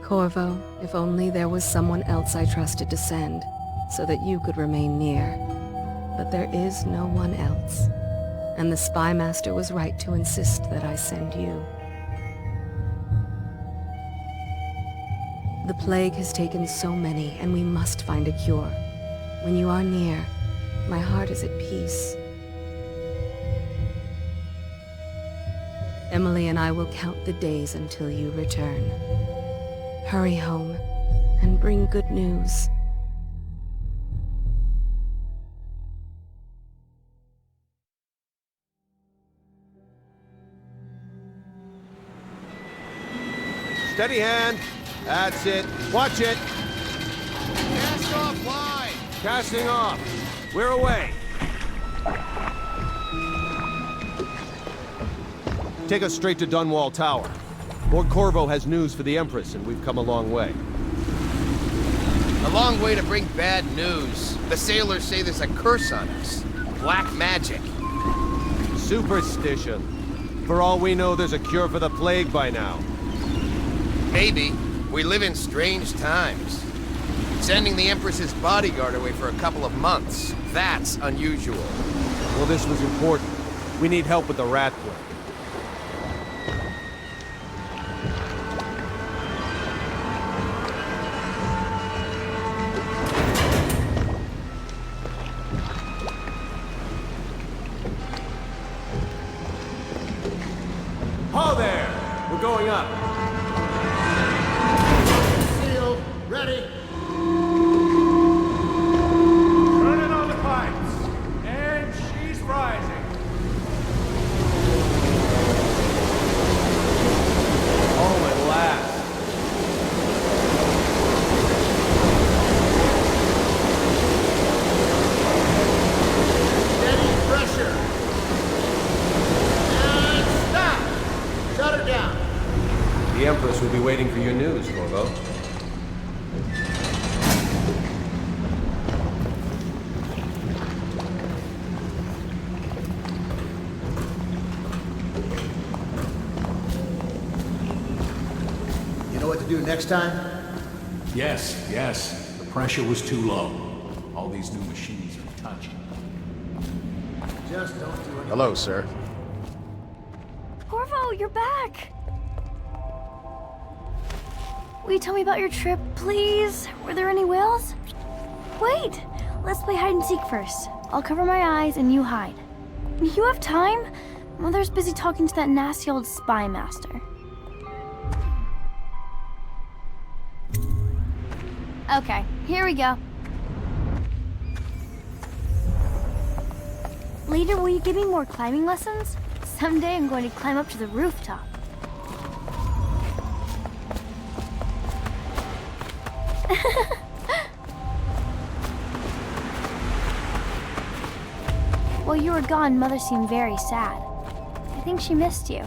Corvo, if only there was someone else I trusted to send, so that you could remain near. But there is no one else, and the Spy Master was right to insist that I send you. The plague has taken so many, and we must find a cure. When you are near, my heart is at peace. Emily and I will count the days until you return. Hurry home, and bring good news. Steady hand. That's it. Watch it. Cast off line. Casting off. We're away. Take us straight to Dunwall Tower. Lord Corvo has news for the Empress, and we've come a long way. A long way to bring bad news. The sailors say there's a curse on us. Black magic. Superstition. For all we know, there's a cure for the plague by now. Maybe. We live in strange times. Sending the Empress's bodyguard away for a couple of months. That's unusual. Well, this was important. We need help with the rat plague. Ho there! We're going up. Sealed. Ready. Turning on the pipes. And she's rising. Oh, at last. Steady pressure. And stop. Shut her down. The Empress will be waiting for your news, Corvo. You know what to do next time? Yes, yes. The pressure was too low. All these new machines are touchy. Just don't do anything. Hello, sir. Corvo, you're back! Will you tell me about your trip, please? Were there any whales? Wait! Let's play hide and seek first. I'll cover my eyes and you hide. You have time? Mother's busy talking to that nasty old spy master. Okay, here we go. Later, will you give me more climbing lessons? Someday I'm going to climb up to the rooftop. While you were gone, Mother seemed very sad. I think she missed you.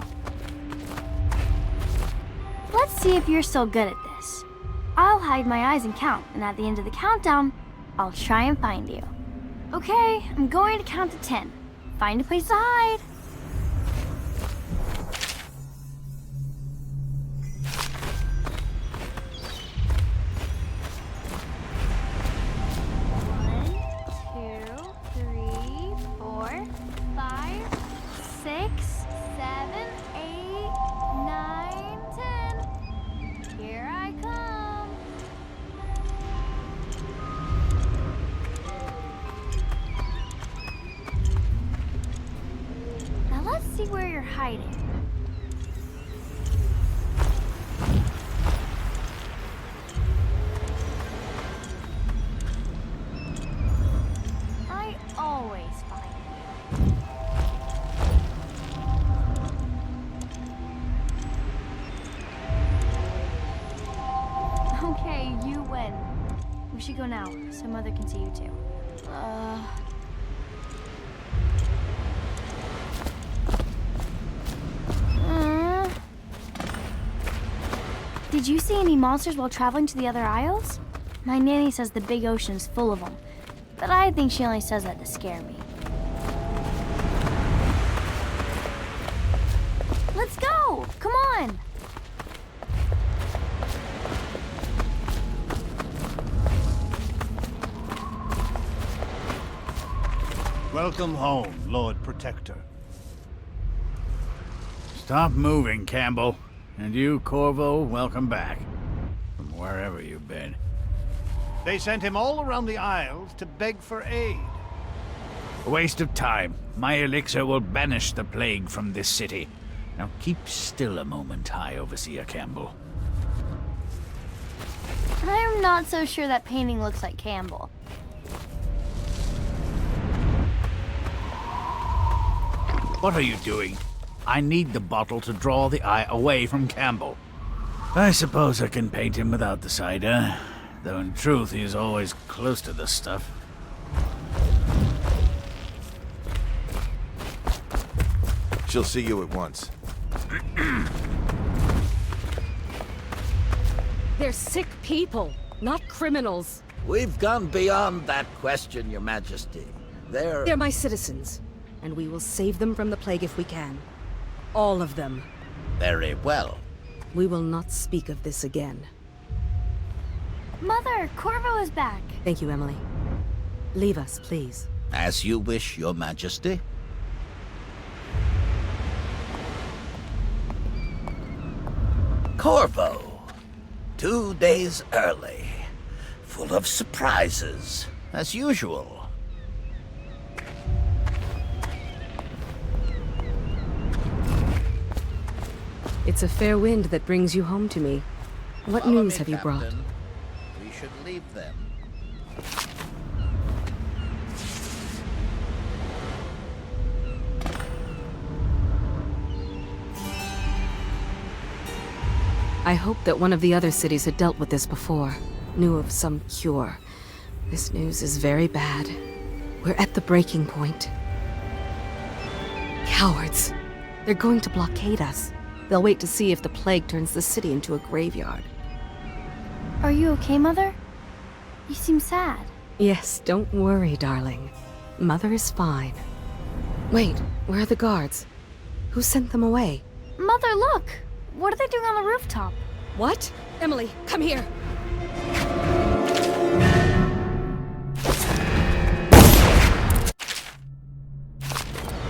Let's see if you're still good at this. I'll hide my eyes and count, and at the end of the countdown, I'll try and find you. Okay, I'm going to count to 10. Find a place to hide. See where you're hiding. I always find you. Okay, you win. We should go now, so Mother can see you too. Did you see any monsters while traveling to the other isles? My nanny says the big ocean's full of them, but I think she only says that to scare me. Let's go! Come on! Welcome home, Lord Protector. Stop moving, Campbell. And you, Corvo, welcome back. From wherever you've been. They sent him all around the Isles to beg for aid. A waste of time. My elixir will banish the plague from this city. Now keep still a moment, High Overseer Campbell. I'm not so sure that painting looks like Campbell. What are you doing? I need the bottle to draw the eye away from Campbell. I suppose I can paint him without the cider, though in truth he is always close to the stuff. She'll see you at once. They're sick people, not criminals. We've gone beyond that question, Your Majesty. They're my citizens, and we will save them from the plague if we can. All of them. Very well. We will not speak of this again. Mother, Corvo is back. Thank you, Emily. Leave us, please. As you wish, Your Majesty. Corvo. 2 days early. Full of surprises, as usual. It's a fair wind that brings you home to me. What Follow news me, have you brought? Captain. We should leave them. I hoped that one of the other cities had dealt with this before, knew of some cure. This news is very bad. We're at the breaking point. Cowards. They're going to blockade us. They'll wait to see if the plague turns the city into a graveyard. Are you okay, Mother? You seem sad. Yes, don't worry, darling. Mother is fine. Wait, where are the guards? Who sent them away? Mother, look! What are they doing on the rooftop? What? Emily, come here!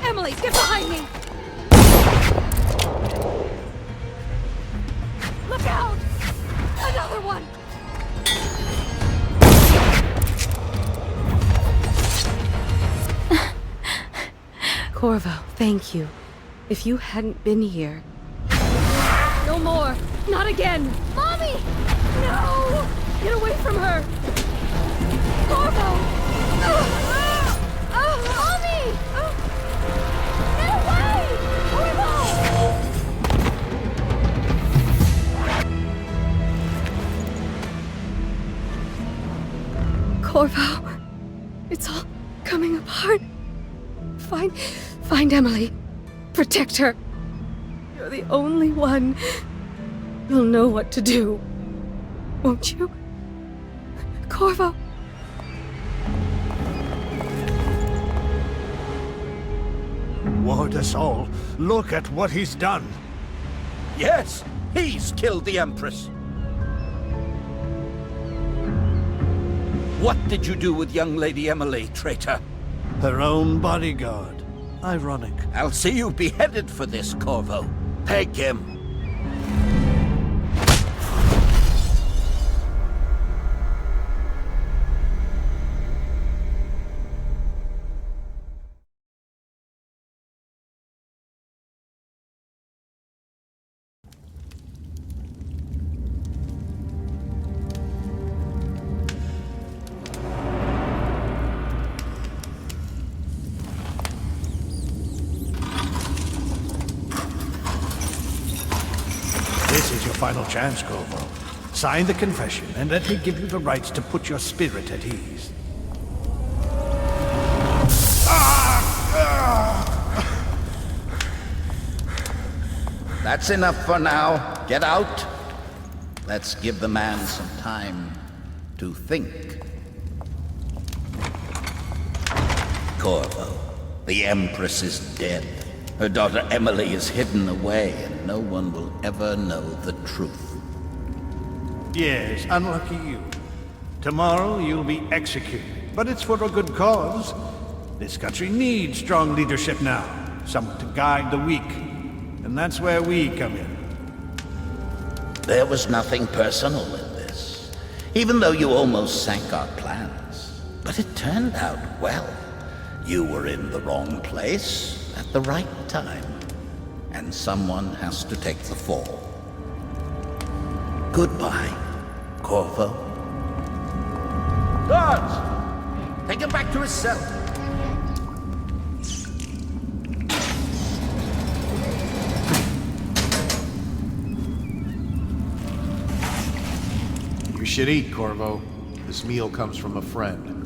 Emily, get behind me! Look out! Another one! Corvo, thank you. If you hadn't been here... No more! Not again! Mommy! No! Get away from her! Corvo! Mommy! Get away! Corvo! It's all coming apart. Find Emily. Protect her. You're the only one. You'll know what to do. Won't you? Corvo. Ward us all. Look at what he's done. Yes, he's killed the Empress. What did you do with young Lady Emily, traitor? Her own bodyguard. Ironic. I'll see you beheaded for this, Corvo. Take him. This is your final chance, Corvo. Sign the confession, and let me give you the rights to put your spirit at ease. That's enough for now. Get out. Let's give the man some time to think. Corvo, the Empress is dead. Her daughter Emily is hidden away, and no one will ever know the truth. Yes, unlucky you. Tomorrow you'll be executed, but it's for a good cause. This country needs strong leadership now. Someone to guide the weak. And that's where we come in. There was nothing personal in this, even though you almost sank our plans. But it turned out well. You were in the wrong place at the right time. And someone has to take the fall. Goodbye, Corvo. Guards! Take him back to his cell. You should eat, Corvo. This meal comes from a friend.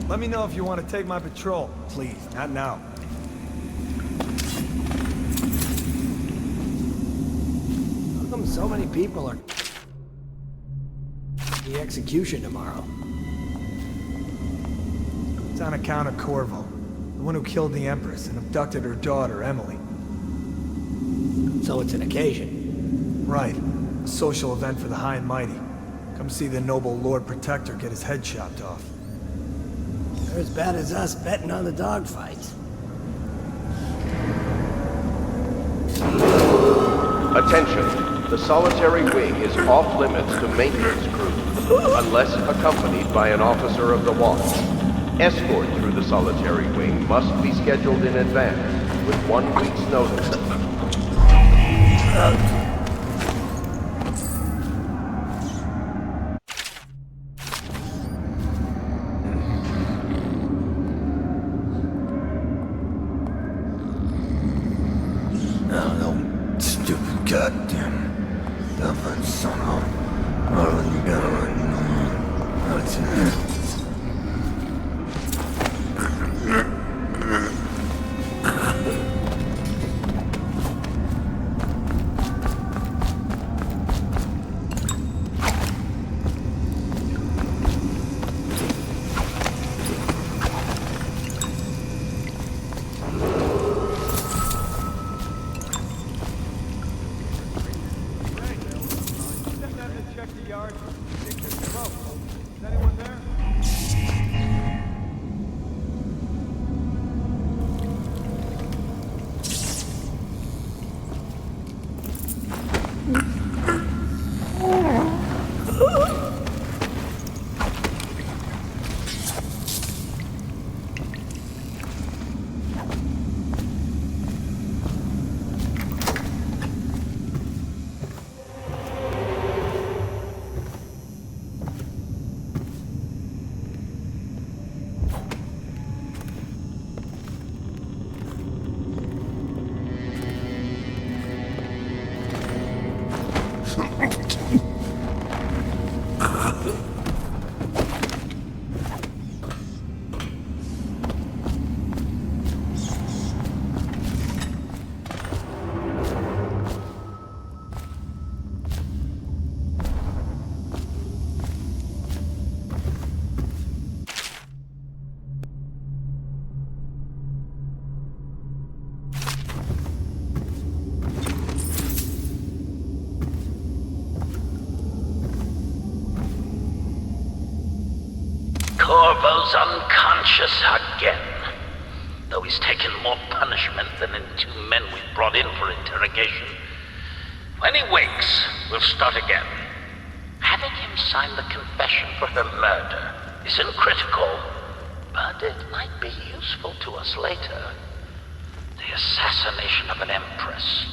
Let me know if you want to take my patrol. Please, not now. How come so many people are... the execution tomorrow? It's on account of Corvo, the one who killed the Empress and abducted her daughter, Emily. So it's an occasion. Right. A social event for the high and mighty. Come see the noble Lord Protector get his head chopped off. They're as bad as us betting on the dogfights. Attention. The solitary wing is off limits to maintenance crew, unless accompanied by an officer of the watch. Escort through the solitary wing must be scheduled in advance, with 1 week's notice. Corvo's unconscious again. Though he's taken more punishment than the 2 men we brought in for interrogation. When he wakes, we'll start again. Having him sign the confession for her murder isn't critical, but it might be useful to us later. The assassination of an empress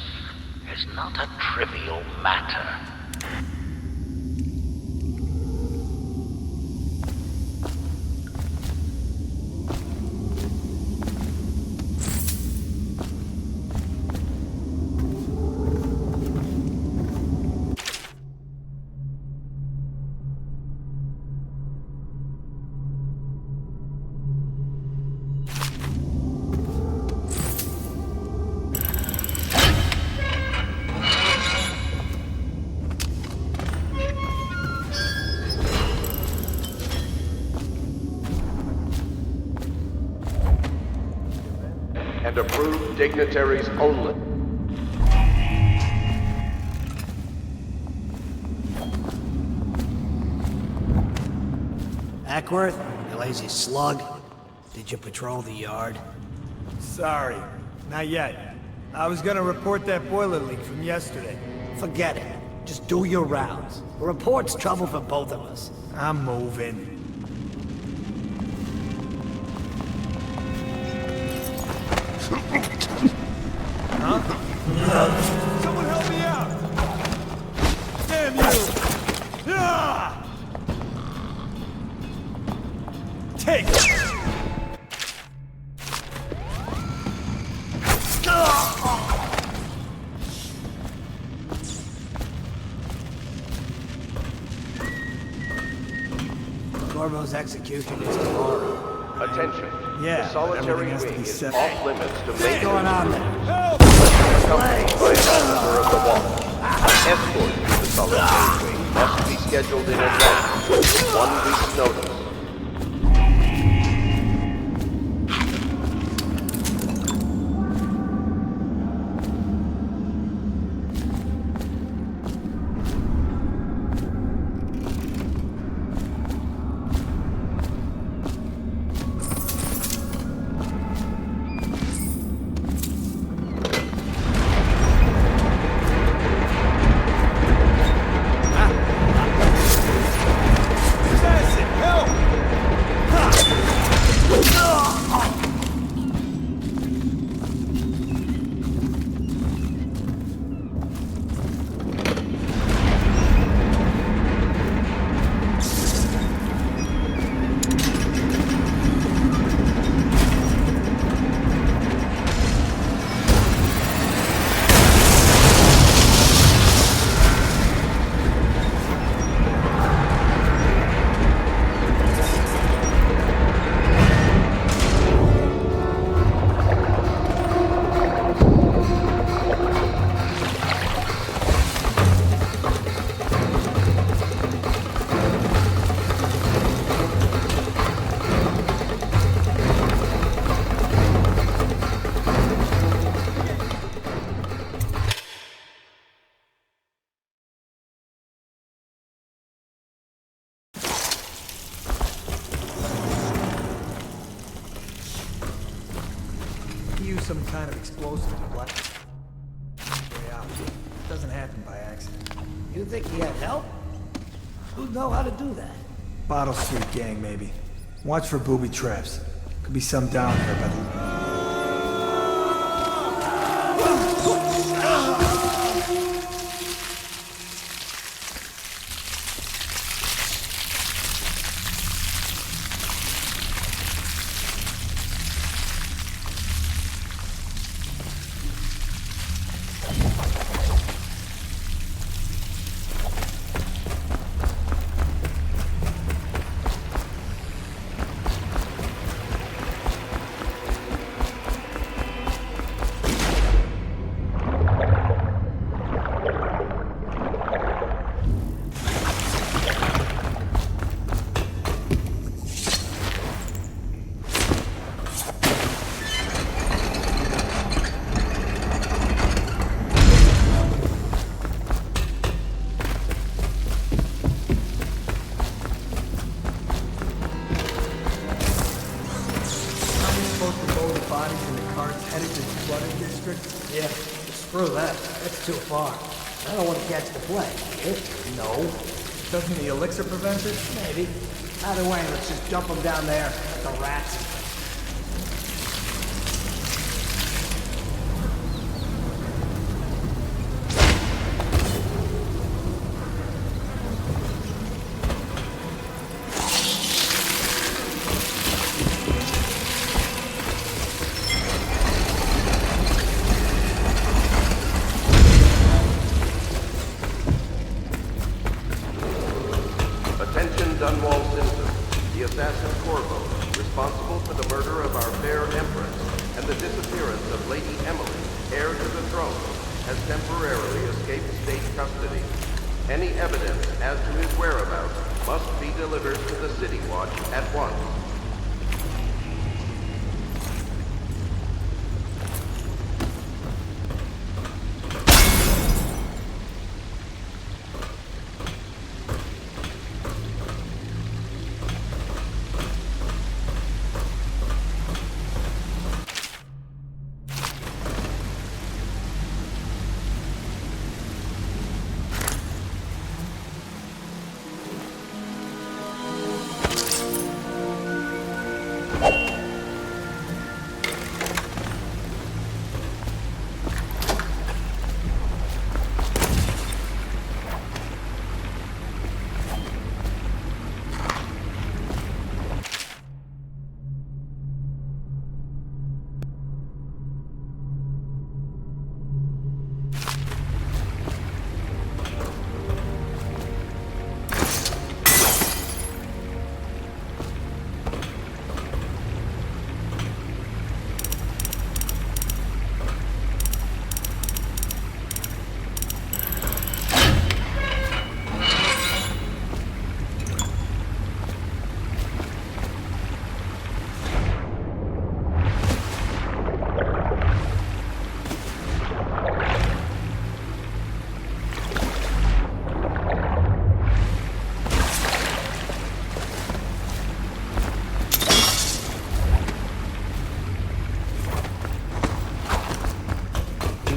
is not a trivial matter. Dignitaries only. Ackworth, you lazy slug. Did you patrol the yard? Sorry, not yet. I was gonna report that boiler leak from yesterday. Forget it. Just do your rounds. A report's trouble for both of us. I'm moving. Huh? Someone help me out! Damn you! Ah! Take it! Corvo's execution is tomorrow. Attention. Yeah, the solitary everything has to wing be is set. off limits to What's maintenance. going on there? Help! Accompanied by an officer of the wall. Escort to the solitary wing must be scheduled in advance with 1 week's notice. Some kind of explosive to black. Way out. Doesn't happen by accident. You think he had help? Who'd know how to do that? Bottle Street gang, maybe. Watch for booby traps. Could be some down here by the... Yeah, screw that. That's too far. I don't want to catch the plague. No. Doesn't the elixir prevent it? Maybe. Either way, let's just dump them down there at the rats. Dunwall Simpson, the assassin Corvo, responsible for the murder of our fair Empress and the disappearance of Lady Emily, heir to the throne, has temporarily escaped state custody. Any evidence as to his whereabouts must be delivered to the City Watch at once.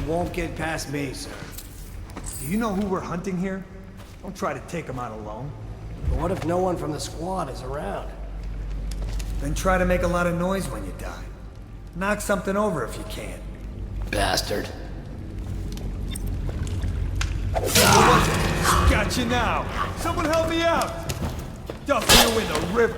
Won't get past me, sir. Do you know who we're hunting here? Don't try to take him out alone. But what if no one from the squad is around? Then try to make a lot of noise when you die. Knock something over if you can. Bastard. Got you now! Someone help me out! Dump you in the river!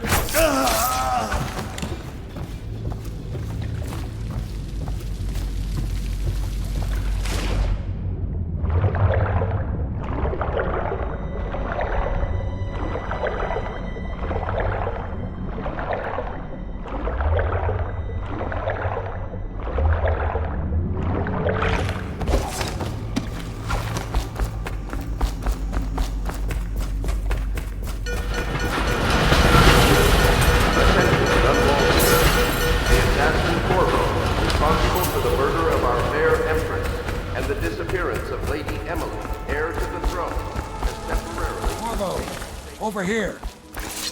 Over here.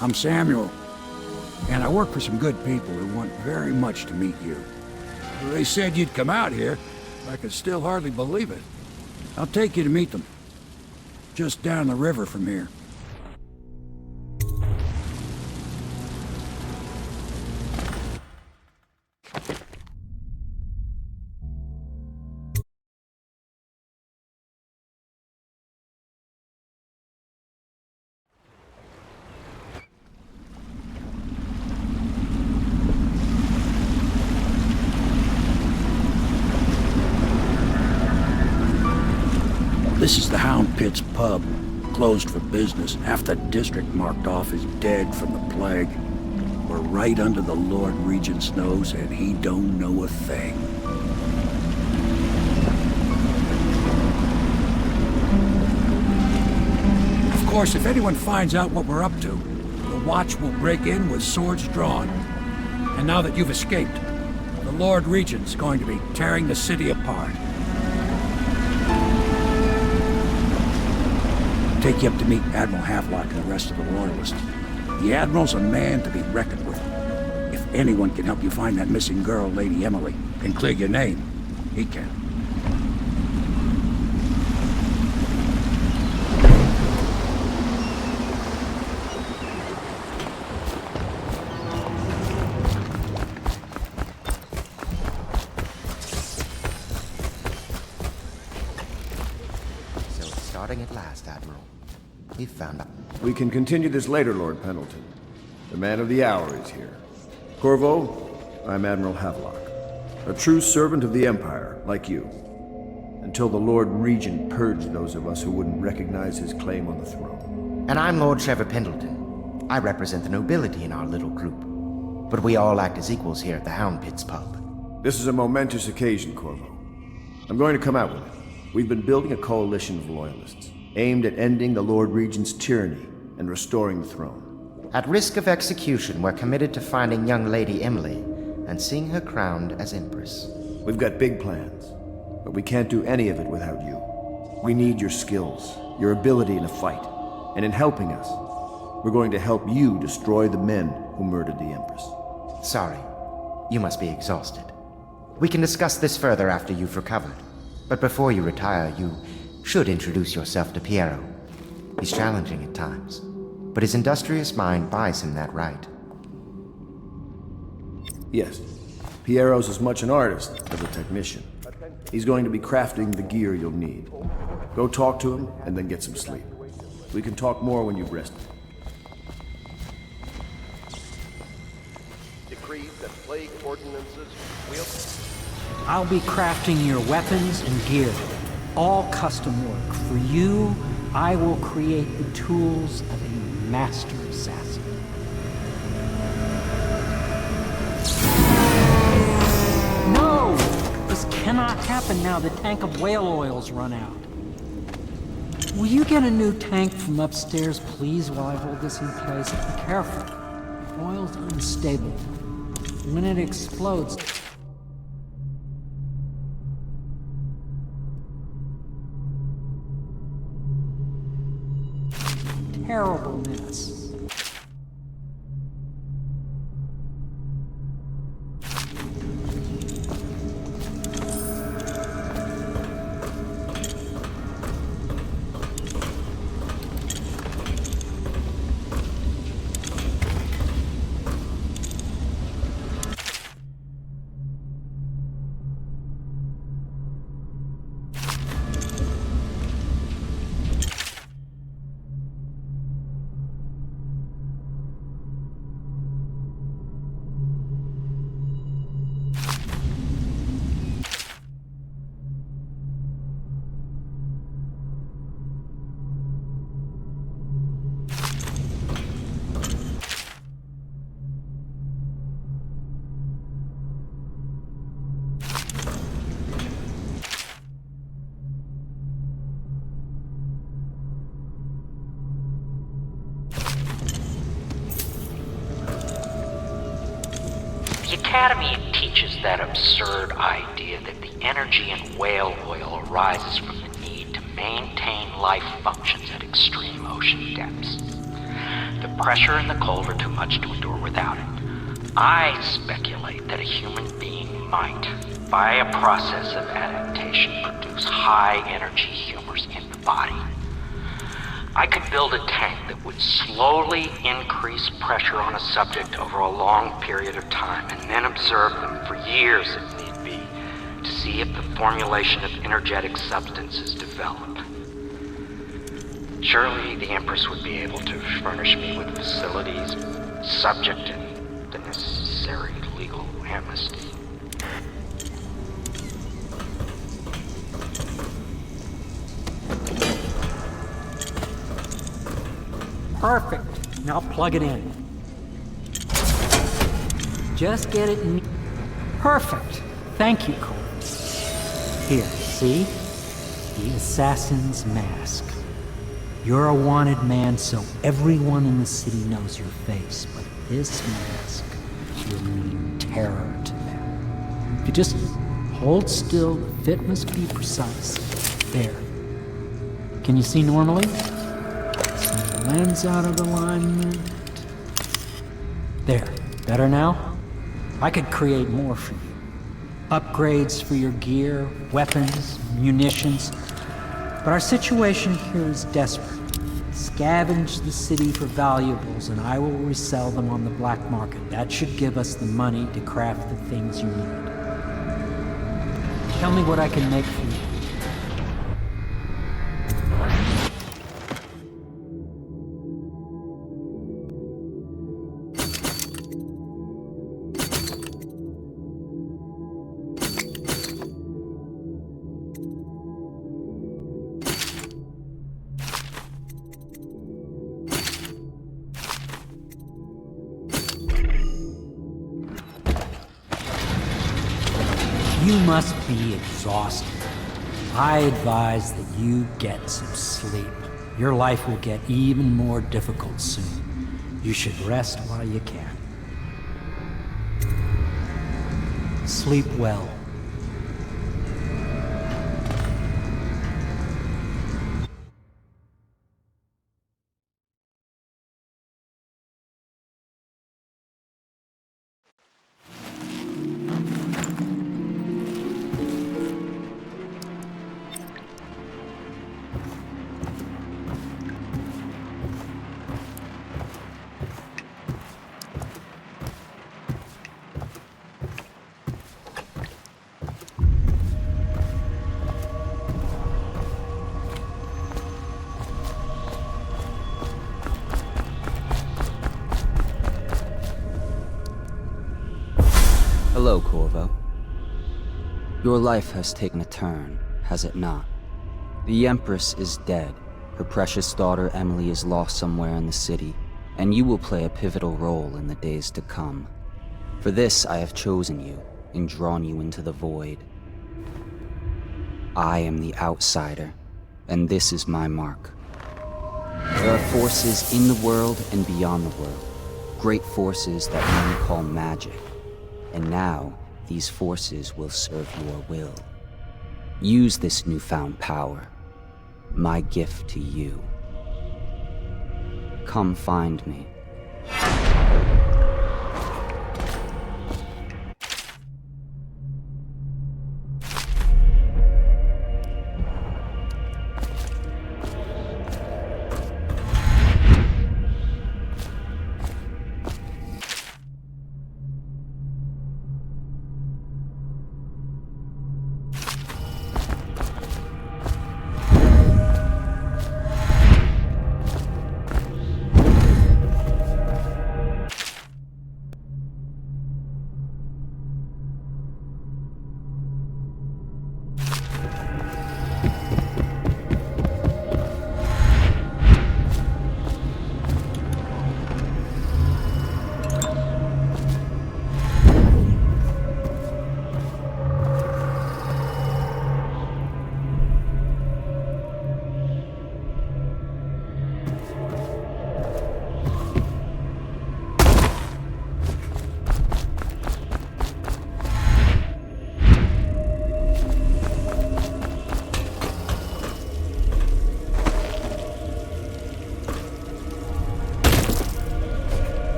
I'm Samuel, and I work for some good people who want very much to meet you. They said you'd come out here. I could still hardly believe it. I'll take you to meet them. Just down the river from here. This is the Hound Pit's pub, closed for business. Half the district marked off as dead from the plague. We're right under the Lord Regent's nose, and he don't know a thing. Of course, if anyone finds out what we're up to, the Watch will break in with swords drawn. And now that you've escaped, the Lord Regent's going to be tearing the city apart. Take you up to meet Admiral Havelock and the rest of the Loyalists. The Admiral's a man to be reckoned with. If anyone can help you find that missing girl, Lady Emily, and clear your name, he can. So it's starting at last, Admiral. We've found out. We can continue this later, Lord Pendleton. The man of the hour is here. Corvo, I'm Admiral Havelock. A true servant of the Empire, like you. Until the Lord Regent purged those of us who wouldn't recognize his claim on the throne. And I'm Lord Trevor Pendleton. I represent the nobility in our little group. But we all act as equals here at the Hound Pit's pub. This is a momentous occasion, Corvo. I'm going to come out with it. We've been building a coalition of loyalists, aimed at ending the Lord Regent's tyranny and restoring the throne. At risk of execution, we're committed to finding young Lady Emily and seeing her crowned as Empress. We've got big plans, but we can't do any of it without you. We need your skills, your ability in a fight, and in helping us, we're going to help you destroy the men who murdered the Empress. Sorry, you must be exhausted. We can discuss this further after you've recovered. But before you retire, you should introduce yourself to Piero. He's challenging at times, but his industrious mind buys him that right. Yes. Piero's as much an artist as a technician. He's going to be crafting the gear you'll need. Go talk to him, and then get some sleep. We can talk more when you've rested. Decrees that plague ordinances will... I'll be crafting your weapons and gear. All custom work. For you, I will create the tools of a master assassin. No! This cannot happen now. The tank of whale oil's run out. Will you get a new tank from upstairs, please, while I hold this in place? Be careful. Oil's unstable. When it explodes... terrible mess. The Academy teaches that absurd idea that the energy in whale oil arises from the need to maintain life functions at extreme ocean depths. The pressure and the cold are too much to endure without it. I speculate that a human being might, by a process of adaptation, produce high-energy humors in the body. I could build a tank that would slowly increase pressure on a subject over a long period of time and then observe them for years if need be to see if the formulation of energetic substances develop. Surely the Empress would be able to furnish me with facilities subject to the necessary legal amnesty. Perfect. Now plug it in. Just get it in. Perfect. Thank you, Cole. Here, see? The assassin's mask. You're a wanted man, so everyone in the city knows your face, but this mask will mean terror to them. If you just hold still, the fit must be precise. There. Can you see normally? Lens out of alignment. There. Better now? I could create more for you. Upgrades for your gear, weapons, munitions. But our situation here is desperate. Scavenge the city for valuables and I will resell them on the black market. That should give us the money to craft the things you need. Tell me what I can make for you. You must be exhausted. I advise that you get some sleep. Your life will get even more difficult soon. You should rest while you can. Sleep well. Hello, Corvo. Your life has taken a turn, has it not? The Empress is dead. Her precious daughter Emily is lost somewhere in the city, and you will play a pivotal role in the days to come. For this, I have chosen you and drawn you into the void. I am the outsider, and this is my mark. There are forces in the world and beyond the world, great forces that men call magic. And now, these forces will serve your will. Use this newfound power, my gift to you. Come find me.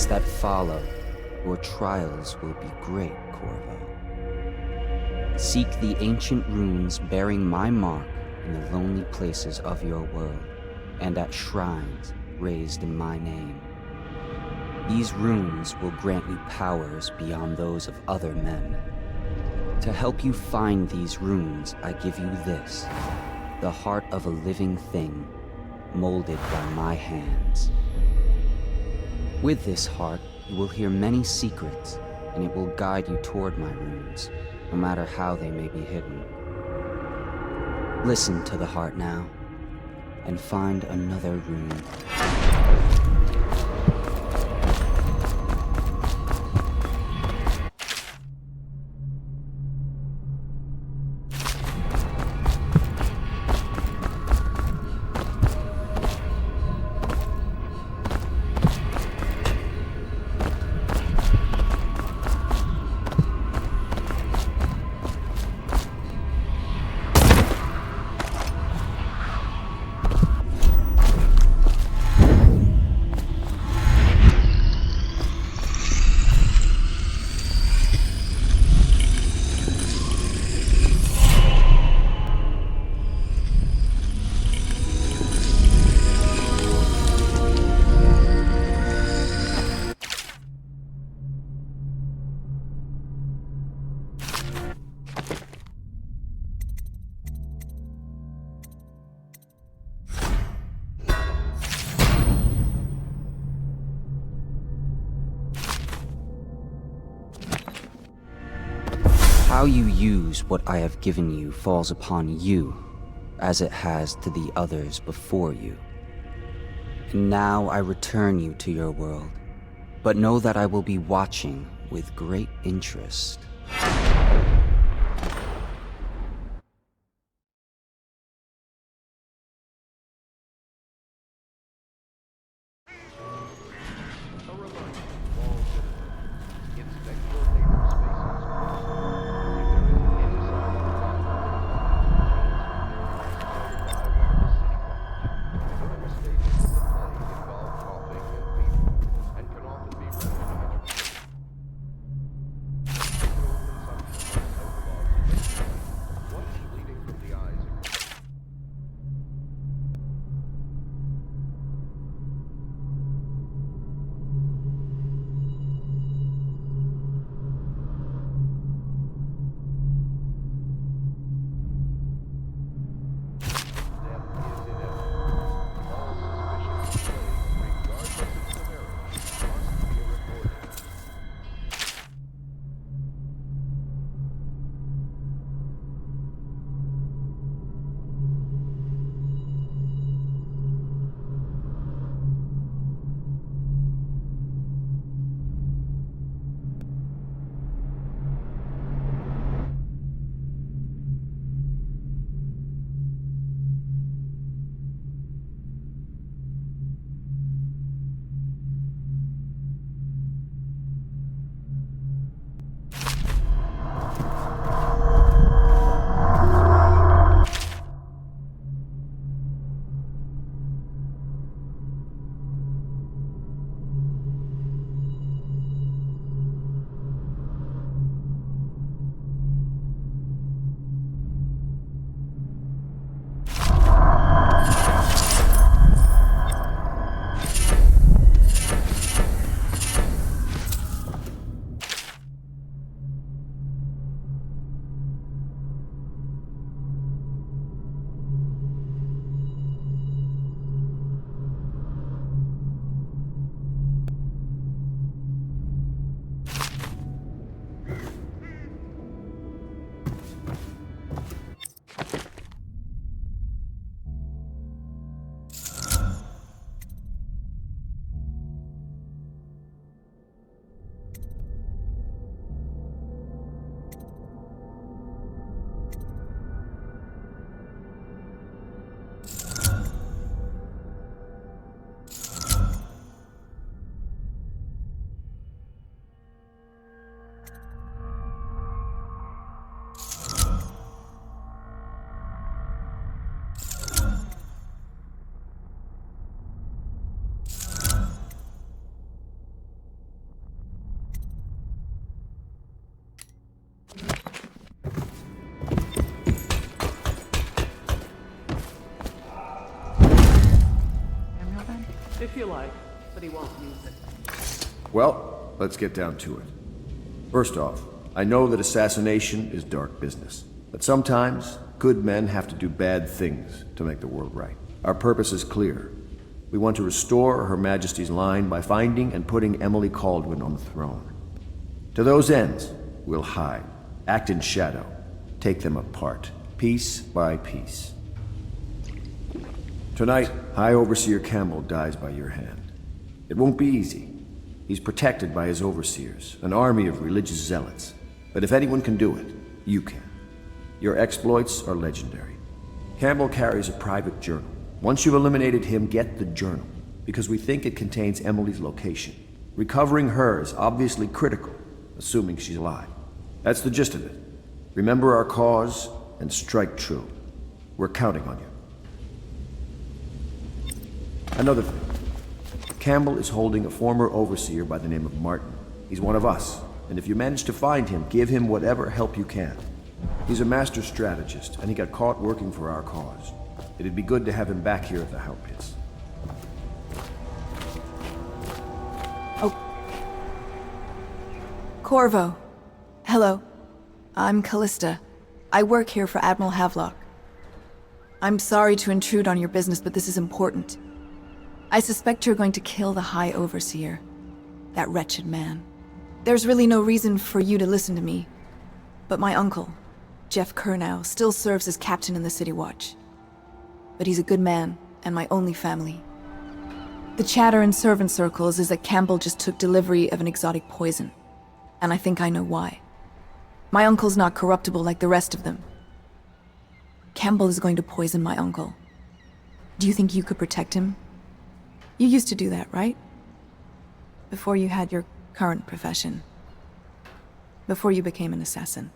That follow, your trials will be great, Corvo. Seek the ancient runes bearing my mark in the lonely places of your world, and at shrines raised in my name. These runes will grant you powers beyond those of other men. To help you find these runes, I give you this, the heart of a living thing, molded by my hands. With this heart, you will hear many secrets, and it will guide you toward my runes, no matter how they may be hidden. Listen to the heart now, and find another rune. How you use what I have given you falls upon you, as it has to the others before you. And now I return you to your world, but know that I will be watching with great interest. If you like, but he won't use it. Well, let's get down to it. First off, I know that assassination is dark business, but sometimes good men have to do bad things to make the world right. Our purpose is clear. We want to restore Her Majesty's line by finding and putting Emily Kaldwin on the throne. To those ends, we'll hide, act in shadow, take them apart, piece by piece. Tonight, High Overseer Campbell dies by your hand. It won't be easy. He's protected by his overseers, an army of religious zealots. But if anyone can do it, you can. Your exploits are legendary. Campbell carries a private journal. Once you've eliminated him, get the journal, because we think it contains Emily's location. Recovering her is obviously critical, assuming she's alive. That's the gist of it. Remember our cause and strike true. We're counting on you. Another thing. Campbell is holding a former overseer by the name of Martin. He's one of us, and if you manage to find him, give him whatever help you can. He's a master strategist, and he got caught working for our cause. It'd be good to have him back here at the How Pits. Oh. Corvo. Hello. I'm Callista. I work here for Admiral Havelock. I'm sorry to intrude on your business, but this is important. I suspect you're going to kill the High Overseer. That wretched man. There's really no reason for you to listen to me. But my uncle, Jeff Kernow, still serves as captain in the City Watch. But he's a good man, and my only family. The chatter in servant circles is that Campbell just took delivery of an exotic poison. And I think I know why. My uncle's not corruptible like the rest of them. Campbell is going to poison my uncle. Do you think you could protect him? You used to do that, right? Before you had your current profession. Before you became an assassin.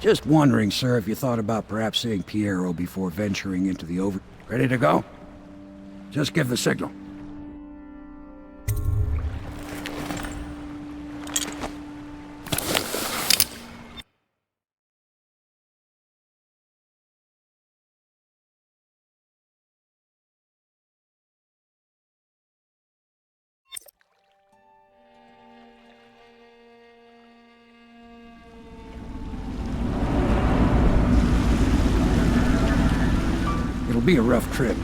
Just wondering, sir, if you thought about perhaps seeing Piero before venturing into the over... Ready to go? Just give the signal. It'll be a rough trip.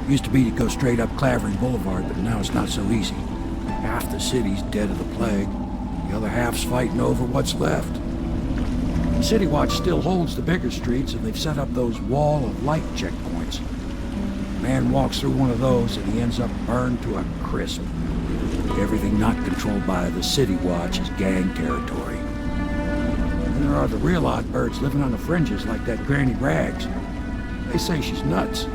Used to be to go straight up Clavering Boulevard, but now it's not so easy. Half the city's dead of the plague. The other half's fighting over what's left. The City Watch still holds the bigger streets, and they've set up those wall of light checkpoints. A man walks through one of those, and he ends up burned to a crisp. Everything not controlled by the City Watch is gang territory. And there are the real odd birds living on the fringes like that Granny Rags. They say she's nuts.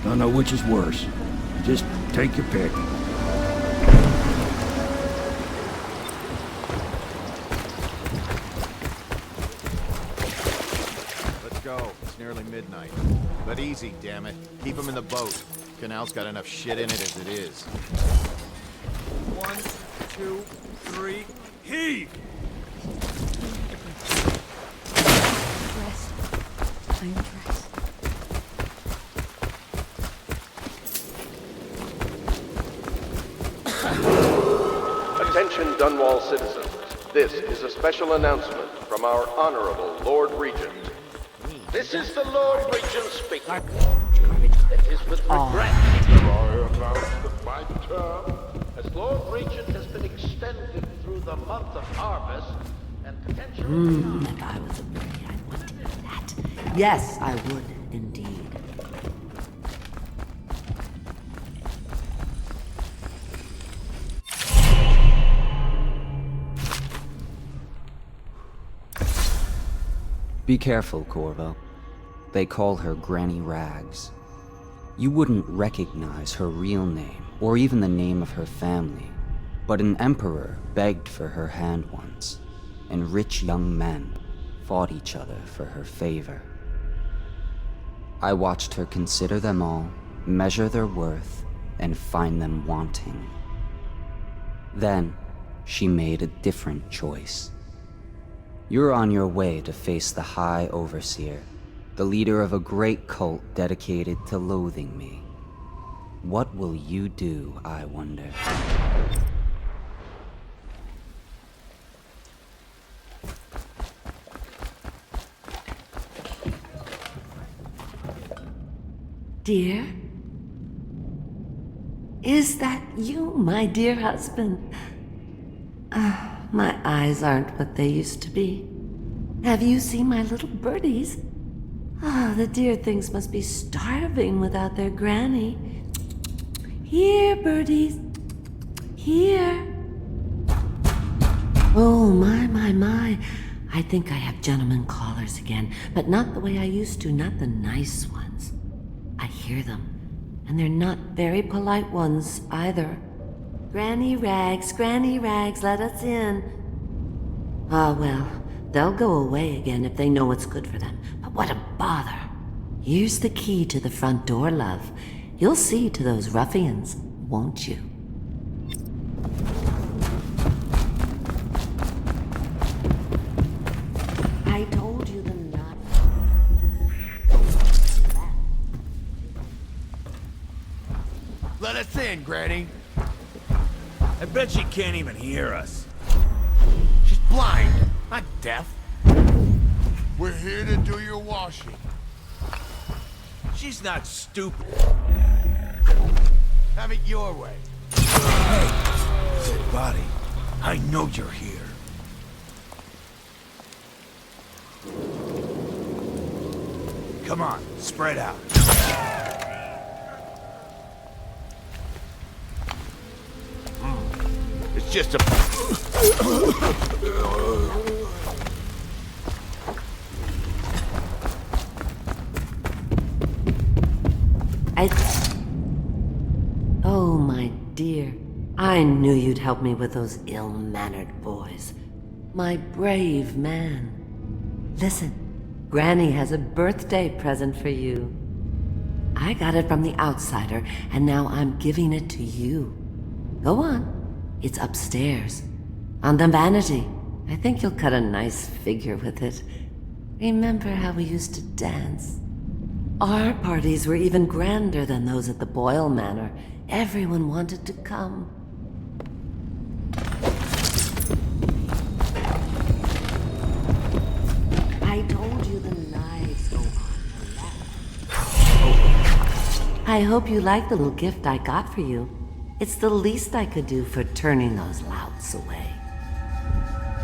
Don't know which is worse. Just take your pick. Let's go. It's nearly midnight. But easy, damn it. Keep him in the boat. Canal's got enough shit in it as it is. 1, 2, 3, heave! I'm dressed. Attention Dunwall citizens. This is a special announcement from our Honorable Lord Regent. This is the Lord Regent speaking. It is with regret If I was a birdie, I'd want to eat that. Yes, I would, indeed. Be careful, Corvo. They call her Granny Rags. You wouldn't recognize her real name, or even the name of her family, but an emperor begged for her hand once, and rich young men fought each other for her favor. I watched her consider them all, measure their worth, and find them wanting. Then, she made a different choice. You're on your way to face the High Overseer, the leader of a great cult dedicated to loathing me. What will you do, I wonder? Dear? Is that you, my dear husband? My eyes aren't what they used to be. Have you seen my little birdies? The dear things must be starving without their granny. Here, birdies. Here. Oh, my. I think I have gentlemen callers again, but not the way I used to, not the nice ones. I hear them, and they're not very polite ones either. Granny Rags, let us in. Well, they'll go away again if they know what's good for them. But what a bother. Here's the key to the front door, love. You'll see to those ruffians, won't you? I told you the night. Let us in, Granny. I bet she can't even hear us. She's blind, not deaf. We're here to do your washing. She's not stupid. Have it your way. Hey, buddy, I know you're here. Come on, spread out. It's just a... Oh, my dear. I knew you'd help me with those ill-mannered boys. My brave man. Listen, Granny has a birthday present for you. I got it from the outsider, and now I'm giving it to you. Go on. It's upstairs. On the vanity. I think you'll cut a nice figure with it. Remember how we used to dance? Our parties were even grander than those at the Boyle Manor. Everyone wanted to come. I told you the knives go on the left. I hope you like the little gift I got for you. It's the least I could do for turning those louts away.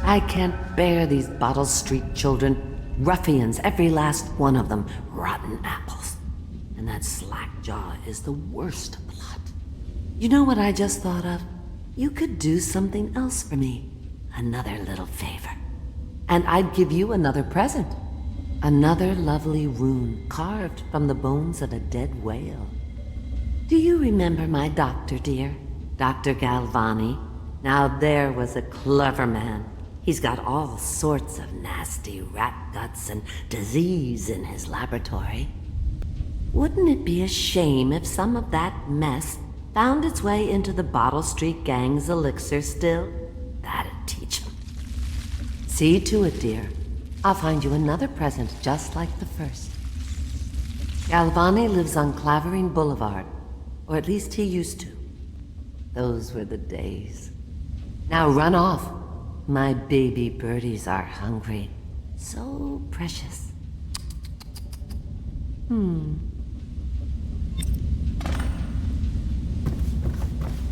I can't bear these Bottle Street children. Ruffians, every last one of them. Rotten apples. And that slack jaw is the worst of the lot. You know what I just thought of? You could do something else for me. Another little favor. And I'd give you another present. Another lovely rune carved from the bones of a dead whale. Do you remember my doctor, dear? Dr. Galvani? Now there was a clever man. He's got all sorts of nasty rat guts and disease in his laboratory. Wouldn't it be a shame if some of that mess found its way into the Bottle Street Gang's elixir still? That'd teach him. See to it, dear. I'll find you another present just like the first. Galvani lives on Clavering Boulevard, or at least he used to. Those were the days. Now run off. My baby birdies are hungry. So precious.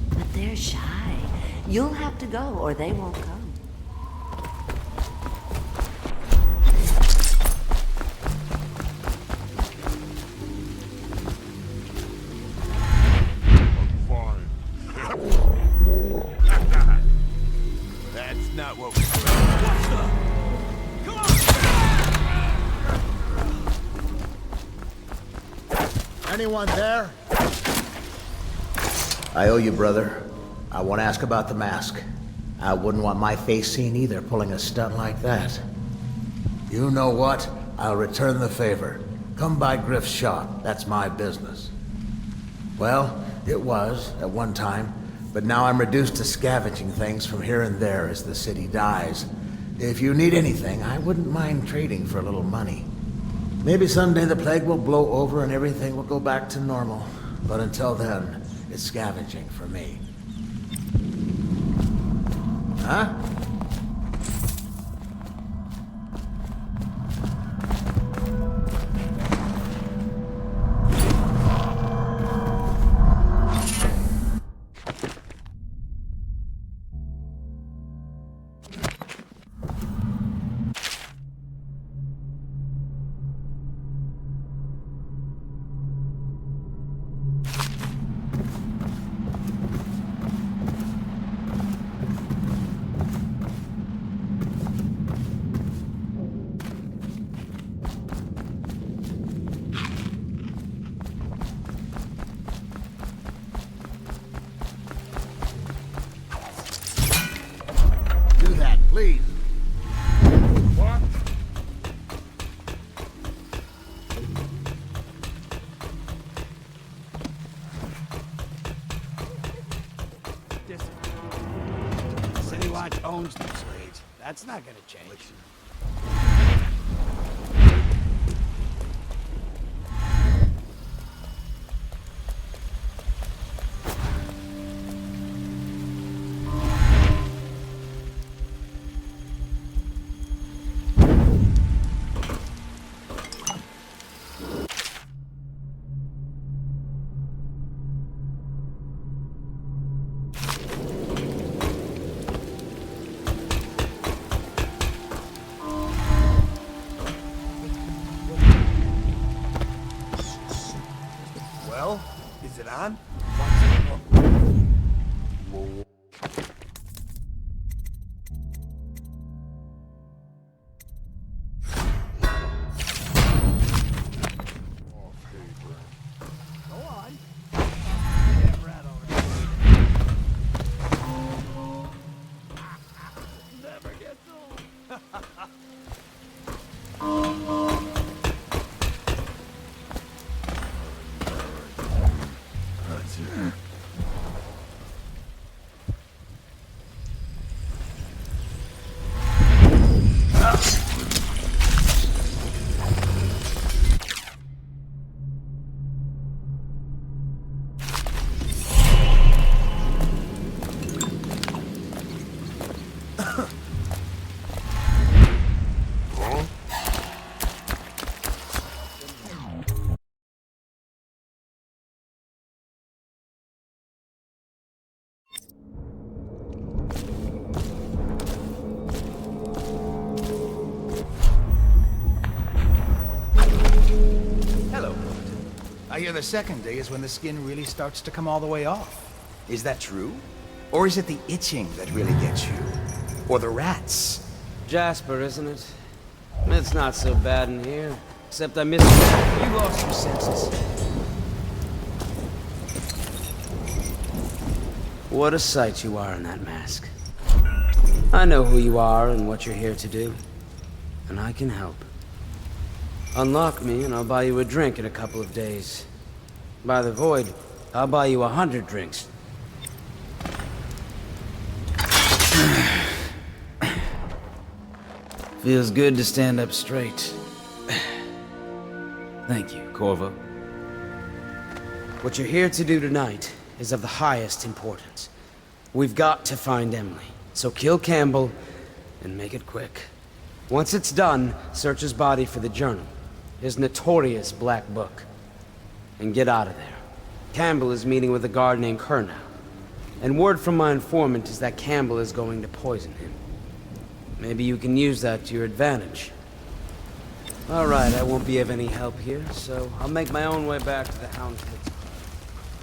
But they're shy. You'll have to go, or they won't come. Anyone there? I owe you, brother. I want to ask about the mask. I wouldn't want my face seen either, pulling a stunt like that. You know what? I'll return the favor. Come by Griff's shop. That's my business. Well, it was, at one time, but now I'm reduced to scavenging things from here and there as the city dies. If you need anything, I wouldn't mind trading for a little money. Maybe someday the plague will blow over and everything will go back to normal. But until then, it's scavenging for me. Huh? Please. What? City Watch owns these raids. That's not gonna change. Well, is it on? I hear the second day is when the skin really starts to come all the way off. Is that true? Or is it the itching that really gets you? Or the rats? Jasper, isn't it? It's not so bad in here. Except I missed that. You lost your senses. What a sight you are in that mask. I know who you are and what you're here to do. And I can help. Unlock me and I'll buy you a drink in a couple of days. By the void, I'll buy you 100 drinks. Feels good to stand up straight. Thank you, Corvo. What you're here to do tonight is of the highest importance. We've got to find Emily, so kill Campbell and make it quick. Once it's done, search his body for the journal, his notorious black book, and get out of there. Campbell is meeting with a guard named Kernow, and word from my informant is that Campbell is going to poison him. Maybe you can use that to your advantage. All right, I won't be of any help here, so I'll make my own way back to the Houndsman's.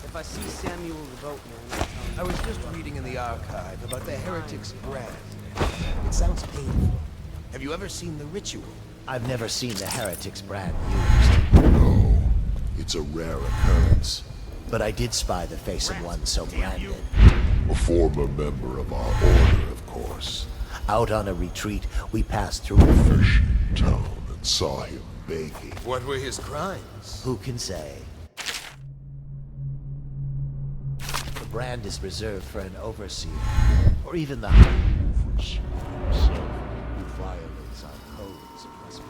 If I see Samuel the boatman, I was just reading in the archive about the heretic's brand. It sounds painful. Have you ever seen the ritual? I've never seen the heretic's brand used. No. It It's a rare occurrence. But I did spy the face of one so branded. A former member of our order, of course. Out on a retreat, we passed through a fish town and saw him begging. What were his crimes? Who can say? The brand is reserved for an overseer, or even the Fish himself, who violates our codes of hospitality.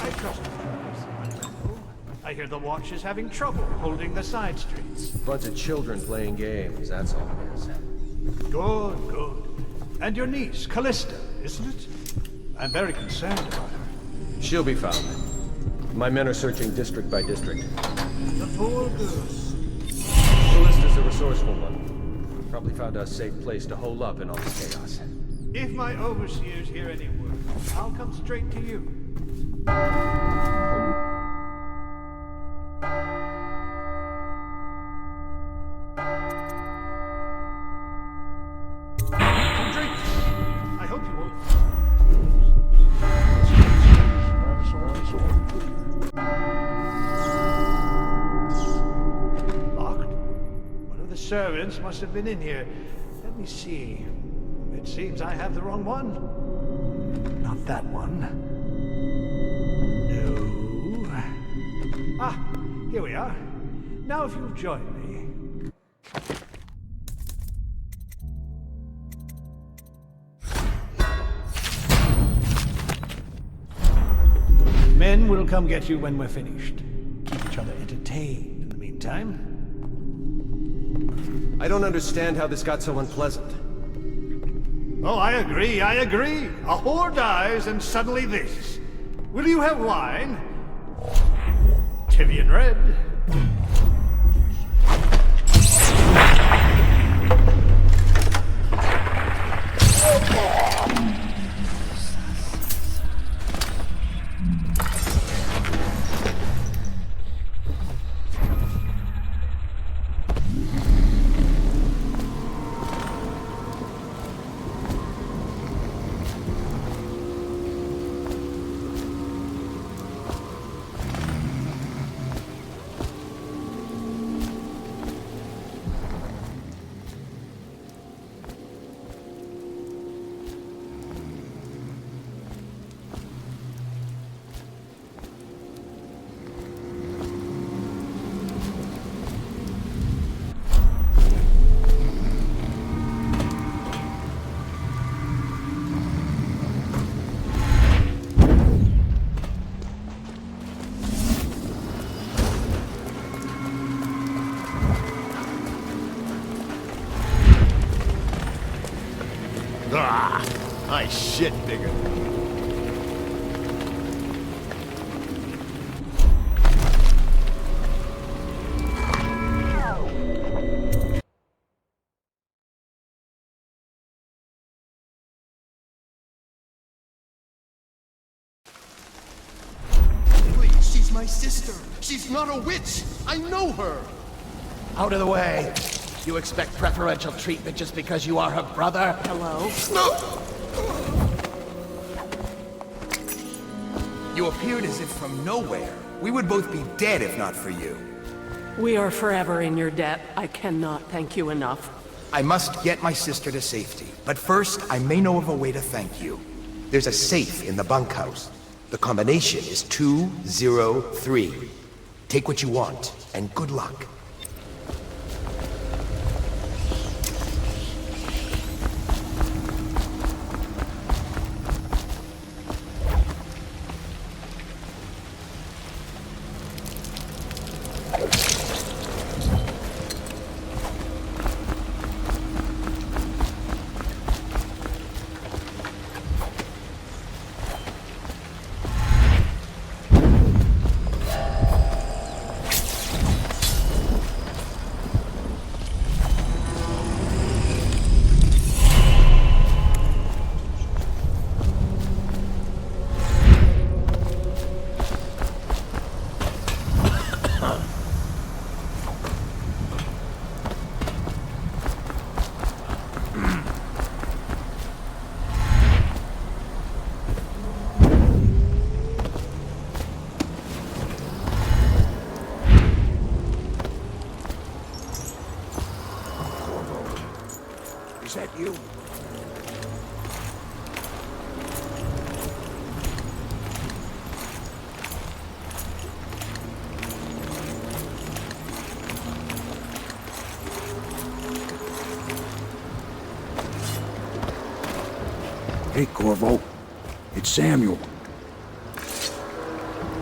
I trust you. I hear the Watch is having trouble holding the side streets. Bunch of children playing games, that's all it is. Good, good. And your niece, Callista, isn't it? I'm very concerned about her. She'll be found. My men are searching district by district. The poor girl. Callista's a resourceful one. Probably found a safe place to hole up in all this chaos. If my overseers hear any word, I'll come straight to you. I hope you won't. Locked? One of the servants must have been in here. Let me see. It seems I have the wrong one. Not that one. No. Ah, here we are. Now if you'll join me. Men will come get you when we're finished. Keep each other entertained in the meantime. I don't understand how this got so unpleasant. Oh, I agree, I agree. A whore dies and suddenly this. Will you have wine? Tivian red. Ah, my shit bigger. Please, she's my sister. She's not a witch. I know her. Out of the way. You expect preferential treatment just because you are her brother? Hello? No! You appeared as if from nowhere. We would both be dead if not for you. We are forever in your debt. I cannot thank you enough. I must get my sister to safety, but first I may know of a way to thank you. There's a safe in the bunkhouse. The combination is 203. Take what you want, and good luck. you. Hey, Corvo. It's Samuel.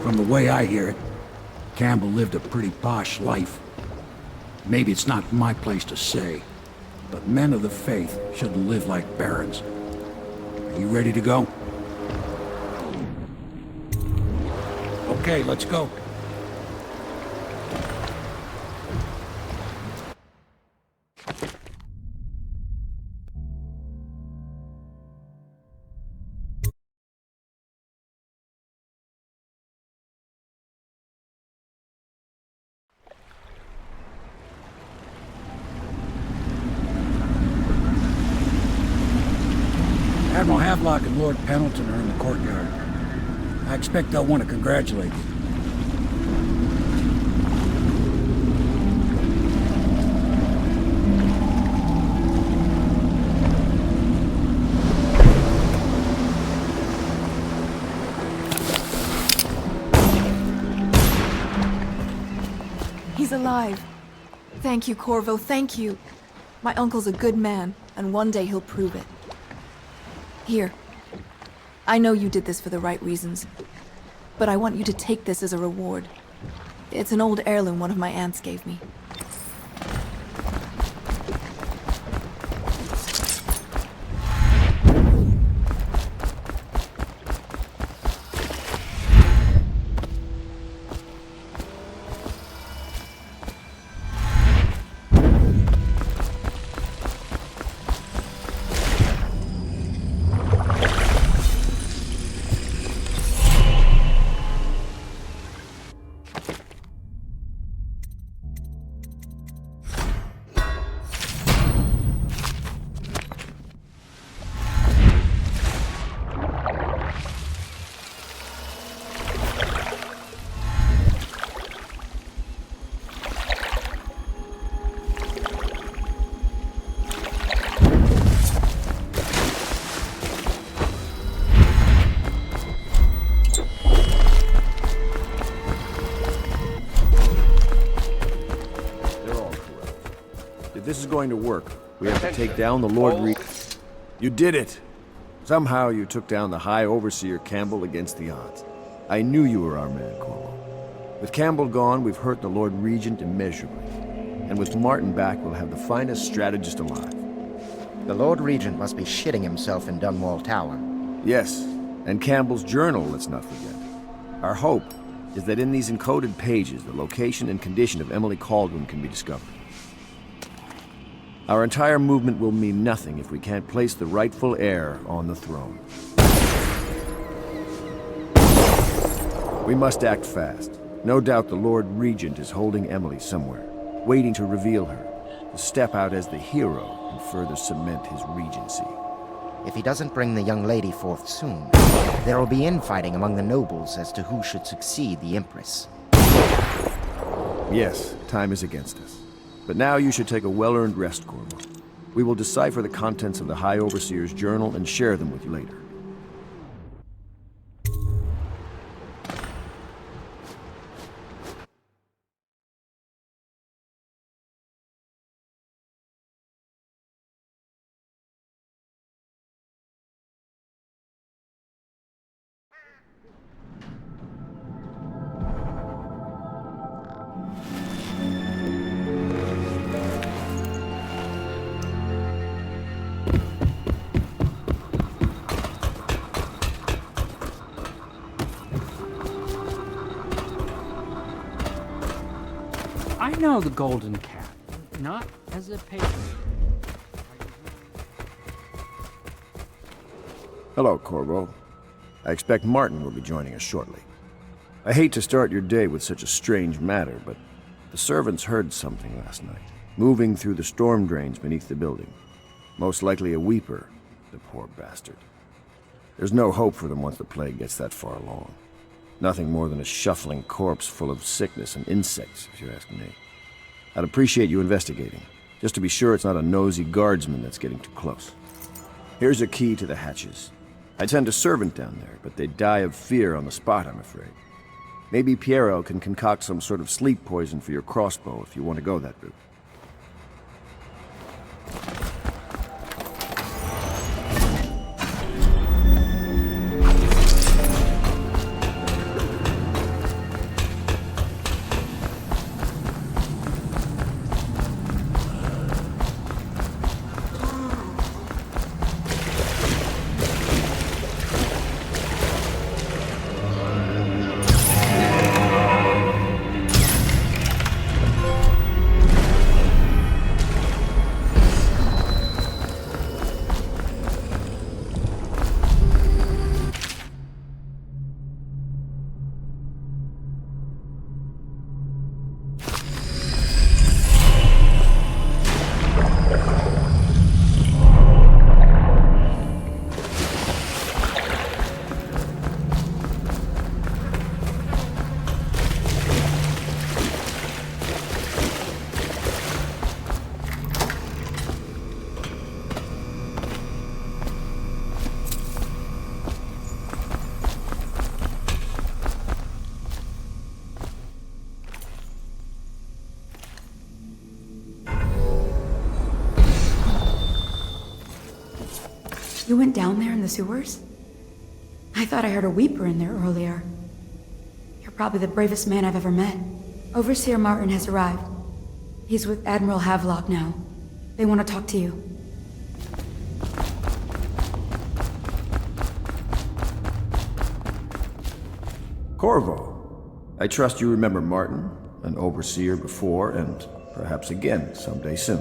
From the way I hear it, Campbell lived a pretty posh life. Maybe it's not my place to say, but men of the faith shouldn't live like barons. Are you ready to go? Okay, let's go. Admiral Havelock and Lord Pendleton are in the courtyard. I expect they'll want to congratulate you. He's alive. Thank you, Corvo, thank you. My uncle's a good man, and one day he'll prove it. Here. I know you did this for the right reasons, but I want you to take this as a reward. It's an old heirloom one of my aunts gave me. This is going to work. We have to take down the Lord Regent. You did it! Somehow you took down the High Overseer Campbell against the odds. I knew you were our man, Corvo. With Campbell gone, we've hurt the Lord Regent immeasurably. And with Martin back, we'll have the finest strategist alive. The Lord Regent must be shitting himself in Dunwall Tower. Yes, and Campbell's journal, let's not forget. Our hope is that in these encoded pages, the location and condition of Emily Kaldwin can be discovered. Our entire movement will mean nothing if we can't place the rightful heir on the throne. We must act fast. No doubt the Lord Regent is holding Emily somewhere, waiting to reveal her, to step out as the hero and further cement his regency. If he doesn't bring the young lady forth soon, there will be infighting among the nobles as to who should succeed the Empress. Yes, time is against us. But now you should take a well-earned rest, Corvo. We will decipher the contents of the High Overseer's journal and share them with you later. I know the Golden Cat, not as a patron. Hello, Corvo. I expect Martin will be joining us shortly. I hate to start your day with such a strange matter, but the servants heard something last night, moving through the storm drains beneath the building. Most likely a weeper, the poor bastard. There's no hope for them once the plague gets that far along. Nothing more than a shuffling corpse full of sickness and insects, if you ask me. I'd appreciate you investigating. just to be sure it's not a nosy guardsman that's getting too close. Here's a key to the hatches. I'd send a servant down there, but they'd die of fear on the spot, I'm afraid. Maybe Piero can concoct some sort of sleep poison for your crossbow if you want to go that route. You went down there in the sewers? I thought I heard a weeper in there earlier. You're probably the bravest man I've ever met. Overseer Martin has arrived. He's with Admiral Havelock now. They want to talk to you. Corvo, I trust you remember Martin, an overseer before, and perhaps again someday soon.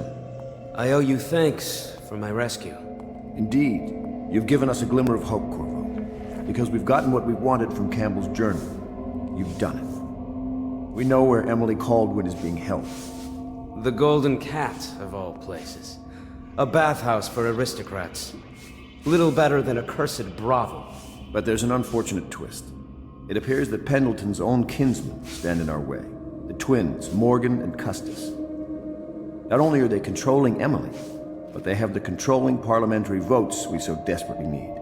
I owe you thanks for my rescue. Indeed. You've given us a glimmer of hope, Corvo. Because we've gotten what we wanted from Campbell's journal. You've done it. We know where Emily Kaldwin is being held. The Golden Cat, of all places. A bathhouse for aristocrats. Little better than a cursed brothel. But there's an unfortunate twist. It appears that Pendleton's own kinsmen stand in our way. The twins, Morgan and Custis. Not only are they controlling Emily, but they have the controlling parliamentary votes we so desperately need.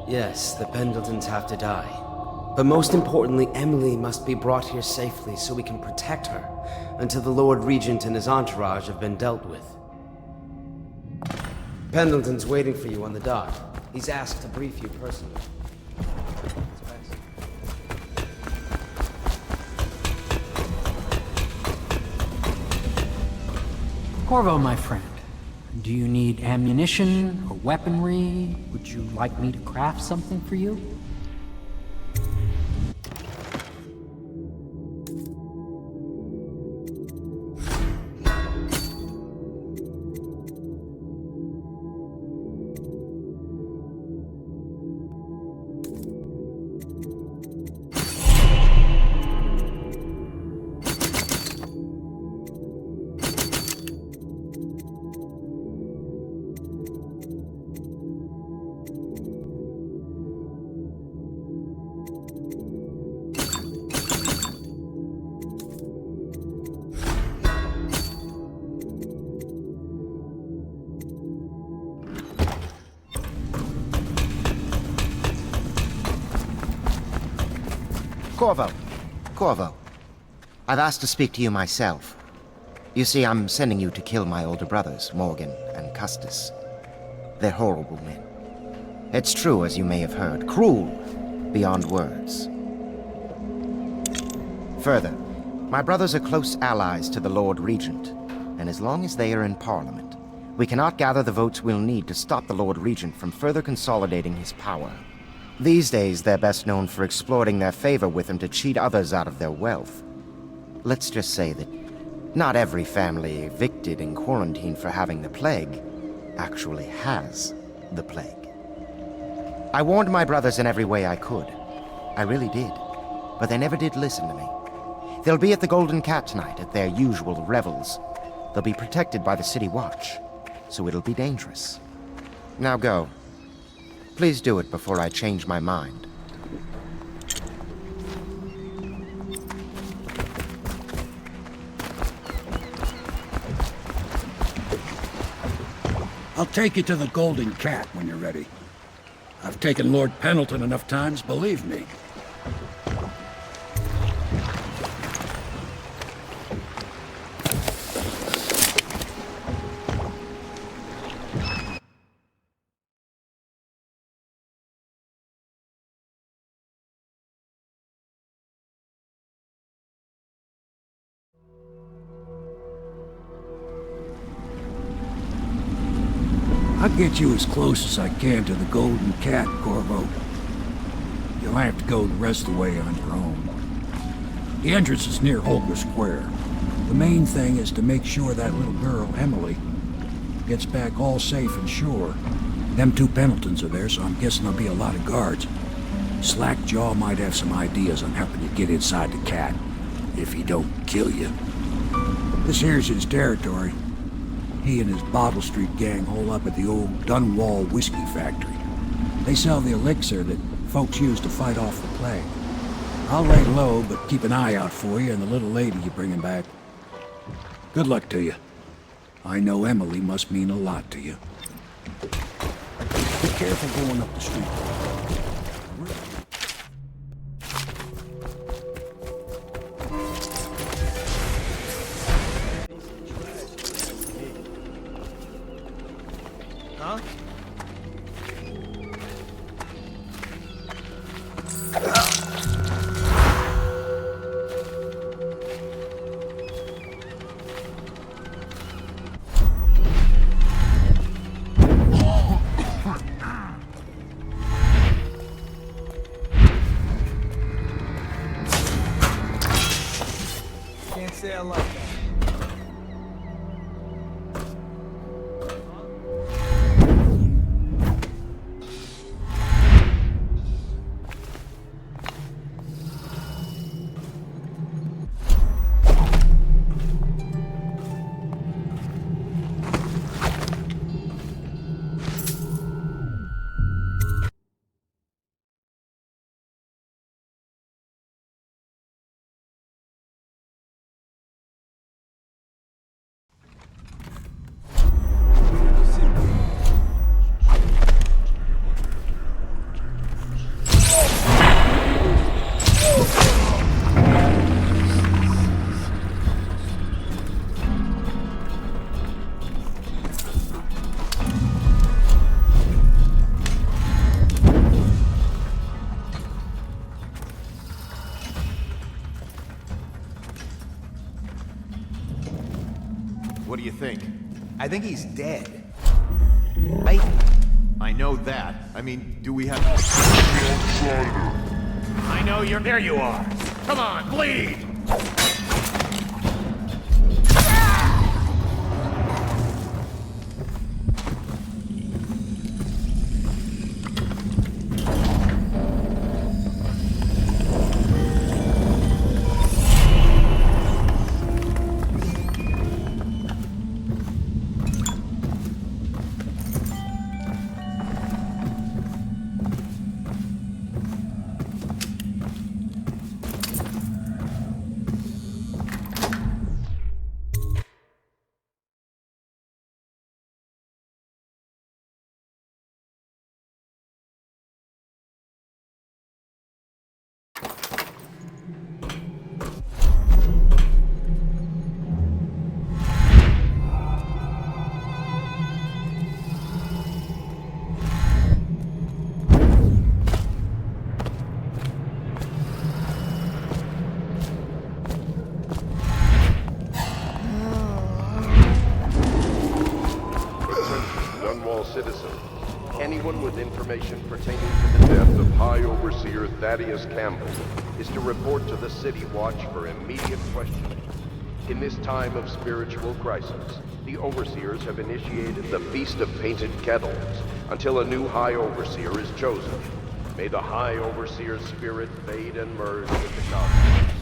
Yes, the Pendletons have to die. But most importantly, Emily must be brought here safely so we can protect her until the Lord Regent and his entourage have been dealt with. Pendleton's waiting for you on the dock. He's asked to brief you personally. Corvo, my friend. Do you need ammunition or weaponry? Would you like me to craft something for you? Corvo. I've asked to speak to you myself. You see, I'm sending you to kill my older brothers, Morgan and Custis. They're horrible men. It's true, as you may have heard, cruel beyond words. Further, my brothers are close allies to the Lord Regent, and as long as they are in Parliament, we cannot gather the votes we'll need to stop the Lord Regent from further consolidating his power. These days, they're best known for exploiting their favor with him to cheat others out of their wealth. Let's just say that not every family evicted and quarantined for having the plague actually has the plague. I warned my brothers in every way I could. I really did. But they never did listen to me. They'll be at the Golden Cat tonight at their usual revels. They'll be protected by the City Watch, so it'll be dangerous. Now go. Please do it before I change my mind. I'll take you to the Golden Cat when you're ready. I've taken Lord Pendleton enough times, believe me. I'll get you as close as I can to the Golden Cat, Corvo. You'll have to go the rest of the way on your own. The entrance is near Holger Square. The main thing is to make sure that little girl, Emily, gets back all safe and sure. Them two Pendletons are there, so I'm guessing there'll be a lot of guards. Slackjaw might have some ideas on helping you get inside the cat, if he don't kill you. This here's his territory. He and his Bottle Street gang hole up at the old Dunwall whiskey factory. They sell the elixir that folks use to fight off the plague. I'll lay low, but keep an eye out for you and the little lady you're bringing back. Good luck to you. I know Emily must mean a lot to you. Be careful going up the street. Huh? Can't say I like that. What do you think? I think he's dead. I know that. I mean, do we have... I know you're... There you are! Come on, bleed! Citizen. Anyone with information pertaining to the death of High Overseer Thaddeus Campbell is to report to the City Watch for immediate questioning. In this time of spiritual crisis, the Overseers have initiated the Feast of Painted Kettles until a new High Overseer is chosen. May the High Overseer's spirit fade and merge with the cosmos.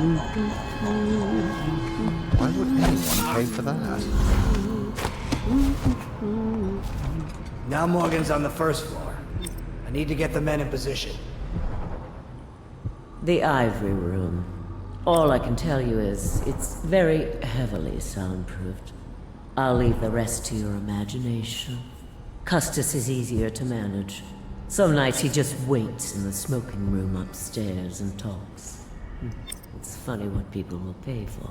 Why would anyone pay for that? Now Morgan's on the first floor. I need to get the men in position. The Ivory Room. All I can tell you is, it's very heavily soundproofed. I'll leave the rest to your imagination. Custis is easier to manage. Some nights he just waits in the smoking room upstairs and talks. It's funny what people will pay for.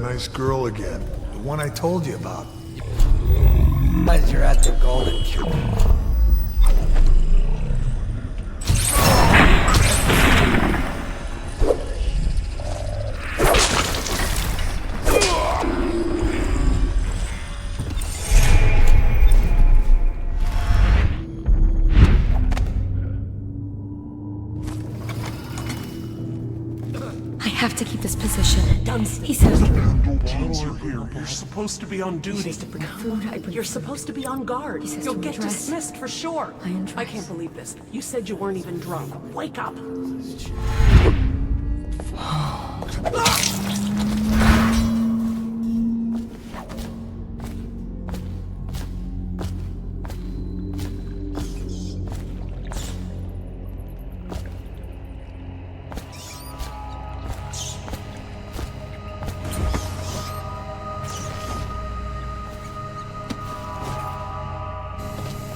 Nice girl again. The one I told you about. Guys, you're at the Golden Cube. I have to keep this position. He says... You're supposed to be on duty. He says to bring food, I bring You're supposed to be on guard. He says You'll to get undress. dismissed for sure. I undress. I can't believe this. You said you weren't even drunk. Wake up.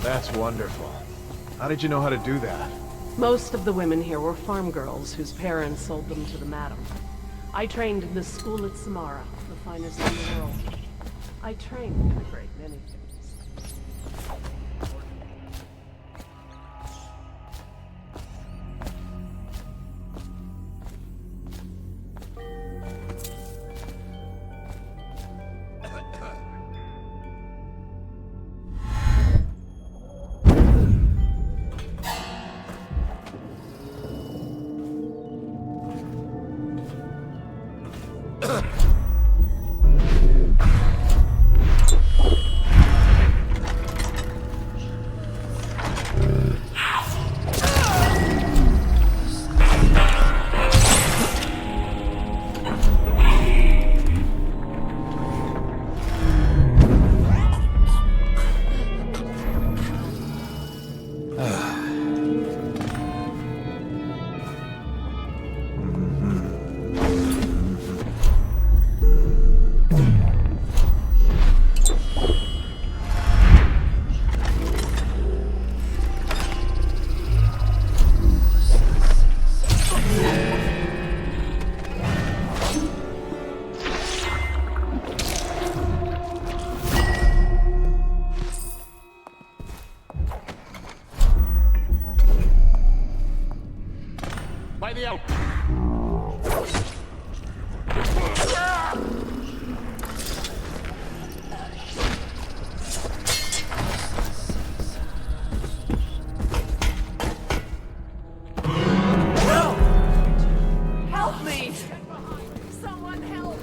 That's wonderful. How did you know how to do that? Most of the women here were farm girls whose parents sold them to the madam. I trained in this school at Samara, the finest in the world. I trained in a great many things. By the out. Help me! Someone help!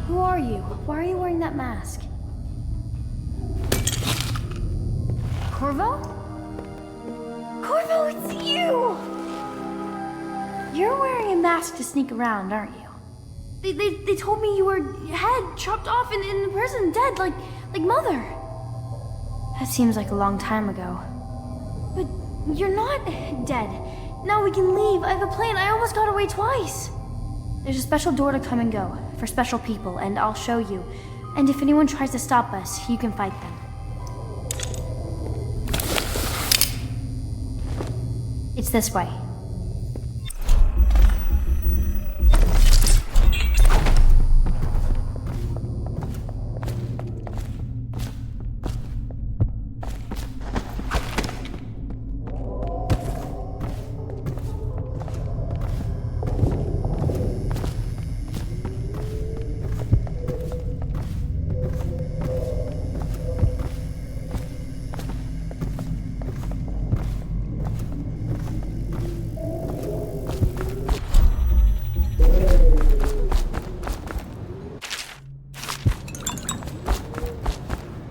Who are you? Why are you wearing that mask? Corvo? Corvo, it's you! You're wearing a mask to sneak around, aren't you? They told me you were head chopped off in the prison, dead, like Mother. That seems like a long time ago. But you're not dead. Now we can leave. I have a plan. I almost got away twice. There's a special door to come and go, for special people, and I'll show you. And if anyone tries to stop us, you can fight them. It's this way.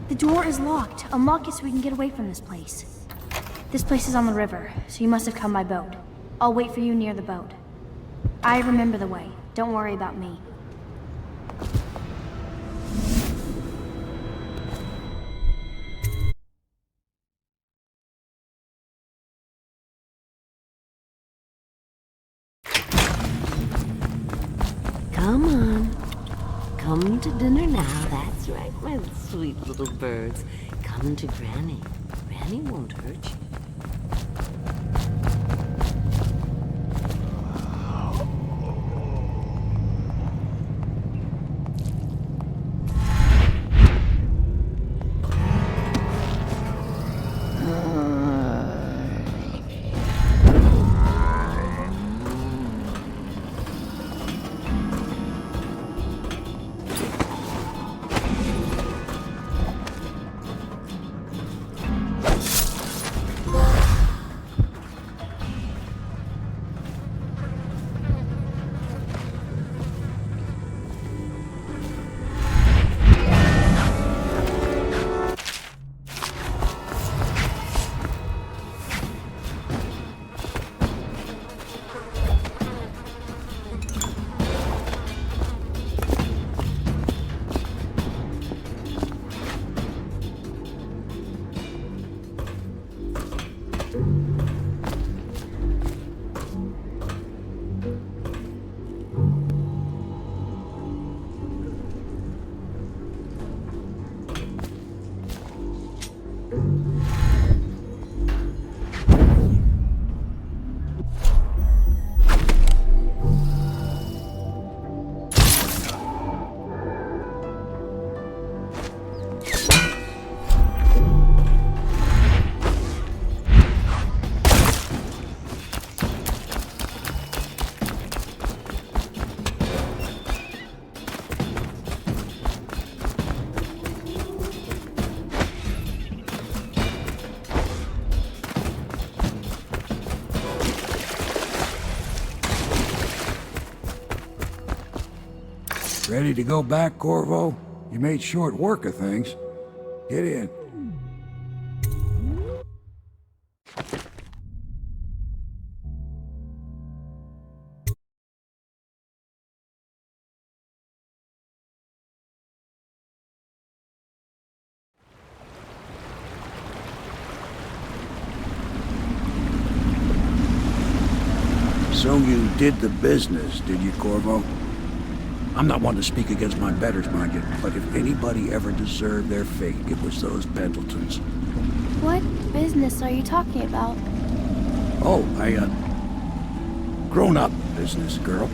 The door is locked. Unlock it so we can get away from this place. This place is on the river, so you must have come by boat. I'll wait for you near the boat. I remember the way. Don't worry about me. Come on. Come to dinner now. That's right, my sweet little birds. Come to Granny. Granny won't hurt you. Ready to go back, Corvo? You made short work of things. Get in. So you did the business, did you, Corvo? I'm not one to speak against my betters, mind you, but if anybody ever deserved their fate, it was those Pendletons. What business are you talking about? Oh, grown-up business, girl.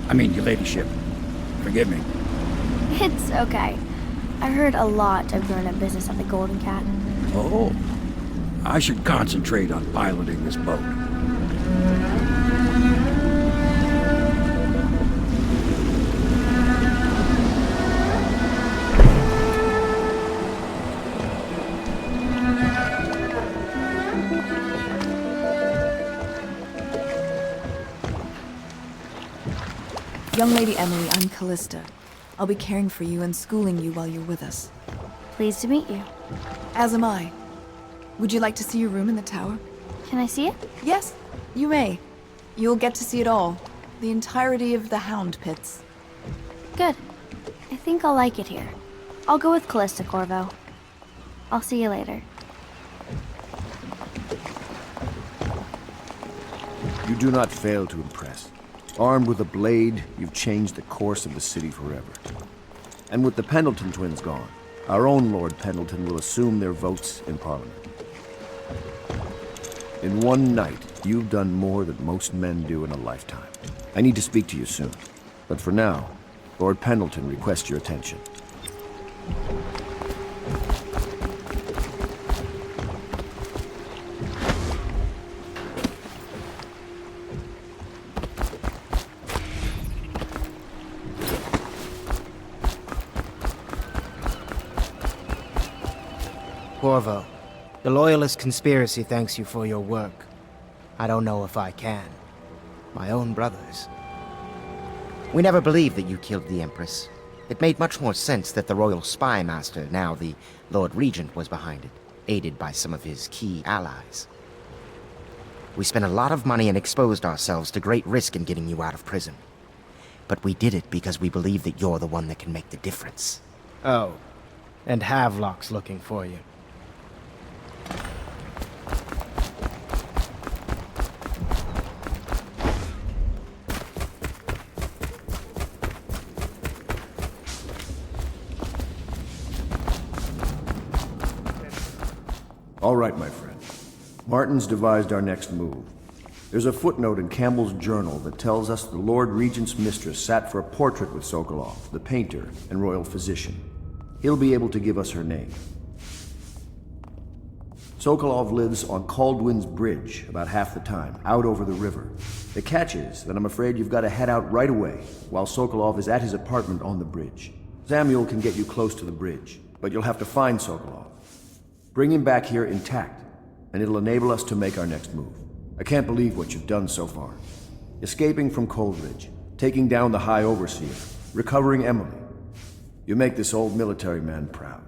I mean, your ladyship. Forgive me. It's okay. I heard a lot of grown-up business at the Golden Cat. Oh, I should concentrate on piloting this boat. Young Lady Emily, I'm Callista. I'll be caring for you and schooling you while you're with us. Pleased to meet you. As am I. Would you like to see your room in the tower? Can I see it? Yes, you may. You'll get to see it all. The entirety of the Hound Pits. Good. I think I'll like it here. I'll go with Callista, Corvo. I'll see you later. You do not fail to impress. Armed with a blade, you've changed the course of the city forever. And with the Pendleton twins gone, our own Lord Pendleton will assume their votes in Parliament. In one night, you've done more than most men do in a lifetime. I need to speak to you soon. But for now, Lord Pendleton requests your attention. Corvo, the Loyalist conspiracy thanks you for your work. I don't know if I can. My own brothers. We never believed that you killed the Empress. It made much more sense that the Royal Spy Master, now the Lord Regent, was behind it, aided by some of his key allies. We spent a lot of money and exposed ourselves to great risk in getting you out of prison. But we did it because we believe that you're the one that can make the difference. Oh, and Havelock's looking for you. All right, my friend. Martin's devised our next move. There's a footnote in Campbell's journal that tells us the Lord Regent's mistress sat for a portrait with Sokolov, the painter and royal physician. He'll be able to give us her name. Sokolov lives on Kaldwin's Bridge about half the time, out over the river. The catch is that I'm afraid you've got to head out right away, while Sokolov is at his apartment on the bridge. Samuel can get you close to the bridge, but you'll have to find Sokolov. Bring him back here intact, and it'll enable us to make our next move. I can't believe what you've done so far. Escaping from Coldridge, taking down the High Overseer, recovering Emily. You make this old military man proud.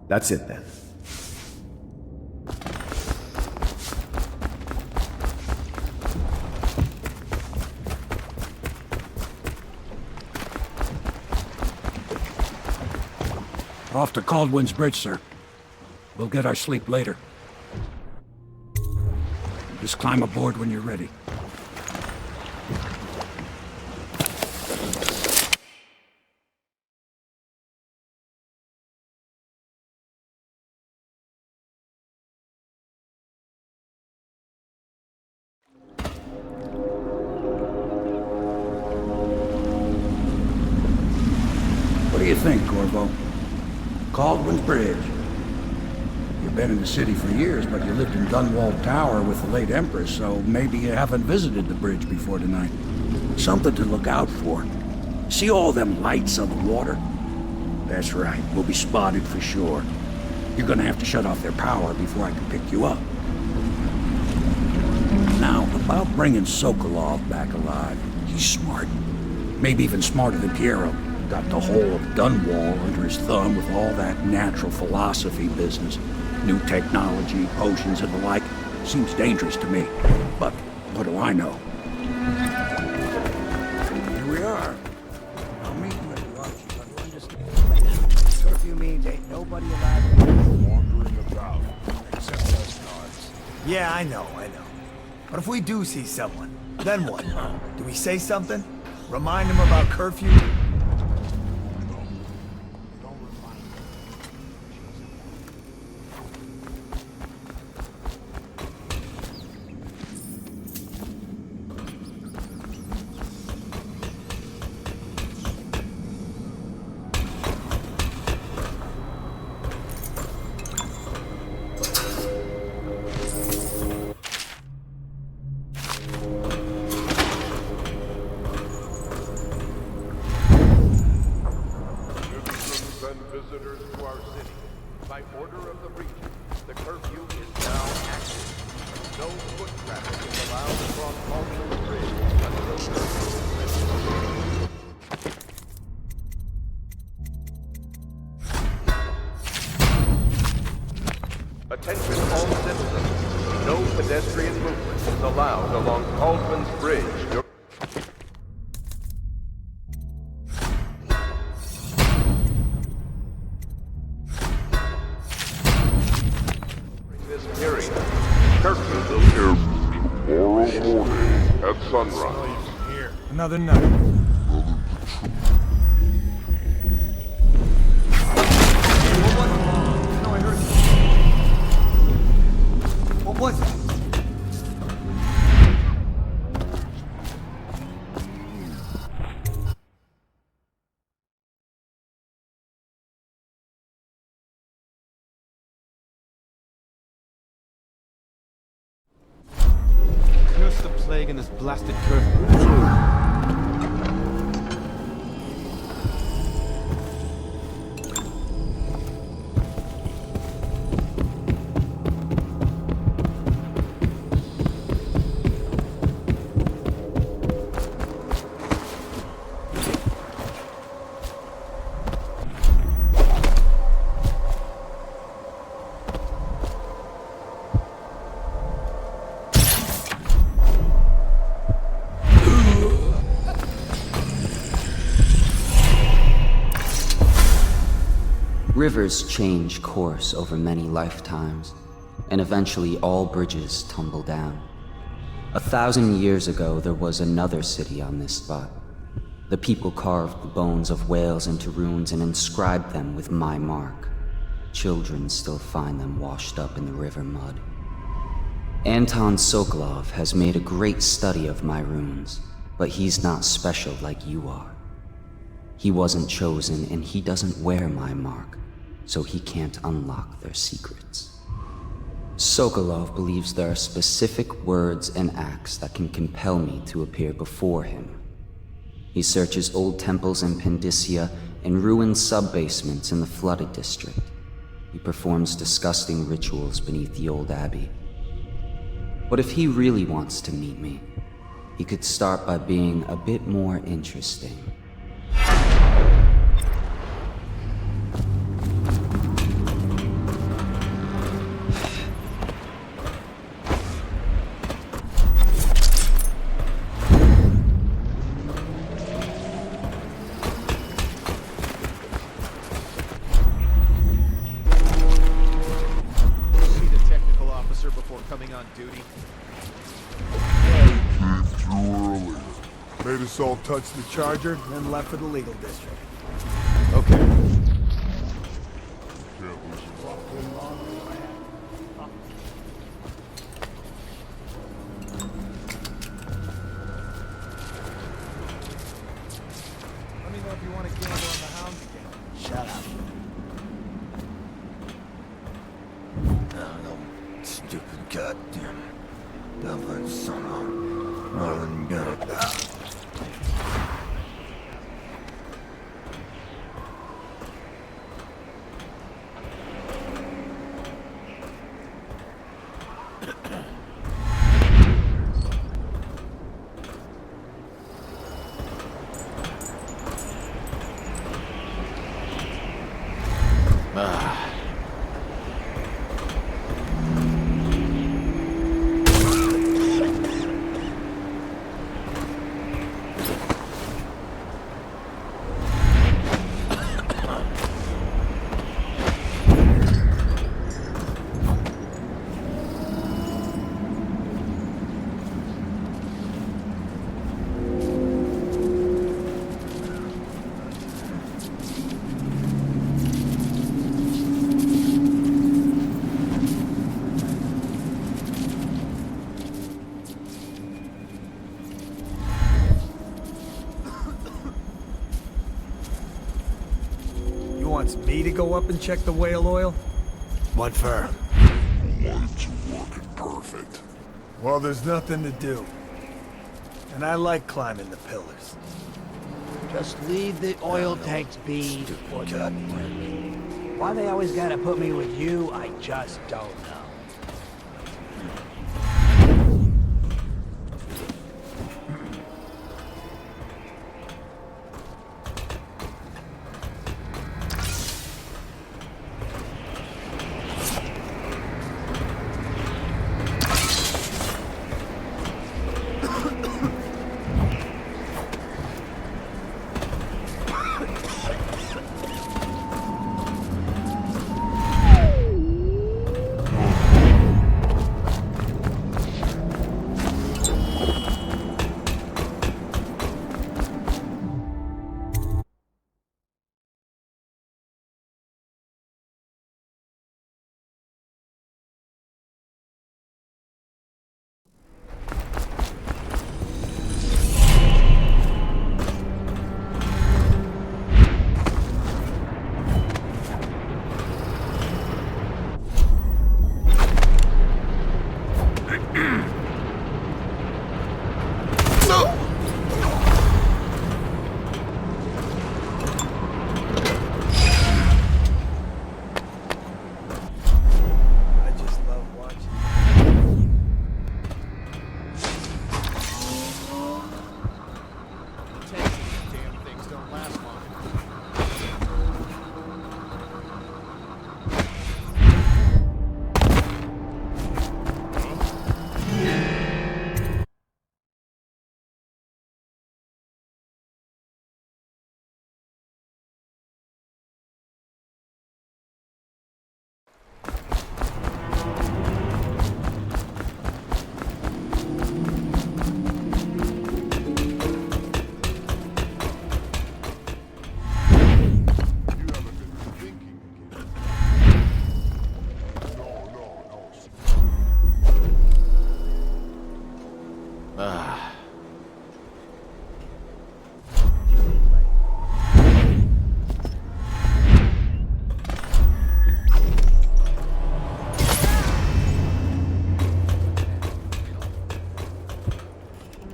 That's it then. Off to Kaldwin's Bridge, sir. We'll get our sleep later. Just climb aboard when you're ready. What do you think, Corvo? Kaldwin's Bridge. You've been in the city for years, but you lived in Dunwall Tower with the late Empress, so maybe you haven't visited the bridge before tonight. Something to look out for. See all them lights on the water? That's right, we'll be spotted for sure. You're gonna have to shut off their power before I can pick you up. Now, about bringing Sokolov back alive. He's smart. Maybe even smarter than Piero. Got the whole of Dunwall under his thumb with all that natural philosophy business. New technology, potions and the like. Seems dangerous to me. But what do I know? Here we are. I'll meet you at lunch. Curfew means ain't nobody allowed wandering about, except us guards. Yeah, I know. But if we do see someone, then what? Do we say something? Remind them about curfew? Visitors to our city. By order of the Regent, the curfew is now active. No foot traffic is allowed across Kaldwin's Bridge until curfew is lifted. Attention all citizens. No pedestrian movement is allowed along Kaldwin's Bridge. During this period, curfew Tomorrow morning at sunrise. Another night. What was it? Curse the plague in this blasted curfew. Rivers change course over many lifetimes, and eventually all bridges tumble down. 1,000 years ago, there was another city on this spot. The people carved the bones of whales into runes and inscribed them with my mark. Children still find them washed up in the river mud. Anton Sokolov has made a great study of my runes, but he's not special like you are. He wasn't chosen, and he doesn't wear my mark, so he can't unlock their secrets. Sokolov believes there are specific words and acts that can compel me to appear before him. He searches old temples in Pendicia and ruined sub-basements in the flooded district. He performs disgusting rituals beneath the old abbey. But if he really wants to meet me, he could start by being a bit more interesting. All touched the charger, then left for the legal district. Okay. Let me know if you want to gamble on the hounds again. Shut up. No, stupid goddamn Dublin son of Marlon gun. Wants me to go up and check the whale oil? What for? Lights working perfect. Well, there's nothing to do. And I like climbing the pillars. Just leave the oil tanks be. Why they always gotta put me with you, I just don't know.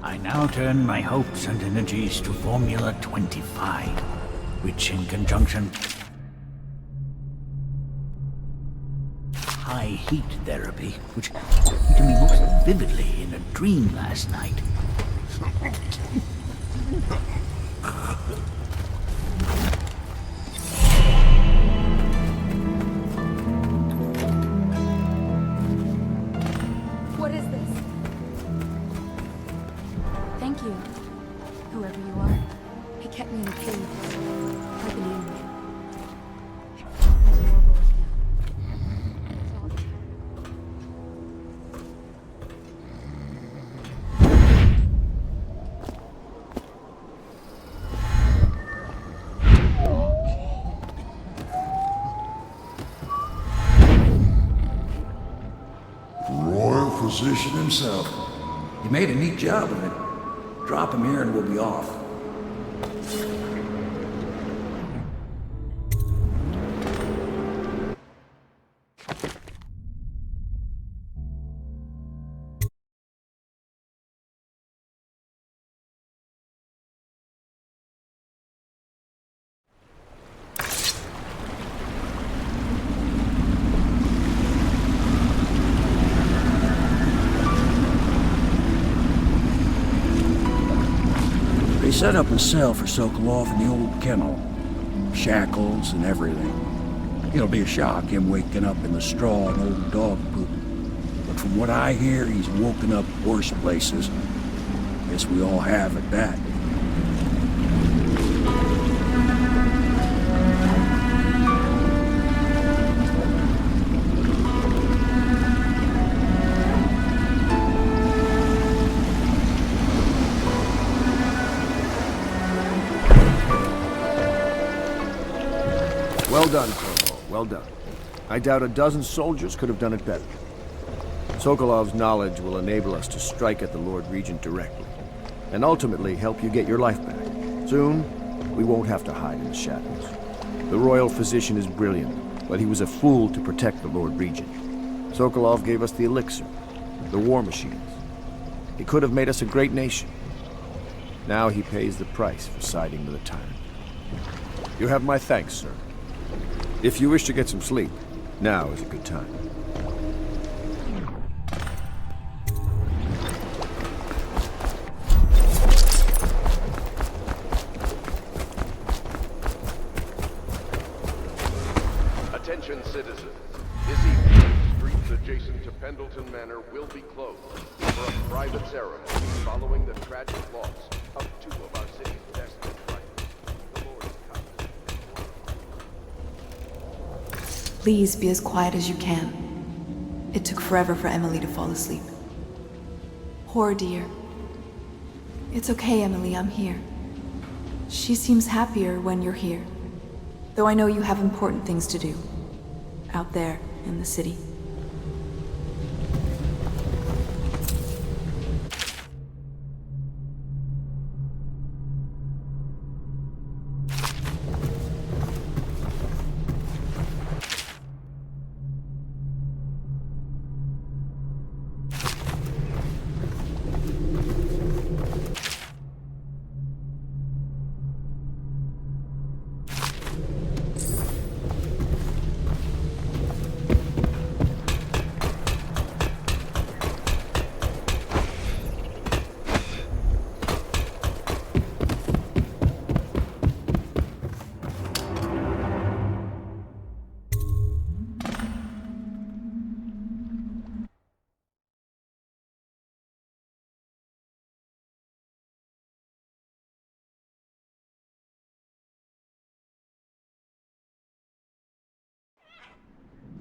I now turn my hopes and energies to Formula 25, which in conjunction high heat therapy, which happened to me most vividly in a dream last night. What is this? Thank you, whoever you are. He kept me in a cage, like an animal. Royal physician himself. You made a neat job of it. Drop him here and we'll be off. They set up a cell for Sokolov in the old kennel. Shackles and everything. It'll be a shock, him waking up in the straw and old dog poop. But from what I hear, he's woken up worse places. Guess we all have at that. Well done, Corvo. Well done. I doubt a dozen soldiers could have done it better. Sokolov's knowledge will enable us to strike at the Lord Regent directly, and ultimately help you get your life back. Soon, we won't have to hide in the shadows. The royal physician is brilliant, but he was a fool to protect the Lord Regent. Sokolov gave us the elixir, the war machines. He could have made us a great nation. Now he pays the price for siding with a tyrant. You have my thanks, sir. If you wish to get some sleep, now is a good time. Attention citizens. This evening, streets adjacent to Pendleton Manor will be closed for a private ceremony following the tragic loss of two of our city's best writers. Please be as quiet as you can. It took forever for Emily to fall asleep. Poor dear. It's okay, Emily, I'm here. She seems happier when you're here. Though I know you have important things to do. Out there, in the city.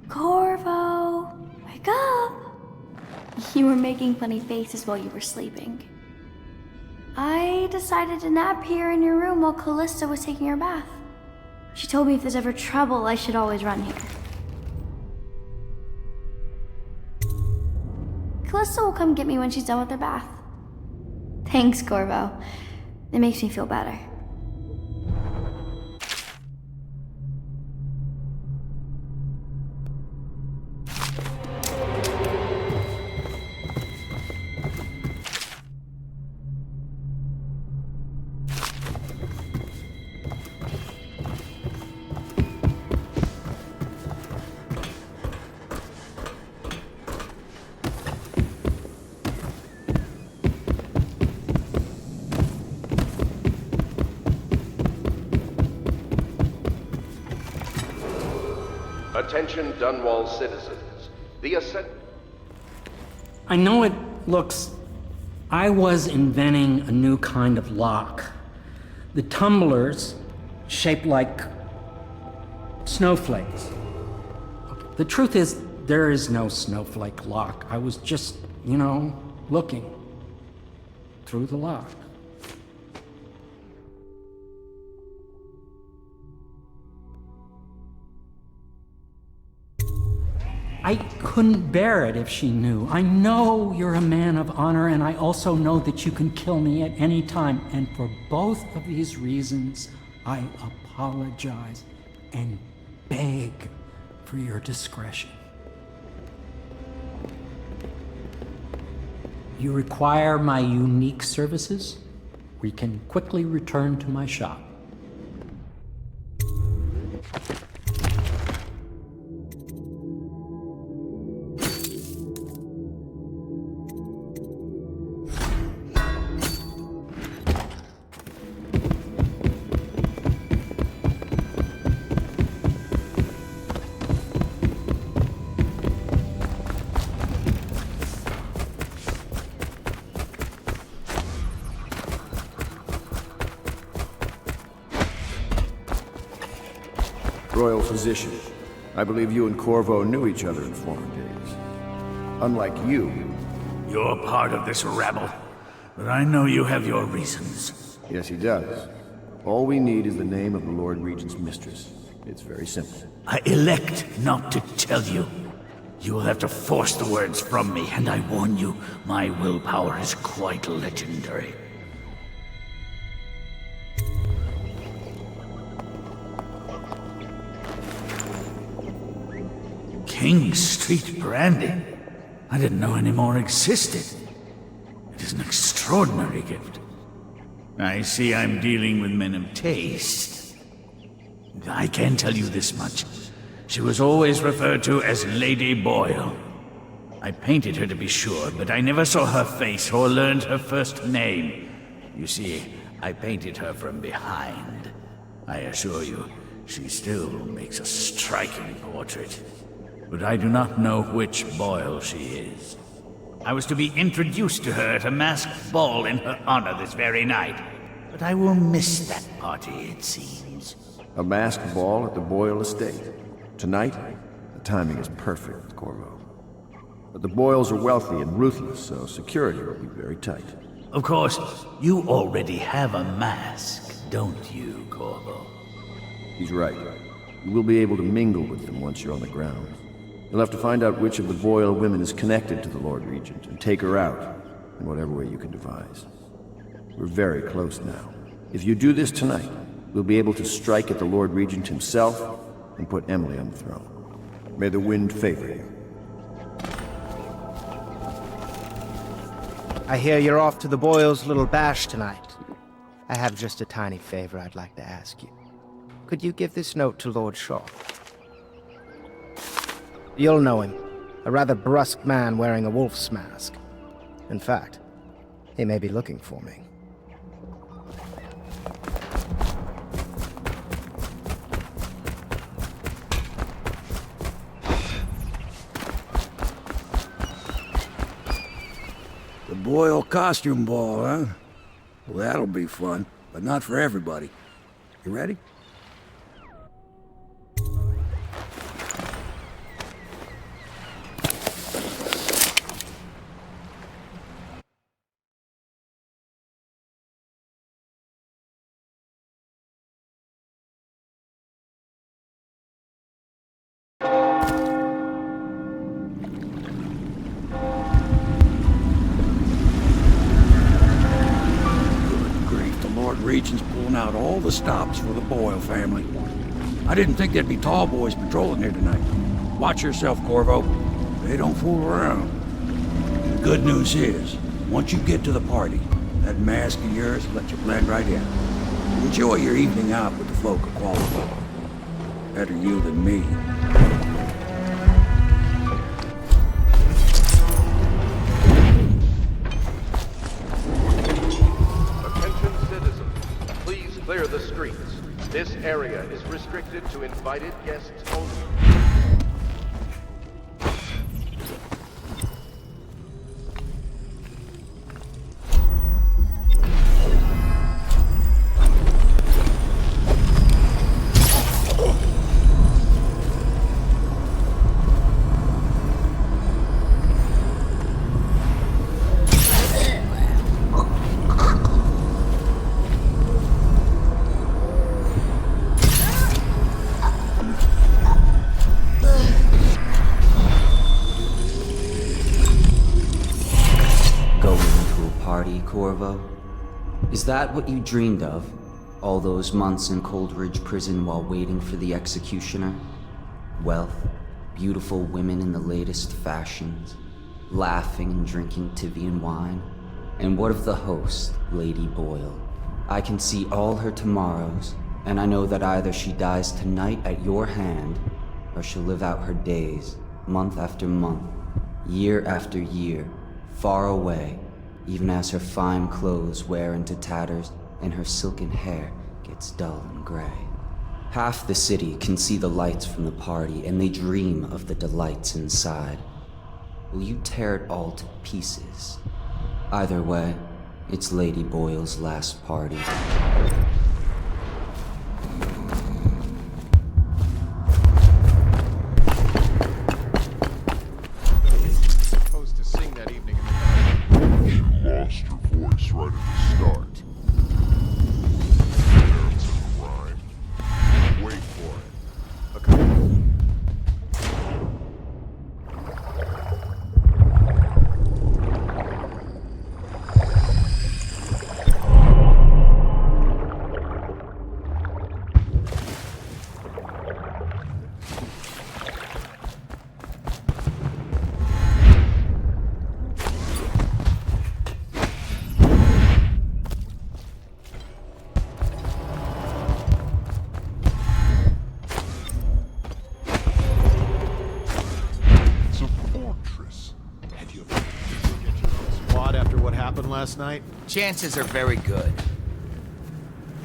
Corvo, wake up! You were making funny faces while you were sleeping. I decided to nap here in your room while Callista was taking her bath. She told me if there's ever trouble, I should always run here. Callista will come get me when she's done with her bath. Thanks, Corvo. It makes me feel better. Attention Dunwall citizens. I know it looks... I was inventing a new kind of lock. The tumblers, shaped like snowflakes. The truth is, there is no snowflake lock. I was just, looking through the lock. I couldn't bear it if she knew. I know you're a man of honor, and I also know that you can kill me at any time. And for both of these reasons, I apologize and beg for your discretion. You require my unique services? We can quickly return to my shop. Royal physician, I believe you and Corvo knew each other in former days. Unlike you... You're part of this rabble, but I know you have your reasons. Yes, he does. All we need is the name of the Lord Regent's mistress. It's very simple. I elect not to tell you. You will have to force the words from me, and I warn you, my willpower is quite legendary. King Street brandy? I didn't know any more existed. It is an extraordinary gift. I see I'm dealing with men of taste. I can tell you this much. She was always referred to as Lady Boyle. I painted her to be sure, but I never saw her face or learned her first name. You see, I painted her from behind. I assure you, she still makes a striking portrait. But I do not know which Boyle she is. I was to be introduced to her at a masked ball in her honor this very night. But I will miss that party, it seems. A masked ball at the Boyle estate. Tonight, the timing is perfect, Corvo. But the Boyles are wealthy and ruthless, so security will be very tight. Of course, you already have a mask, don't you, Corvo? He's right. You will be able to mingle with them once you're on the ground. You'll have to find out which of the Boyle women is connected to the Lord Regent, and take her out, in whatever way you can devise. We're very close now. If you do this tonight, we'll be able to strike at the Lord Regent himself, and put Emily on the throne. May the wind favor you. I hear you're off to the Boyles' little bash tonight. I have just a tiny favor I'd like to ask you. Could you give this note to Lord Shaw? You'll know him. A rather brusque man wearing a wolf's mask. In fact, he may be looking for me. The Boyle costume ball, huh? Well, that'll be fun, but not for everybody. You ready? Regent's pulling out all the stops for the Boyle family. I didn't think there'd be tall boys patrolling here tonight. Watch yourself, Corvo. They don't fool around. The good news is, once you get to the party, that mask of yours will let you blend right in. Enjoy your evening out with the folk of quality. Better you than me. Attention citizens, please clear the streets. This area is restricted to invited guests only. Corvo? Is that what you dreamed of? All those months in Coldridge Prison while waiting for the executioner? Wealth, beautiful women in the latest fashions, laughing and drinking Tivian wine? And what of the host, Lady Boyle? I can see all her tomorrows, and I know that either she dies tonight at your hand, or she'll live out her days, month after month, year after year, far away, even as her fine clothes wear into tatters and her silken hair gets dull and gray. Half the city can see the lights from the party, and they dream of the delights inside. Will you tear it all to pieces? Either way, it's Lady Boyle's last party. Supposed to sing that evening in the night. You lost your voice right at the start. There's a rhyme. Wait for it. Okay. Last night? Chances are very good.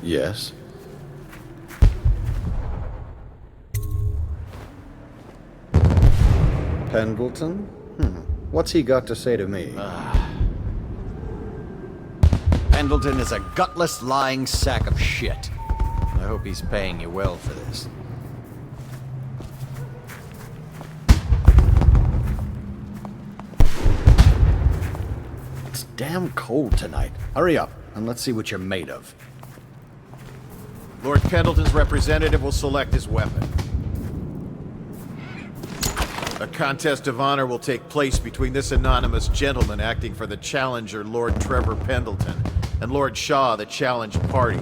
Yes. Pendleton? What's he got to say to me? Pendleton is a gutless, lying sack of shit. I hope he's paying you well for this. It's damn cold tonight. Hurry up, and let's see what you're made of. Lord Pendleton's representative will select his weapon. A contest of honor will take place between this anonymous gentleman acting for the challenger, Lord Trevor Pendleton, and Lord Shaw, the challenged party.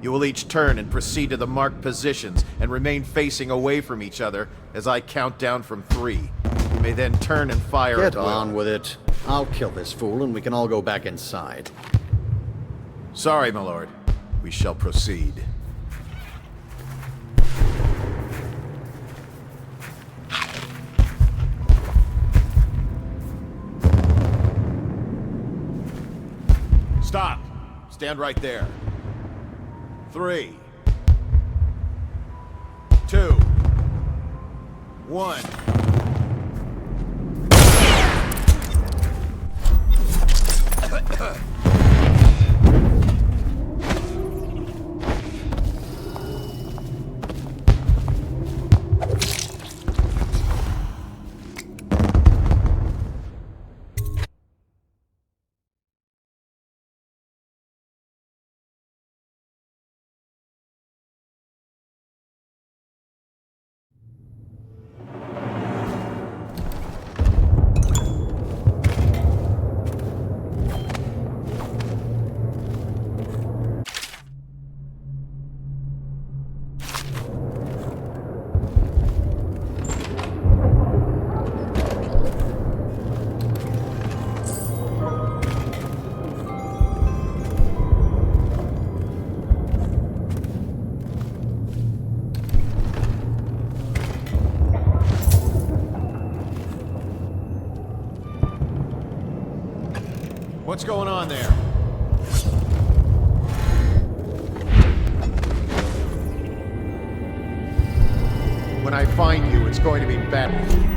You will each turn and proceed to the marked positions and remain facing away from each other as I count down from 3. You may then turn and fire at will. Get on with it. I'll kill this fool and we can all go back inside. Sorry, my lord. We shall proceed. Stop! Stand right there. 3, 2, 1. What's going on there? When I find you, it's going to be battle.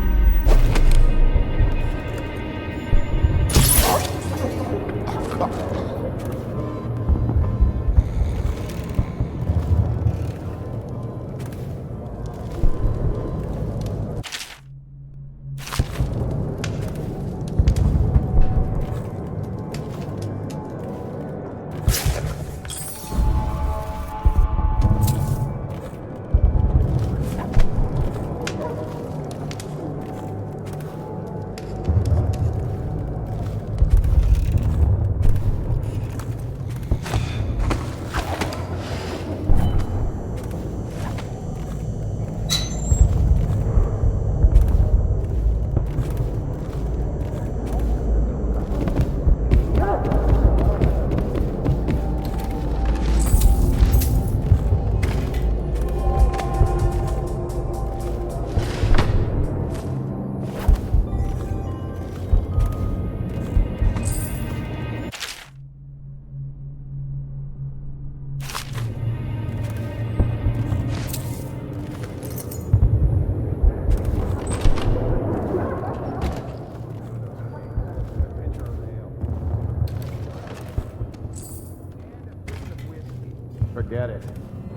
Forget it.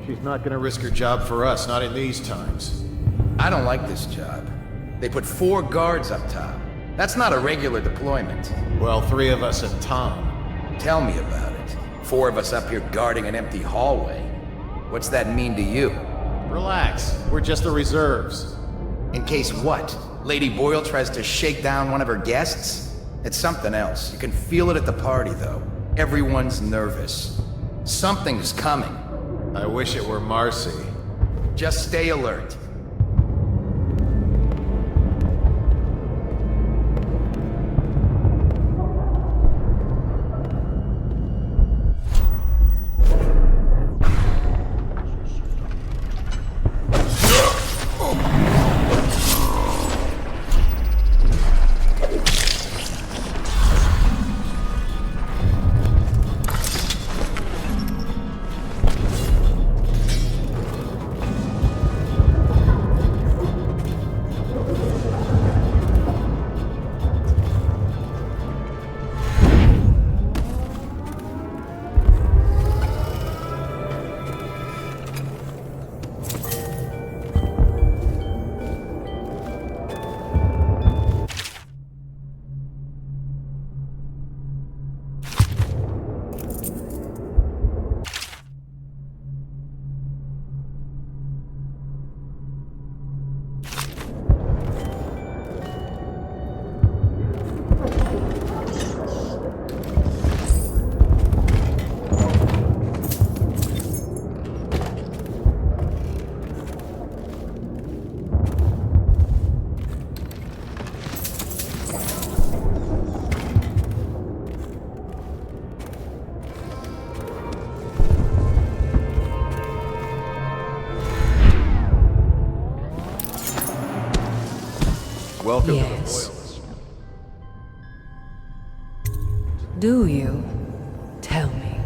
She's not gonna risk her job for us, not in these times. I don't like this job. They put 4 guards up top. That's not a regular deployment. Well, 3 of us and Tom. Tell me about it. 4 of us up here guarding an empty hallway. What's that mean to you? Relax. We're just the reserves. In case what? Lady Boyle tries to shake down one of her guests? It's something else. You can feel it at the party, though. Everyone's nervous. Something's coming. I wish it were Marcy. Just stay alert. Welcome Yes. Do you? Tell me.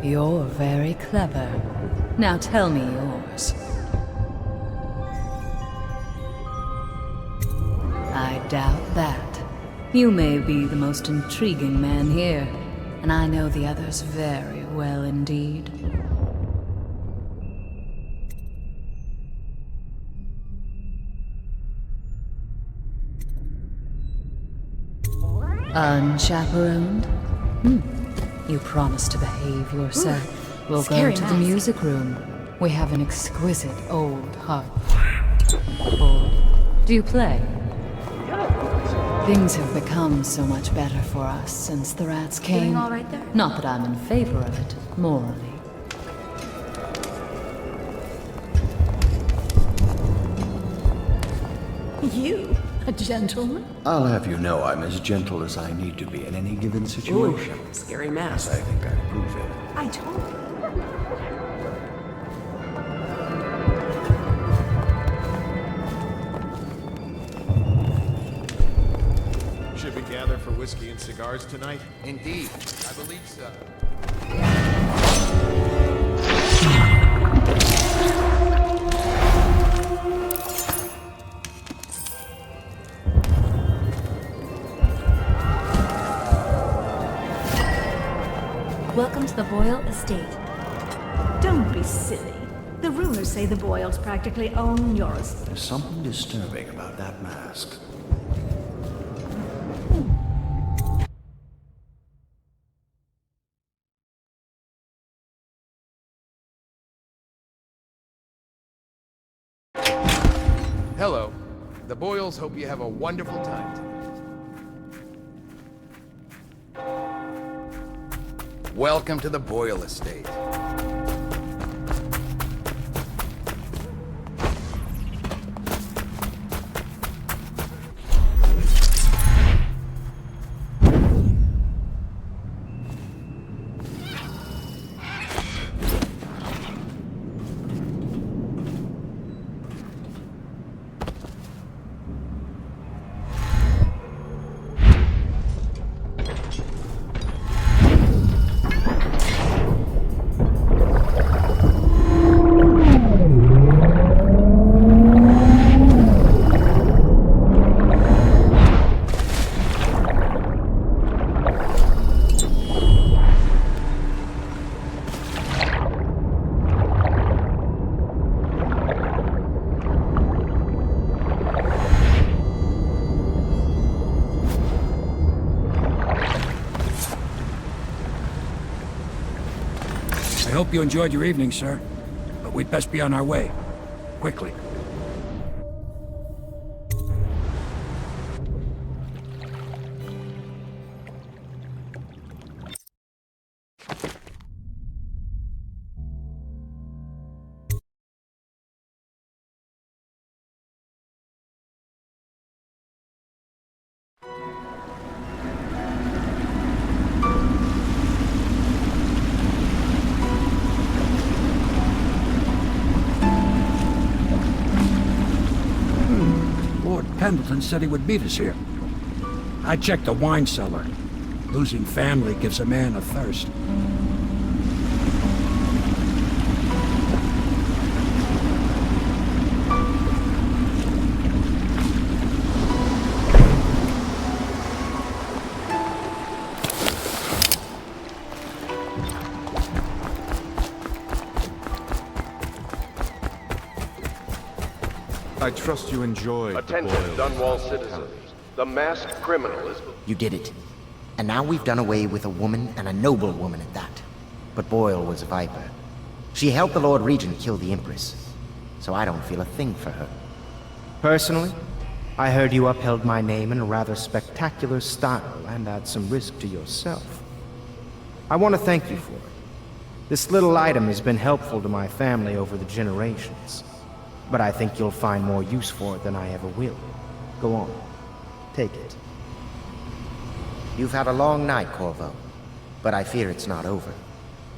You're very clever. Now tell me yours. I doubt that. You may be the most intriguing man here, and I know the others very well indeed. Unchaperoned? You promised to behave yourself. We'll go to the music room. We have an exquisite old harp. Or do you play? Things have become so much better for us since the rats came. Feeling all right there? Not that I'm in favor of it, morally. You? A gentleman? I'll have you know I'm as gentle as I need to be in any given situation. Ooh, scary mask. Yes, I think I'd prove it. I told you. whiskey and cigars tonight? Indeed, I believe so. Welcome to the Boyle estate. Don't be silly. The rumors say the Boyles practically own your estate. There's something disturbing about that mask. Hello. The Boyles hope you have a wonderful time tonight. Welcome to the Boyle estate. I hope you enjoyed your evening, sir. But we'd best be on our way. Quickly. Pendleton said he would meet us here. I checked the wine cellar. Losing family gives a man a thirst. I trust you enjoyed. Attention, Dunwall citizens. The masked criminal is... You did it. And now we've done away with a woman, and a noble woman at that. But Boyle was a viper. She helped the Lord Regent kill the Empress. So I don't feel a thing for her. Personally, I heard you upheld my name in a rather spectacular style and at some risk to yourself. I want to thank you for it. This little item has been helpful to my family over the generations. But I think you'll find more use for it than I ever will. Go on. Take it. You've had a long night, Corvo. But I fear it's not over.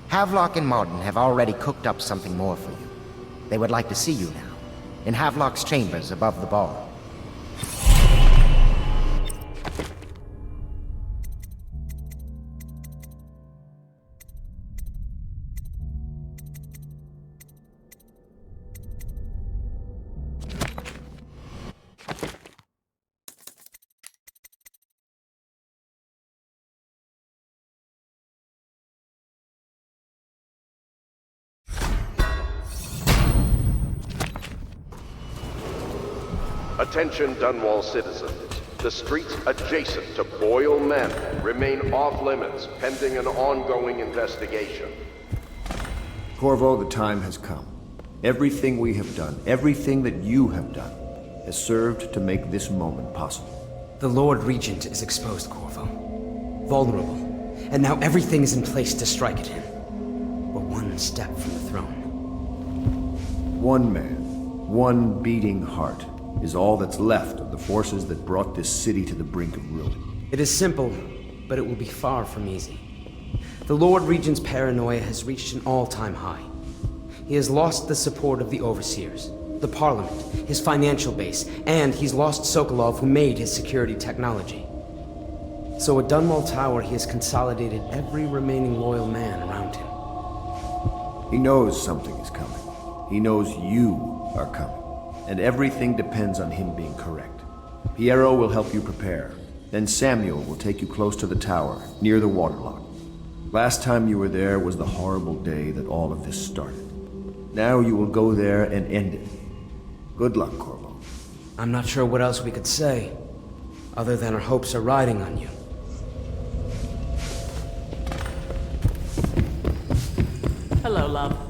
Havelock and Martin have already cooked up something more for you. They would like to see you now, in Havelock's chambers above the bar. Attention, Dunwall citizens. The streets adjacent to Boyle Manor remain off-limits pending an ongoing investigation. Corvo, the time has come. Everything we have done, everything that you have done, has served to make this moment possible. The Lord Regent is exposed, Corvo. Vulnerable. And now everything is in place to strike at him. We're one step from the throne. One man, one beating heart, is all that's left of the forces that brought this city to the brink of ruin. It is simple, but it will be far from easy. The Lord Regent's paranoia has reached an all-time high. He has lost the support of the Overseers, the Parliament, his financial base, and he's lost Sokolov, who made his security technology. So at Dunwall Tower, he has consolidated every remaining loyal man around him. He knows something is coming. He knows you are coming. And everything depends on him being correct. Piero will help you prepare. Then Samuel will take you close to the tower, near the waterlock. Last time you were there was the horrible day that all of this started. Now you will go there and end it. Good luck, Corvo. I'm not sure what else we could say, other than our hopes are riding on you. Hello, love.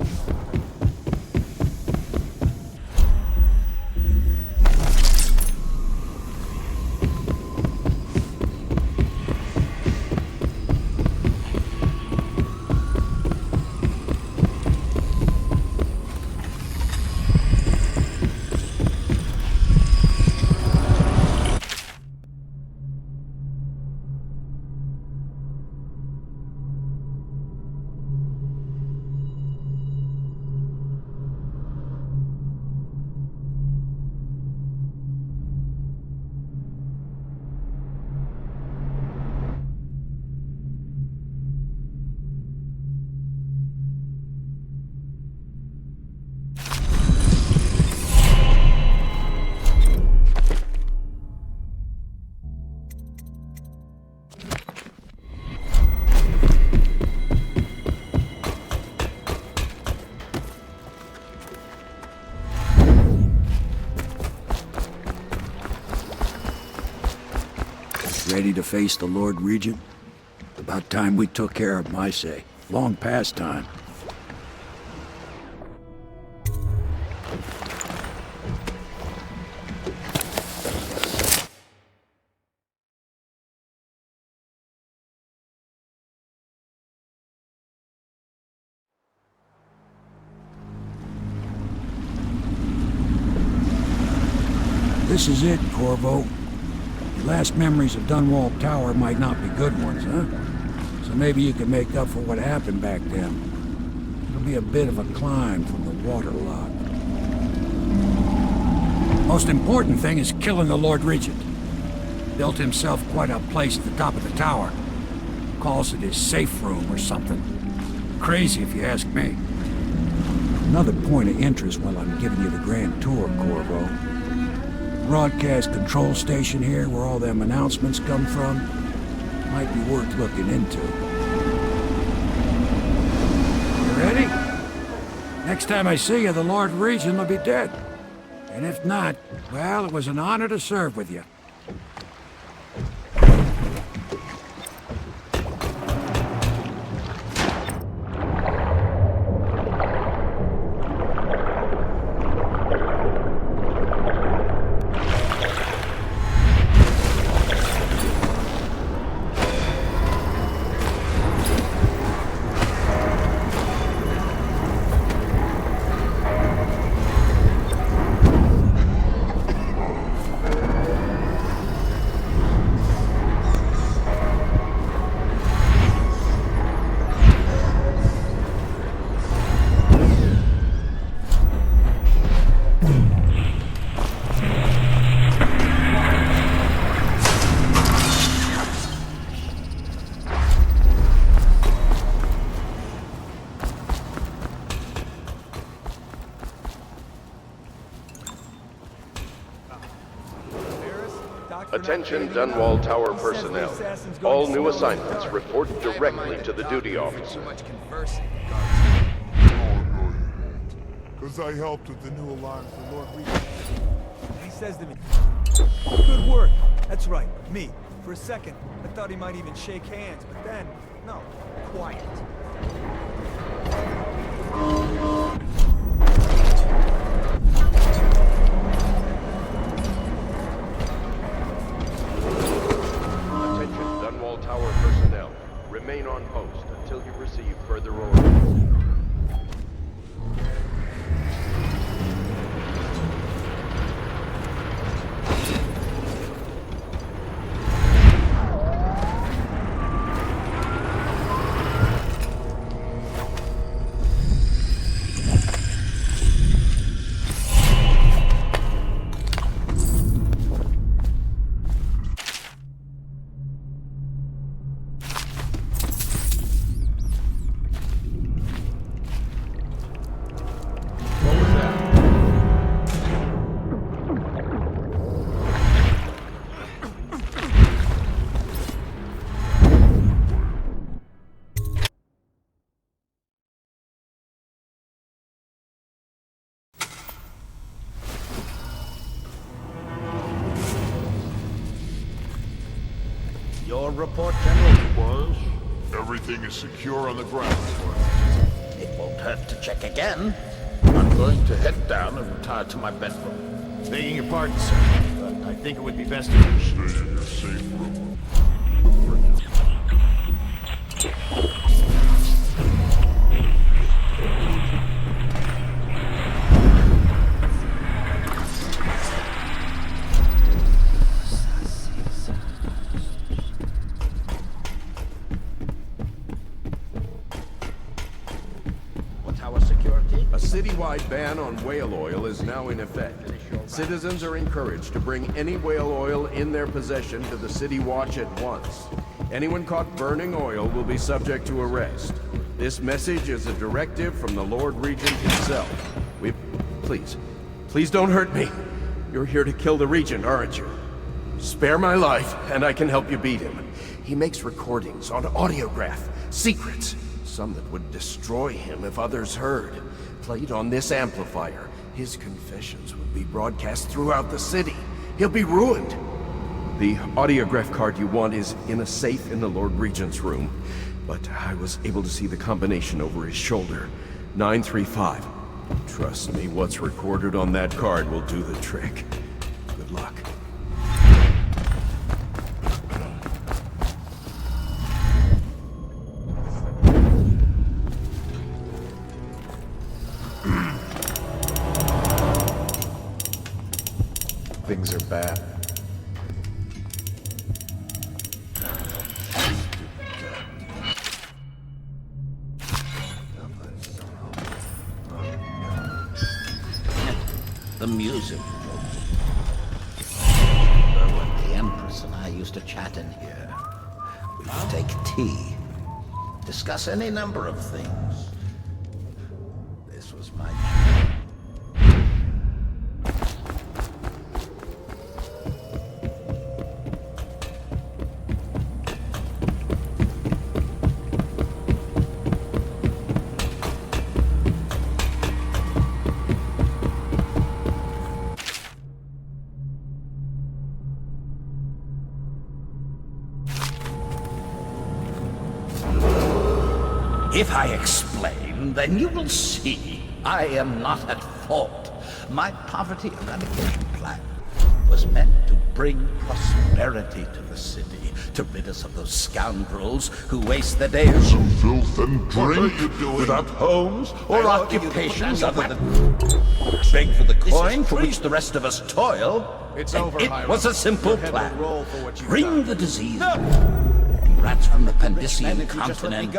Ready to face the Lord Regent? About time we took care of my say. Long past time. This is it, Corvo. Your last memories of Dunwall Tower might not be good ones, huh? So maybe you can make up for what happened back then. It'll be a bit of a climb from the waterlock. Most important thing is killing the Lord Regent. Built himself quite a place at the top of the tower. Calls it his safe room or something. Crazy if you ask me. Another point of interest while I'm giving you the grand tour, Corvo. Broadcast control station here, where all them announcements come from, might be worth looking into. You ready? Next time I see you, the Lord Regent will be dead. And if not, well, it was an honor to serve with you. Attention Dunwall Tower personnel. All new assignments report directly to the duty officer. Because I helped with the new alarm for Lord Regent. He says to me, good work. That's right, me. For a second, I thought he might even shake hands, but then, no, quiet. Tower personnel, remain on post until you receive further orders. report, General. Was? Everything is secure on the ground. It won't hurt to check again. I'm going to head down and retire to my bedroom. Begging your pardon, sir, but I think it would be best if you stay in your safe room. A citywide ban on whale oil is now in effect. Citizens are encouraged to bring any whale oil in their possession to the City Watch at once. Anyone caught burning oil will be subject to arrest. This message is a directive from the Lord Regent himself. Please don't hurt me. You're here to kill the Regent, aren't you? Spare my life, and I can help you beat him. He makes recordings on audiograph, secrets, some that would destroy him if others heard. Played on this amplifier, his confessions would be broadcast throughout the city. He'll be ruined. The audiograph card you want is in a safe in the Lord Regent's room, but I was able to see the combination over his shoulder. 935. Trust me, what's recorded on that card will do the trick. Good luck. Things are bad. The music. When the Empress and I used to chat in here, we would take tea, discuss any number of things. This was my If I explain, then you will see I am not at fault. My poverty eradication plan was meant to bring prosperity to the city, to rid us of those scoundrels who waste their days Some filth and drink without homes or occupations other than beg for the coin for which the rest of us toil. It's over, It was a simple plan. Roll for what you've Bring done. the disease. Rats from the Pandician continent.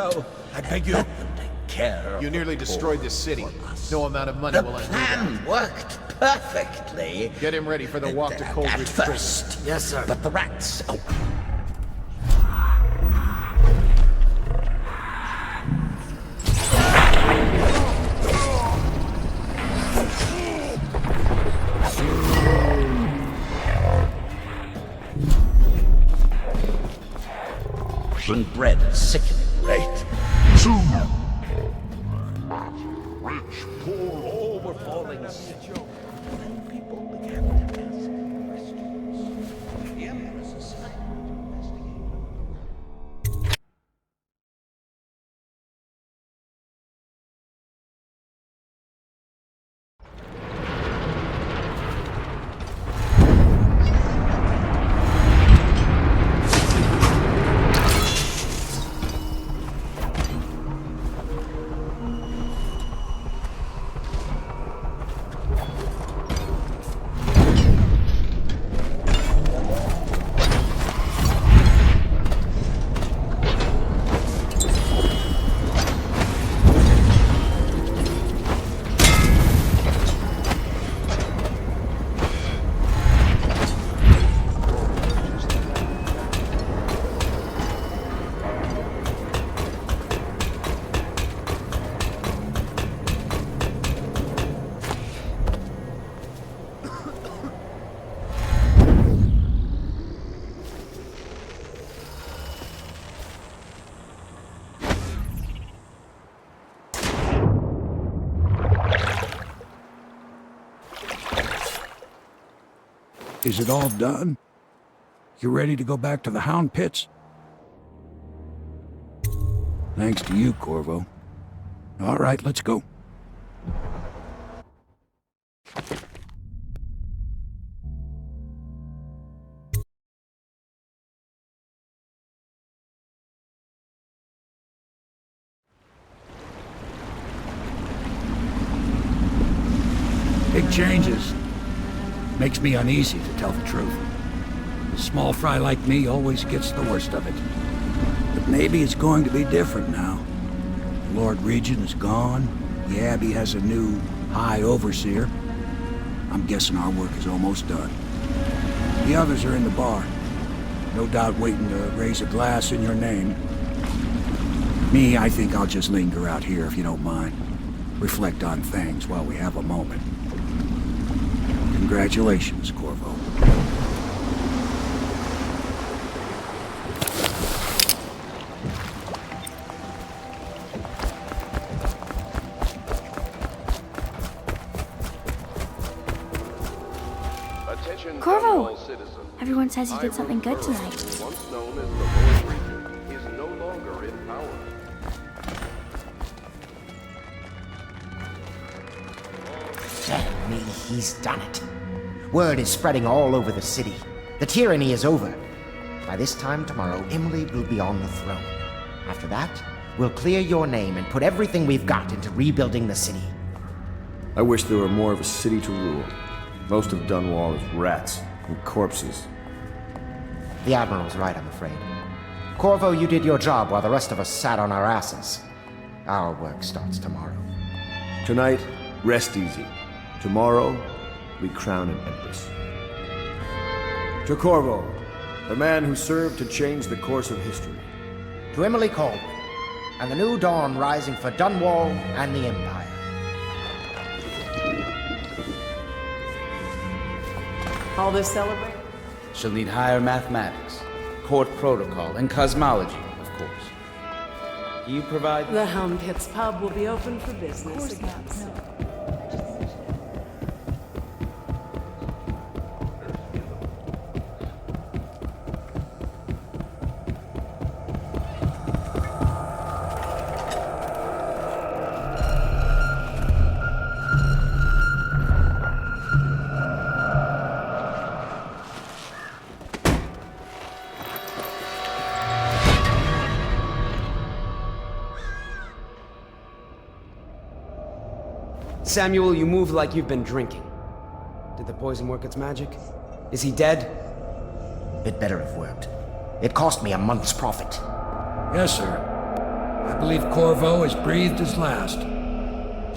I beg you. Let them take care. You nearly destroyed this city. No amount of money The will undo plan that. worked perfectly. Get him ready for the walk to Cold At Ridge first. Prison. Yes, sir. But the rats. Oh. Bread is sickening late. Soon. Rich, poor, all were falling asleep. Then people began to ask questions. The Empress assigned me to investigate. Is it all done? You ready to go back to the Hound Pits? Thanks to you, Corvo. All right, let's go. Big changes. Makes me uneasy, to tell the truth. A small fry like me always gets the worst of it. But maybe it's going to be different now. The Lord Regent is gone. The Abbey has a new High Overseer. I'm guessing our work is almost done. The others are in the bar. No doubt waiting to raise a glass in your name. Me, I think I'll just linger out here if you don't mind. Reflect on things while we have a moment. Congratulations, Corvo. Corvo! Everyone says you did something good tonight. Once known as the Lord Regent, is no longer in power. Damn me, he's done it. Word is spreading all over the city. The tyranny is over. By this time tomorrow, Emily will be on the throne. After that, we'll clear your name and put everything we've got into rebuilding the city. I wish there were more of a city to rule. Most of Dunwall is rats and corpses. The Admiral's right, I'm afraid. Corvo, you did your job while the rest of us sat on our asses. Our work starts tomorrow. Tonight, rest easy. Tomorrow, we crown an empress. To Corvo, the man who served to change the course of history. To Emily Kaldwin, and the new dawn rising for Dunwall and the Empire. All this celebrate? She'll need higher mathematics, court protocol, and cosmology, of course. Do you provide... The Helm Pits pub will be open for business again. Samuel, you move like you've been drinking. Did the poison work its magic? Is he dead? It better have worked. It cost me a month's profit. Yes, sir. I believe Corvo has breathed his last.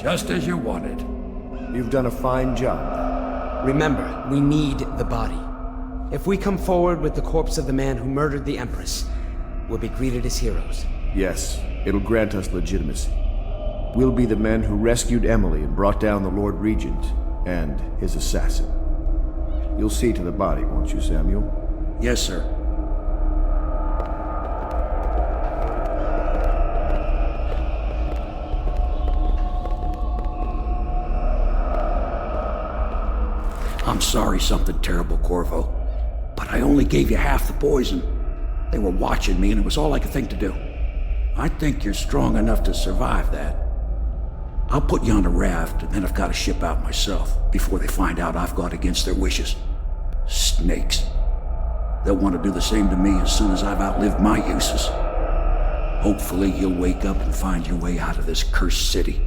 Just as you wanted. You've done a fine job. Remember, we need the body. If we come forward with the corpse of the man who murdered the Empress, we'll be greeted as heroes. Yes, it'll grant us legitimacy. We'll be the men who rescued Emily and brought down the Lord Regent and his assassin. You'll see to the body, won't you, Samuel? Yes, sir. I'm sorry something terrible, Corvo, but I only gave you half the poison. They were watching me and it was all I could think to do. I think you're strong enough to survive that. I'll put you on a raft, and then I've got to ship out myself before they find out I've gone against their wishes. Snakes. They'll want to do the same to me as soon as I've outlived my uses. Hopefully you'll wake up and find your way out of this cursed city.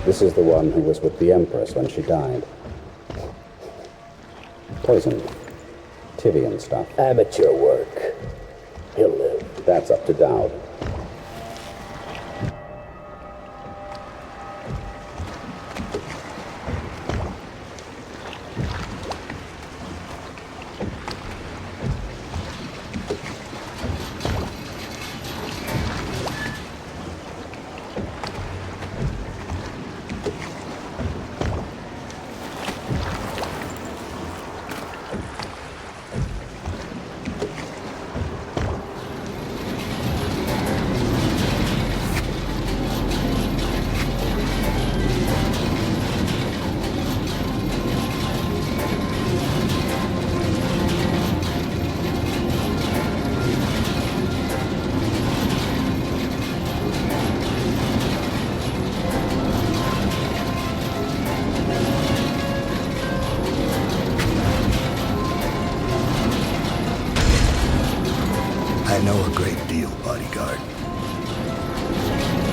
This is the one who was with the Empress when she died. Poison. Tivian stuff. Amateur work. He'll live. That's up to Dowd.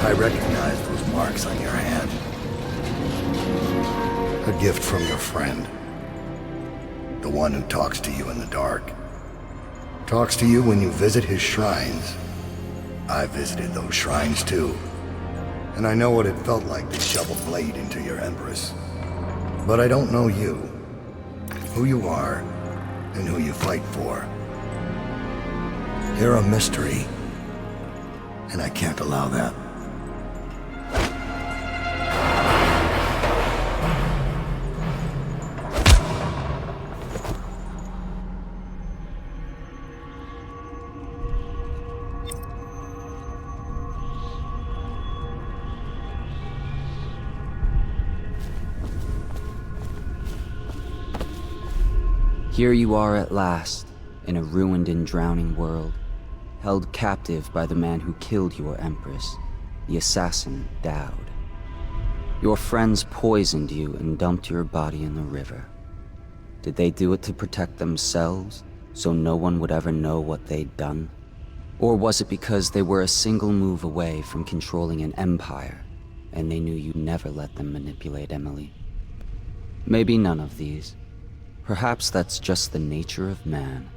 I recognize those marks on your hand. A gift from your friend. The one who talks to you in the dark. Talks to you when you visit his shrines. I visited those shrines too. And I know what it felt like to shove a blade into your Empress. But I don't know you. Who you are, and who you fight for. You're a mystery. And I can't allow that. Here you are at last, in a ruined and drowning world, held captive by the man who killed your Empress, the assassin Dowd. Your friends poisoned you and dumped your body in the river. Did they do it to protect themselves, so no one would ever know what they'd done? Or was it because they were a single move away from controlling an empire, and they knew you'd never let them manipulate Emily? Maybe none of these. Perhaps that's just the nature of man.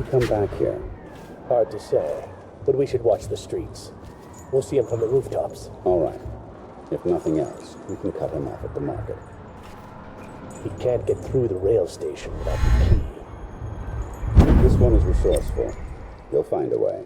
come back here? Hard to say, but we should watch the streets. We'll see him from the rooftops. All right. If nothing else, we can cut him off at the market. He can't get through the rail station without the key. This one is resourceful. He'll find a way.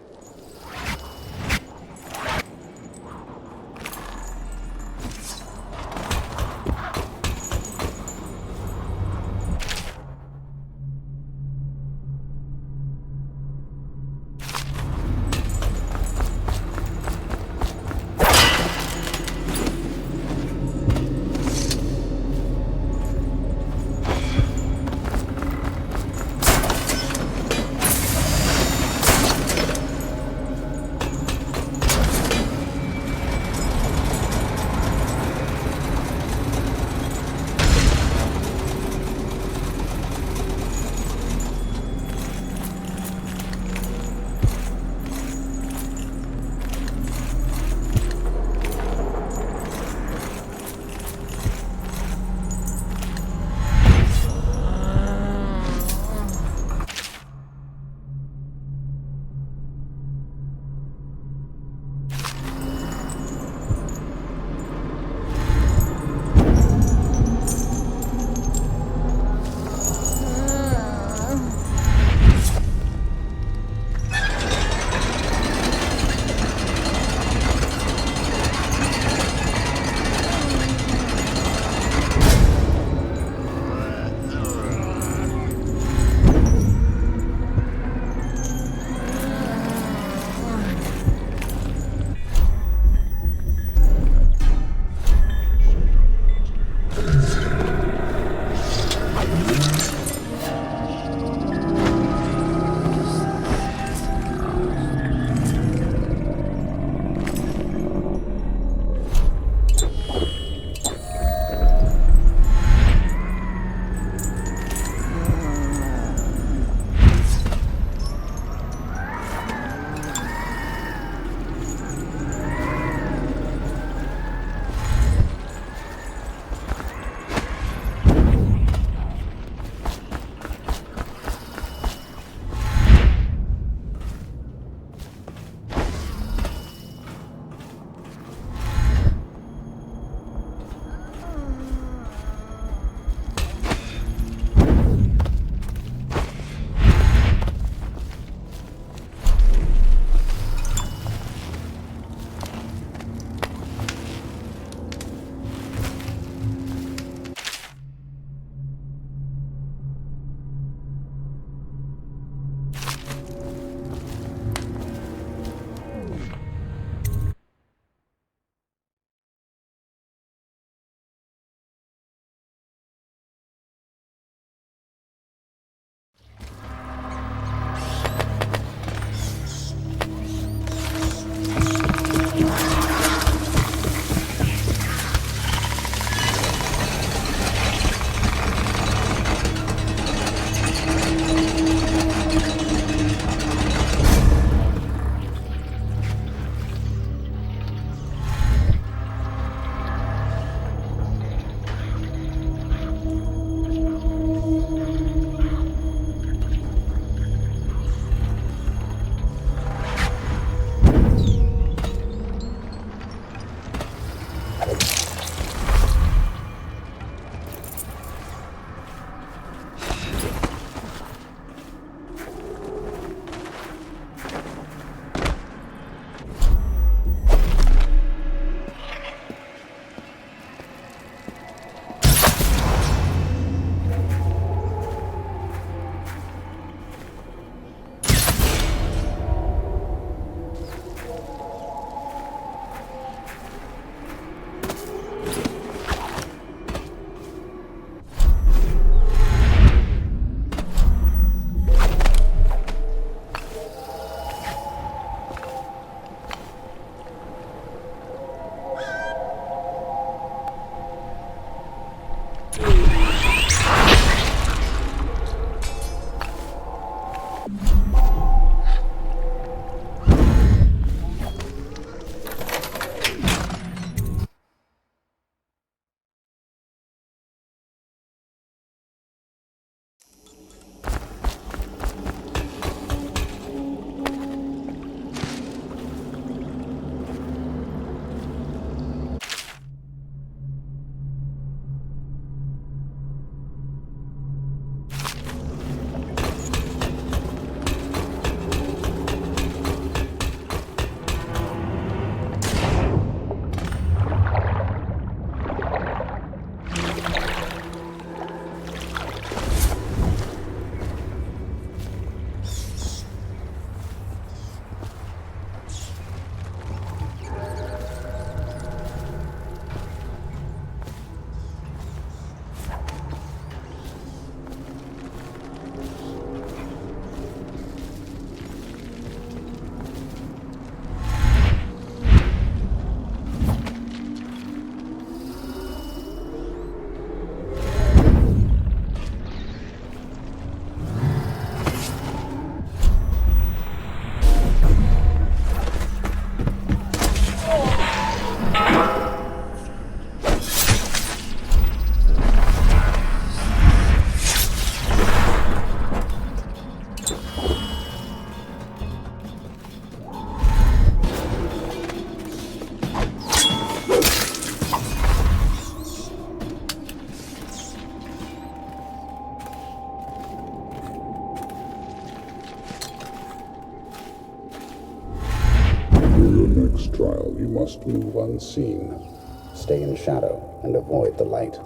trial, you must move unseen. Stay in shadow and avoid the light.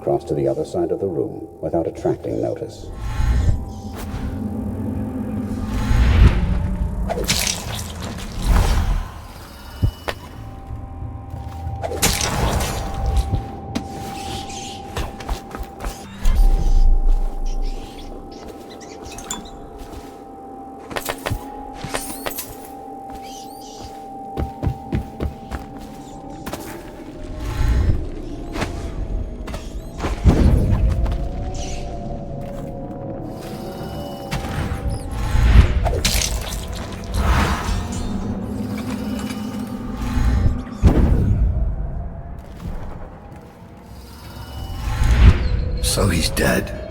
Cross to the other side of the room without attracting notice. So he's dead.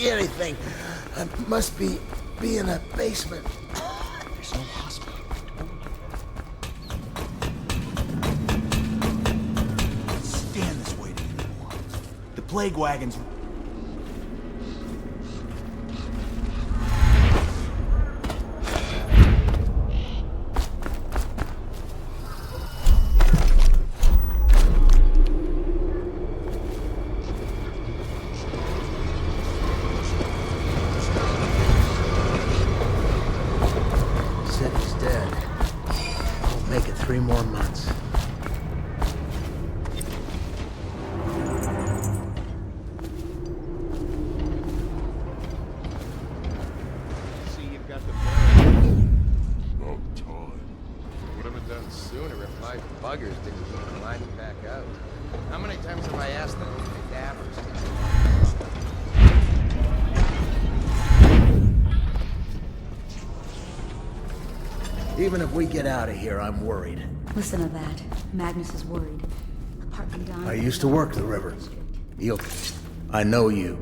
Anything. I must be in a basement. There's no hospital. Can't stand this waiting anymore. The plague wagons. Make it 3 more months. See, you've got the barrel. About time. Would have been done sooner if my buggers didn't keep climbing back out. How many times have I asked them to be dabbers? Even if we get out of here, I'm worried. Listen to that. Magnus is worried. Apart from dying. I used to work the river. I know you.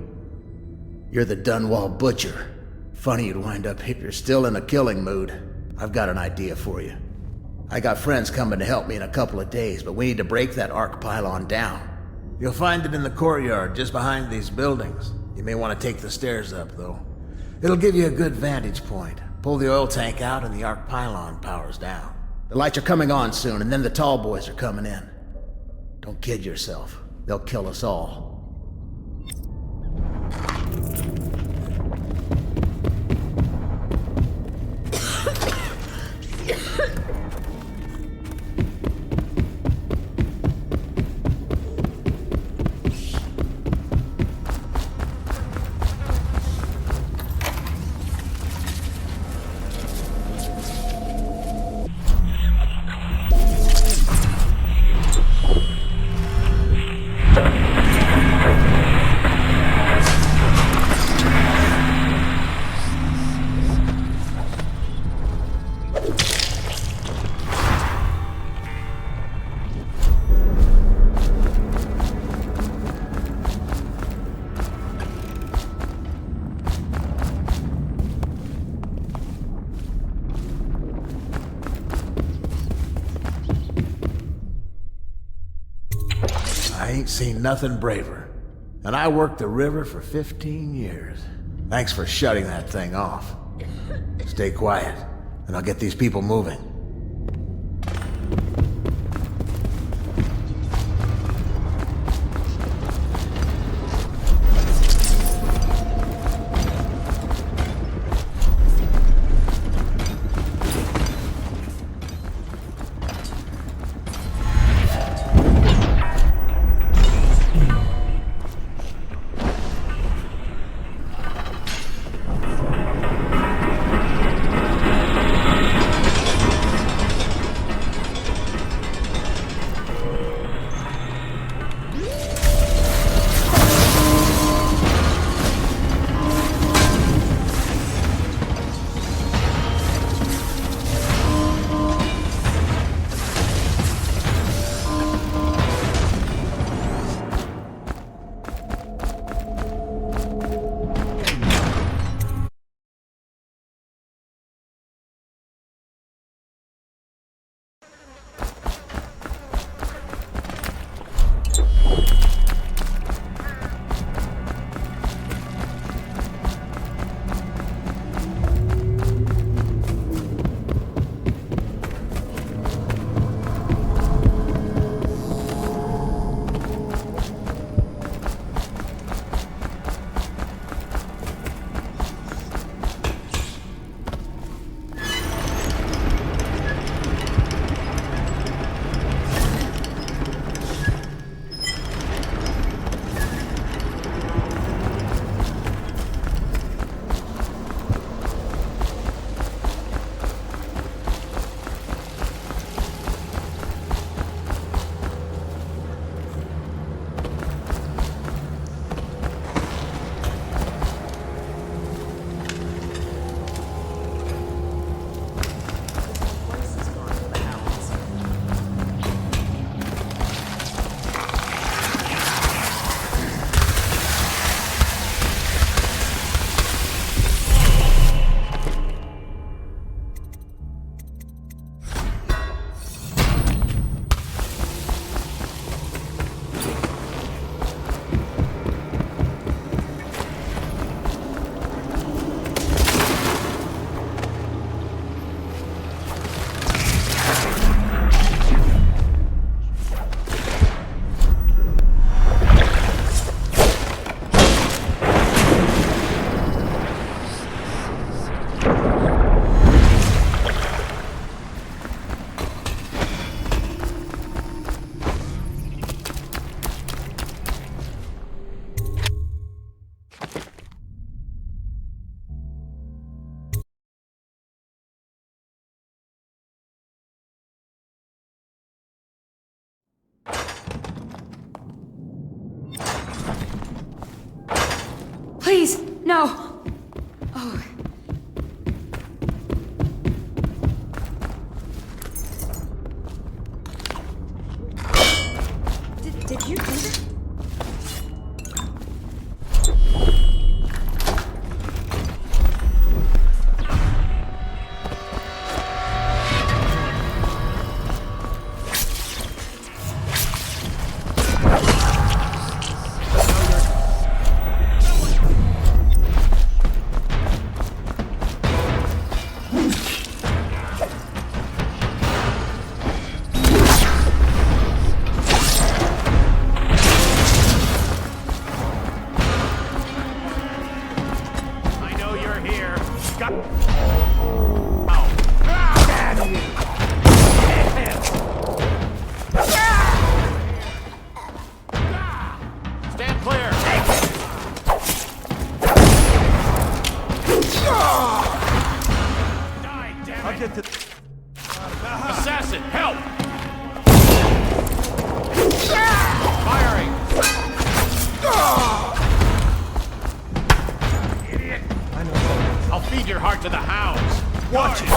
You're the Dunwall Butcher. Funny you'd wind up here. You're still in a killing mood. I've got an idea for you. I got friends coming to help me in a couple of days, but we need to break that arc pylon down. You'll find it in the courtyard, just behind these buildings. You may want to take the stairs up, though. It'll give you a good vantage point. Pull the oil tank out and the arc pylon powers down. The lights are coming on soon, and then the tall boys are coming in. Don't kid yourself. They'll kill us all. I ain't seen nothing braver. And I worked the river for 15 years. Thanks for shutting that thing off. Stay quiet, and I'll get these people moving. Please, no! Oh. Did you do that? Watch it!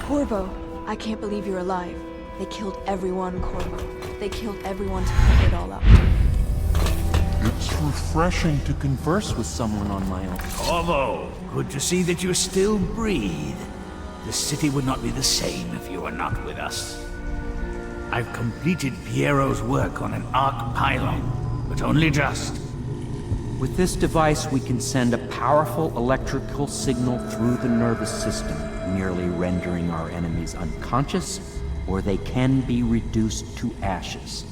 Corvo, I can't believe you're alive. They killed everyone, Corvo. They killed everyone to cover it all up. It's refreshing to converse with someone on my own. Corvo, good to see that you still breathe. The city would not be the same if you were not with us. I've completed Piero's work on an arc pylon, but only just. With this device, we can send a powerful electrical signal through the nervous system, merely rendering our enemies unconscious, or they can be reduced to ashes.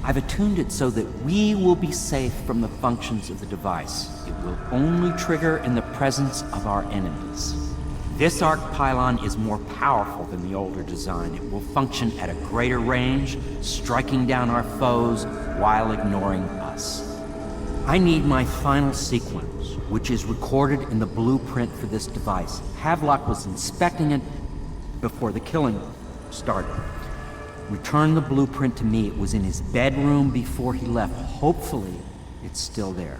I've attuned it so that we will be safe from the functions of the device. It will only trigger in the presence of our enemies. This arc pylon is more powerful than the older design. It will function at a greater range, striking down our foes while ignoring us. I need my final sequence, which is recorded in the blueprint for this device. Havelock was inspecting it before the killing started. Return the blueprint to me. It was in his bedroom before he left. Hopefully, it's still there.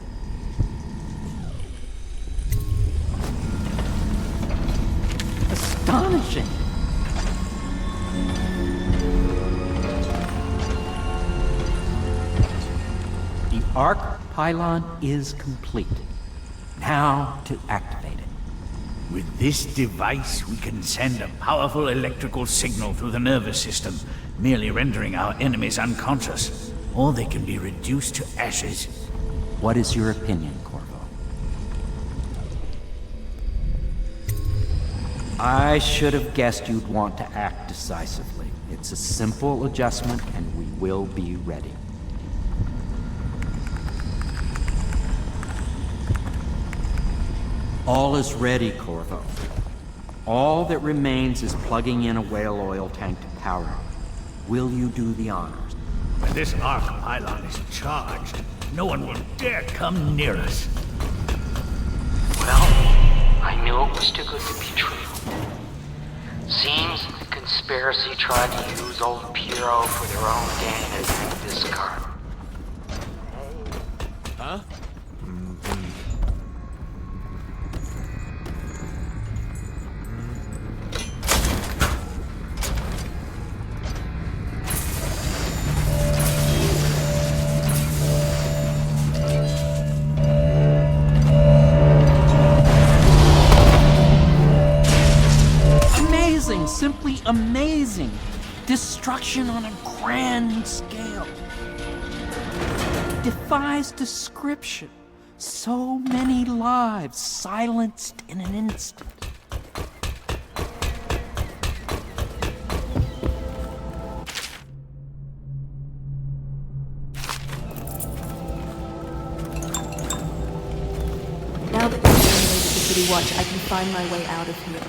Astonishing! The arc pylon is complete. Now to activate it. With this device, we can send a powerful electrical signal through the nervous system, merely rendering our enemies unconscious, or they can be reduced to ashes. What is your opinion, Corvo? I should have guessed you'd want to act decisively. It's a simple adjustment, and we will be ready. All is ready, Corvo. All that remains is plugging in a whale oil tank to power it. Will you do the honors? When this arc pylon is charged, no one will dare come near us. Well, I knew it was too good to be true. Seems the conspiracy tried to use old Piero for their own gain and discard. Huh? Simply amazing. Destruction on a grand scale. Defies description. So many lives silenced in an instant. Now that you've eliminated the City Watch, I can find my way out of here.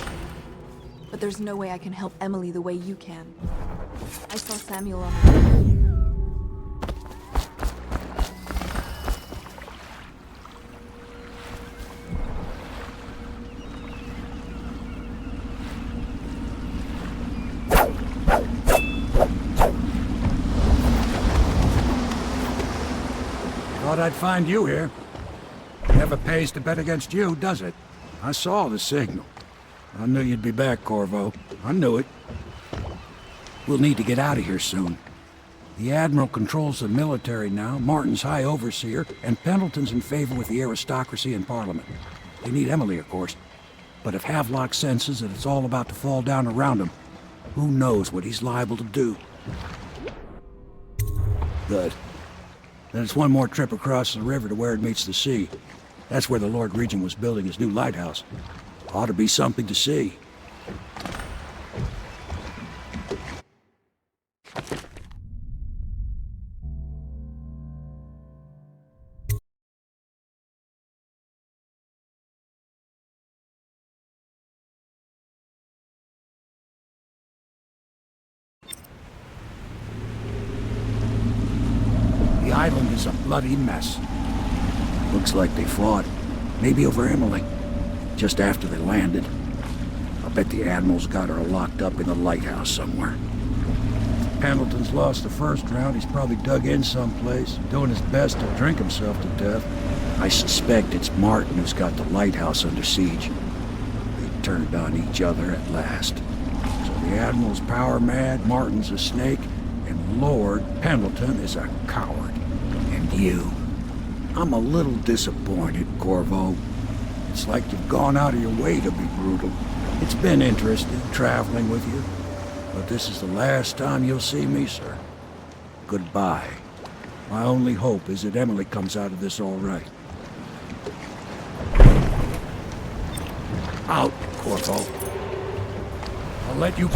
But there's no way I can help Emily the way you can. I saw Samuel on the way. Thought I'd find you here. Never pays to bet against you, does it? I saw the signal. I knew you'd be back, Corvo. I knew it. We'll need to get out of here soon. The Admiral controls the military now, Martin's High Overseer, and Pendleton's in favor with the aristocracy and Parliament. They need Emily, of course. But if Havelock senses that it's all about to fall down around him, who knows what he's liable to do? Good. Then it's one more trip across the river to where it meets the sea. That's where the Lord Regent was building his new lighthouse. Ought to be something to see. The island is a bloody mess. Looks like they fought. Maybe over Emily. Just after they landed. I'll bet the Admiral's got her locked up in a lighthouse somewhere. Pendleton's lost the first round. He's probably dug in someplace, doing his best to drink himself to death. I suspect it's Martin who's got the lighthouse under siege. They turned on each other at last. So the Admiral's power mad, Martin's a snake, and Lord Pendleton is a coward. And you. I'm a little disappointed, Corvo. It's like you've gone out of your way to be brutal. It's been interesting traveling with you, but this is the last time you'll see me, sir. Goodbye. My only hope is that Emily comes out of this all right. Out, Corvo. I'll let you...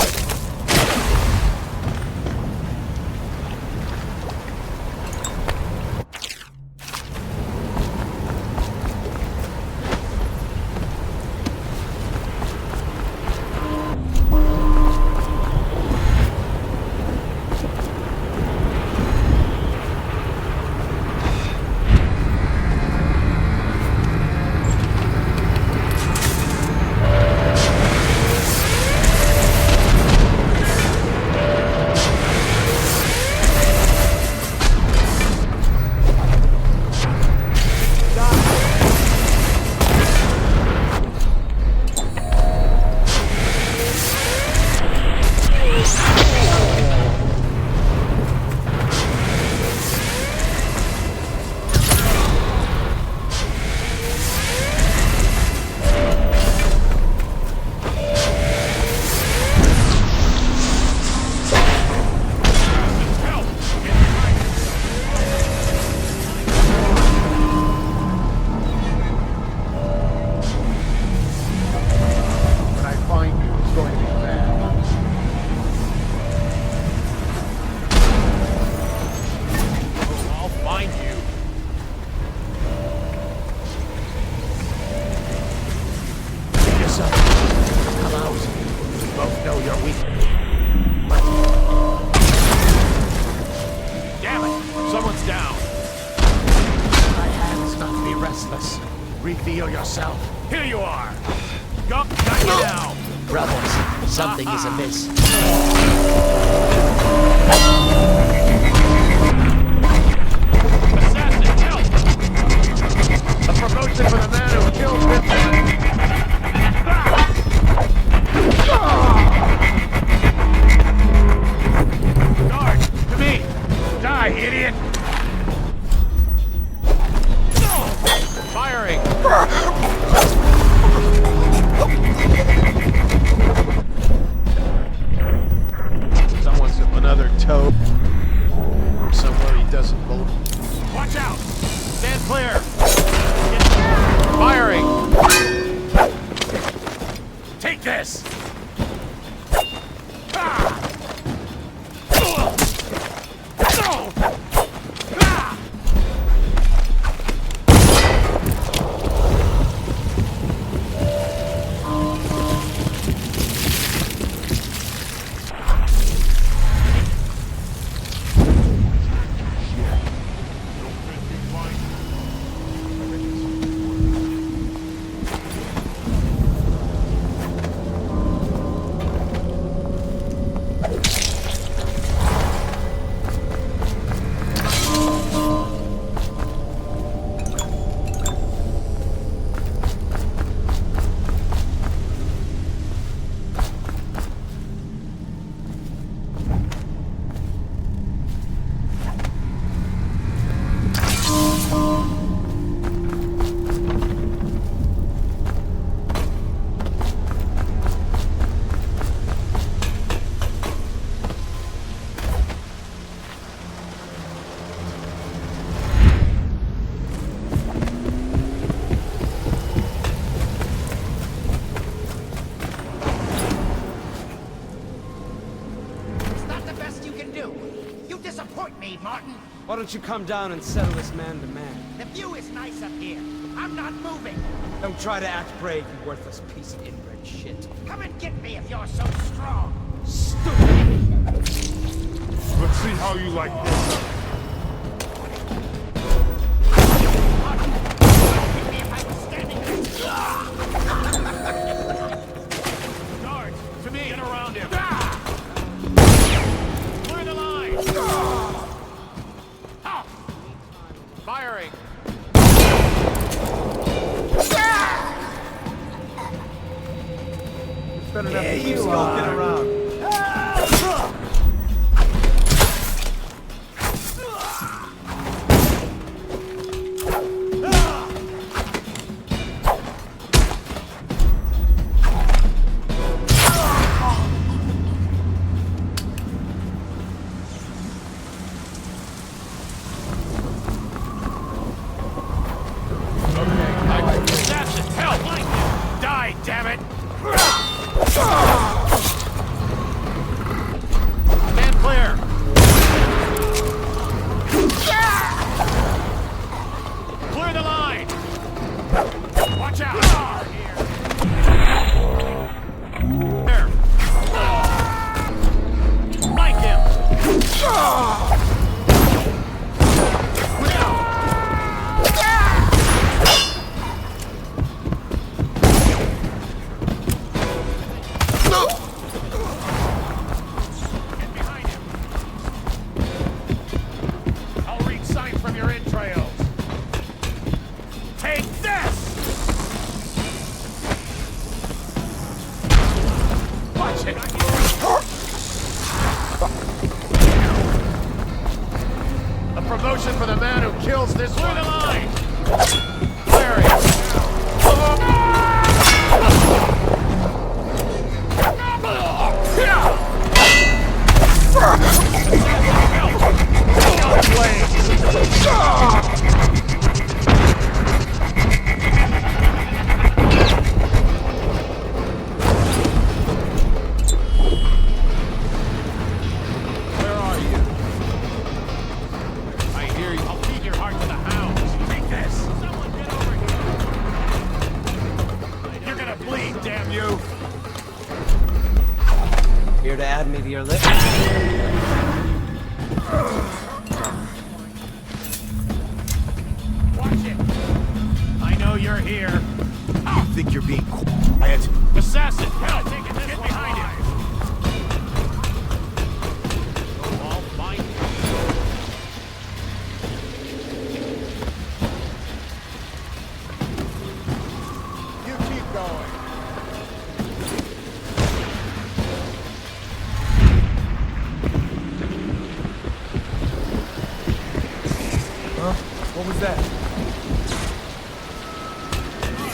Reveal yourself. Here you are. Got you now. Brothers, something is amiss. Assassin, help! A promotion for the man who killed Vincent. Guard, to me! Die, idiot! Firing! Someone's another toe. Somewhere he doesn't belong. Watch out! Stand clear! Why don't you come down and settle this man to man? The view is nice up here. I'm not moving. Don't try to act brave, you worthless piece of inbred shit. Come and get me if you're so strong. Stupid! Let's see how you like this. Hit me if I was standing there. Guards, to me! Get around him! Clear the line! Firing! Better not keep skulking around. Assassin! Help! Die, damn it! Stand clear! Clear the line! Watch out! There! Flank him! I'll read signs from your entrails. Take this! Watch it! A promotion for the man who kills this one. Clear the line! Larry! Where are you? I hear you. I'll feed your heart to the hounds. Take this! Someone get over here! You're gonna bleed, damn you! Here to add me to your list? Watch it! I know you're here. You think you're being quiet? Assassin! Help! Get behind him! Oh, I'll find you. You keep going. Huh? What was that?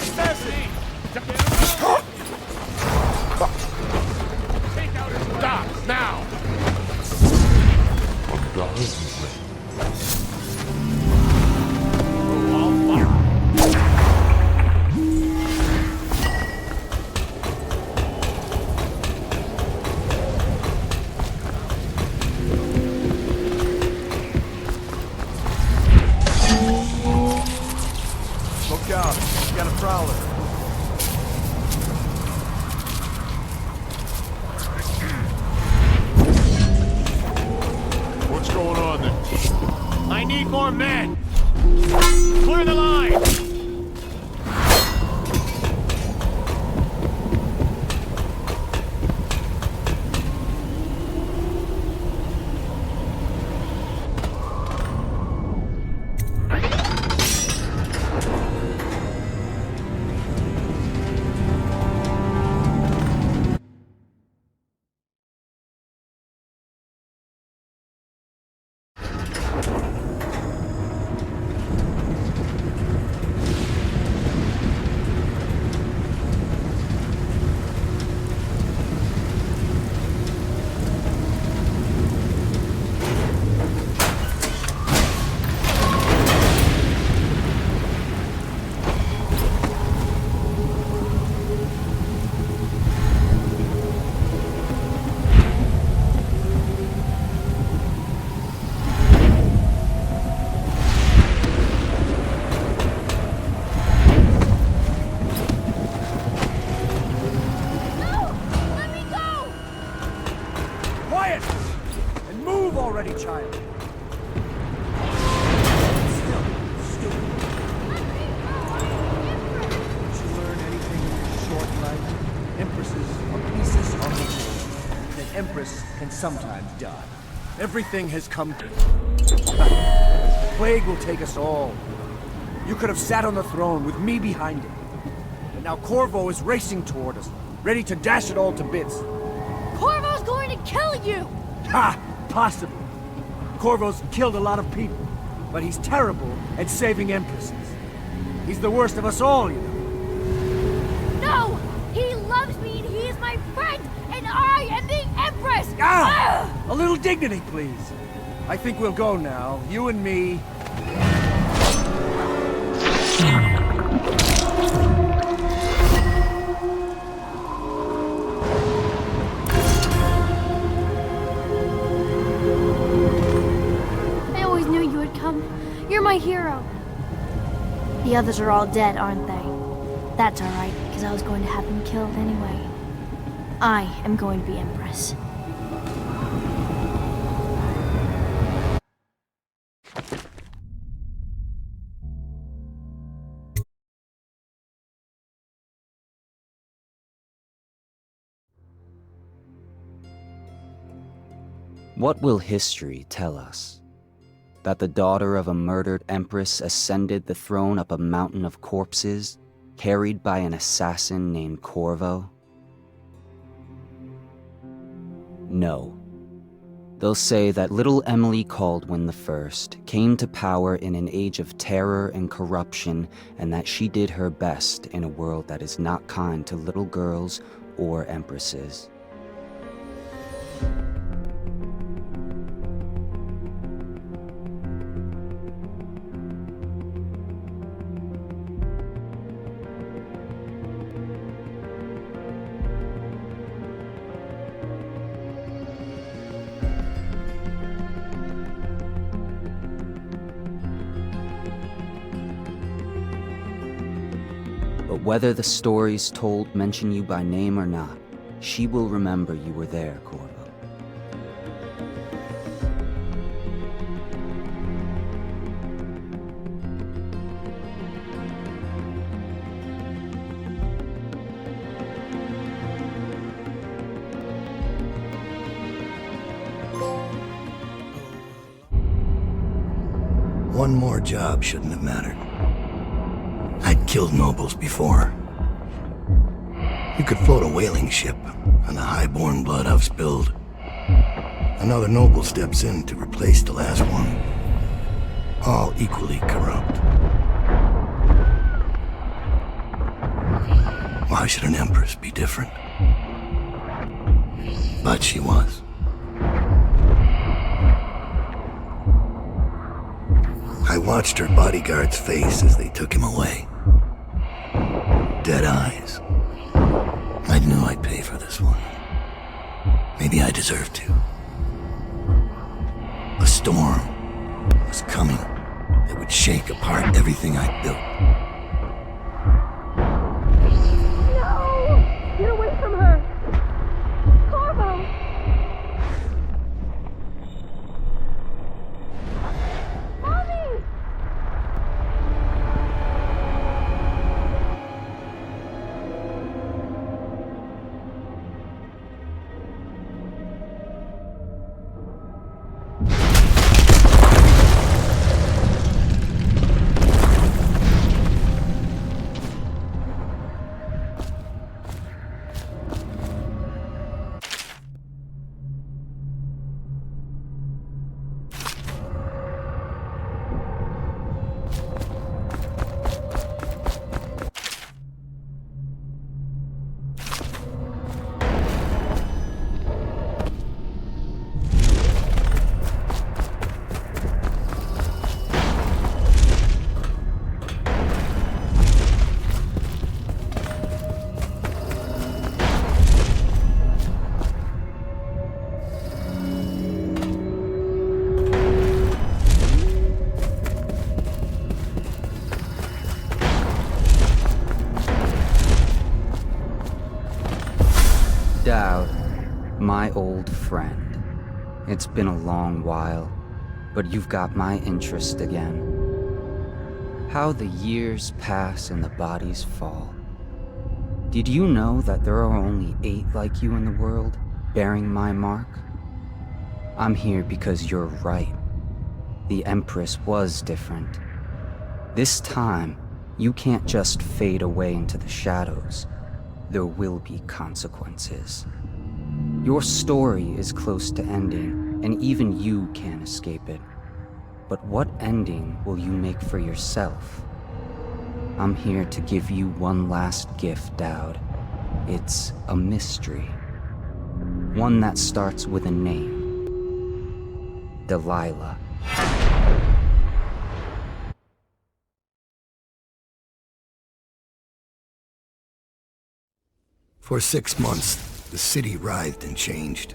Assassin! Take out his Stop, now! Look out. You got a prowler. What's going on then? I need more men! Clear the line! and sometimes die. Everything has come to... Plague will take us all. You could have sat on the throne with me behind it. But now Corvo is racing toward us, ready to dash it all to bits. Corvo's going to kill you! Ha! Possibly. Corvo's killed a lot of people, but he's terrible at saving empresses. He's the worst of us all, you know. No! He loves me and he is my friend, and I am the Empress! Ah! A little dignity, please. I think we'll go now, you and me. I always knew you would come. You're my hero. The others are all dead, aren't they? That's alright, because I was going to have them killed anyway. I am going to be Empress. What will history tell us? That the daughter of a murdered empress ascended the throne up a mountain of corpses, carried by an assassin named Corvo? No. They'll say that little Emily Kaldwin I came to power in an age of terror and corruption, and that she did her best in a world that is not kind to little girls or empresses. But whether the stories told mention you by name or not, she will remember you were there, Corvo. One more job shouldn't have mattered. I'd killed nobles before. You could float a whaling ship on the high-born blood I've spilled. Another noble steps in to replace the last one. All equally corrupt. Why should an empress be different? But she was. I watched her bodyguard's face as they took him away. Dead eyes. I knew I'd pay for this one. Maybe I deserved to. A storm was coming that would shake apart everything I'd built. No! Get away from her! Corvo! Mommy! Dowd, my old friend. It's been a long while, but you've got my interest again. How the years pass and the bodies fall. Did you know that there are only 8 like you in the world, bearing my mark? I'm here because you're right. The Empress was different. This time, you can't just fade away into the shadows. There will be consequences. Your story is close to ending, and even you can't escape it. But what ending will you make for yourself? I'm here to give you one last gift, Dowd. It's a mystery. One that starts with a name. Delilah. For 6 months, the city writhed and changed.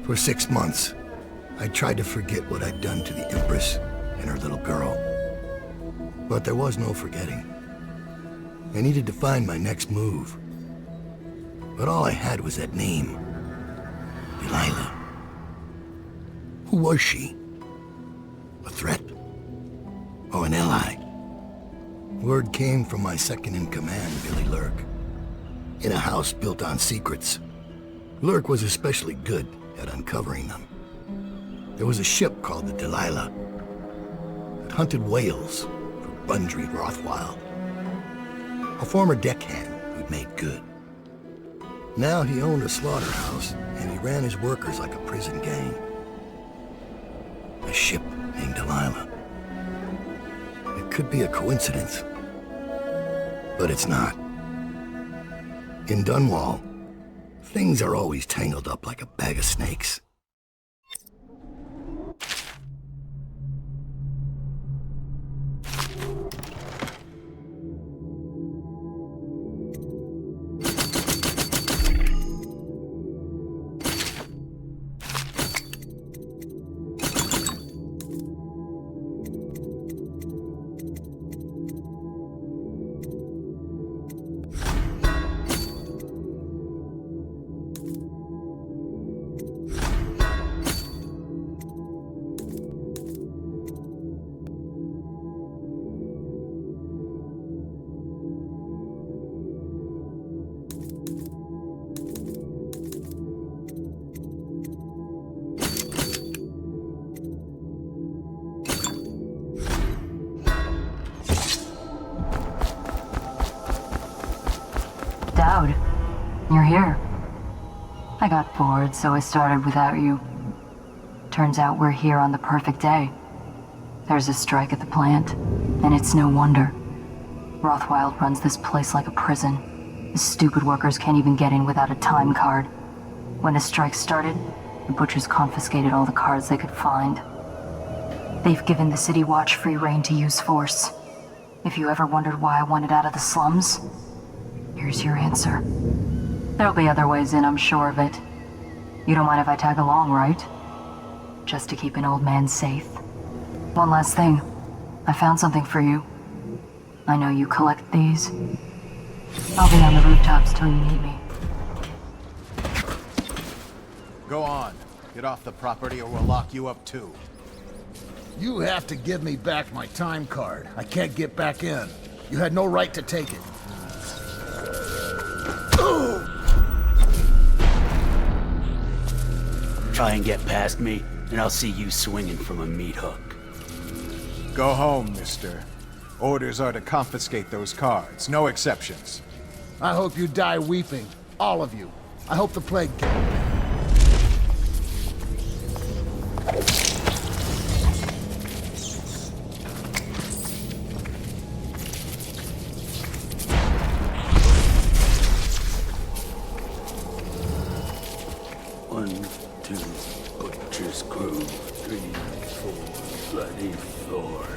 For 6 months, I tried to forget what I'd done to the Empress and her little girl. But there was no forgetting. I needed to find my next move. But all I had was that name. Delilah. Who was she? A threat? Or an ally? Word came from my second-in-command, Billie Lurk. In a house built on secrets. Lurk was especially good at uncovering them. There was a ship called the Delilah that hunted whales for Bundry Rothwild. A former deckhand who'd made good. Now he owned a slaughterhouse, and he ran his workers like a prison gang. A ship named Delilah. It could be a coincidence, but it's not. In Dunwall, things are always tangled up like a bag of snakes. Dowd, you're here. I got bored, so I started without you. Turns out we're here on the perfect day. There's a strike at the plant, and it's no wonder. Rothwild runs this place like a prison. The stupid workers can't even get in without a time card. When the strike started, the butchers confiscated all the cards they could find. They've given the City Watch free rein to use force. If you ever wondered why I wanted out of the slums, here's your answer. There'll be other ways in, I'm sure of it. You don't mind if I tag along, right? Just to keep an old man safe. One last thing. I found something for you. I know you collect these. I'll be on the rooftops till you need me. Go on. Get off the property or we'll lock you up too. You have to give me back my time card. I can't get back in. You had no right to take it. Try and get past me, and I'll see you swinging from a meat hook. Go home, mister. Orders are to confiscate those cards, no exceptions. I hope you die weeping, all of you. I hope the plague... Butcher's crew, 3, 4, bloody 4.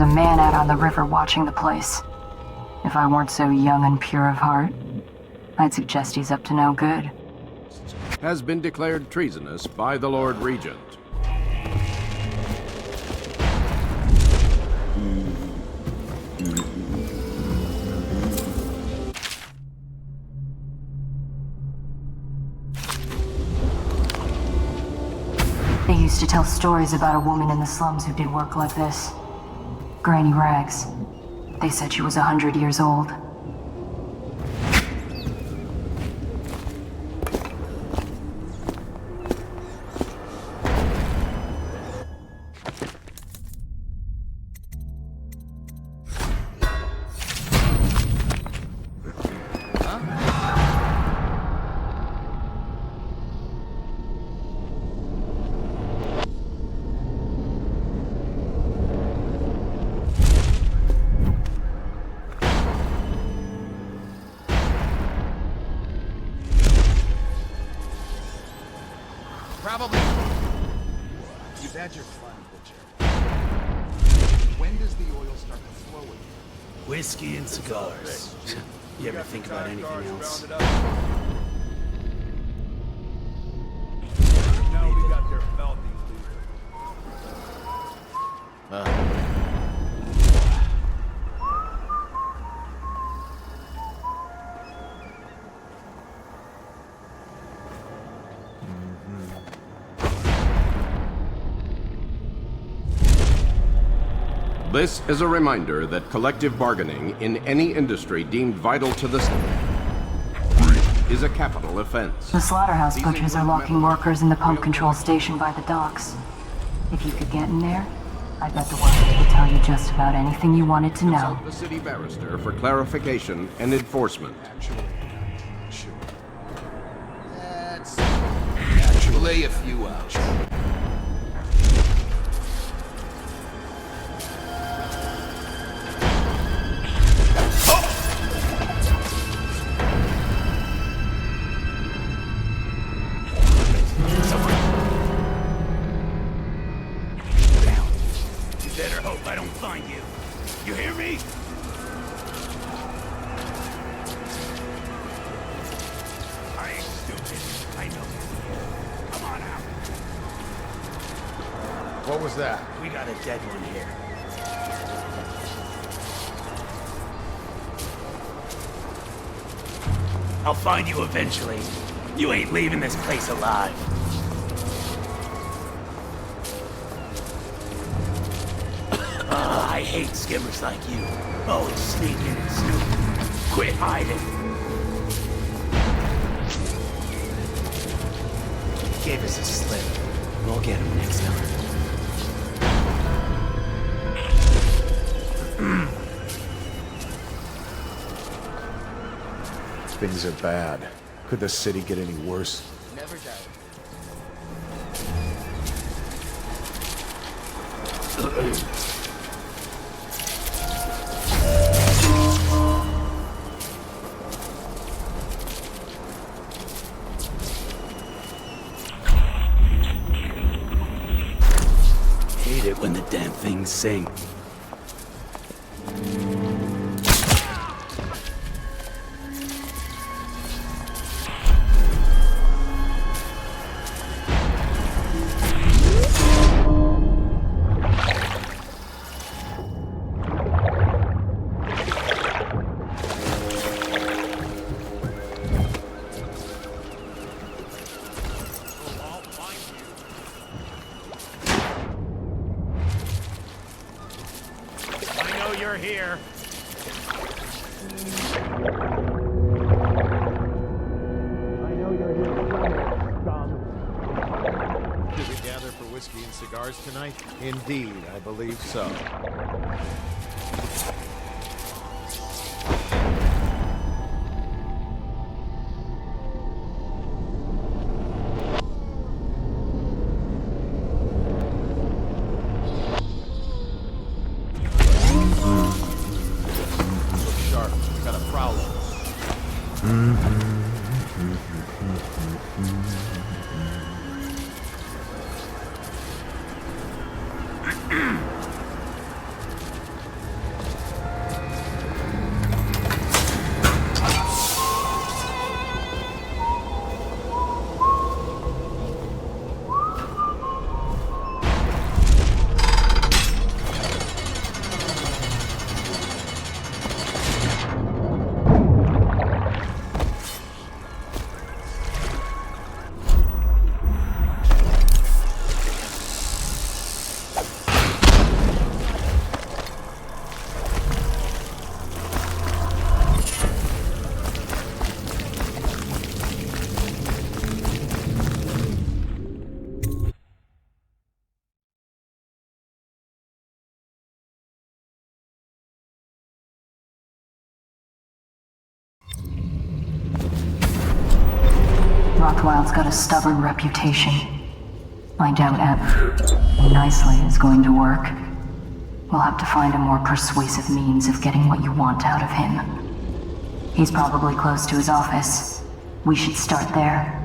There's a man out on the river watching the place. If I weren't so young and pure of heart, I'd suggest he's up to no good. Has been declared treasonous by the Lord Regent. They used to tell stories about a woman in the slums who did work like this. Granny Rags. They said she was 100 years old. Probably. You've had your fun, Butcher. When does the oil start to flow again? Whiskey and cigars. You ever think about anything else? Now we got their belt. This is a reminder that collective bargaining in any industry deemed vital to the state is a capital offense. The slaughterhouse butchers are locking workers in the pump control station by the docks. If you could get in there, I bet the workers would tell you just about anything you wanted to know. Consult the city barrister for clarification and enforcement. We'll lay a few out. What was that? We got a dead one here. I'll find you eventually. You ain't leaving this place alive. I hate skimmers like you. Always sneaking and snooping. Quit hiding. Gave us a slip. We'll get him next time. Things are bad. Could the city get any worse? Never doubt. Hate it when the damn things sing. You're here. I know you're here, scum. Did we gather for whiskey and cigars tonight? Indeed, I believe so. Worthwhile's got a stubborn reputation. I doubt nicely is going to work. We'll have to find a more persuasive means of getting what you want out of him. He's probably close to his office. We should start there.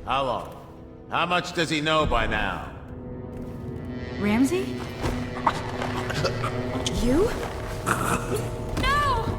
How long? How much does he know by now? Ramsey? You? No!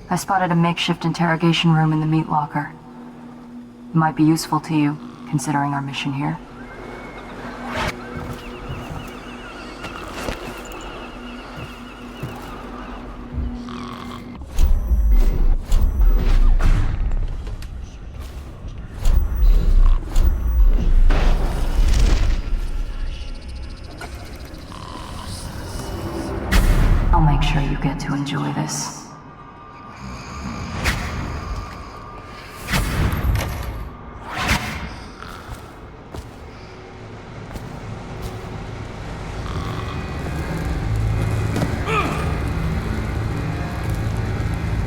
I spotted a makeshift interrogation room in the meat locker. It might be useful to you, considering our mission here. I'll make sure you get to enjoy this.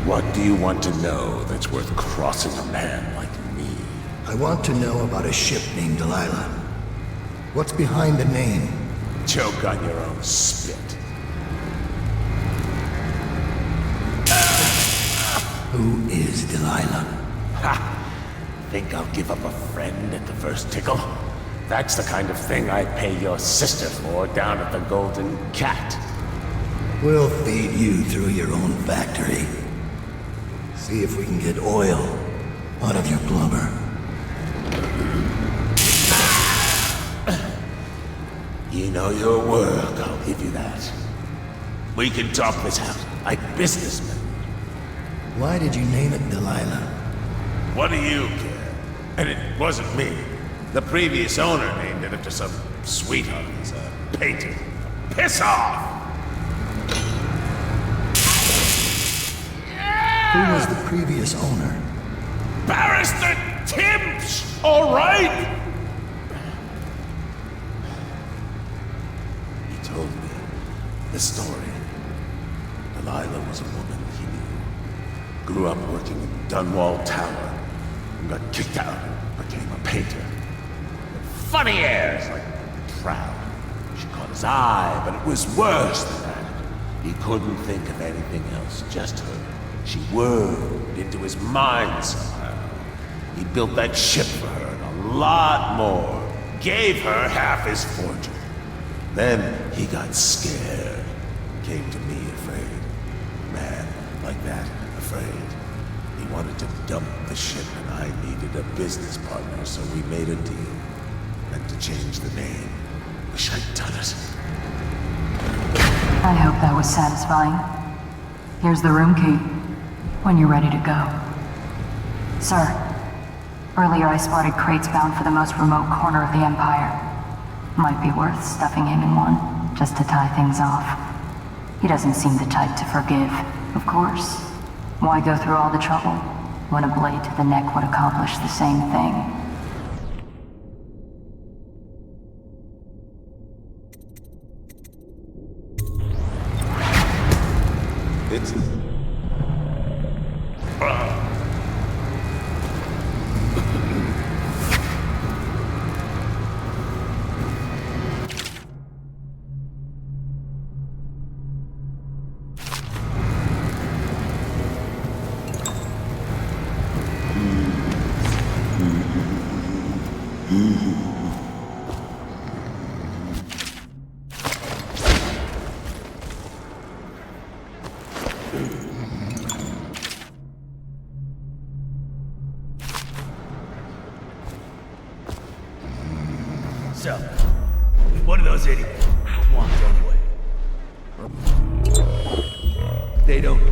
What do you want to know that's worth crossing a man like me? I want to know about a ship named Delilah. What's behind the name? Choke on your own spit. Who is Delilah? Ha! Think I'll give up a friend at the first tickle? That's the kind of thing I'd pay your sister for down at the Golden Cat. We'll feed you through your own factory. See if we can get oil out of your blubber. You know your work, I'll give you that. We can talk this out like businessmen. Why did you name it Delilah? What do you care? And it wasn't me. The previous owner named it after some sweetheart as a painter. Piss off! Who was the previous owner? Barrister Timps, all right? He told me the story. Delilah was a woman he knew. Grew up working in Dunwall Tower and got kicked out and became a painter. Funny airs, like proud. She caught his eye, but it was worse than that. He couldn't think of anything else, just her. She whirled into his mind somehow. He built that ship for her and a lot more. Gave her half his fortune. Then he got scared. Came to me afraid. Man like that, afraid. He wanted to dump the ship and I needed a business partner, so we made a deal. Meant to change the name. Wish I'd done it. I hope that was satisfying. Here's the room key, when you're ready to go. Sir, earlier I spotted crates bound for the most remote corner of the Empire. Might be worth stuffing him in one, just to tie things off. He doesn't seem the type to forgive, of course. Why go through all the trouble, when a blade to the neck would accomplish the same thing? It's... So, what do those idiots want anyway? They don't...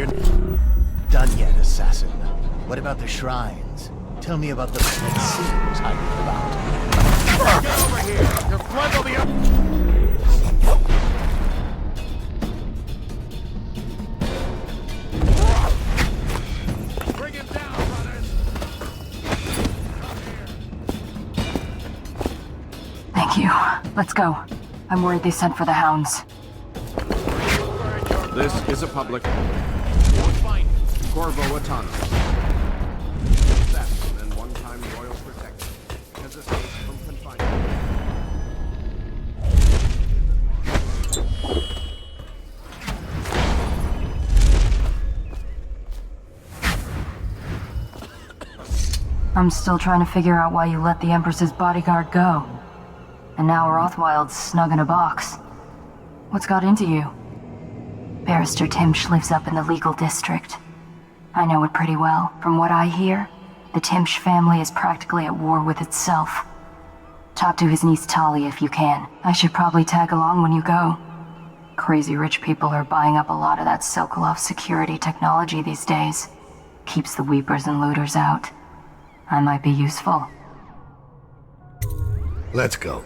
You're done yet, assassin. What about the shrines? Tell me about the seals hiding about. Get over here! Your blood will be up! Bring him down, brothers! Thank you. Let's go. I'm worried they sent for the hounds. This is a public... Corvo Attano, assassin and one-time royal protector, has escaped from confinement. I'm still trying to figure out why you let the Empress's bodyguard go. And now Rothwild's snug in a box. What's got into you? Barrister Timsh lives up in the legal district. I know it pretty well. From what I hear, the Timsh family is practically at war with itself. Talk to his niece Talia if you can. I should probably tag along when you go. Crazy rich people are buying up a lot of that Sokolov security technology these days. Keeps the weepers and looters out. I might be useful. Let's go.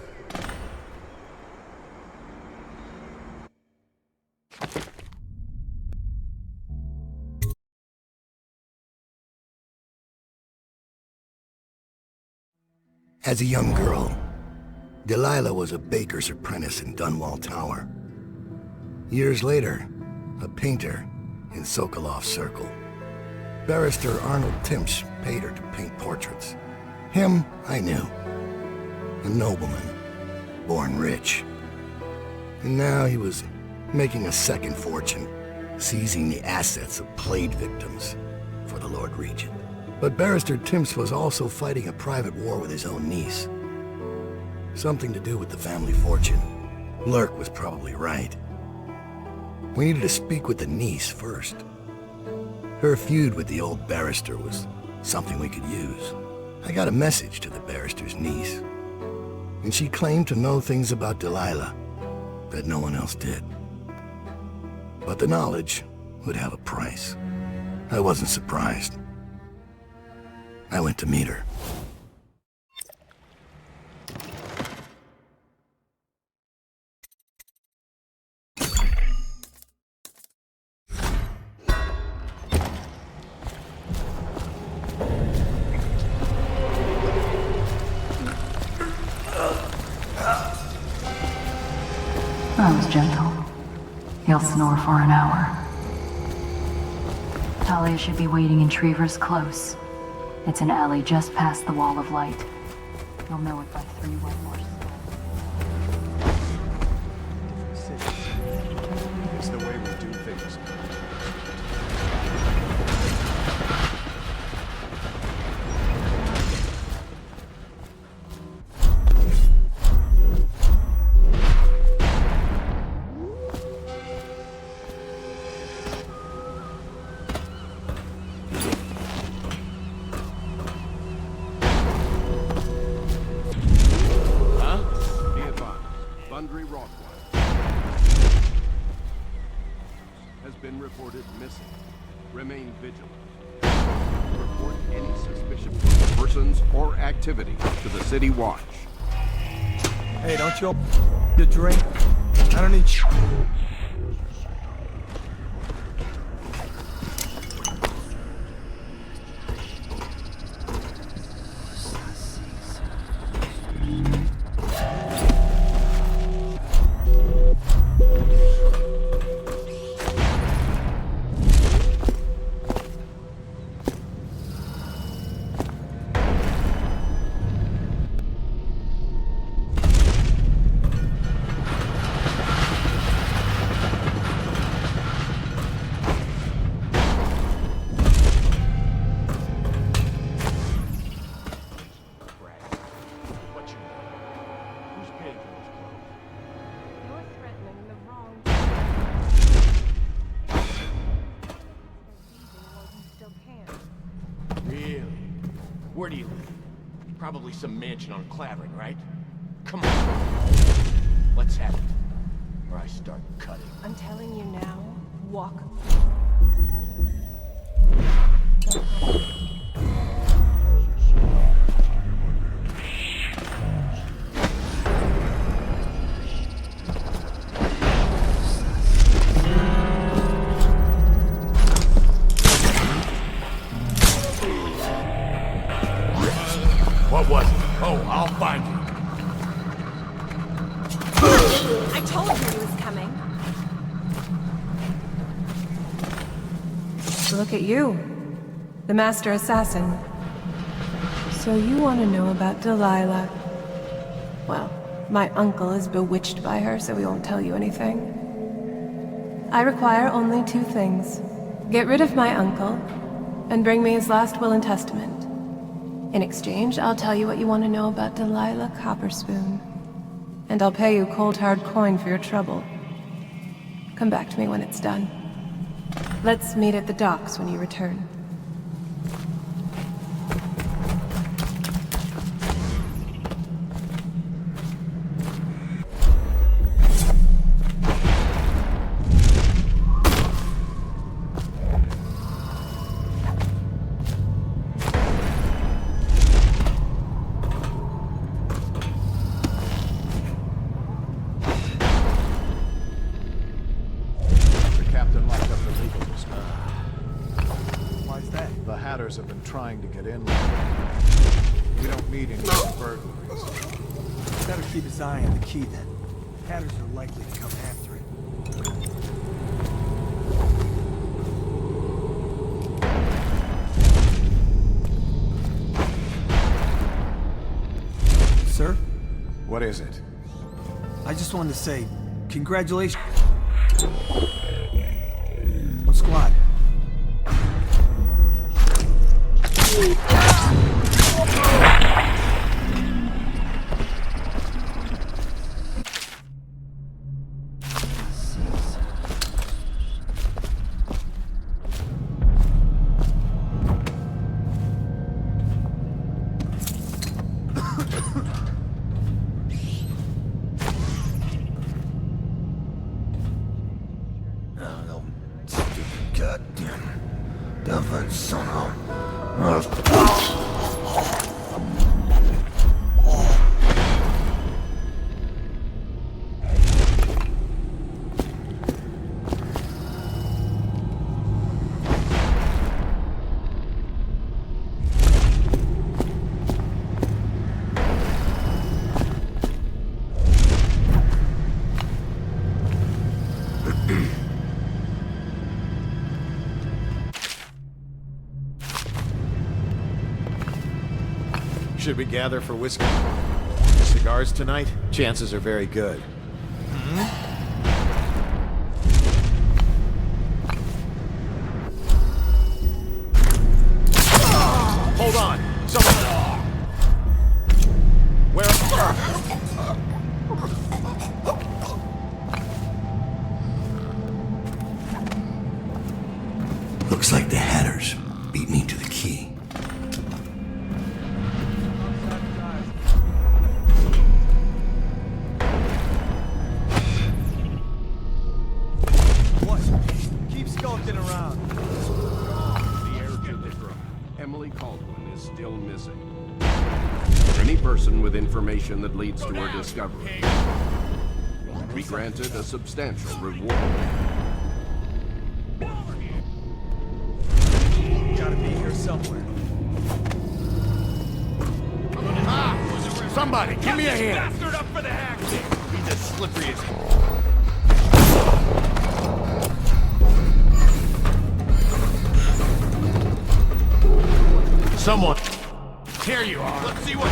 As a young girl, Delilah was a baker's apprentice in Dunwall Tower. Years later, a painter in Sokolov Circle. Barrister Arnold Timsh paid her to paint portraits. Him, I knew. A nobleman, born rich. And now he was making a second fortune, seizing the assets of plague victims for the Lord Regent. But Barrister Timsh was also fighting a private war with his own niece. Something to do with the family fortune. Lurk was probably right. We needed to speak with the niece first. Her feud with the old barrister was something we could use. I got a message to the barrister's niece, and she claimed to know things about Delilah that no one else did. But the knowledge would have a price. I wasn't surprised. I went to meet her. That was gentle. He'll snore for an hour. Talia should be waiting in Trevor's Close. It's an alley just past the Wall of Light. You'll know it by 3 white horses. It's the way we do things. Reported missing. Remain vigilant. Report any suspicious persons or activity to the City Watch. Hey, don't you the drink? I don't need Where do you live? Probably some mansion on Clavering, right? Come on. Let's have it. Or I start cutting. I'm telling you now, walk. What was it? Oh, I'll find you. I told you he was coming. Look at you. The Master Assassin. So you want to know about Delilah. Well, my uncle is bewitched by her, so he won't tell you anything. I require only two things. Get rid of my uncle, and bring me his last will and testament. In exchange, I'll tell you what you want to know about Delilah Copperspoon. And I'll pay you cold hard coin for your trouble. Come back to me when it's done. Let's meet at the docks when you return. Have been trying to get in. We don't need any more burglaries. Better keep his eye on the key then. Hatters are likely to come after it. Sir? What is it? I just wanted to say, congratulations. What squad? Should we gather for whiskey? Cigars tonight? Chances are very good. Hold on! Someone... Where... Looks like the Hatters beat me to the key. Emily Kaldwin is still missing. Any person with information that leads to her discovery will be granted a substantial reward. Gotta be here somewhere. Somebody, give me a hand! Bastard up for the hack! He's as slippery as... Someone! Here you are! Let's see what...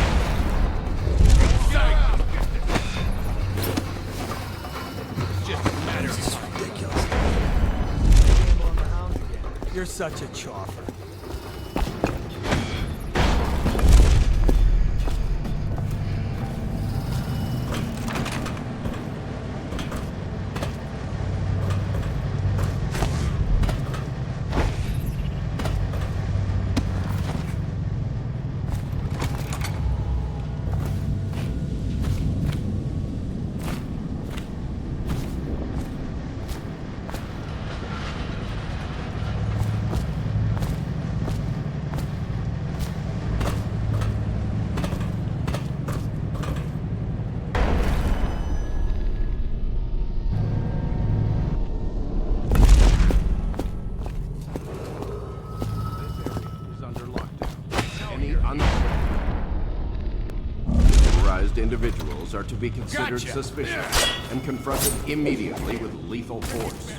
It's just a matter of... This is ridiculous. You're such a chopper. are to be considered suspicious and confronted immediately with lethal force.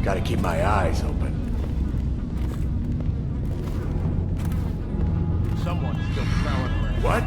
Gotta keep my eyes open. Someone's still prowling around. What?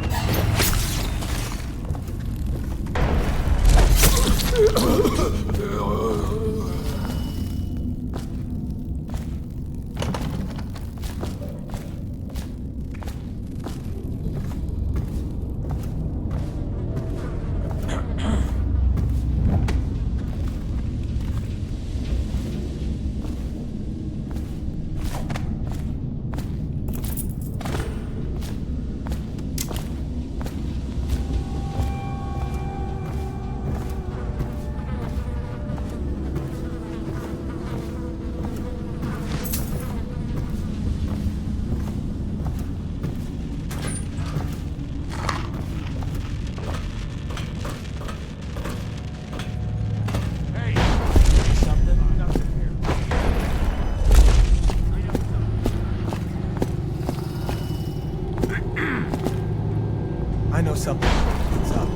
I know something. What's up?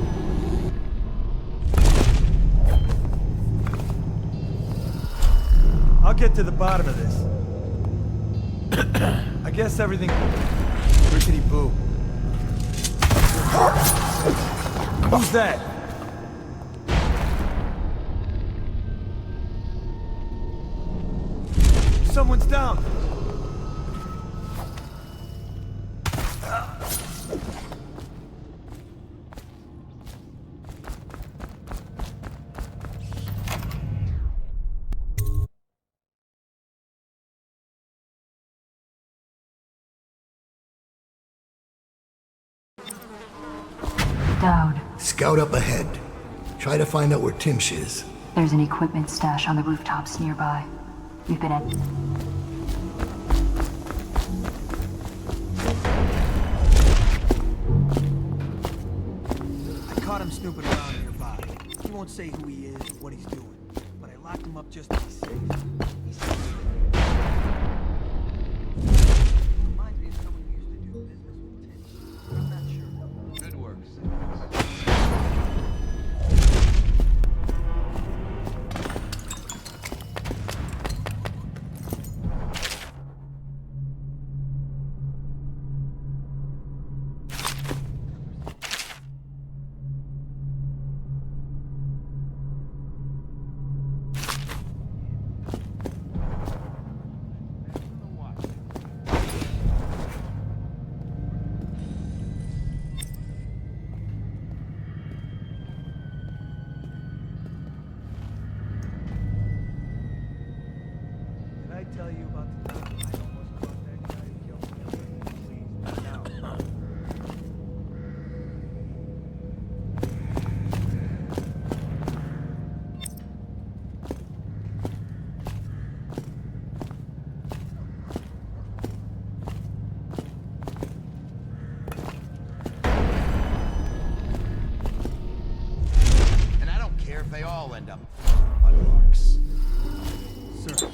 I'll get to the bottom of this. I guess everything... Rickety boo. Who's that? Someone's down. Dowd. Scout up ahead. Try to find out where Timsh is. There's an equipment stash on the rooftops nearby. We've been at... I caught him snooping around nearby. He won't say who he is or what he's doing, but I locked him up just to be safe. He's reminds me of someone who used to do business with Timsh, but I'm not sure. Good work, tell you about the time I almost caught that guy who killed me. Please, now. And I don't care if they all end up on marks. Sir.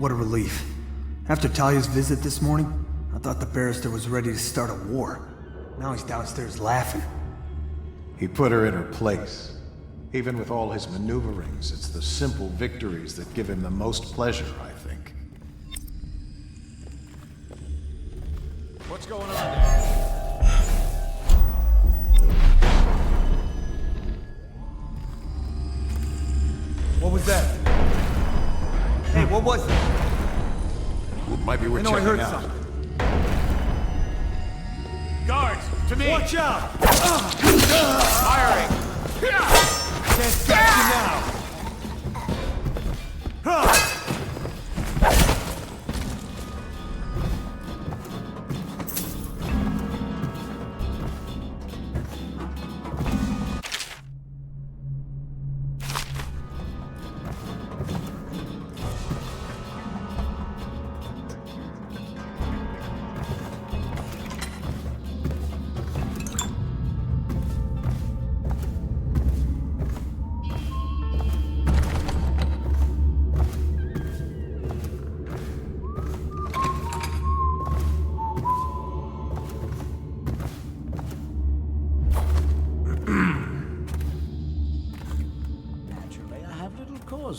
what a relief. After Talia's visit this morning, I thought the barrister was ready to start a war. Now he's downstairs laughing. He put her in her place. Even with all his maneuverings, it's the simple victories that give him the most pleasure, I think. What's going on there? What was that? Hey, what was it? Maybe we're I know I checking heard out. something. Guards, to me! Watch out! Firing! Can't catch you now!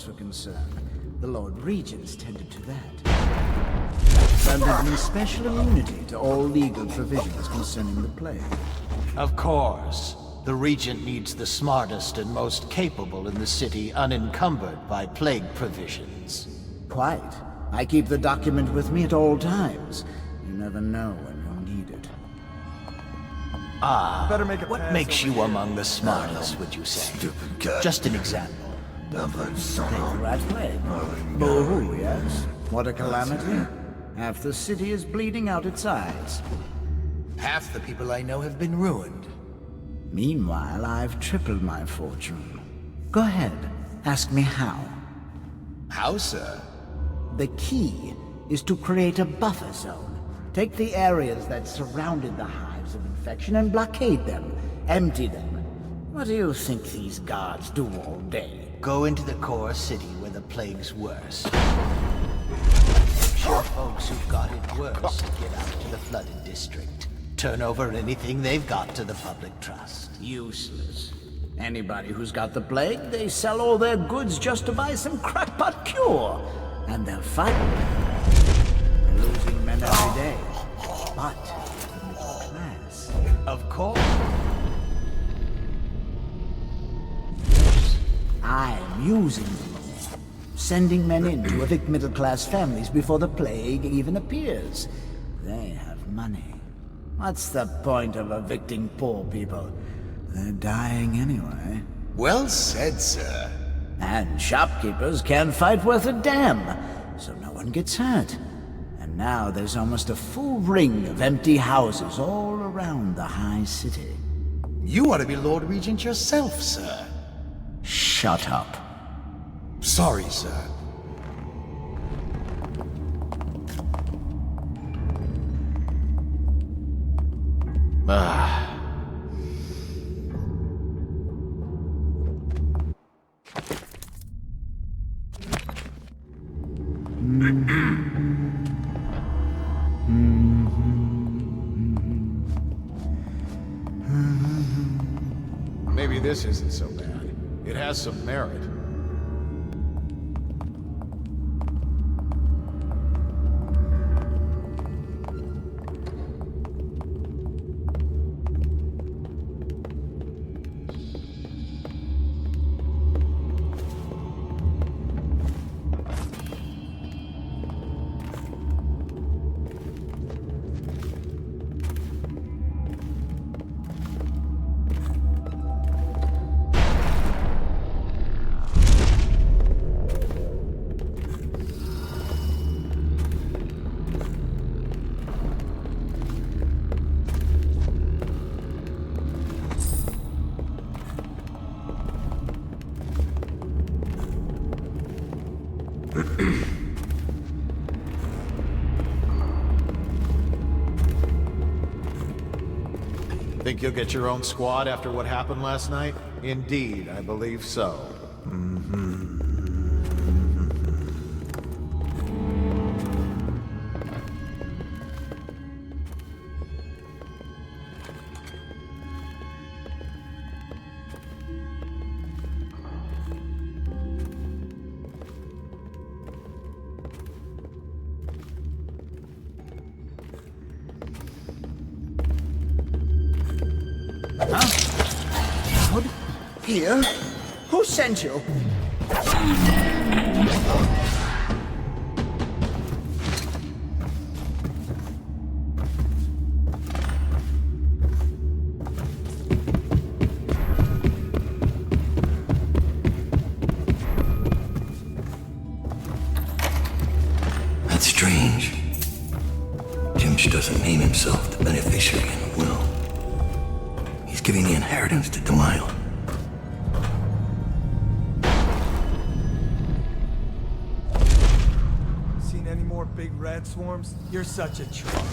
For concern. The Lord Regents tended to that. Granted me special immunity to all legal provisions concerning the plague. Of course. The Regent needs the smartest and most capable in the city unencumbered by plague provisions. Quite. I keep the document with me at all times. You never know when you'll need it. Ah, Better make a what pass makes over you here. among the smartest, would you say? Just an example. The rat plague. Boo-hoo, yes? What a calamity. Half the city is bleeding out its eyes. Half the people I know have been ruined. Meanwhile, I've tripled my fortune. Go ahead. Ask me how. How, sir? The key is to create a buffer zone. Take the areas that surrounded the hives of infection and blockade them. Empty them. What do you think these guards do all day? Go into the core city where the plague's worst. Sure folks who've got it worse get out to the flooded district. Turn over anything they've got to the public trust. Useless. Anybody who's got the plague, they sell all their goods just to buy some crackpot cure. And they're fighting. They're losing men every day. But the middle class. Of course. I'm using the law. Sending men in to evict middle-class families before the plague even appears. They have money. What's the point of evicting poor people? They're dying anyway. Well said, sir. And shopkeepers can't fight worth a damn, so no one gets hurt. And now there's almost a full ring of empty houses all around the high city. You ought to be Lord Regent yourself, sir. Shut up. Sorry, sir. Maybe this isn't so bad. It has some merit. Think you'll get your own squad after what happened last night? Indeed, I believe so. Huh? What? Here? Who sent you? That's strange. Jimch doesn't name himself the beneficiary in the will. He's giving the inheritance to Delilah. Seen any more big rat swarms? You're such a troll.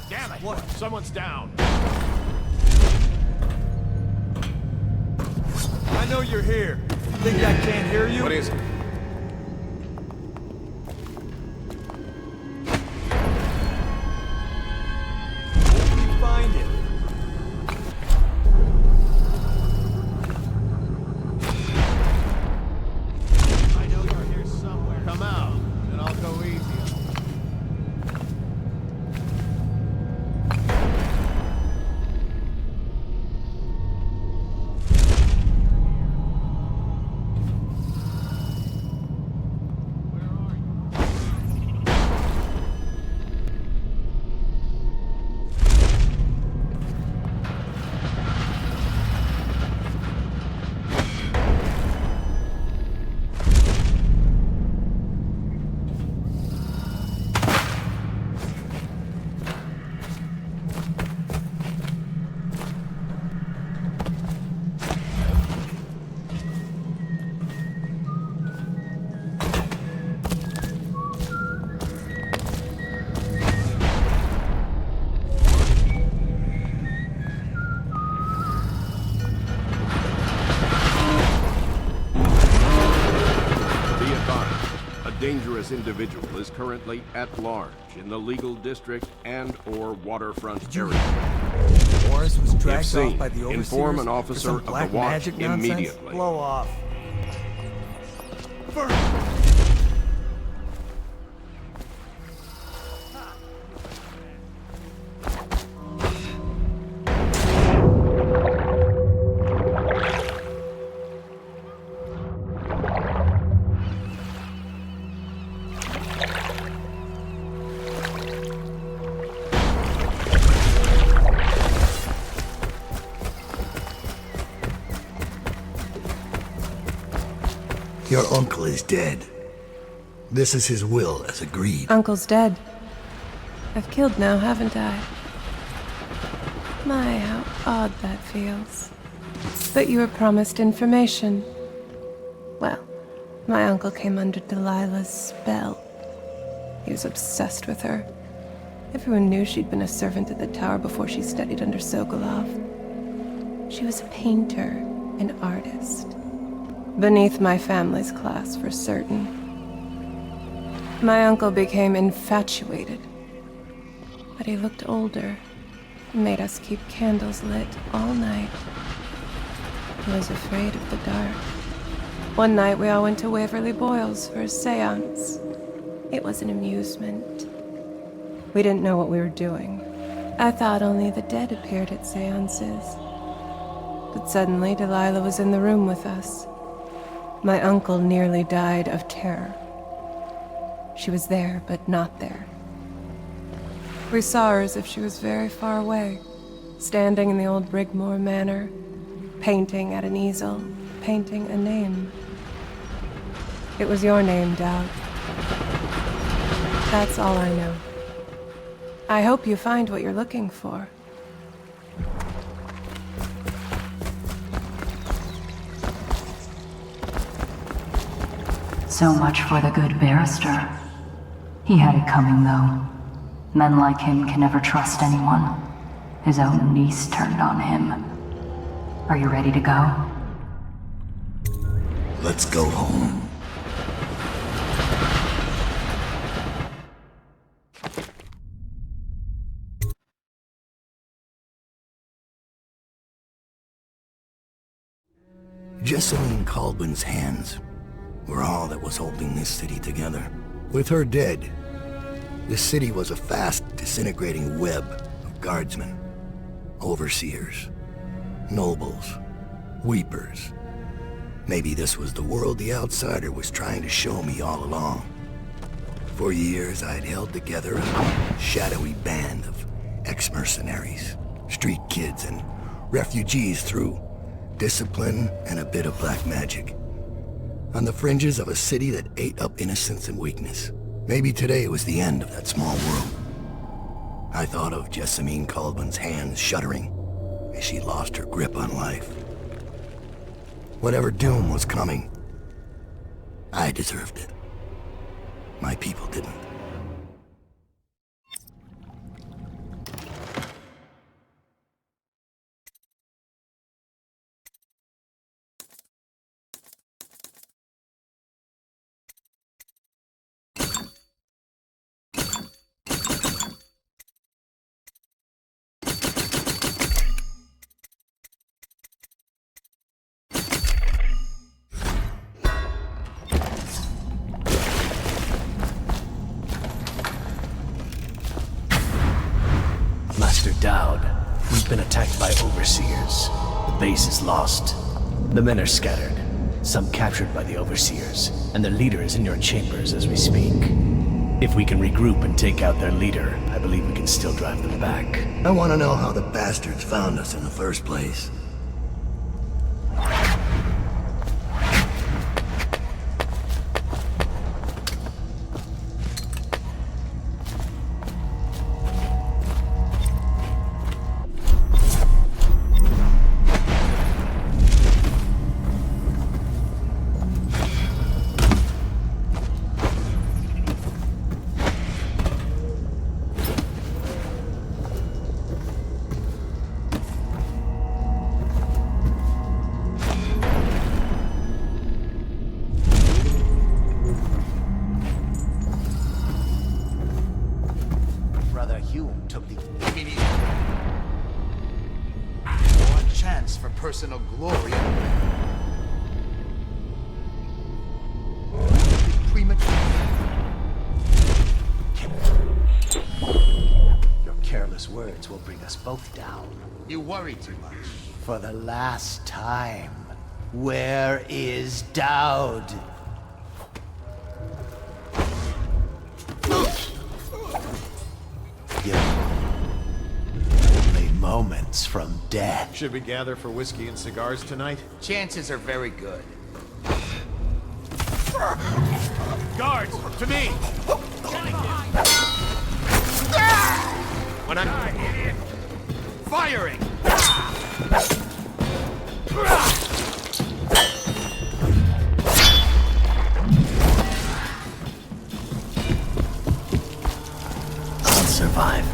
Damn it! What? Someone's down. I know you're here. Think I can't hear you? What is it? Where did you find it? I know you're here somewhere. Come out, and I'll go easy. Dangerous individual is currently at large in the legal district and/or waterfront area. Morris was If dragged off seen, by the overseers inform an for officer some of the black watch magic nonsense? immediately. Blow off. Your uncle is dead. This is his will, as agreed. Uncle's dead. I've killed now, haven't I? My, how odd that feels. But you were promised information. Well, my uncle came under Delilah's spell. He was obsessed with her. Everyone knew she'd been a servant at the tower before she studied under Sokolov. She was a painter, an artist. Beneath my family's class, for certain. My uncle became infatuated. But he looked older, and made us keep candles lit all night. He was afraid of the dark. One night we all went to Waverly Boyle's for a seance. It was an amusement. We didn't know what we were doing. I thought only the dead appeared at seances. But suddenly Delilah was in the room with us. My uncle nearly died of terror. She was there, but not there. We saw her as if she was very far away, standing in the old Brigmore Manor, painting at an easel, painting a name. It was your name, Dowd. That's all I know. I hope you find what you're looking for. So much for the good barrister. He had it coming, though. Men like him can never trust anyone. His own niece turned on him. Are you ready to go? Let's go home. Emily Kaldwin's hands were all that was holding this city together. With her dead, this city was a fast disintegrating web of guardsmen, overseers, nobles, weepers. Maybe this was the world the outsider was trying to show me all along. For years, I'd held together a shadowy band of ex-mercenaries, street kids, and refugees through discipline and a bit of black magic. On the fringes of a city that ate up innocence and weakness. Maybe today was the end of that small world. I thought of Emily Kaldwin's hands shuddering as she lost her grip on life. Whatever doom was coming, I deserved it. My people didn't. Dowd, we've been attacked by overseers. The base is lost. The men are scattered, some captured by the overseers, and their leader is in your chambers as we speak. If we can regroup and take out their leader, I believe we can still drive them back. I want to know how the bastards found us in the first place. Personal glory. Your careless words will bring us both down. You worry too much. For the last time, where is Dowd? Moments from death. Should we gather for whiskey and cigars tonight? Chances are very good. Guards, to me! When I'm idiot. Firing! I'll survive.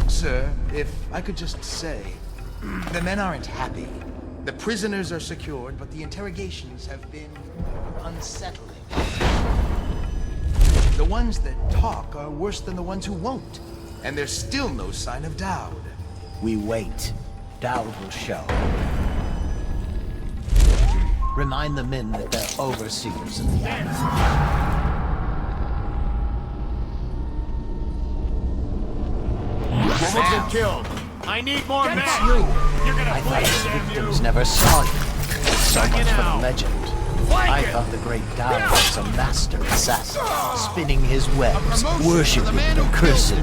Sir, if I could just say, the men aren't happy. The prisoners are secured, but the interrogations have been unsettling. The ones that talk are worse than the ones who won't. And there's still no sign of Dowd. We wait. Dowd will show. Remind the men that they're overseers of the island. Woman's been killed. I need more men. You're gonna I thought bleed, his damn victims you. never saw you. So Back much it for the out. legend. Flank I it. thought the great Dowd was a master assassin, spinning his webs, promotion for the worshipping man the who killed cursed.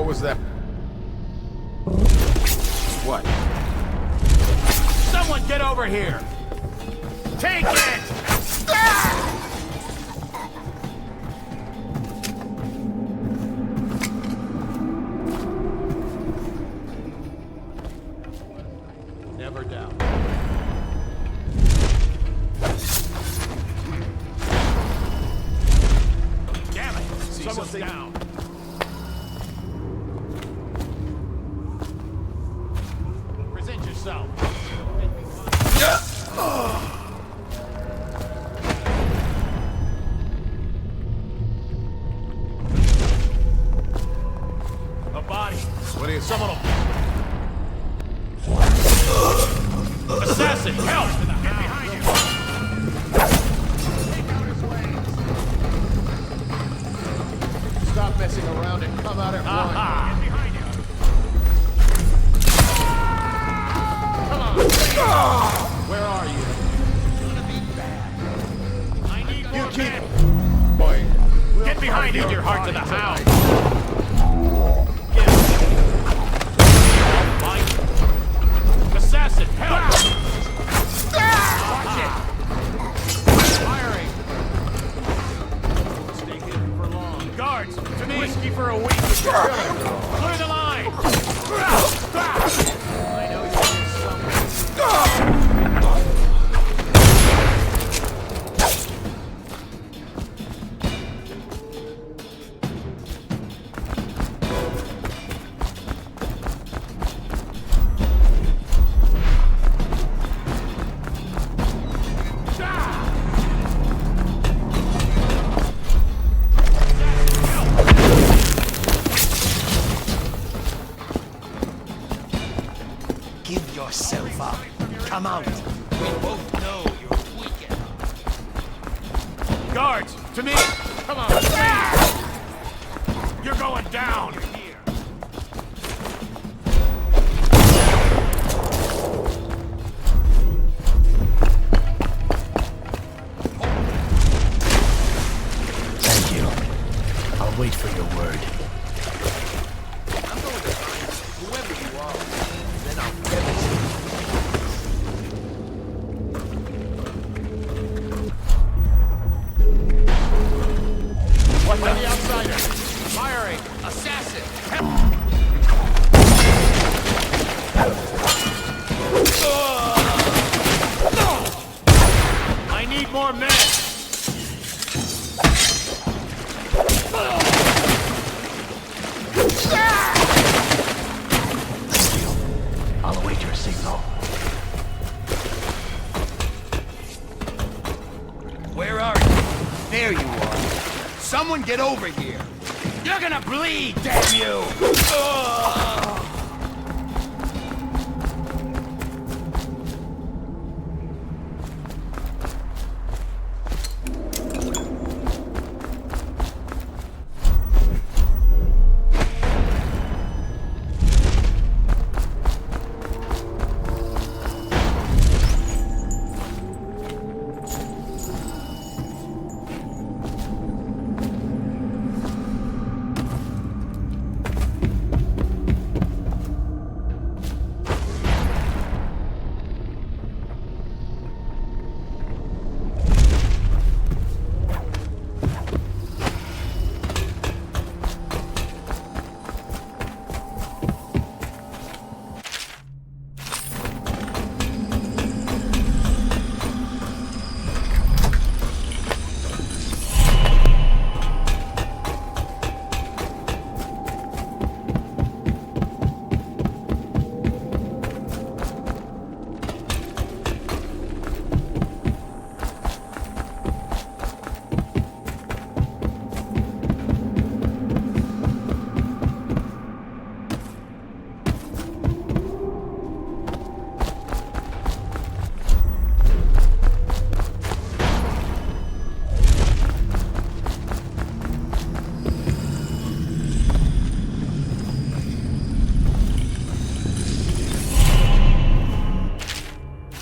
was that? What? Someone get over here! Take it! Never doubt. Damn it! Someone's down. Present yourself. A body. What do you... Someone will... Assassin, help! Get behind you! Take out his ways. Stop messing around and come out at once. Aha! Get behind you! Come on! Where are you? It's gonna be bad. I need more men! Boy. Get behind you! Your heart to the hound! Assassin, help! Watch it! Firing! Stay hidden for long. Guards, to me! Whiskey for a week with your killer. Clear the line! I know you're somewhere. Give yourself up. Come out. We both know you're weakened. Guards, to me! Come on! You're going down! Here. Thank you. I'll wait for your word. I'm going to find whoever you are. Then I'll never see What the outsider? Firing! Assassin! I need more men! I'll await your signal. Where are you? There you are. Someone get over here. You're gonna bleed, damn you!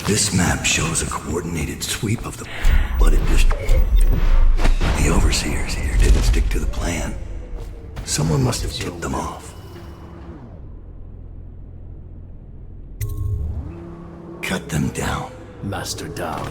This map shows a coordinated sweep of the flooded district. The overseers here didn't stick to the plan. Someone must have tipped them off. cut them down. Master Dowd.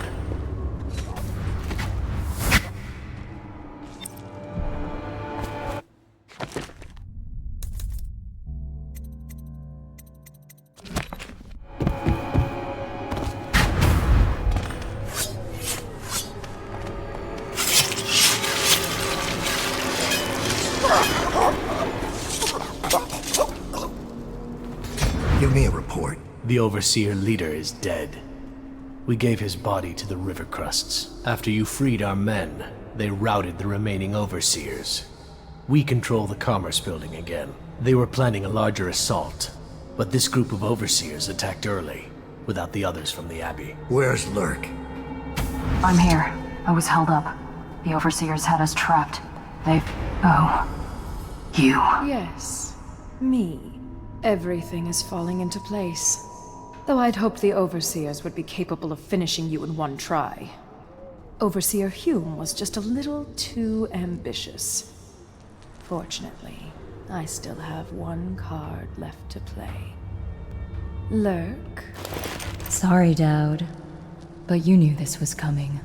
Give me a report. The Overseer leader is dead. We gave his body to the river crusts. After you freed our men, they routed the remaining Overseers. We control the Commerce Building again. They were planning a larger assault, but this group of Overseers attacked early, without the others from the Abbey. Where's Lurk? I'm here. I was held up. The Overseers had us trapped. They... Oh. You. Yes. Me. Everything is falling into place. Though I'd hoped the Overseers would be capable of finishing you in one try. Overseer Hume was just a little too ambitious. Fortunately, I still have one card left to play. Lurk? Sorry, Dowd. But you knew this was coming.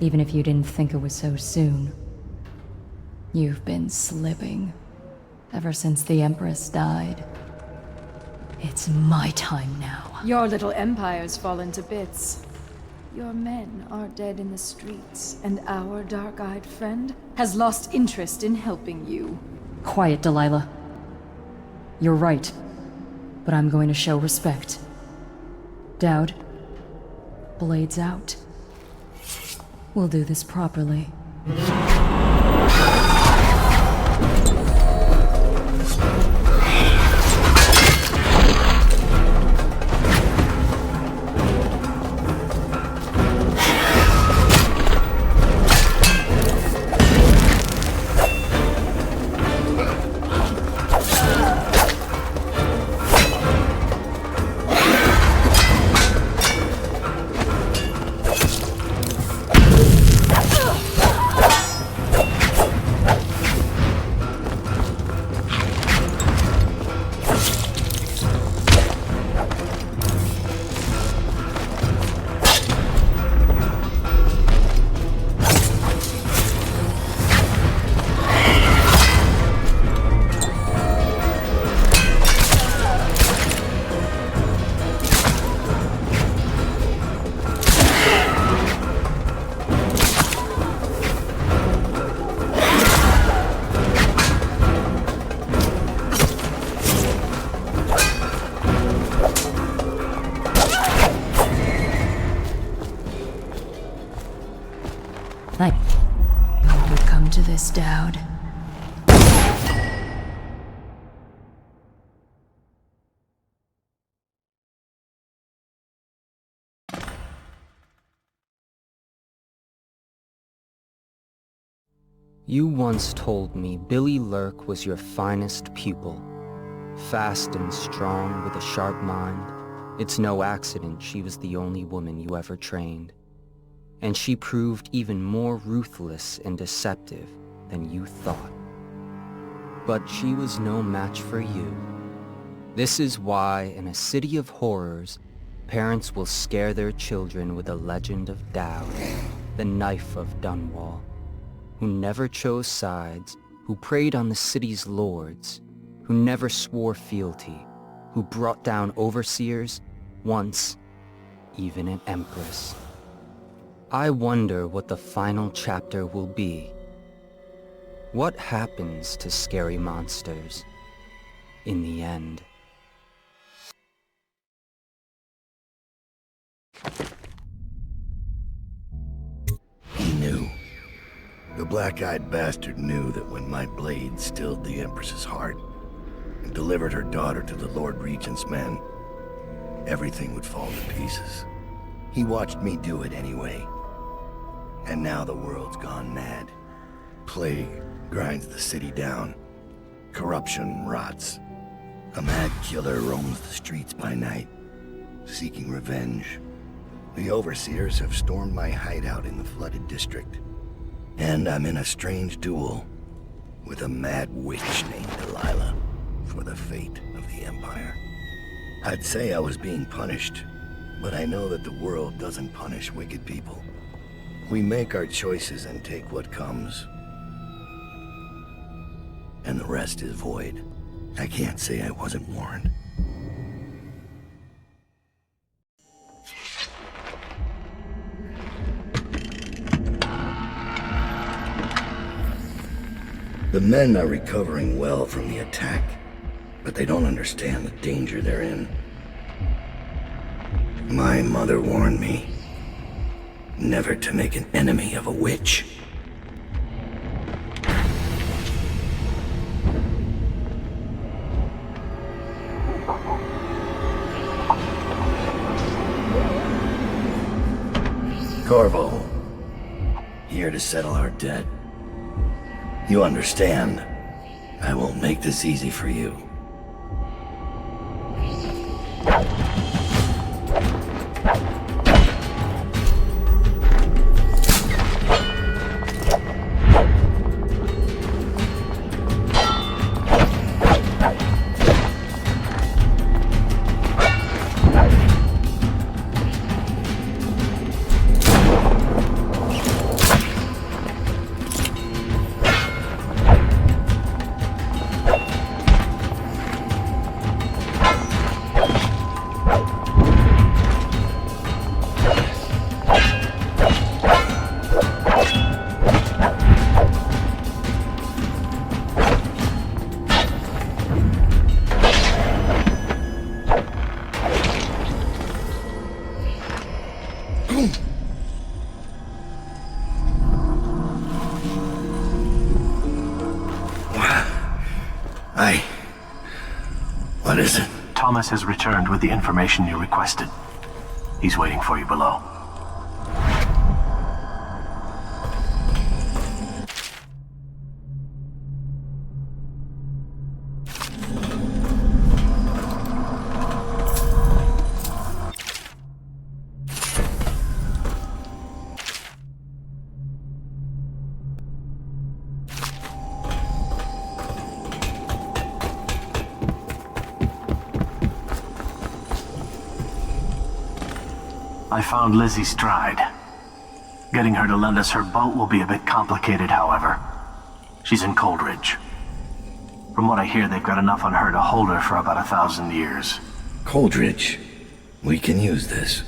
Even if you didn't think it was so soon. You've been slipping. Ever since the Empress died. It's my time now. Your little empire's fallen to bits. Your men are dead in the streets, and our dark-eyed friend has lost interest in helping you. Quiet, Delilah. You're right. But I'm going to show respect. Dowd. Blades out. We'll do this properly. Dowd. You once told me Billie Lurk was your finest pupil. Fast and strong with a sharp mind. It's no accident she was the only woman you ever trained. And she proved even more ruthless and deceptive than you thought. But she was no match for you. This is why, in a city of horrors, parents will scare their children with the legend of Dowd, the Knife of Dunwall, who never chose sides, who preyed on the city's lords, who never swore fealty, who brought down overseers, once even an empress. I wonder what the final chapter will be. What happens to scary monsters in the end? He knew. The black-eyed bastard knew that when my blade stilled the Empress's heart and delivered her daughter to the Lord Regent's men, everything would fall to pieces. He watched me do it anyway. And now the world's gone mad. Plague grinds the city down. Corruption rots. A mad killer roams the streets by night, seeking revenge. The Overseers have stormed my hideout in the flooded district. And I'm in a strange duel with a mad witch named Delilah for the fate of the Empire. I'd say I was being punished, But I know that the world doesn't punish wicked people. We make our choices and take what comes. And the rest is void. I can't say I wasn't warned. The men are recovering well from the attack, but they don't understand the danger they're in. My mother warned me never to make an enemy of a witch. Corvo, here to settle our debt. You understand, I won't make this easy for you. What is it? Thomas has returned with the information you requested. He's waiting for you below. I found Lizzie Stride. Getting her to lend us her boat will be a bit complicated, however. She's in Coldridge. From what I hear, they've got enough on her to hold her for about 1,000 years. Coldridge. We can use this.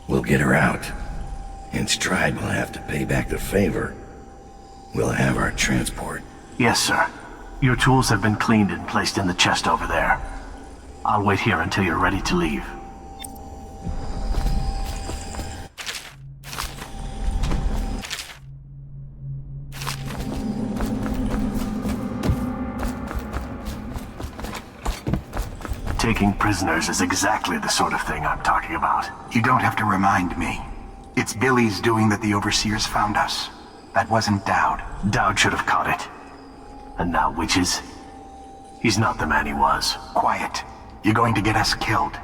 We'll get her out. And Stride will have to pay back the favor. We'll have our transport. Yes, sir. Your tools have been cleaned and placed in the chest over there. I'll wait here until you're ready to leave. Taking prisoners is exactly the sort of thing I'm talking about. You don't have to remind me. It's Billie's doing that the Overseers found us. That wasn't Dowd. Dowd should have caught it. And now Witches? He's not the man he was. Quiet. You're going to get us killed.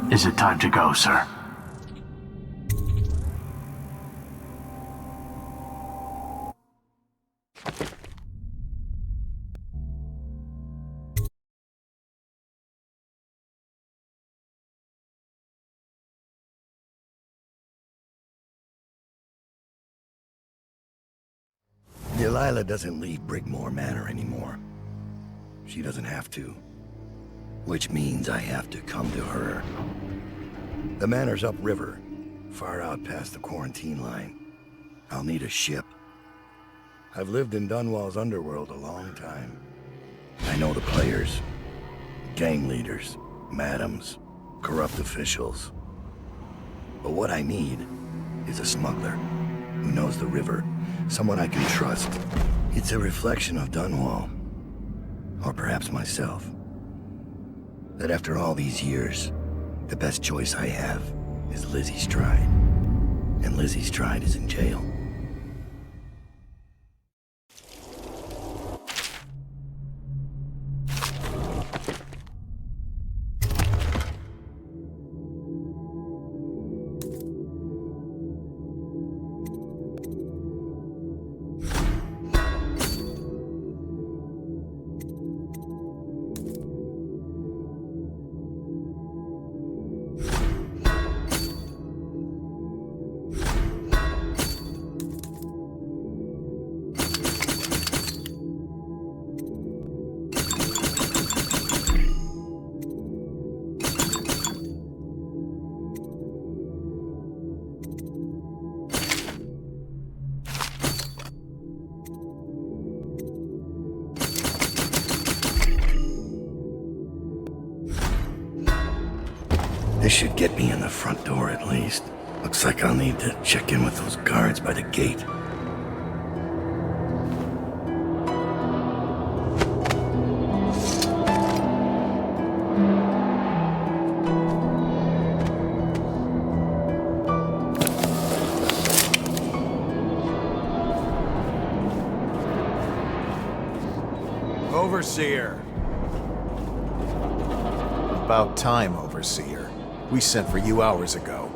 Is it time to go, sir? Delilah doesn't leave Brigmore Manor anymore. She doesn't have to. Which means I have to come to her. The manor's upriver, far out past the quarantine line. I'll need a ship. I've lived in Dunwall's underworld a long time. I know the players, gang leaders, madams, corrupt officials. But what I need is a smuggler who knows the river, someone I can trust. It's a reflection of Dunwall, or perhaps myself. That after all these years, the best choice I have is Lizzie Stride. And Lizzie Stride is in jail. This should get me in the front door at least. Looks like I'll need to check in with those guards by the gate. Overseer. About time, Overseer. We sent for you hours ago.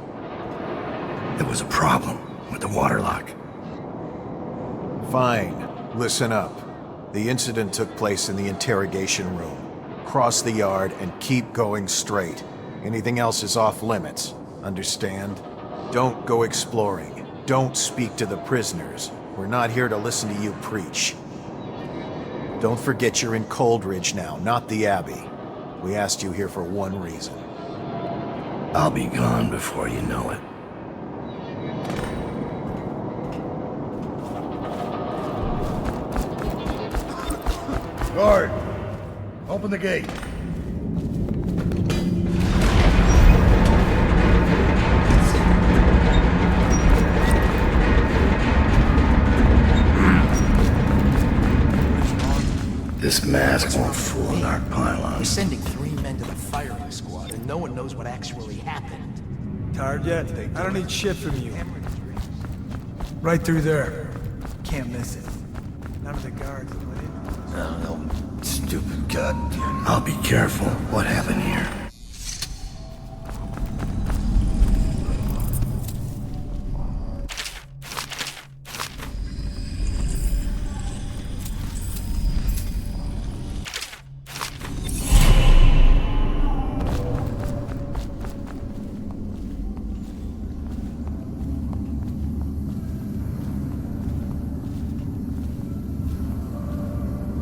There was a problem with the waterlock. Fine. Listen up. The incident took place in the interrogation room. Cross the yard and keep going straight. Anything else is off limits. Understand? Don't go exploring. Don't speak to the prisoners. We're not here to listen to you preach. Don't forget you're in Coldridge now, not the Abbey. We asked you here for one reason. I'll be gone before you know it. Guard! Open the gate. This mask won't fool an arc pylon. We're sending 3 men to the firing squad, and no one knows what actually happened. Tired yet? I don't need shit from you. Right through there. Can't miss it. None of the guards let in. Oh, stupid gut. I'll be careful. What happened here?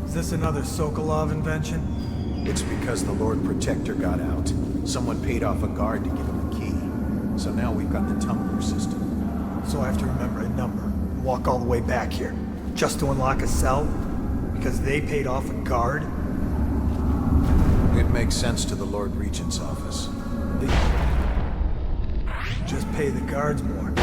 Is this another Sokolov invention? It's because the Lord Protector got out. Someone paid off a guard to give him a key. So now we've got the tumbler system. So I have to remember a number and walk all the way back here, just to unlock a cell? Because they paid off a guard? It makes sense to the Lord Regent's office. They just pay the guards more.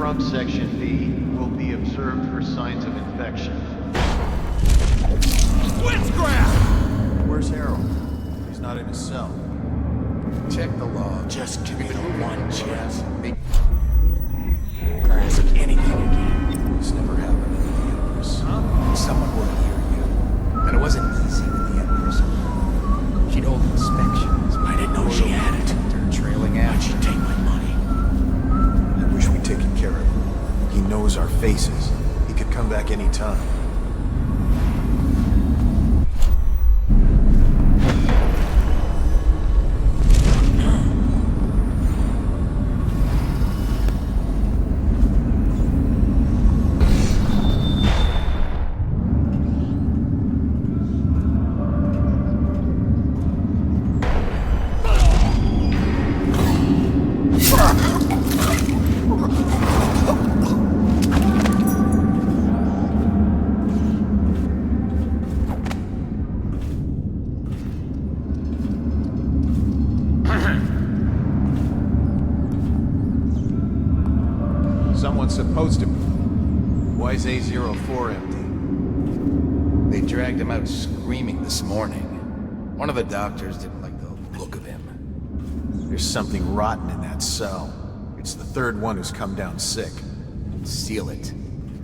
from Section B will be observed for signs of infection. Witchcraft! Where's Harold? He's not in his cell. Check the log. Just give me the one chance. Ask anything again. This never happened in the Empress. Someone would hear you. And it wasn't easy with the Empress. She'd hold inspections. I didn't know she had it. They're trailing Why'd after. she take my money? I wish we'd taken care of him. He knows our faces. He could come back any time. Someone's supposed to be. Why is A04 empty? They dragged him out screaming this morning. One of the doctors didn't like the look of him. There's something rotten in that cell. It's the third one who's come down sick. Seal it.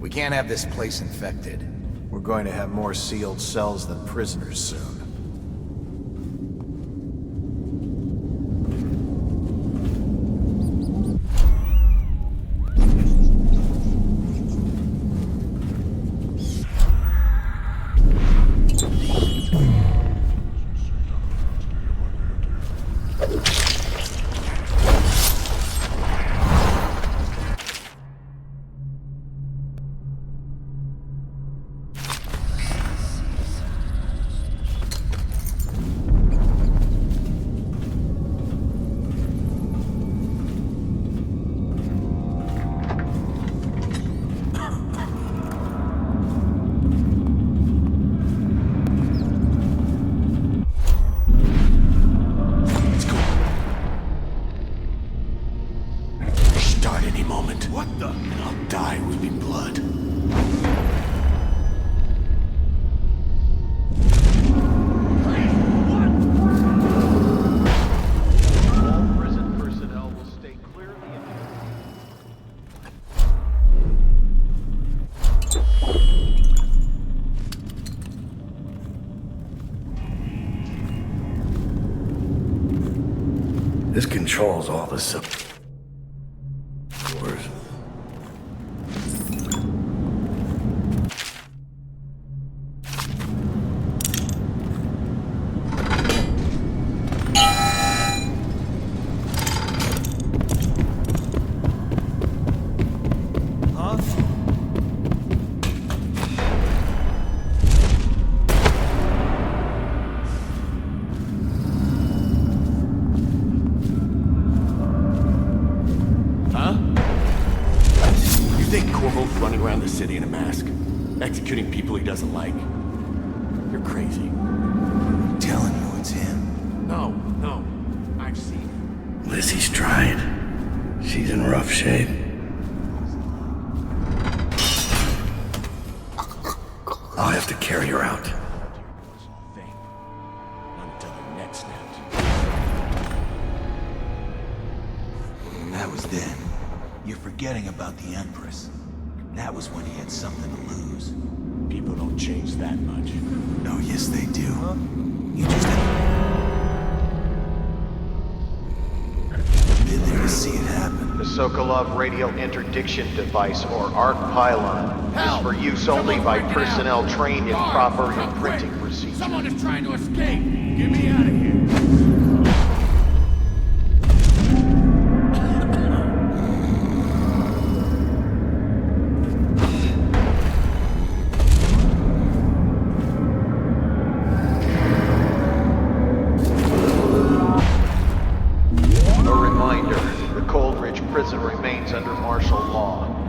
We can't have this place infected. We're going to have more sealed cells than prisoners soon. This controls all the sub... Running around the city in a mask, executing people he doesn't like. You're crazy. I'm telling you, it's him. No, I've seen him. Lizzie's tried. She's in rough shape. I'll have to carry her out. Until their neck snapped. That was then. You're forgetting about the Empress. That was when he had something to lose. People don't change that much. Oh, yes they do. You just been there to see it happen. The Sokolov radial interdiction device, or ARC pylon, is for use only by personnel trained in proper imprinting procedures. Someone is trying to escape! Get me out of here!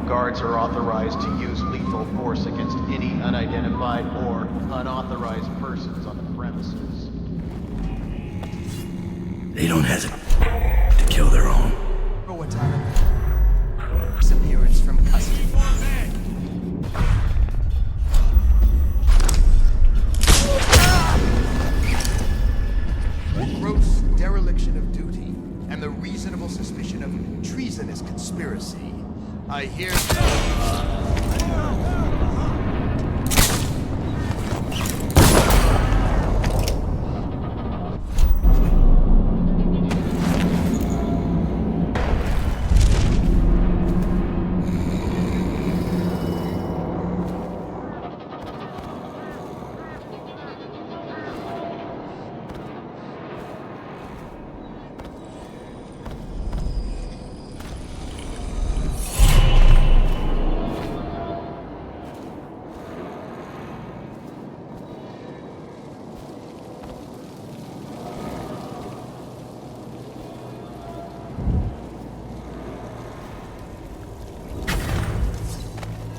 Guards are authorized to use lethal force against any unidentified or unauthorized persons on the premises. They don't hesitate to kill their own. Corvo Attano. Disappearance his conspiracy. I hear...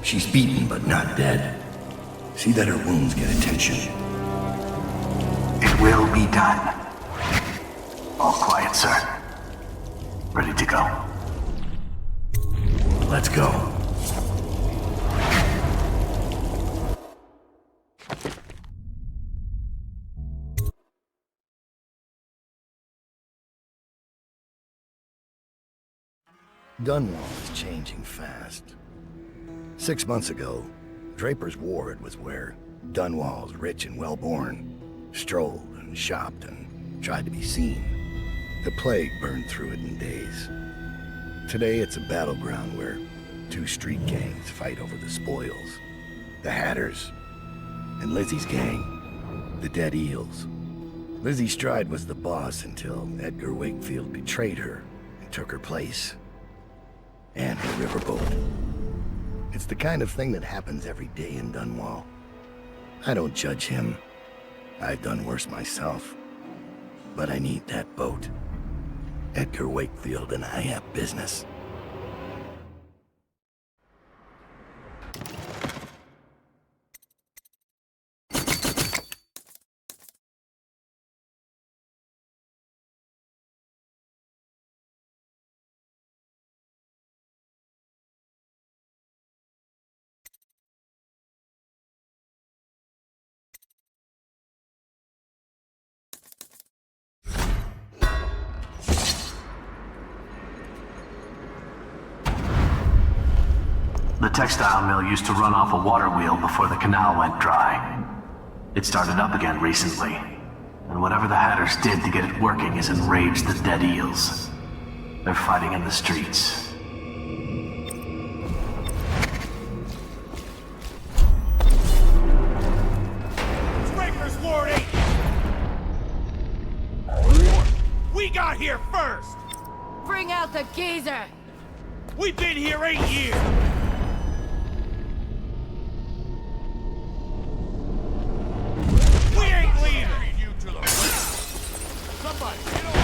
She's beaten, but not dead. See that her wounds get attention. It will be done. All quiet, sir. Ready to go. Let's go. Dunwall is changing fast. 6 months ago, Draper's Ward was where Dunwall's rich and well-born strolled and shopped and tried to be seen. The plague burned through it in days. Today it's a battleground where two street gangs fight over the spoils. The Hatters and Lizzie's gang, the Dead Eels. Lizzie Stride was the boss until Edgar Wakefield betrayed her and took her place. And her riverboat. It's the kind of thing that happens every day in Dunwall. I don't judge him. I've done worse myself. But I need that boat. Edgar Wakefield and I have business. The textile mill used to run off a water wheel before the canal went dry. It started up again recently, and whatever the Hatters did to get it working has enraged the Dead Eels. They're fighting in the streets. Draper's Ward 8! We got here first! Bring out the geezer! We've been here 8 years! We ain't leaving! You to the left! Somebody, get over!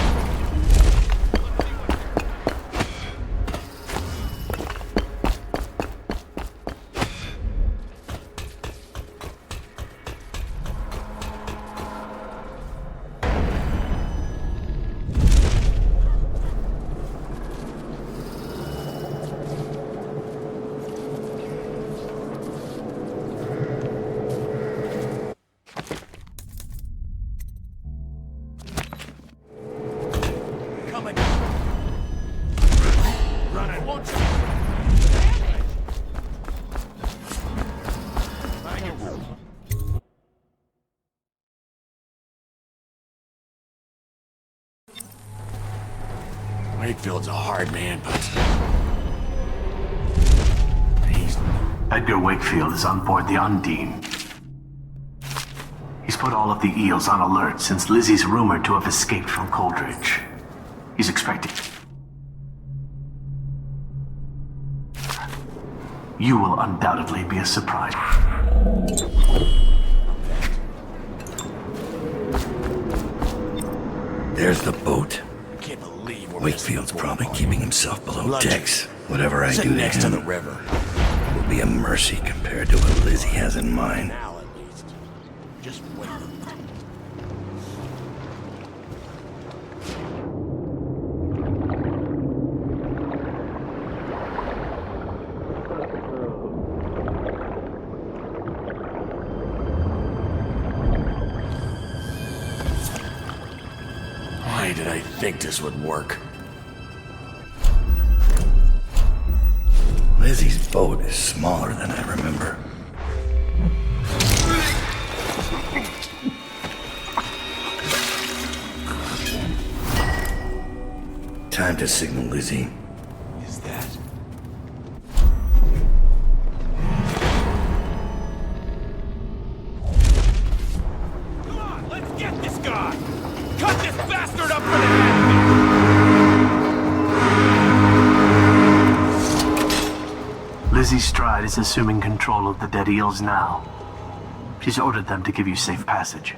Wakefield's a hard man, but... Edgar Wakefield is on board the Undine. He's put all of the Eels on alert since Lizzie's rumored to have escaped from Coldridge. He's expecting... You will undoubtedly be a surprise. There's the boat. I can't believe we're Wakefield's probably keeping himself below decks. Whatever I do next to to him the river will be a mercy compared to what Lizzie has in mind. Now, at least. Just wait. Why did I think this would work? boat is smaller than I remember. Time to signal Lizzie. Is that? Come on, let's get this guy! Cut this bastard up for the head! Lizzie Stride is assuming control of the dead eels now. She's ordered them to give you safe passage.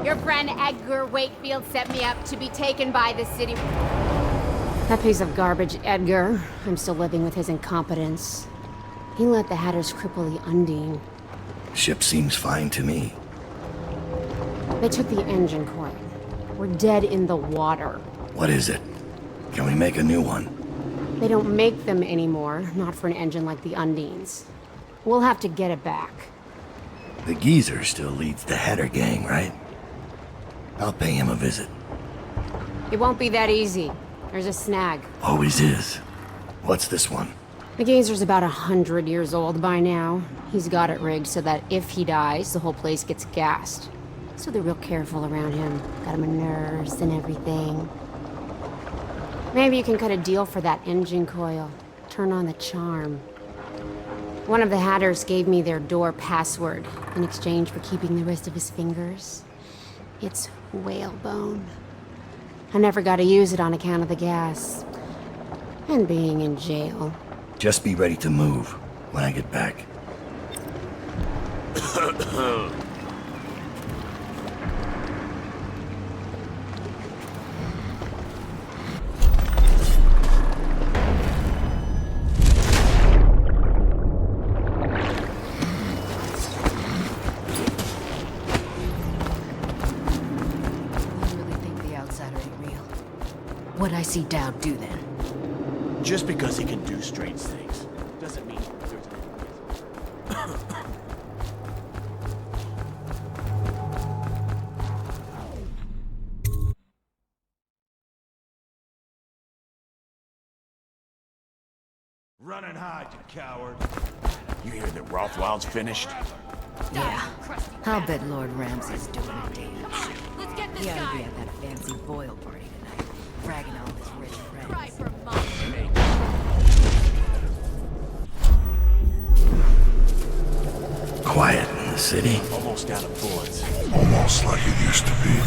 Your friend Edgar Wakefield set me up to be taken by the city. That piece of garbage, Edgar. I'm still living with his incompetence. He let the Hatters cripple the Undine. Ship seems fine to me. They took the engine coil. We're dead in the water. What is it? Can we make a new one? They don't make them anymore, not for an engine like the Undine's. We'll have to get it back. The geezer still leads the Hatter gang, right? I'll pay him a visit. It won't be that easy. There's a snag. Always is. What's this one? The geezer's about 100 years old by now. He's got it rigged so that if he dies, the whole place gets gassed. So they're real careful around him. Got him a nurse and everything. Maybe you can cut a deal for that engine coil. Turn on the charm. One of the Hatters gave me their door password in exchange for keeping the rest of his fingers. It's whalebone. I never got to use it on account of the gas. And being in jail. Just be ready to move when I get back. What'd I see Dowd do then? Just because he can do strange things doesn't mean Run and hide, you coward. You hear that Rothwild's finished? Yeah. I'll bet Lord Ramsay's doing a dance. Let's get this guy. He ought to be at that fancy boil party tonight, bragging on his rich friends. Try for Quiet in the city. Almost out of bullets. Almost like it used to be.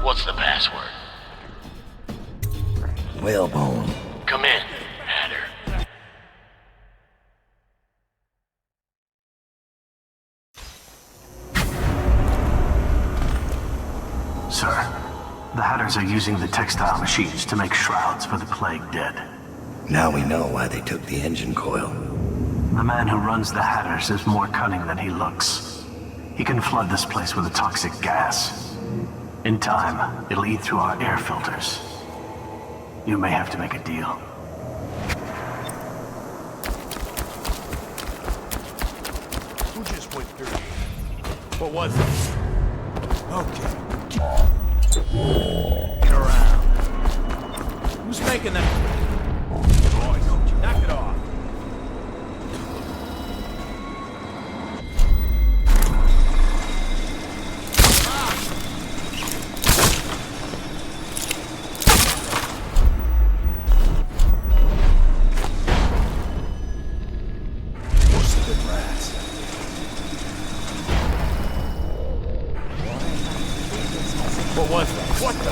What's the password? Whalebone. Come in, Hatter. Sir, the Hatters are using the textile machines to make shrouds for the plague dead. Now we know why they took the engine coil. The man who runs the Hatters is more cunning than he looks. He can flood this place with a toxic gas. In time, it'll eat through our air filters. You may have to make a deal. Who just went through? What was it? Okay. Get around. Who's making that? Boy, don't you knock it off. What was that? What the?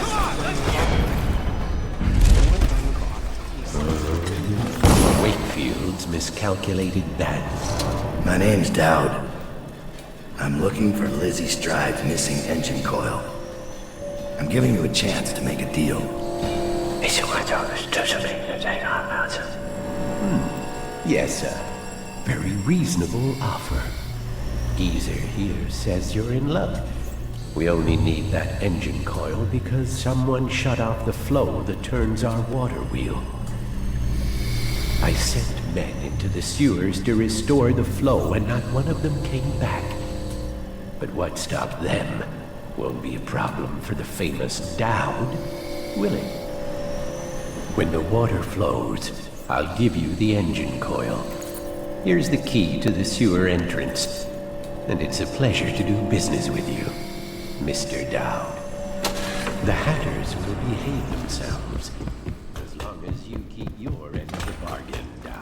Wakefield's miscalculated that. My name's Dowd. I'm looking for Lizzie Stride's missing engine coil. I'm giving you a chance to make a deal. Yes, sir. Very reasonable offer. Geezer here says you're in luck. We only need that engine coil because someone shut off the flow that turns our water wheel. I sent men into the sewers to restore the flow, and not one of them came back. But what stopped them won't be a problem for the famous Dowd, will it? When the water flows, I'll give you the engine coil. Here's the key to the sewer entrance, and it's a pleasure to do business with you, Mr. Dowd. The Hatters will behave themselves, as long as you keep your end of the bargain, Dowd.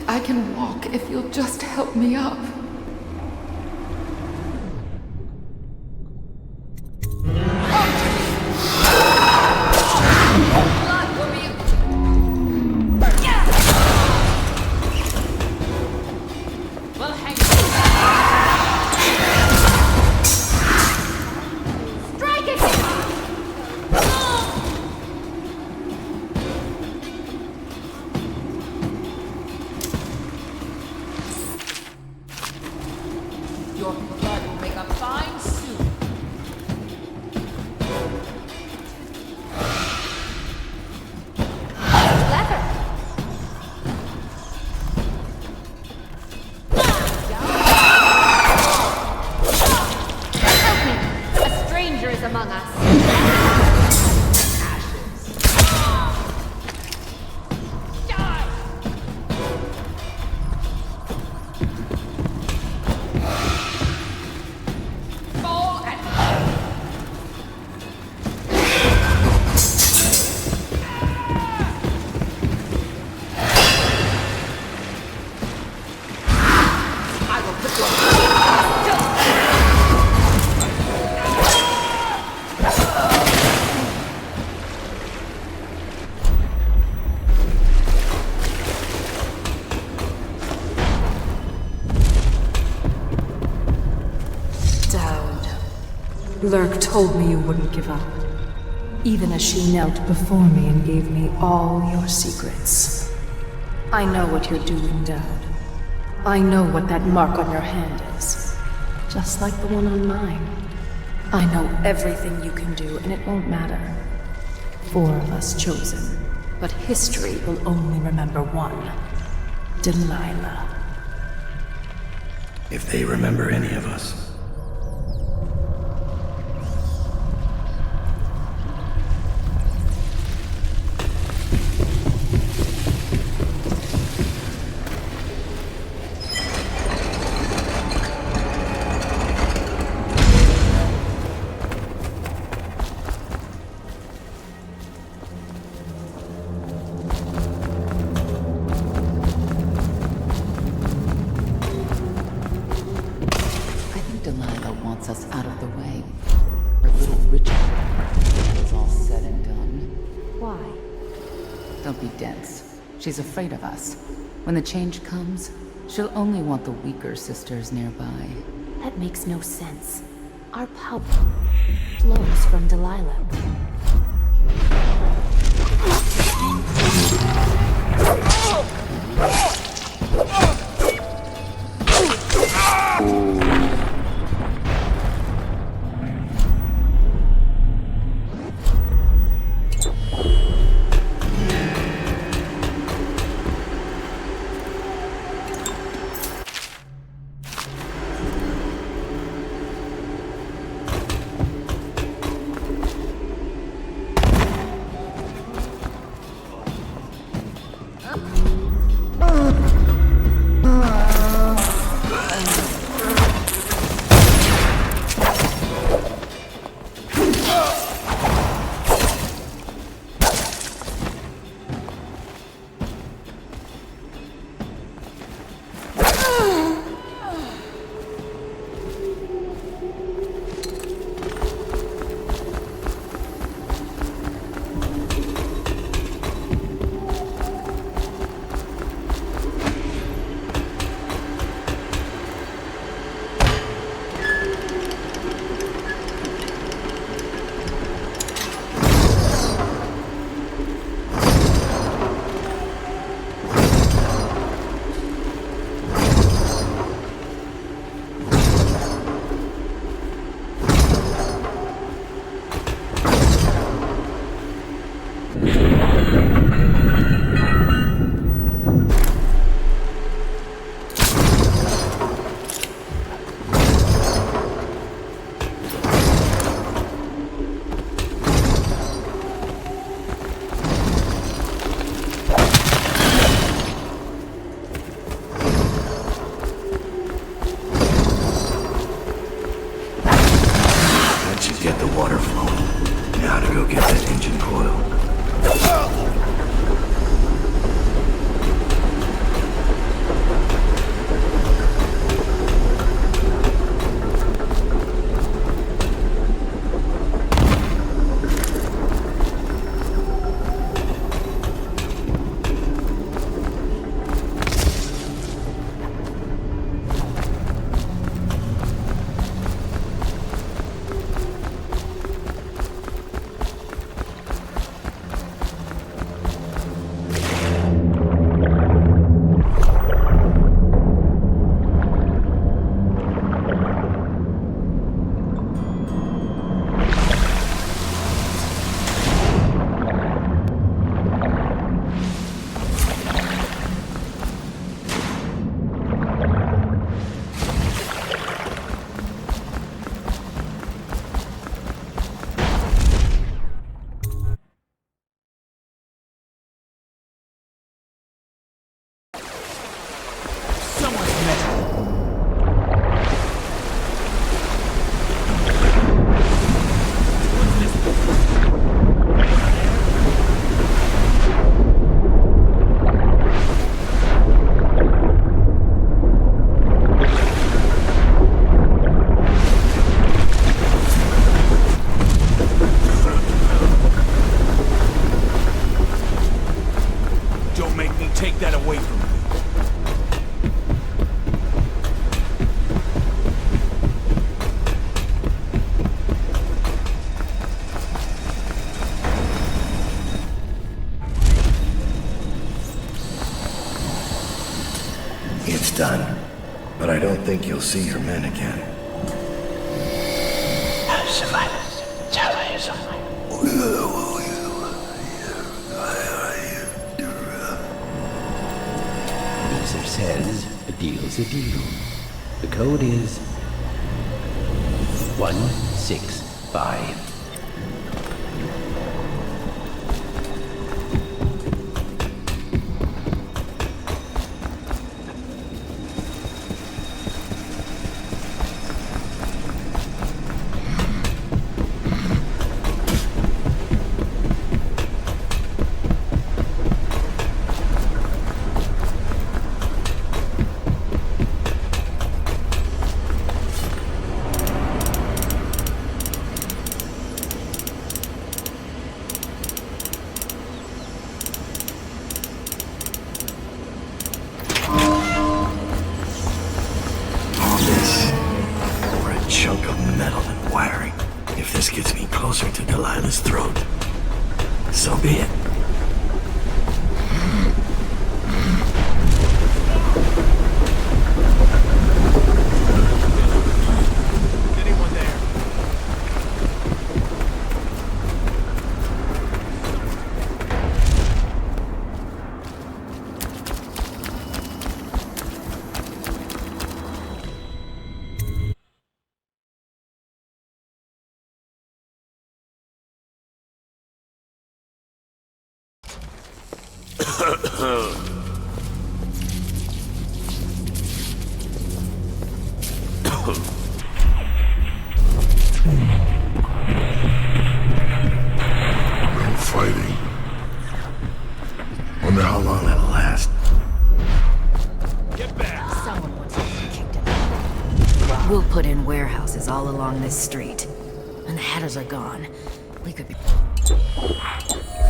I can walk if you'll just help me up. Lurk told me you wouldn't give up, even as she knelt before me and gave me all your secrets. I know what you're doing, Dowd. I know what that mark on your hand is, just like the one on mine. I know everything you can do, and it won't matter. 4 of us chosen, but history will only remember one. Delilah. If they remember any of us. She's afraid of us. When the change comes, she'll only want the weaker sisters nearby. That makes no sense. Our power flows from Delilah. done, but I don't think you'll see your men again. User says a deal's a deal. The code is 165. metal and wiring. If this gets me closer to Delilah's throat, so be it. Fighting. Wonder how long that'll last. Get back! Someone wants to be kicked in. We'll put in warehouses all along this street. When the Hatters are gone, we could be...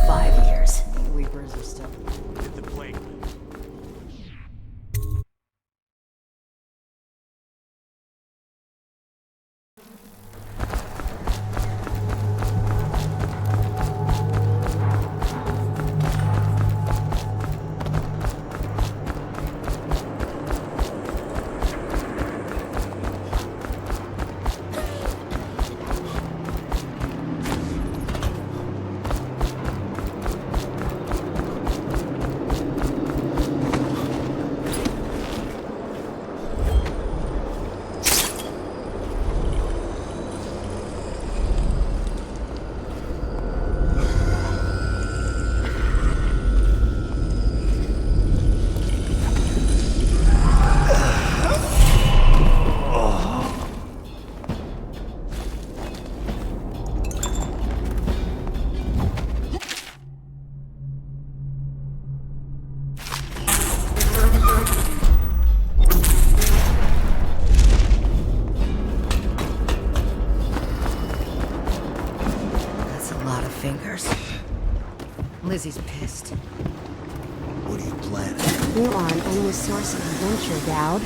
5 years. Reapers are still... Hit the plague. Lizzie's pissed. What are you planning? You are an endless source of adventure, Dowd.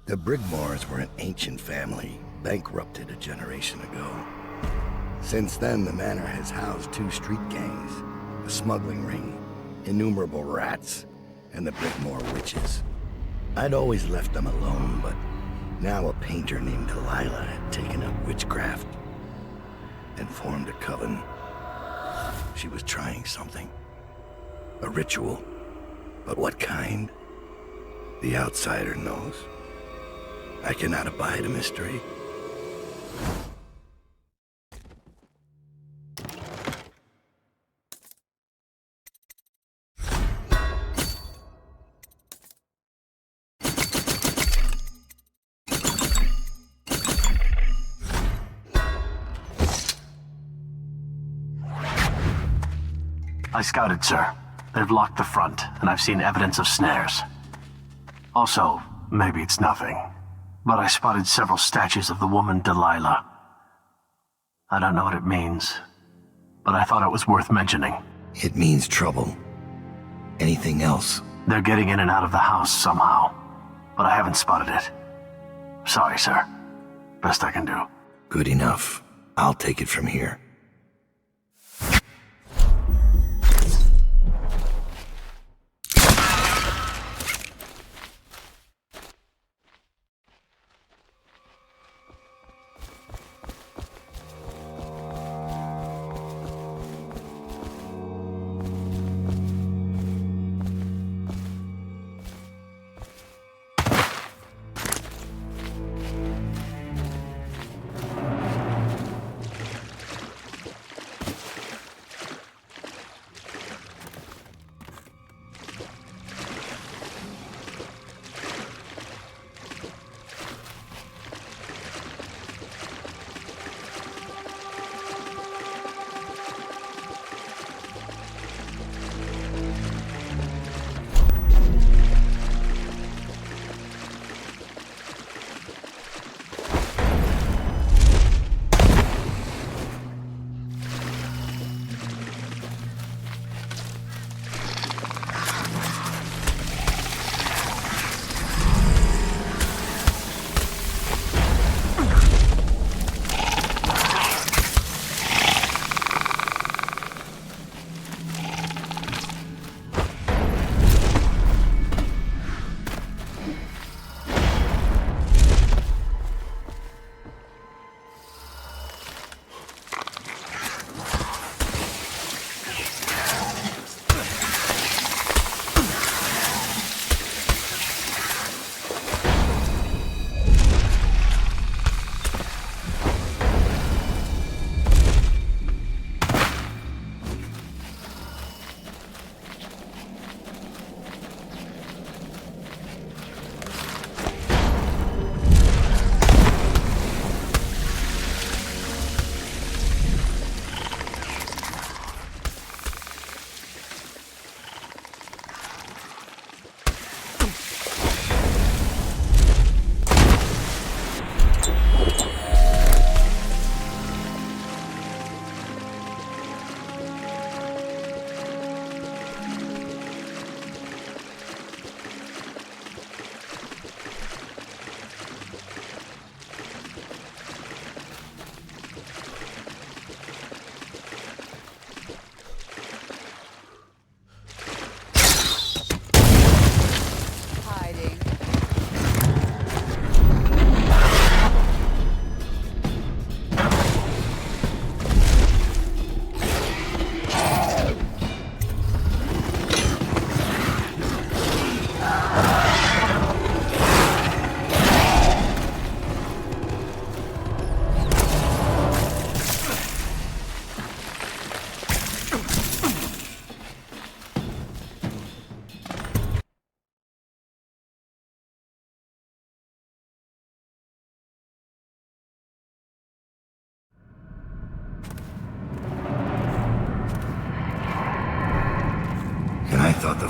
The Brigmores were an ancient family, bankrupted a generation ago. Since then, the manor has housed 2 street gangs, a smuggling ring, innumerable rats, and the Brigmore witches. I'd always left them alone, but now a painter named Delilah had taken up witchcraft and formed a coven. She was trying something. A ritual. But what kind? The outsider knows. I cannot abide a mystery. I scouted, sir. They've locked the front, and I've seen evidence of snares. Also, maybe it's nothing, but I spotted several statues of the woman Delilah. I don't know what it means, but I thought it was worth mentioning. It means trouble. Anything else? They're getting in and out of the house somehow, but I haven't spotted it. Sorry, sir. Best I can do. Good enough. I'll take it from here.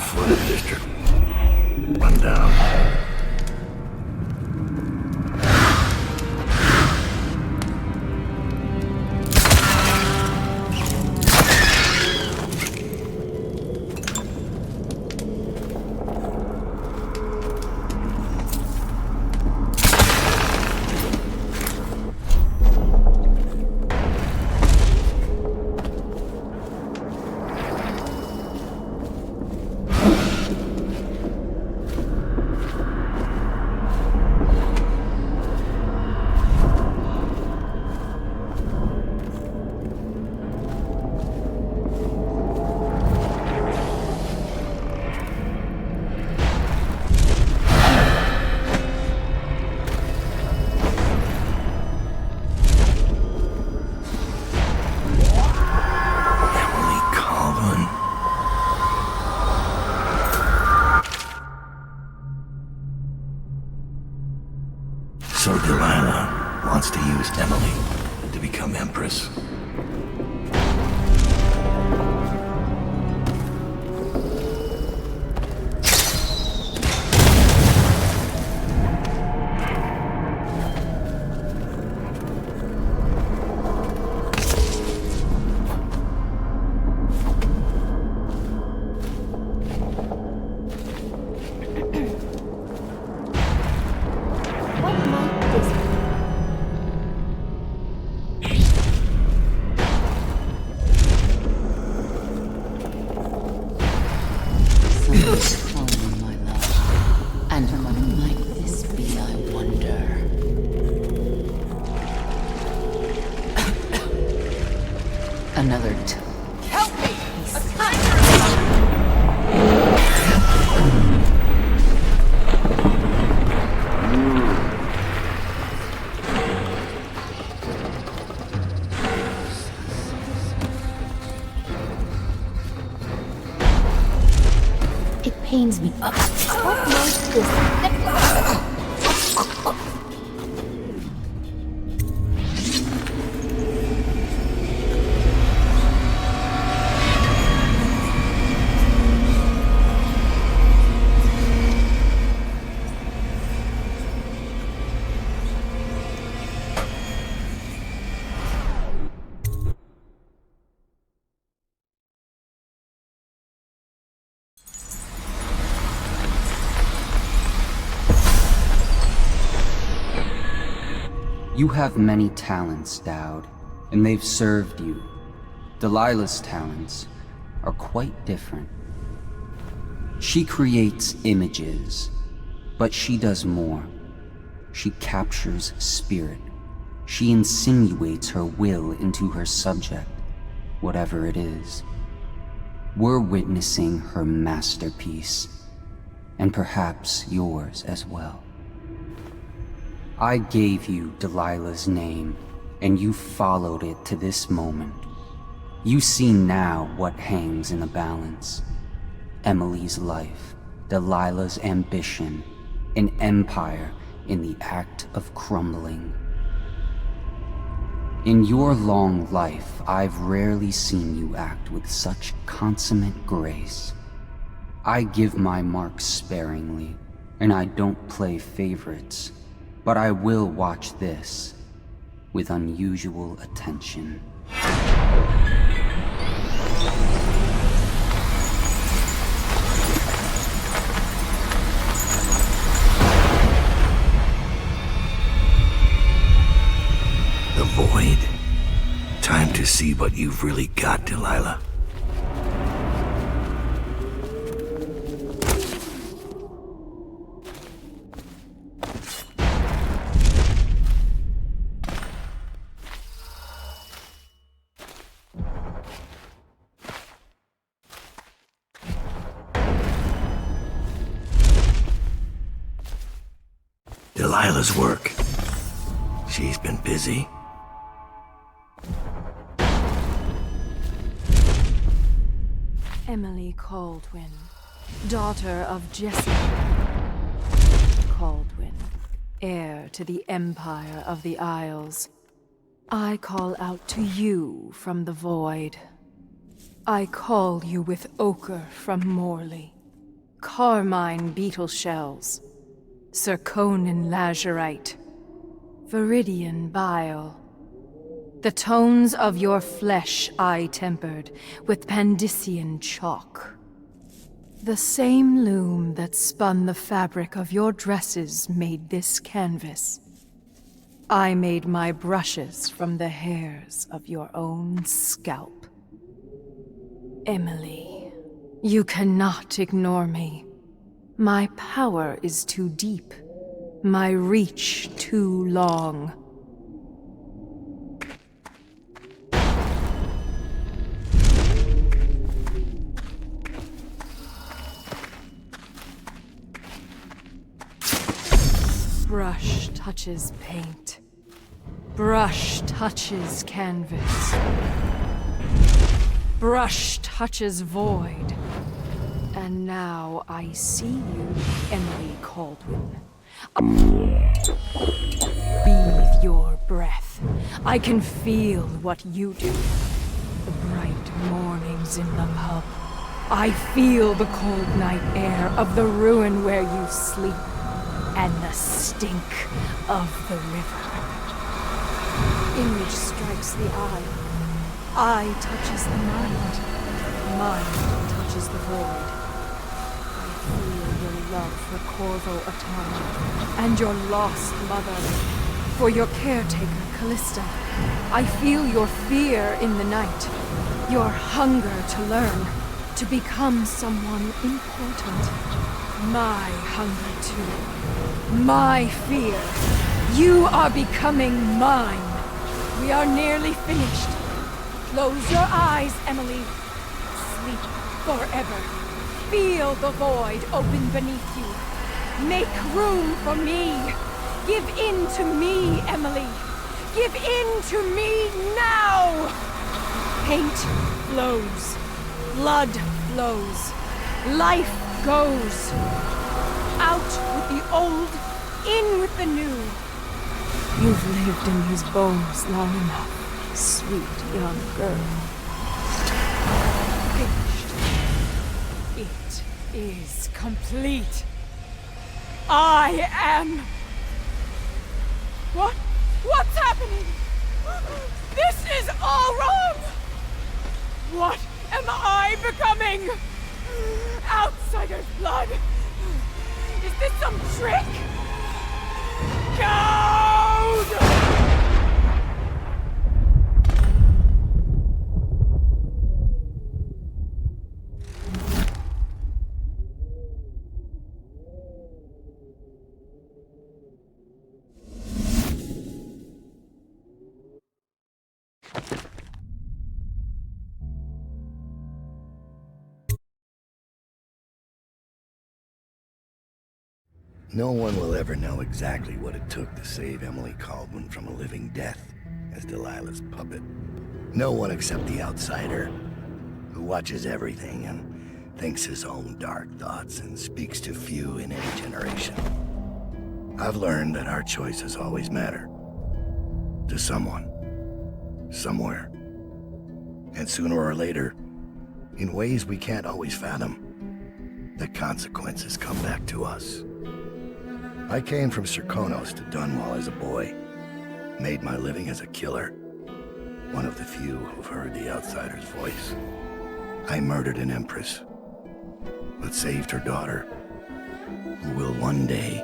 flooded district. Run down. So Delilah wants to use Emily to become Empress. Another Help me! It pains me. What was this? You have many talents, Dowd, and they've served you. Delilah's talents are quite different. She creates images, but she does more. She captures spirit. She insinuates her will into her subject, whatever it is. We're witnessing her masterpiece, and perhaps yours as well. I gave you Delilah's name, and you followed it to this moment. You see now what hangs in the balance. Emily's life, Delilah's ambition, an empire in the act of crumbling. In your long life, I've rarely seen you act with such consummate grace. I give my marks sparingly, and I don't play favorites. But I will watch this with unusual attention. The Void. Time to see what you've really got, Delilah. Delilah's work. She's been busy. Emily Kaldwin, daughter of Jesse Kaldwin, heir to the Empire of the Isles. I call out to you from the Void. I call you with ochre from Morley. Carmine beetle shells, zirconin lazurite, viridian bile. The tones of your flesh I tempered with Pandician chalk. The same loom that spun the fabric of your dresses made this canvas. I made my brushes from the hairs of your own scalp. Emily, you cannot ignore me. My power is too deep, my reach too long. Brush touches paint. Brush touches canvas. Brush touches void. And now I see you, Emily Kaldwin. Breathe your breath. I can feel what you do. The bright mornings in the pub. I feel the cold night air of the ruin where you sleep. And the stink of the river. Image strikes the eye. Eye touches the mind. Mind touches the void. I feel your love for Corvo Attano and your lost mother. For your caretaker, Callista. I feel your fear in the night. Your hunger to learn. To become someone important. My hunger too. My fear. You are becoming mine. We are nearly finished. Close your eyes, Emily. Sleep forever. Feel the void open beneath you. Make room for me. Give in to me, Emily. Give in to me now. Paint flows. Blood flows. Life goes. Out with the old, in with the new. You've lived in these bones long enough, sweet young girl. Finished. It is complete. I am... What? What's happening? This is all wrong! What am I becoming? Outsider's blood! Is this some trick? Code! No one will ever know exactly what it took to save Emily Kaldwin from a living death as Delilah's puppet. No one except the outsider, who watches everything and thinks his own dark thoughts and speaks to few in any generation. I've learned that our choices always matter. To someone. Somewhere. And sooner or later, in ways we can't always fathom, the consequences come back to us. I came from Serkonos to Dunwall as a boy. Made my living as a killer. One of the few who've heard the outsider's voice. I murdered an empress, but saved her daughter, who will one day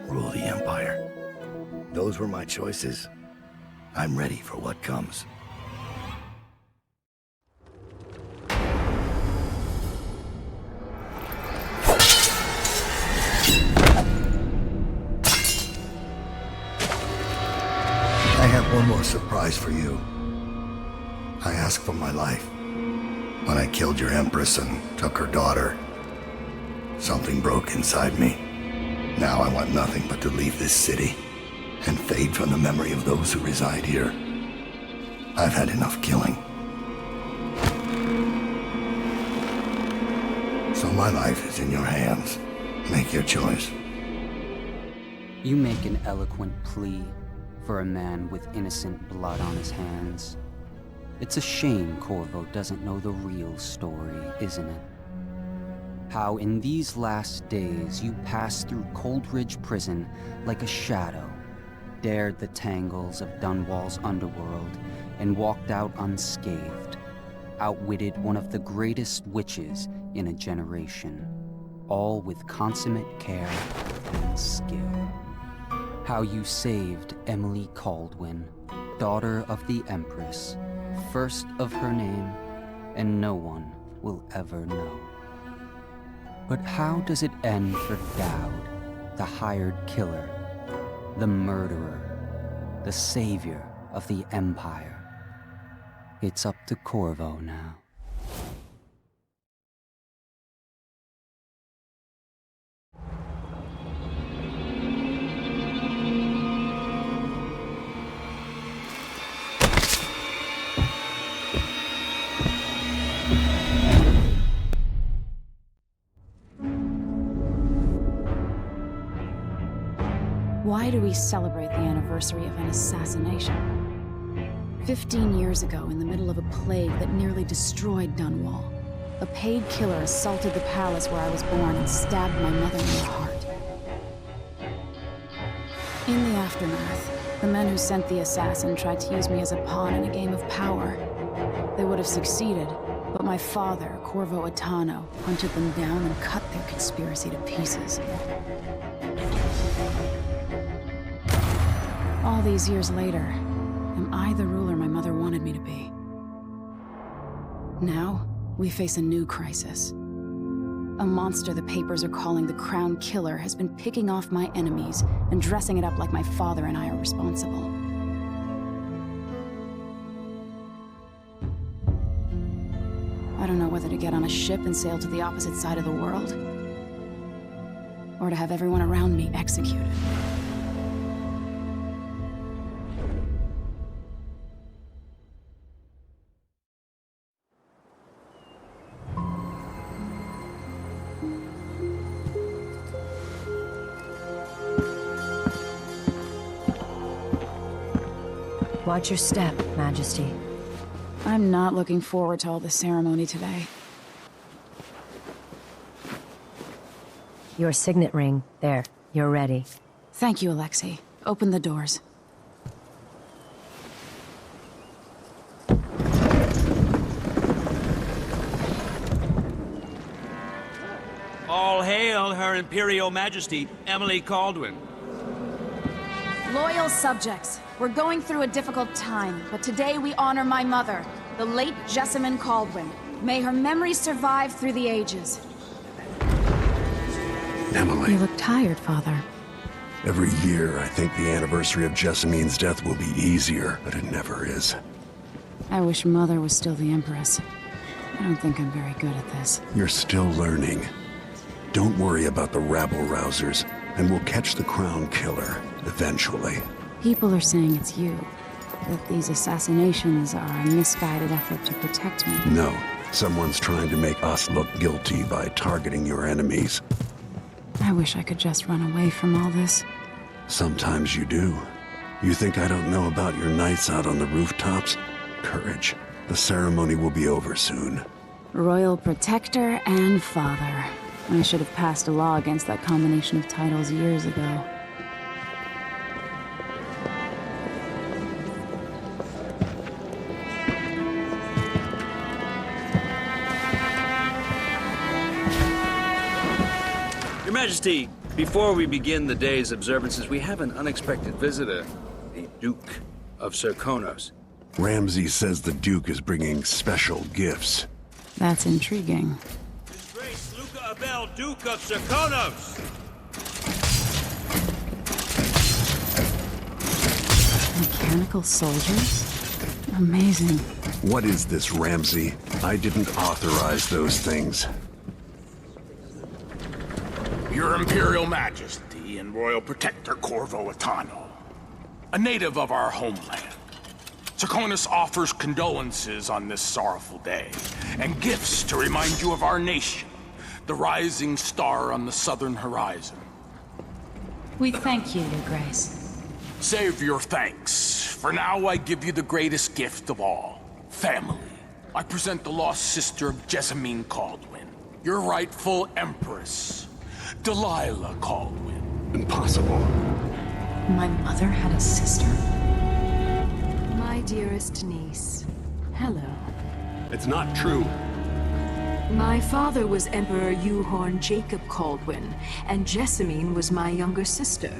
rule the Empire. Those were my choices. I'm ready for what comes. One more surprise for you. I asked for my life. When I killed your Empress and took her daughter, something broke inside me. Now I want nothing but to leave this city and fade from the memory of those who reside here. I've had enough killing. So my life is in your hands. Make your choice. You make an eloquent plea for a man with innocent blood on his hands. It's a shame Corvo doesn't know the real story, isn't it? How in these last days you passed through Coldridge Prison like a shadow, dared the tangles of Dunwall's underworld, and walked out unscathed, outwitted one of the greatest witches in a generation, all with consummate care and skill. How you saved Emily Kaldwin, daughter of the Empress, first of her name, and no one will ever know. But how does it end for Dowd, the hired killer, the murderer, the savior of the Empire? It's up to Corvo now. Why do we celebrate the anniversary of an assassination? 15 years ago, in the middle of a plague that nearly destroyed Dunwall, a paid killer assaulted the palace where I was born and stabbed my mother in the heart. In the aftermath, the men who sent the assassin tried to use me as a pawn in a game of power. They would have succeeded, but my father, Corvo Attano, hunted them down and cut their conspiracy to pieces. All these years later, am I the ruler my mother wanted me to be? Now, we face a new crisis. A monster the papers are calling the Crown Killer has been picking off my enemies and dressing it up like my father and I are responsible. I don't know whether to get on a ship and sail to the opposite side of the world, or to have everyone around me executed. Watch your step, Majesty. I'm not looking forward to all the ceremony today. Your signet ring. There. You're ready. Thank you, Alexei. Open the doors. All hail Her Imperial Majesty, Emily Kaldwin. Loyal subjects, we're going through a difficult time, but today we honor my mother, the late Jessamine Kaldwin. May her memory survive through the ages. Emily. You look tired, Father. Every year, I think the anniversary of Jessamine's death will be easier, but it never is. I wish Mother was still the Empress. I don't think I'm very good at this. You're still learning. Don't worry about the rabble-rousers, and we'll catch the Crown Killer, eventually. People are saying it's you. That these assassinations are a misguided effort to protect me. No. Someone's trying to make us look guilty by targeting your enemies. I wish I could just run away from all this. Sometimes you do. You think I don't know about your nights out on the rooftops? Courage. The ceremony will be over soon. Royal Protector and Father. I should have passed a law against that combination of titles years ago. Your Majesty, before we begin the day's observances, we have an unexpected visitor, the Duke of Serkonos. Ramsey says the Duke is bringing special gifts. That's intriguing. His Grace Luca Abel, Duke of Serkonos! Mechanical soldiers? Amazing. What is this, Ramsey? I didn't authorize those things. Your Imperial Majesty and Royal Protector Corvo Attano, a native of our homeland. Serkonos offers condolences on this sorrowful day, and gifts to remind you of our nation, the rising star on the southern horizon. We thank you, Your Grace. Save your thanks. For now, I give you the greatest gift of all, family. I present the lost sister of Jessamine Kaldwin, Your rightful Empress, Delilah Kaldwin. Impossible. My mother had a sister? My dearest niece, hello. It's not true. My father was Emperor Yuhorn Jacob Kaldwin, and Jessamine was my younger sister.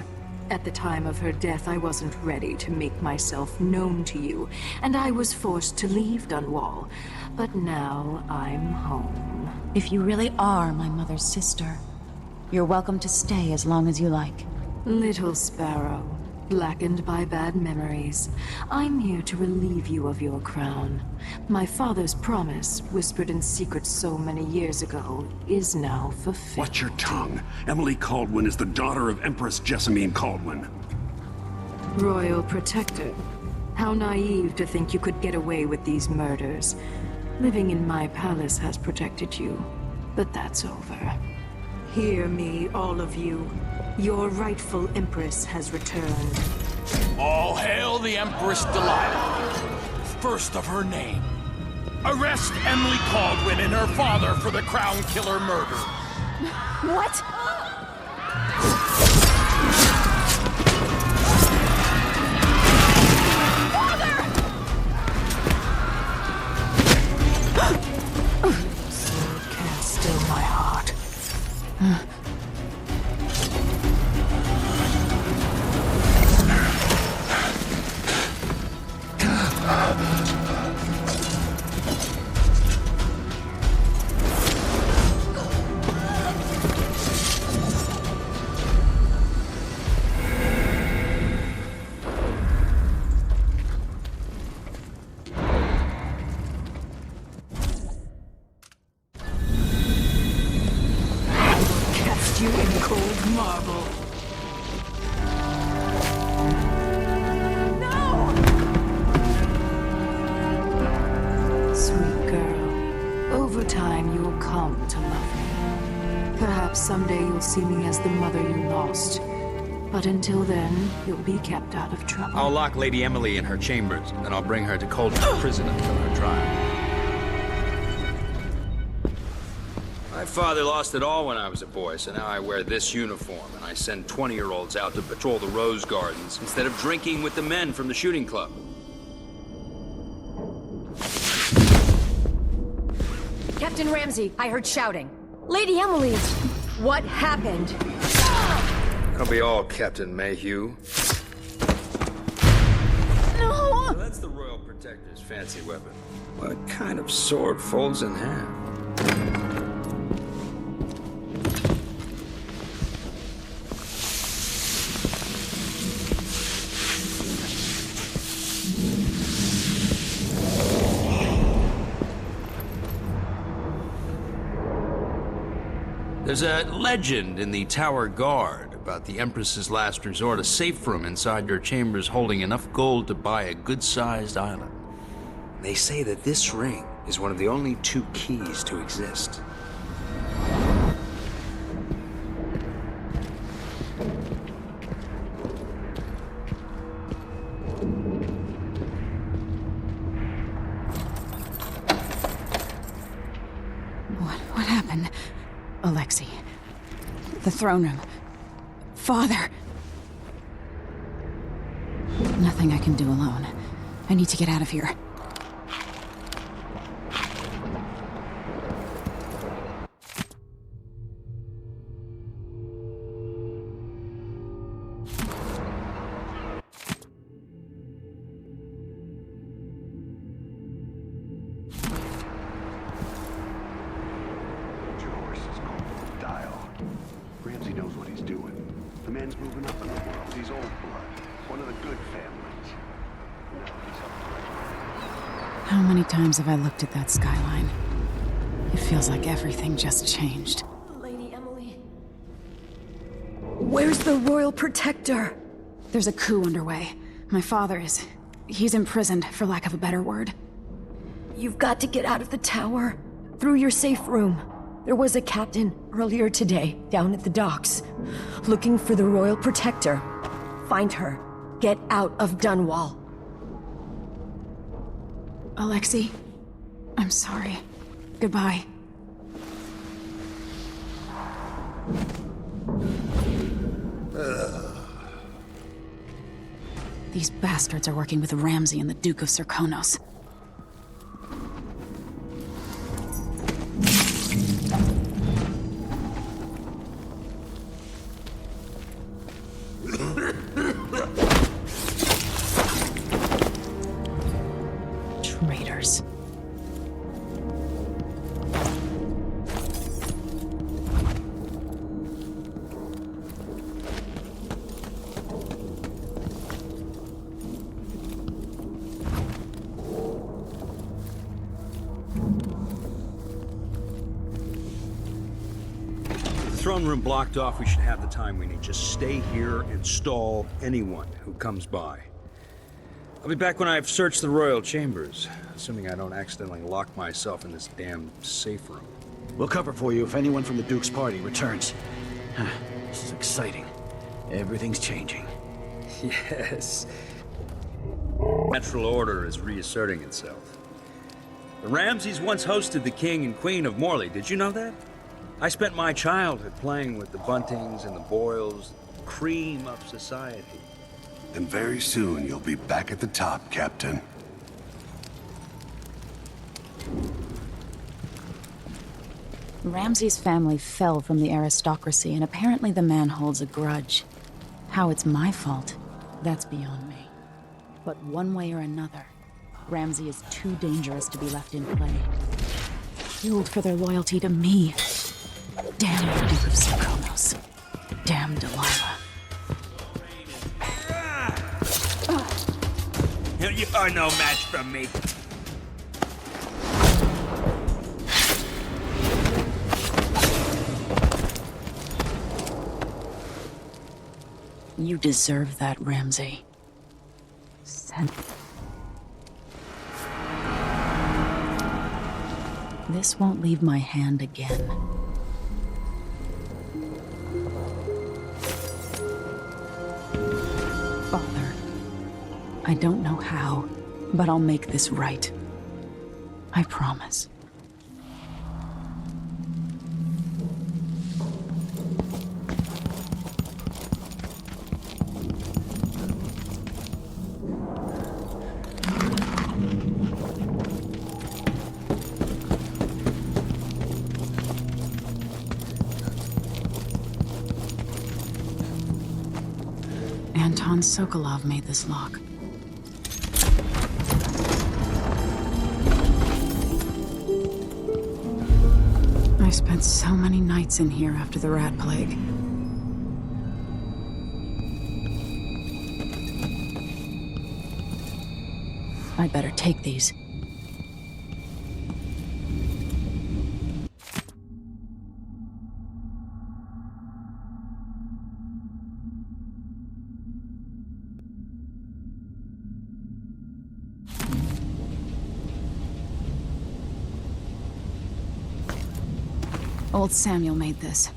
At the time of her death, I wasn't ready to make myself known to you, and I was forced to leave Dunwall. But now I'm home. If you really are my mother's sister, you're welcome to stay as long as you like. Little Sparrow, blackened by bad memories, I'm here to relieve you of your crown. My father's promise, whispered in secret so many years ago, is now fulfilled. Watch your tongue. Emily Kaldwin is the daughter of Empress Jessamine Kaldwin. Royal Protector. How naive to think you could get away with these murders. Living in my palace has protected you, but that's over. Hear me, all of you. Your rightful Empress has returned. All hail the Empress Delilah, first of her name. Arrest Emily Kaldwin and her father for the Crown Killer murder. What? Sword can't still my heart. Cast you in cold marble. Sweet girl, over time you'll come to love me. Perhaps someday you'll see me as the mother you lost. But until then, you'll be kept out of trouble. I'll lock Lady Emily in her chambers, then I'll bring her to Cold's prison until her trial. My father lost it all when I was a boy, so now I wear this uniform, and I send 20-year-olds out to patrol the rose gardens instead of drinking with the men from the shooting club. Captain Ramsey, I heard shouting. Lady Emily, what happened? That'll be all, Captain Mayhew. No! So that's the Royal Protector's fancy weapon. What kind of sword folds in half? There's a legend in the Tower Guard about the Empress's last resort, a safe room inside your chambers holding enough gold to buy a good-sized island. They say that this ring is one of the only 2 keys to exist. What happened? Alexei. The throne room. Father. Nothing I can do alone. I need to get out of here. Ramsey knows what he's doing. The man's moving up in the world. He's old blood. One of the good families. Now he's up to it. How many times have I looked at that skyline? It feels like everything just changed. Lady Emily. Where's the Royal Protector? There's a coup underway. My father is... he's imprisoned, for lack of a better word. You've got to get out of the tower. Through your safe room. There was a captain earlier today down at the docks, looking for the Royal Protector. Find her. Get out of Dunwall. Alexei, I'm sorry. Goodbye. These bastards are working with Ramsay and the Duke of Serkonos. Traitors. Throne room blocked off, we should have the time we need. Just stay here and stall anyone who comes by. I'll be back when I've searched the royal chambers, assuming I don't accidentally lock myself in this damn safe room. We'll cover for you if anyone from the Duke's party returns. This is exciting. Everything's changing. Yes. Natural order is reasserting itself. The Ramsays once hosted the king and queen of Morley. Did you know that? I spent my childhood playing with the Buntings and the Boyles, the cream of society. And very soon you'll be back at the top, Captain. Ramsay's family fell from the aristocracy, and apparently the man holds a grudge. How it's my fault, that's beyond me. But one way or another, Ramsay is too dangerous to be left in play. Killed for their loyalty to me. Damn the Duke of Serkonos. Damn Delilah. You are no match for me. You deserve that, Ramsay. This won't leave my hand again. Father, I don't know how, but I'll make this right. I promise. Anton Sokolov made this lock. I spent so many nights in here after the rat plague. I'd better take these. Old Samuel made this.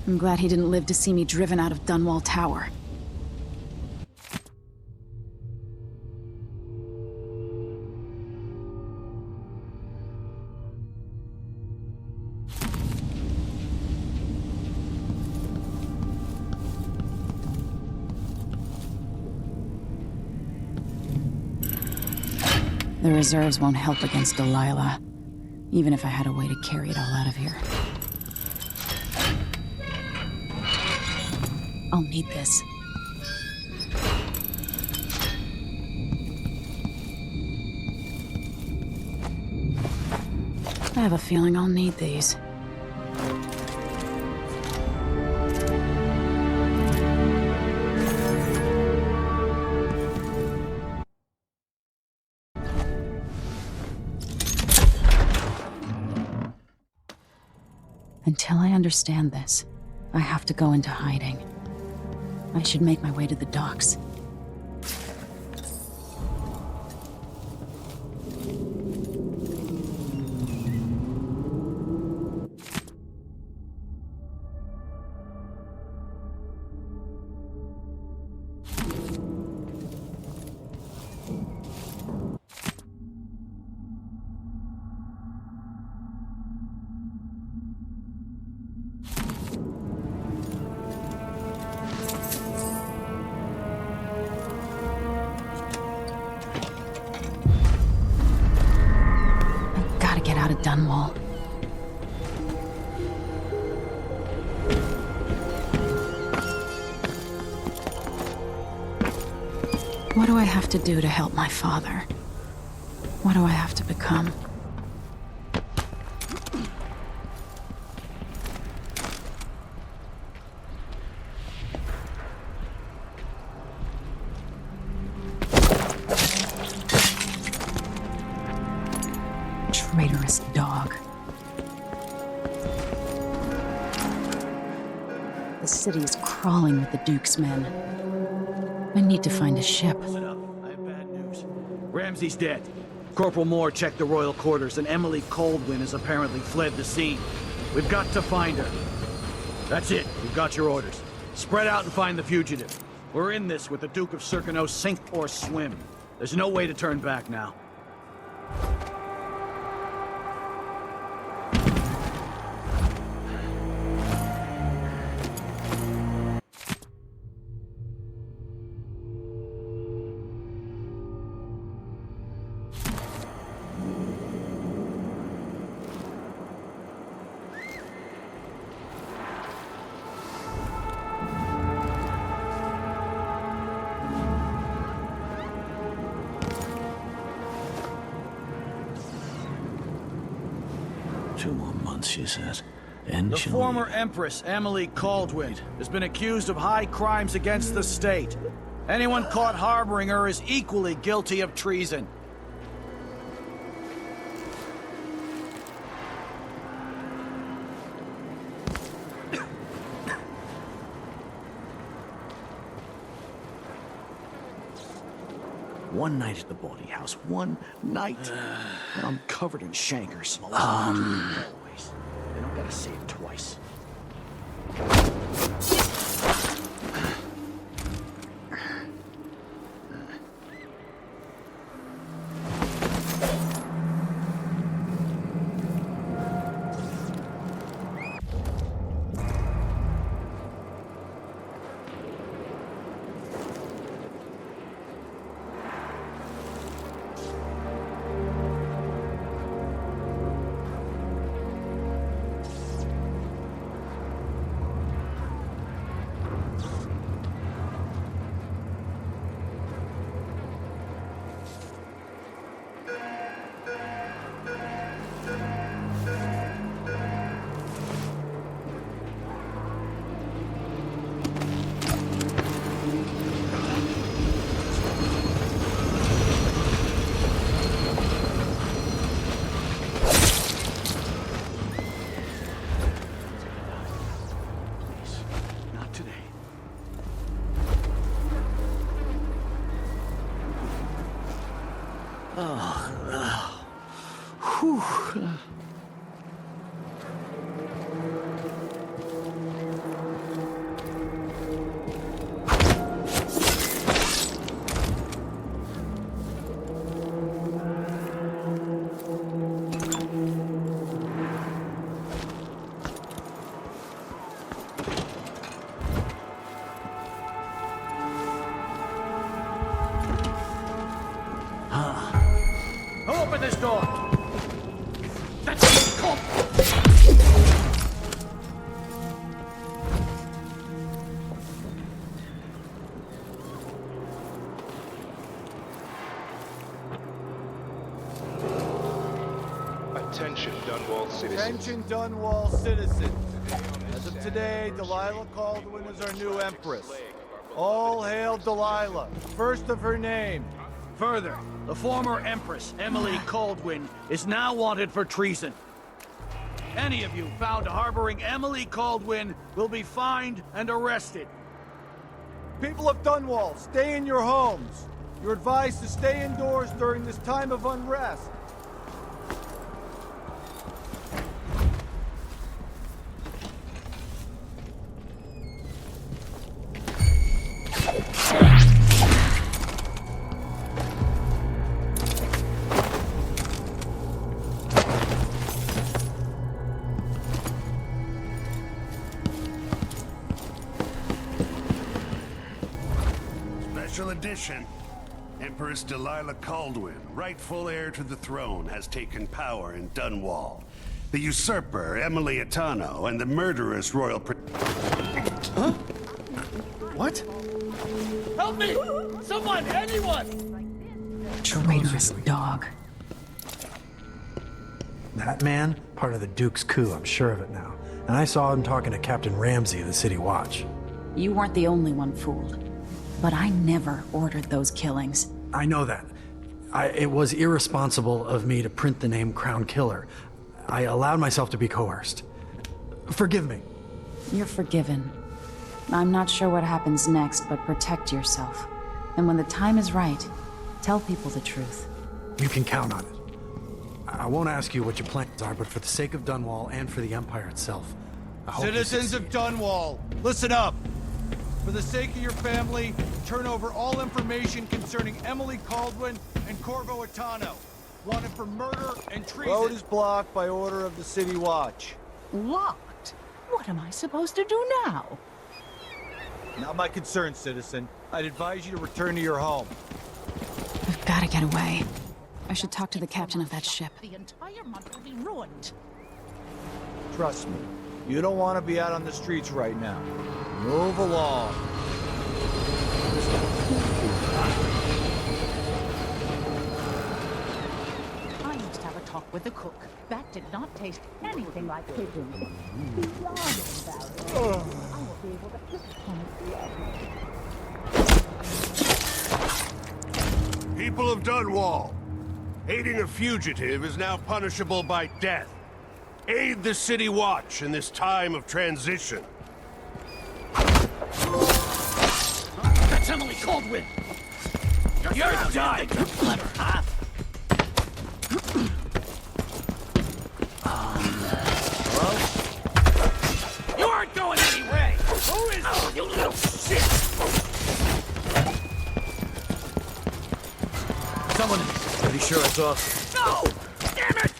I'm glad he didn't live to see me driven out of Dunwall Tower. The reserves won't help against Delilah, even if I had a way to carry it all out of here. I'll need this. I have a feeling I'll need these. Until I understand this, I have to go into hiding. I should make my way to the docks. out of Dunwall. What do I have to do to help my father? What do I have to become? Traitorous dog. The city is crawling with the Duke's men. I need to find a ship. Listen up. I have bad news. Ramsey's dead. Corporal Moore checked the royal quarters, and Emily Kaldwin has apparently fled the scene. We've got to find her. That's it. You've got your orders. Spread out and find the fugitive. We're in this with the Duke of Circano, sink or swim. There's no way to turn back now. She says. And the former Empress, Emily Kaldwin, has been accused of high crimes against the state. Anyone caught harboring her is equally guilty of treason. One night at the bawdy house. One night. And I'm covered in chancres. They don't gotta say it twice. Open this door! That's it! Come! Attention, Dunwall citizens. Attention, Dunwall citizens. As of today, Delilah Kaldwin is our new Empress. All hail Delilah, first of her name. Further, the former Empress, Emily Kaldwin, is now wanted for treason. Any of you found harboring Emily Kaldwin will be fined and arrested. People of Dunwall, stay in your homes. You're advised to stay indoors during this time of unrest. Special edition. Empress Delilah Kaldwin, rightful heir to the throne, has taken power in Dunwall. The usurper, Emily Attano, and the murderous royal Huh? What? Help me! Someone! Anyone! Traitorous dog. That man, part of the Duke's coup, I'm sure of it now. And I saw him talking to Captain Ramsey of the City Watch. You weren't the only one fooled. But I never ordered those killings. I know that. It was irresponsible of me to print the name Crown Killer. I allowed myself to be coerced. Forgive me. You're forgiven. I'm not sure what happens next, but protect yourself. And when the time is right, tell people the truth. You can count on it. I won't ask you what your plans are, but for the sake of Dunwall and for the Empire itself, I hope Citizens of Dunwall, listen up. For the sake of your family, turn over all information concerning Emily Kaldwin and Corvo Attano, wanted for murder and treason. Road is blocked by order of the City Watch. Locked? What am I supposed to do now? Not my concern, citizen. I'd advise you to return to your home. I've got to get away. I should talk to the captain of that ship. The entire month will be ruined. Trust me, you don't want to be out on the streets right now. Move along. I must have a talk with the cook. That did not taste anything like pigeon. Beyond value. I will be able to cook on the People of Dunwall, aiding a fugitive is now punishable by death. Aid the City Watch in this time of transition. That's Emily Kaldwin! You're dying! Huh? You aren't going anywhere! Who is this, you little shit? Someone pretty sure I saw. No! Damn it!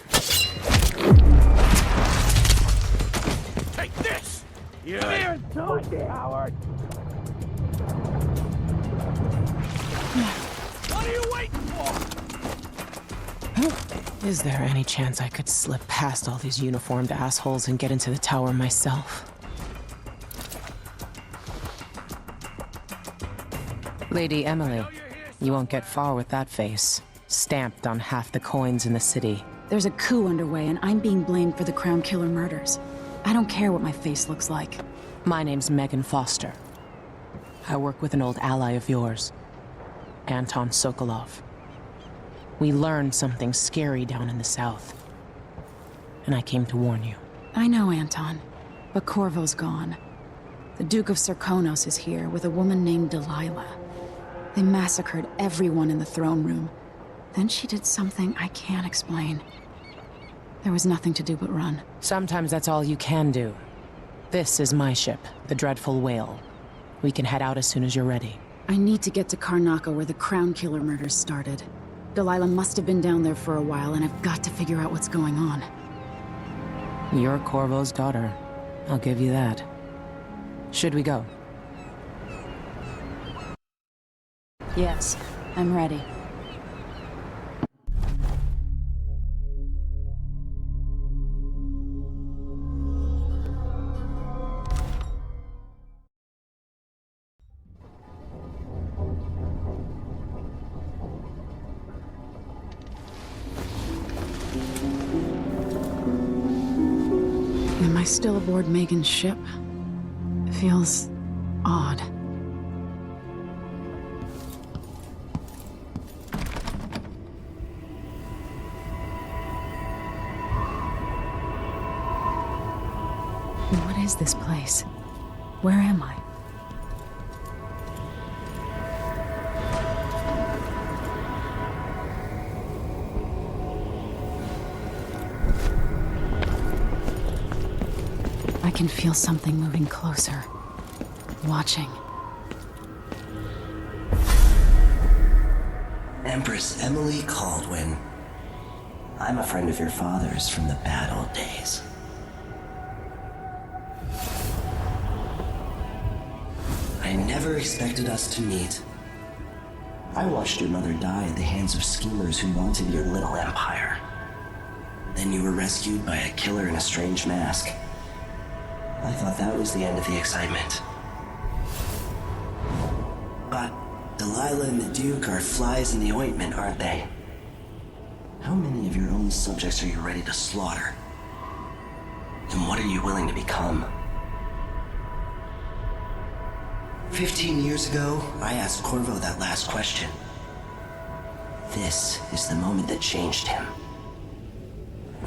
Take this! You're so coward! What are you waiting for? Is there any chance I could slip past all these uniformed assholes and get into the tower myself? Lady Emily, you won't get far with that face. Stamped on half the coins in the city. There's a coup underway, and I'm being blamed for the Crown Killer murders. I don't care what my face looks like. My name's Megan Foster. I work with an old ally of yours, Anton Sokolov. We learned something scary down in the south, and I came to warn you. I know, Anton, but Corvo's gone. The Duke of Serkonos is here with a woman named Delilah. They massacred everyone in the throne room. Then she did something I can't explain. There was nothing to do but run. Sometimes that's all you can do. This is my ship, the Dreadful Whale. We can head out as soon as you're ready. I need to get to Karnaca where the Crown Killer murders started. Delilah must have been down there for a while, and I've got to figure out what's going on. You're Corvo's daughter. I'll give you that. Should we go? Yes, I'm ready. Am I still aboard Megan's ship? It feels odd. What is this place? Where am I? I can feel something moving closer. Watching. Empress Emily Kaldwin. I'm a friend of your father's from the bad old days. I never expected us to meet, I watched your mother die at the hands of schemers who wanted your little empire. Then you were rescued by a killer in a strange mask. I thought that was the end of the excitement. But Delilah and the Duke are flies in the ointment, aren't they? How many of your own subjects are you ready to slaughter? And what are you willing to become? 15 years ago, I asked Corvo that last question. This is the moment that changed him.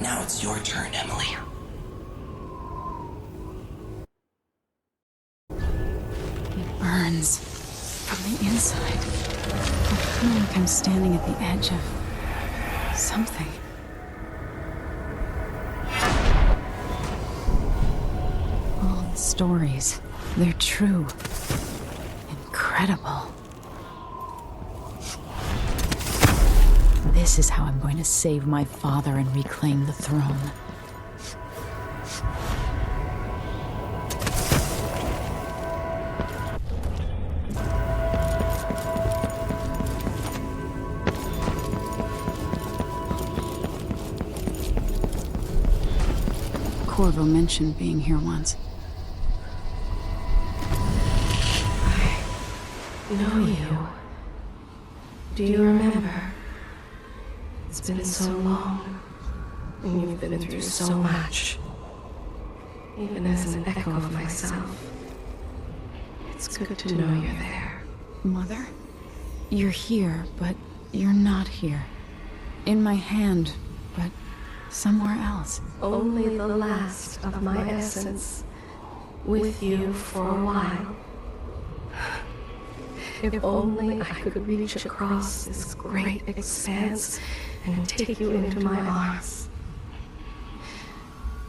Now it's your turn, Emily. It burns from the inside. I feel like I'm standing at the edge of something. All the stories, they're true. Incredible. This is how I'm going to save my father and reclaim the throne. Corvo mentioned being here once. I know you. Do you remember? It's been so long, and you've been through so much. Even as an echo of myself, it's good to know you're there. Mother? You're here, but you're not here. In my hand, but somewhere else. Only the last of my essence, with you for a while. If only I could reach across this great expanse and take you into my arms.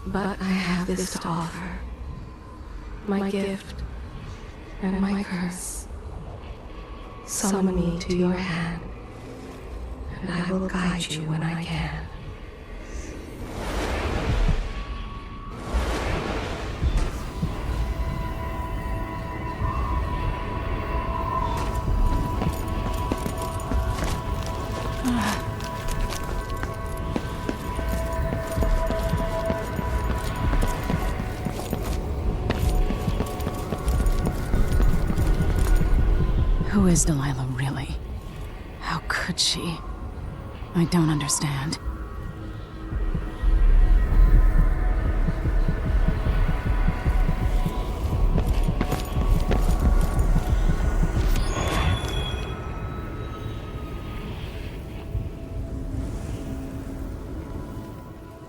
But I have this to offer. My gift and my curse. Summon me to your hand, and I will guide you when I can. Who is Delilah really? How could she? I don't understand.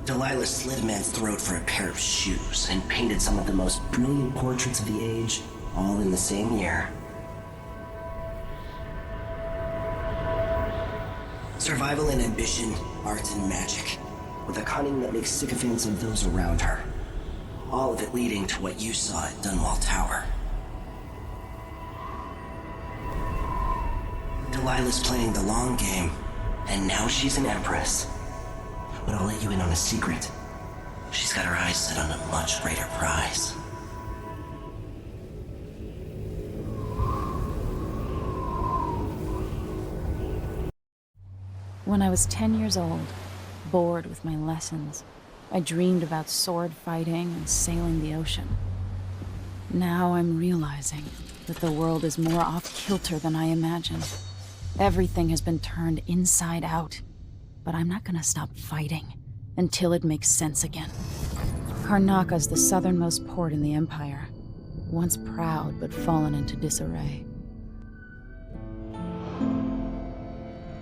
Delilah slit a man's throat for a pair of shoes and painted some of the most brilliant portraits of the age, all in the same year. Survival and ambition, art and magic, with a cunning that makes sycophants of those around her. All of it leading to what you saw at Dunwall Tower. Delilah's playing the long game, and now she's an empress. But I'll let you in on a secret. She's got her eyes set on a much greater prize. When I was 10 years old, bored with my lessons, I dreamed about sword fighting and sailing the ocean. Now I'm realizing that the world is more off-kilter than I imagined. Everything has been turned inside out, but I'm not gonna stop fighting until it makes sense again. Karnaka's the southernmost port in the Empire, once proud but fallen into disarray.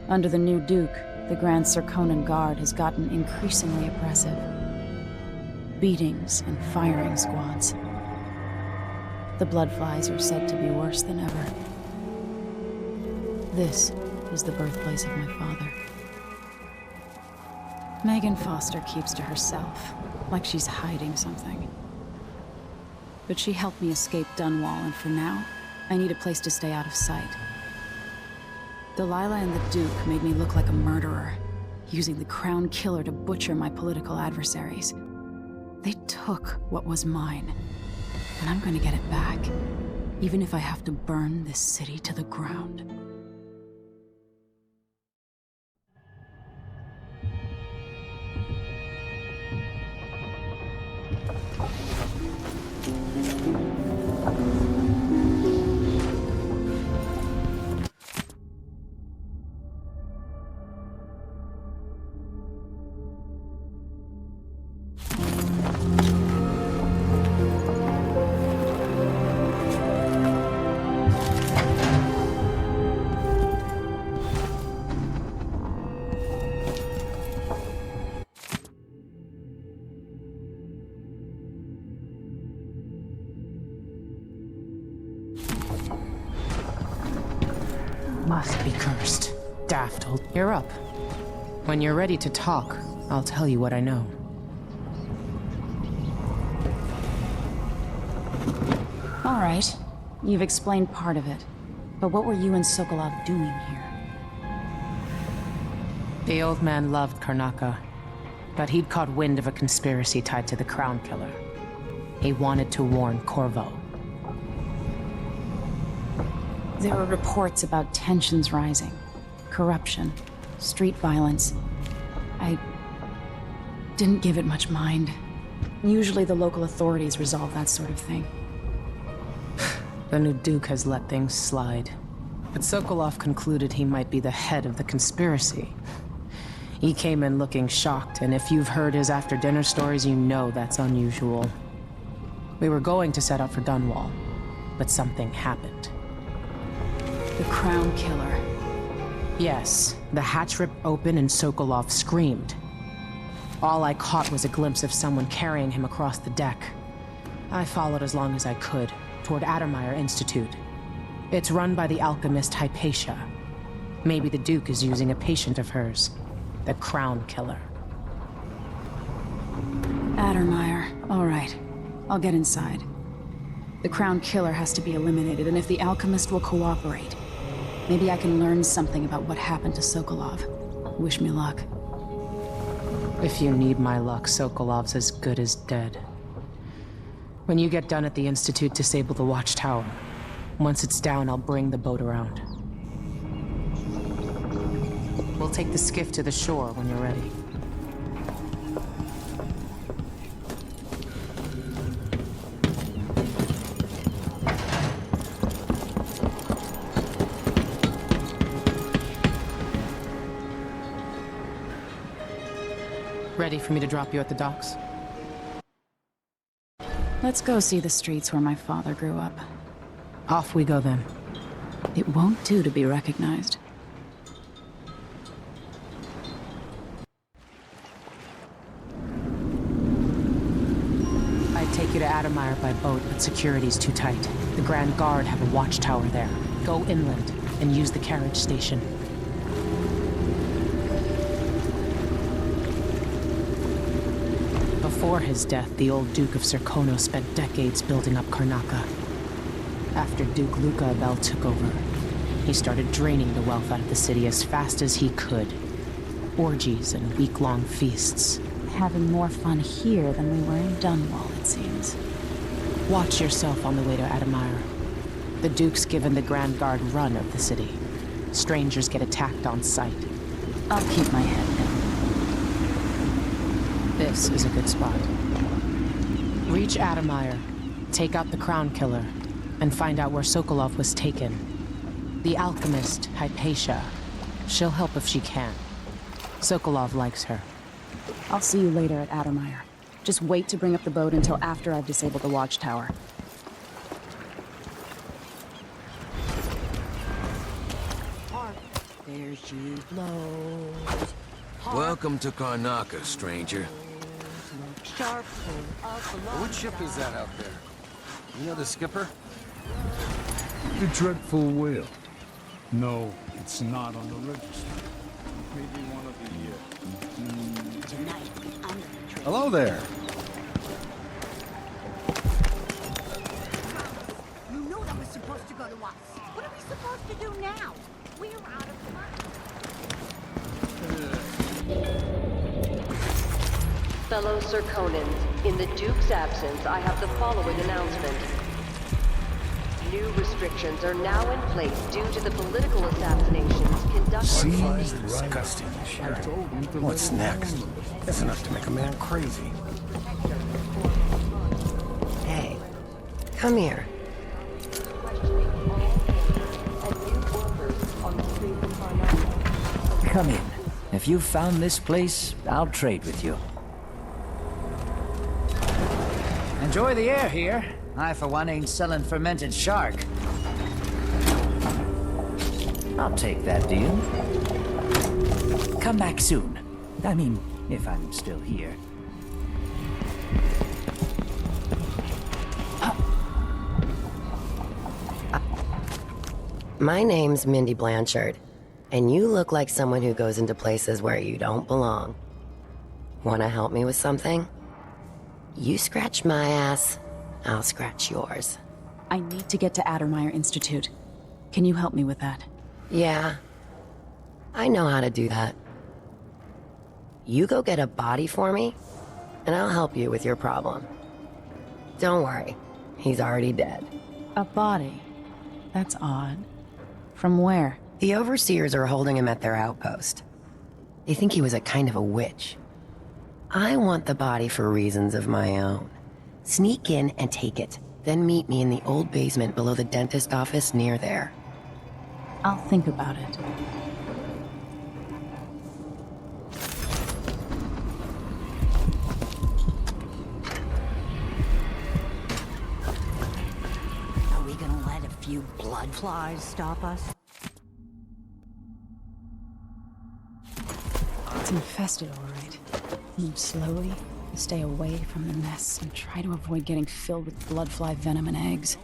Under the new Duke, the Grand Serkonan Guard has gotten increasingly oppressive. Beatings and firing squads. The Bloodflies are said to be worse than ever. This is the birthplace of my father. Megan Foster keeps to herself, like she's hiding something. But she helped me escape Dunwall, and for now, I need a place to stay out of sight. Delilah and the Duke made me look like a murderer, using the Crown Killer to butcher my political adversaries. They took what was mine, and I'm going to get it back, even if I have to burn this city to the ground. must be cursed. Daft, you're up. When you're ready to talk, I'll tell you what I know. All right. You've explained part of it. But what were you and Sokolov doing here? The old man loved Karnaka, but he'd caught wind of a conspiracy tied to the Crown Killer. He wanted to warn Corvo. There were reports about tensions rising, corruption, street violence. I didn't give it much mind. Usually the local authorities resolve that sort of thing. The new Duke has let things slide. But Sokolov concluded he might be the head of the conspiracy. He came in looking shocked, and if you've heard his after-dinner stories, you know that's unusual. We were going to set out for Dunwall, but something happened. The Crown Killer. Yes, the hatch ripped open and Sokolov screamed. All I caught was a glimpse of someone carrying him across the deck. I followed as long as I could, toward Addermeyer Institute. It's run by the alchemist Hypatia. Maybe the Duke is using a patient of hers, the Crown Killer. Addermeyer. All right. I'll get inside. The Crown Killer has to be eliminated, and if the alchemist will cooperate, maybe I can learn something about what happened to Sokolov. Wish me luck. If you need my luck, Sokolov's as good as dead. When you get done at the Institute, disable the watchtower. Once it's down, I'll bring the boat around. We'll take the skiff to the shore when you're ready. Ready for me to drop you at the docks? Let's go see the streets where my father grew up. Off we go then. It won't do to be recognized. I'd take you to Addermeyer by boat, but security's too tight. The Grand Guard have a watchtower there. Go inland and use the carriage station. Before his death, the old Duke of Serkonos spent decades building up Karnaka. After Duke Luca Abel took over, he started draining the wealth out of the city as fast as he could. Orgies and week-long feasts. Having more fun here than we were in Dunwall, it seems. Watch yourself on the way to Addermeyer. The Duke's given the Grand Guard run of the city. Strangers get attacked on sight. I'll keep my head down. This is a good spot. Reach Addermeyer, take out the Crown Killer, and find out where Sokolov was taken. The alchemist, Hypatia. She'll help if she can. Sokolov likes her. I'll see you later at Addermeyer. Just wait to bring up the boat until after I've disabled the watchtower. There she blows. Welcome to Karnaka, stranger. Which ship is that out there? You know the skipper? The Dreadful Whale. No, it's not on the register. Maybe one of the, Tonight, I'm gonna trade. Hello there. You knew that was supposed to go to us. What are we supposed to do now? We're out of money. Fellow Serkonans, in the Duke's absence, I have the following announcement. New restrictions are now in place due to the political assassinations conducted. Seems disgusting, sure. What's next? That's enough to make a man crazy. Hey, come here. Come in. If you've found this place, I'll trade with you. Enjoy the air here. I, for one, ain't selling fermented shark. I'll take that deal. Come back soon. I mean, if I'm still here. My name's Mindy Blanchard, and you look like someone who goes into places where you don't belong. Wanna help me with something? You scratch my ass, I'll scratch yours. I need to get to Addermeyer Institute. Can you help me with that? Yeah, I know how to do that. You go get a body for me, and I'll help you with your problem. Don't worry, he's already dead. A body? That's odd. From where? The overseers are holding him at their outpost. They think he was a kind of a witch. I want the body for reasons of my own. Sneak in and take it, then meet me in the old basement below the dentist office near there. I'll think about it. Are we gonna let a few blood flies stop us? It's infested, all right. Move slowly, stay away from the nests, and try to avoid getting filled with bloodfly venom and eggs.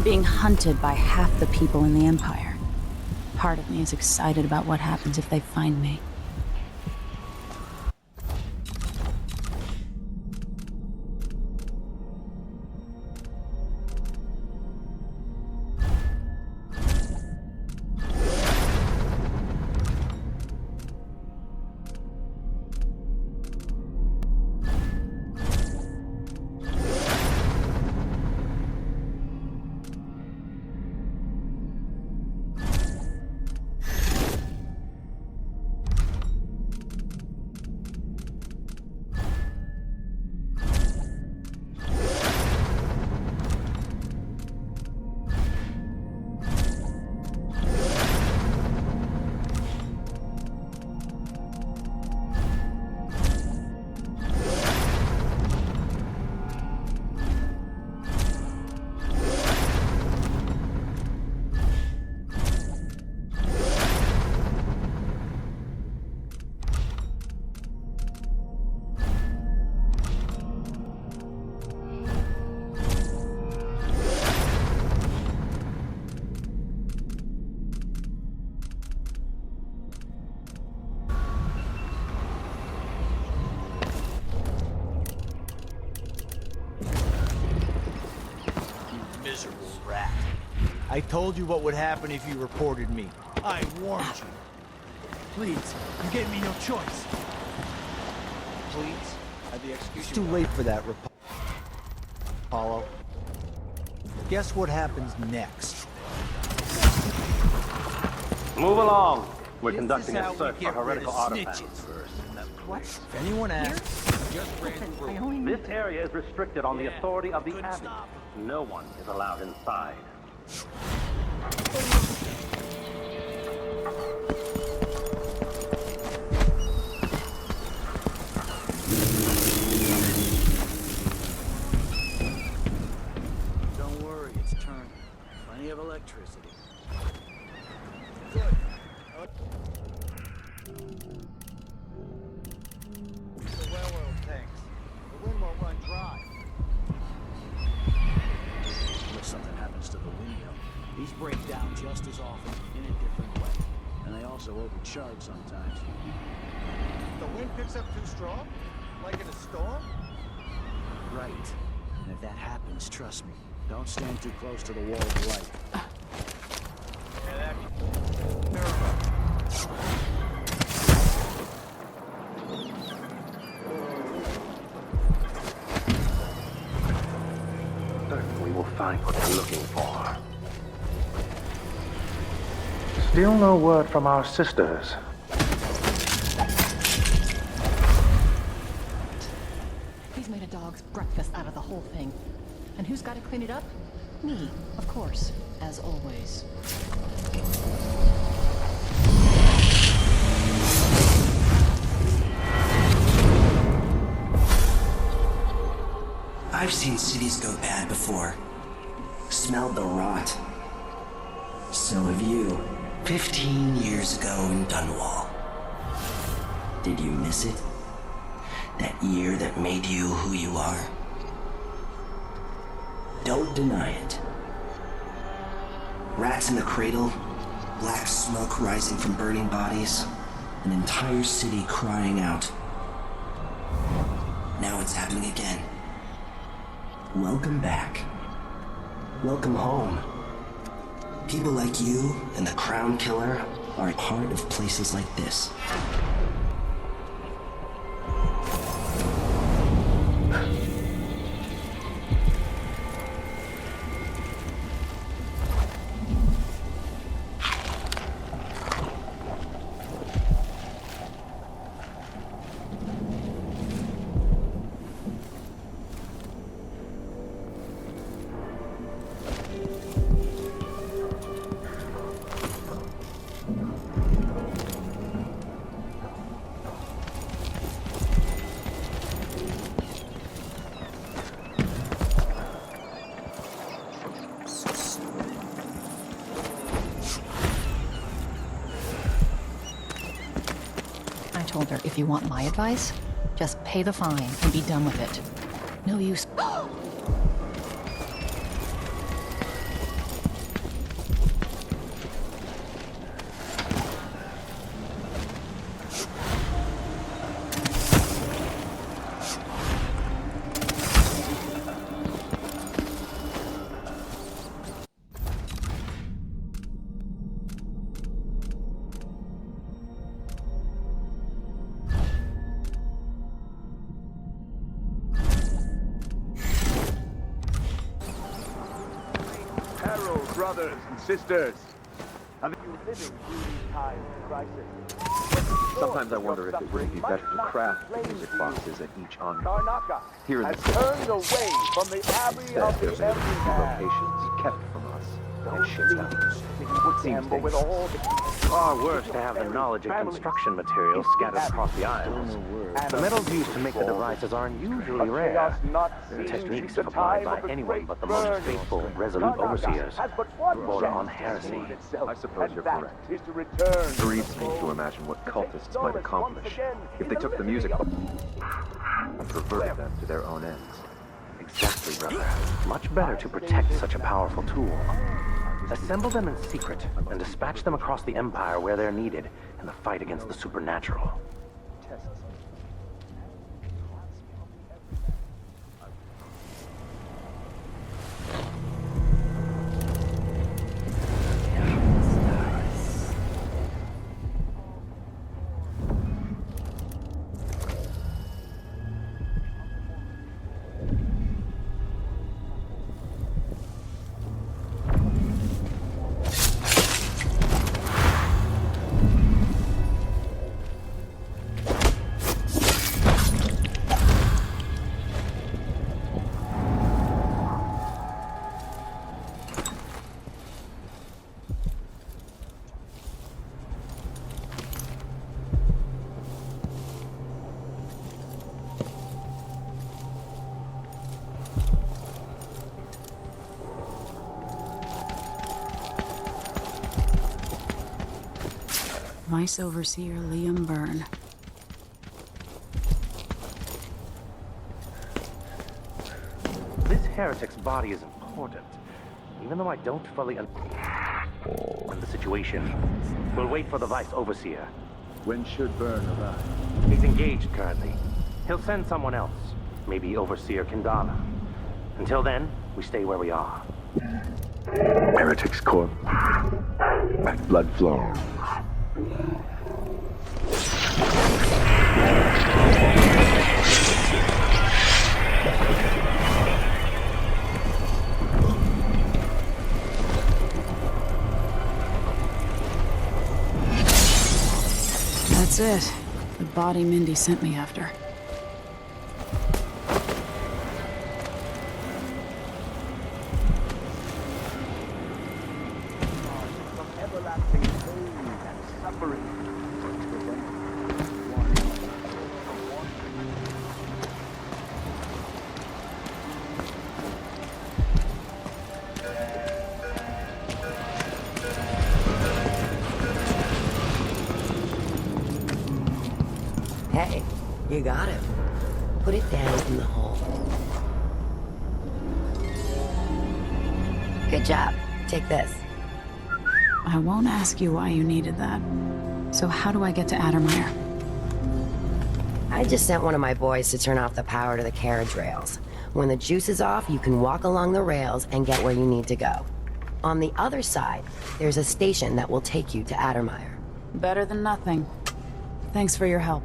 Being hunted by half the people in the Empire. Part of me is excited about what happens if they find me. rat. I told you what would happen if you reported me. I warned you. Please, you gave me no choice. Please? It's too late for that, Apollo. Guess what happens next? Move along. We're conducting a search for heretical artifacts. What? If anyone asks, just ran through. This area is restricted on the authority of the Abbey. No one is allowed inside. Don't worry, it's turning. Plenty of electricity. Good. The well oil tanks. The wind won't run dry. Unless something happens to the windmill. These break down just as often, in a different way. And they also overcharge sometimes. The wind picks up too strong? Like in a storm? Right. And if that happens, trust me, don't stand too close to the wall of light. Certainly we'll find what we're looking for. Still no word from our sisters. He's made a dog's breakfast out of the whole thing. And who's got to clean it up? Me, of course, as always. I've seen cities go bad before. Smelled the rot. So have you. 15 years ago in Dunwall. Did you miss it? That year that made you who you are? Don't deny it. Rats in the cradle, black smoke rising from burning bodies, an entire city crying out. Now it's happening again. Welcome back. Welcome home. People like you and the Crown Killer are part of places like this. Told her, if you want my advice, just pay the fine and be done with it. No use. Brothers and sisters, have you living through these times of crisis? Sometimes I wonder if it wouldn't be better to craft the music boxes at each encore. Here in the city, turned away from the Abbey of there's the been a few locations kept from us and shipped out. What seems dangerous. Far worse to have the knowledge of construction materials scattered across the isles. The metals used to make the devices are unusually rare. They're techniques supplied by anyone but the most faithful and resolute overseers who border on heresy. I suppose you're correct. It grieves me to imagine what cultists might accomplish if they took the music and perverted them to their own ends. Exactly, brother. Much better to protect such a powerful tool. Assemble them in secret and dispatch them across the Empire where they're needed in the fight against the supernatural. Vice Overseer Liam Byrne. This heretic's body is important, even though I don't fully understand the situation. We'll wait for the Vice Overseer. When should Byrne arrive? He's engaged currently. He'll send someone else, maybe Overseer Kendala. Until then, we stay where we are. Heretic's corpse. That blood flow. That's it. The body Mindy sent me after. Hey, you got it. Put it down in the hole. Good job. Take this. I won't ask you why you needed that. So how do I get to Addermire? I just sent one of my boys to turn off the power to the carriage rails. When the juice is off, you can walk along the rails and get where you need to go. On the other side, there's a station that will take you to Addermire. Better than nothing. Thanks for your help.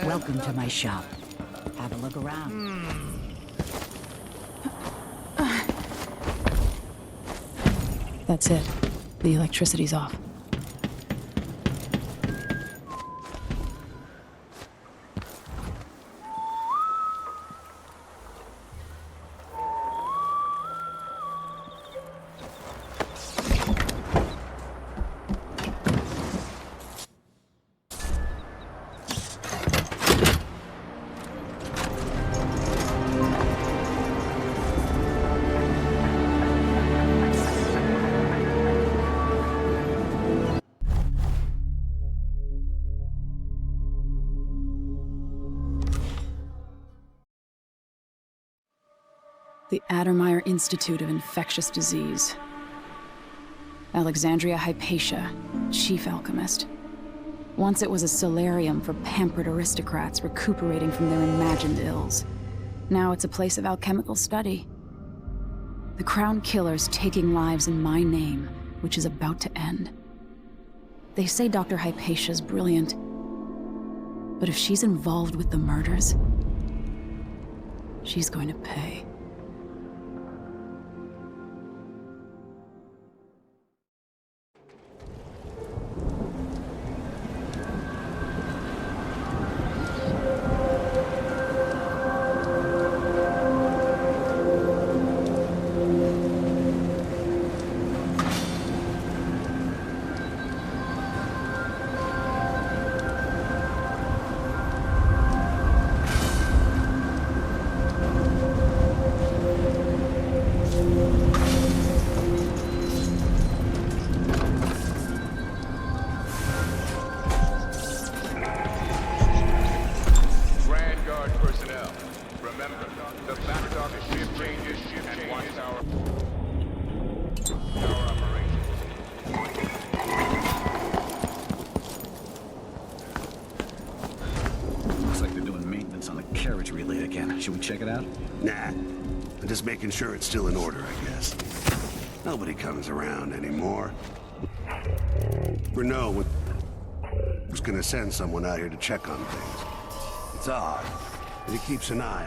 Welcome to my shop. Have a look around. That's it. The electricity's off. The Addermire Institute of Infectious Disease. Alexandria Hypatia, chief alchemist. Once it was a solarium for pampered aristocrats recuperating from their imagined ills. Now it's a place of alchemical study. The Crown Killer's taking lives in my name, which is about to end. They say Dr. Hypatia's brilliant, but if she's involved with the murders, she's going to pay. Looks like they're doing maintenance on the carriage relay again. Should we check it out? Nah. I'm just making sure it's still in order, I guess. Nobody comes around anymore. Renault was gonna send someone out here to check on things. It's odd, but he keeps an eye.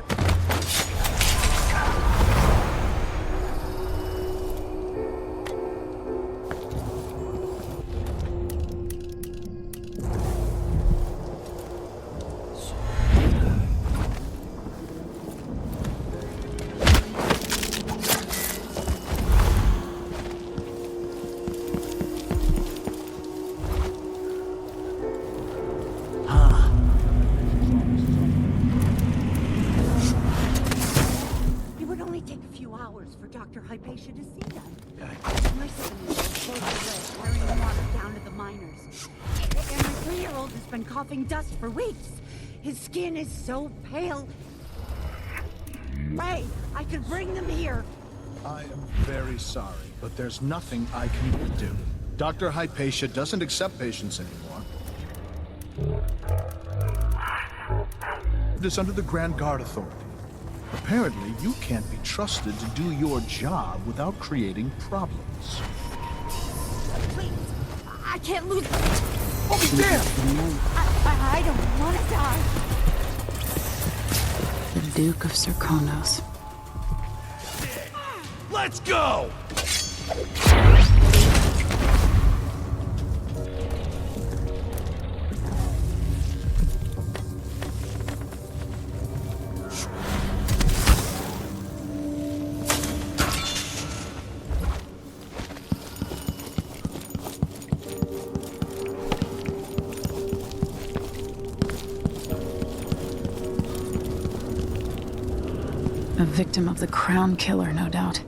Dust for weeks. His skin is so pale. Ray, I could bring them here. I am very sorry, but there's nothing I can do. Dr. Hypatia doesn't accept patients anymore. It is under the Grand Guard Authority. Apparently, you can't be trusted to do your job without creating problems. Please, I can't lose. Oh, damn! I don't want to die. The Duke of Serkonos. Let's go! A victim of the Crown Killer, no doubt.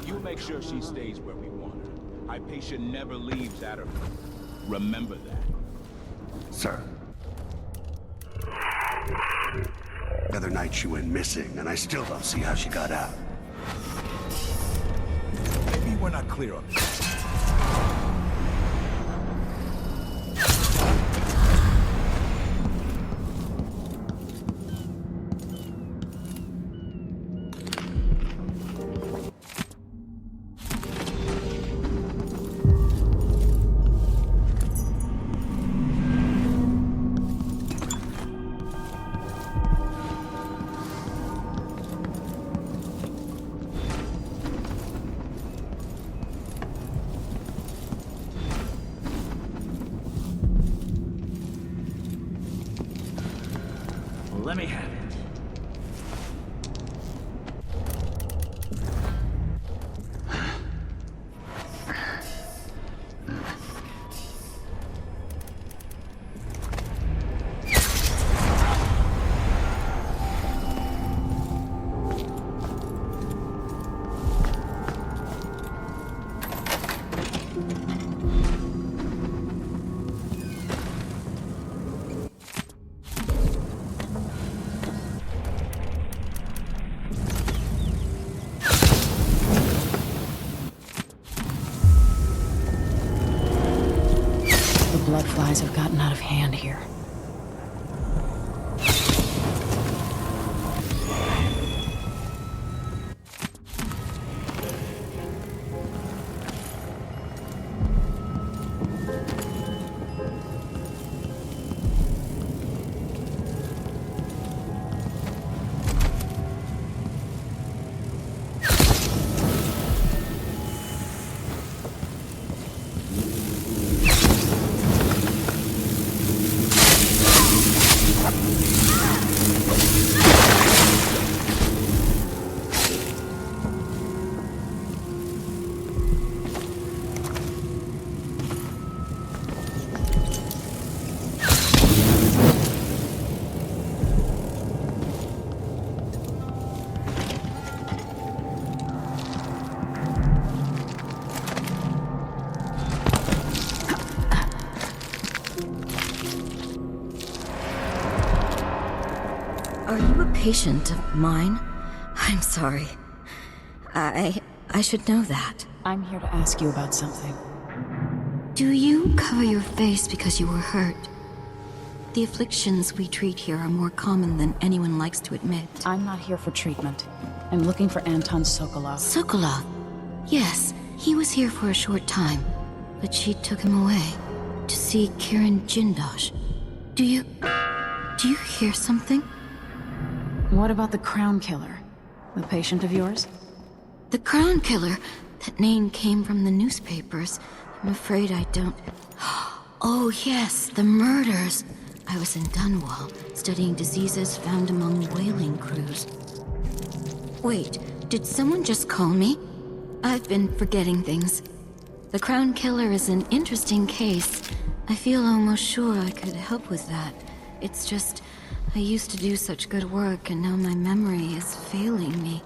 You make sure she stays where we want her. Hypatia never leaves Adderley. Remember that. Sir. The other night she went missing, and I still don't see how she got out. Maybe we're not clear on this. Let me have it. blood flies have gotten out of hand here. Are you a patient of mine? I'm sorry. I should know that. I'm here to ask you about something. Do you cover your face because you were hurt? The afflictions we treat here are more common than anyone likes to admit. I'm not here for treatment. I'm looking for Anton Sokolov. Sokolov? Yes, he was here for a short time, but she took him away to see Kiran Jindosh. Do you hear something? What about the Crown Killer? The patient of yours? The Crown Killer? That name came from the newspapers. I'm afraid I don't... Oh yes, the murders. I was in Dunwall, studying diseases found among whaling crews. Wait, did someone just call me? I've been forgetting things. The Crown Killer is an interesting case. I feel almost sure I could help with that. It's just, I used to do such good work and now my memory is failing me.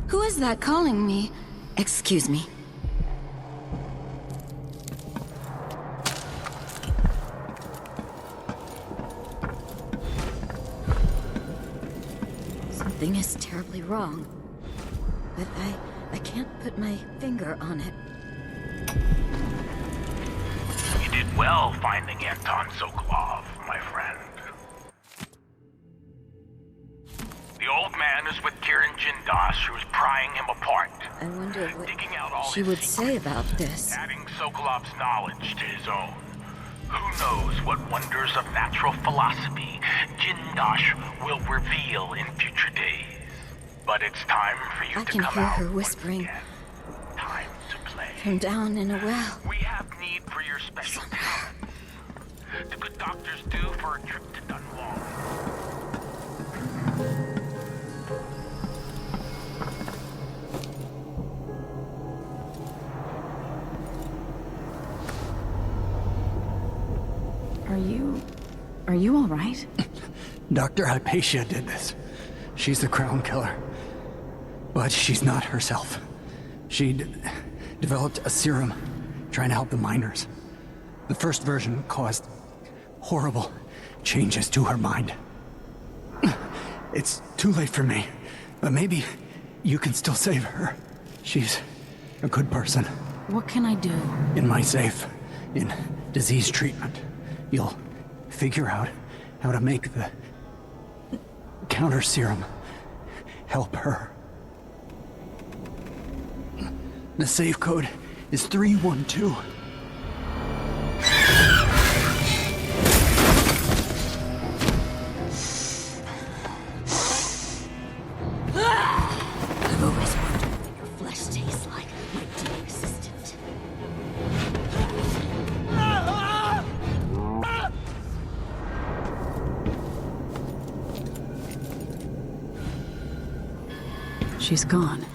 Who is that calling me? Excuse me. Something is terribly wrong. But I can't put my finger on it. You did well finding Anton Sokolov, my friend. The old man is with Kiran Jindosh, who's prying him apart. I wonder what she would say about this. Adding Sokolov's knowledge to his own. Who knows what wonders of natural philosophy Jindosh will reveal in future days. But it's time for you I to can come hear out her whispering. Time to play. From down in a well. We have need for your special talents. The good doctors do for a trip to Dunwall. Are you all right? Dr. Hypatia did this. She's the Crown Killer. But she's not herself. She developed a serum trying to help the miners. The first version caused horrible changes to her mind. It's too late for me, but maybe you can still save her. She's a good person. What can I do? In my safe, in disease treatment, you'll figure out how to make the counter serum help her. The safe code is 312. I've always wondered what your flesh tastes like, my dear assistant. She's gone.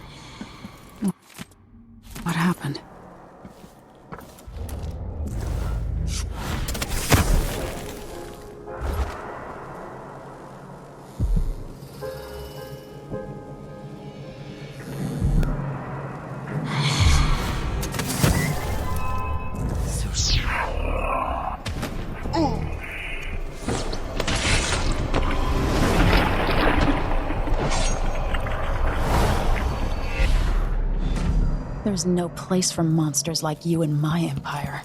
What happened? There's no place for monsters like you in my empire.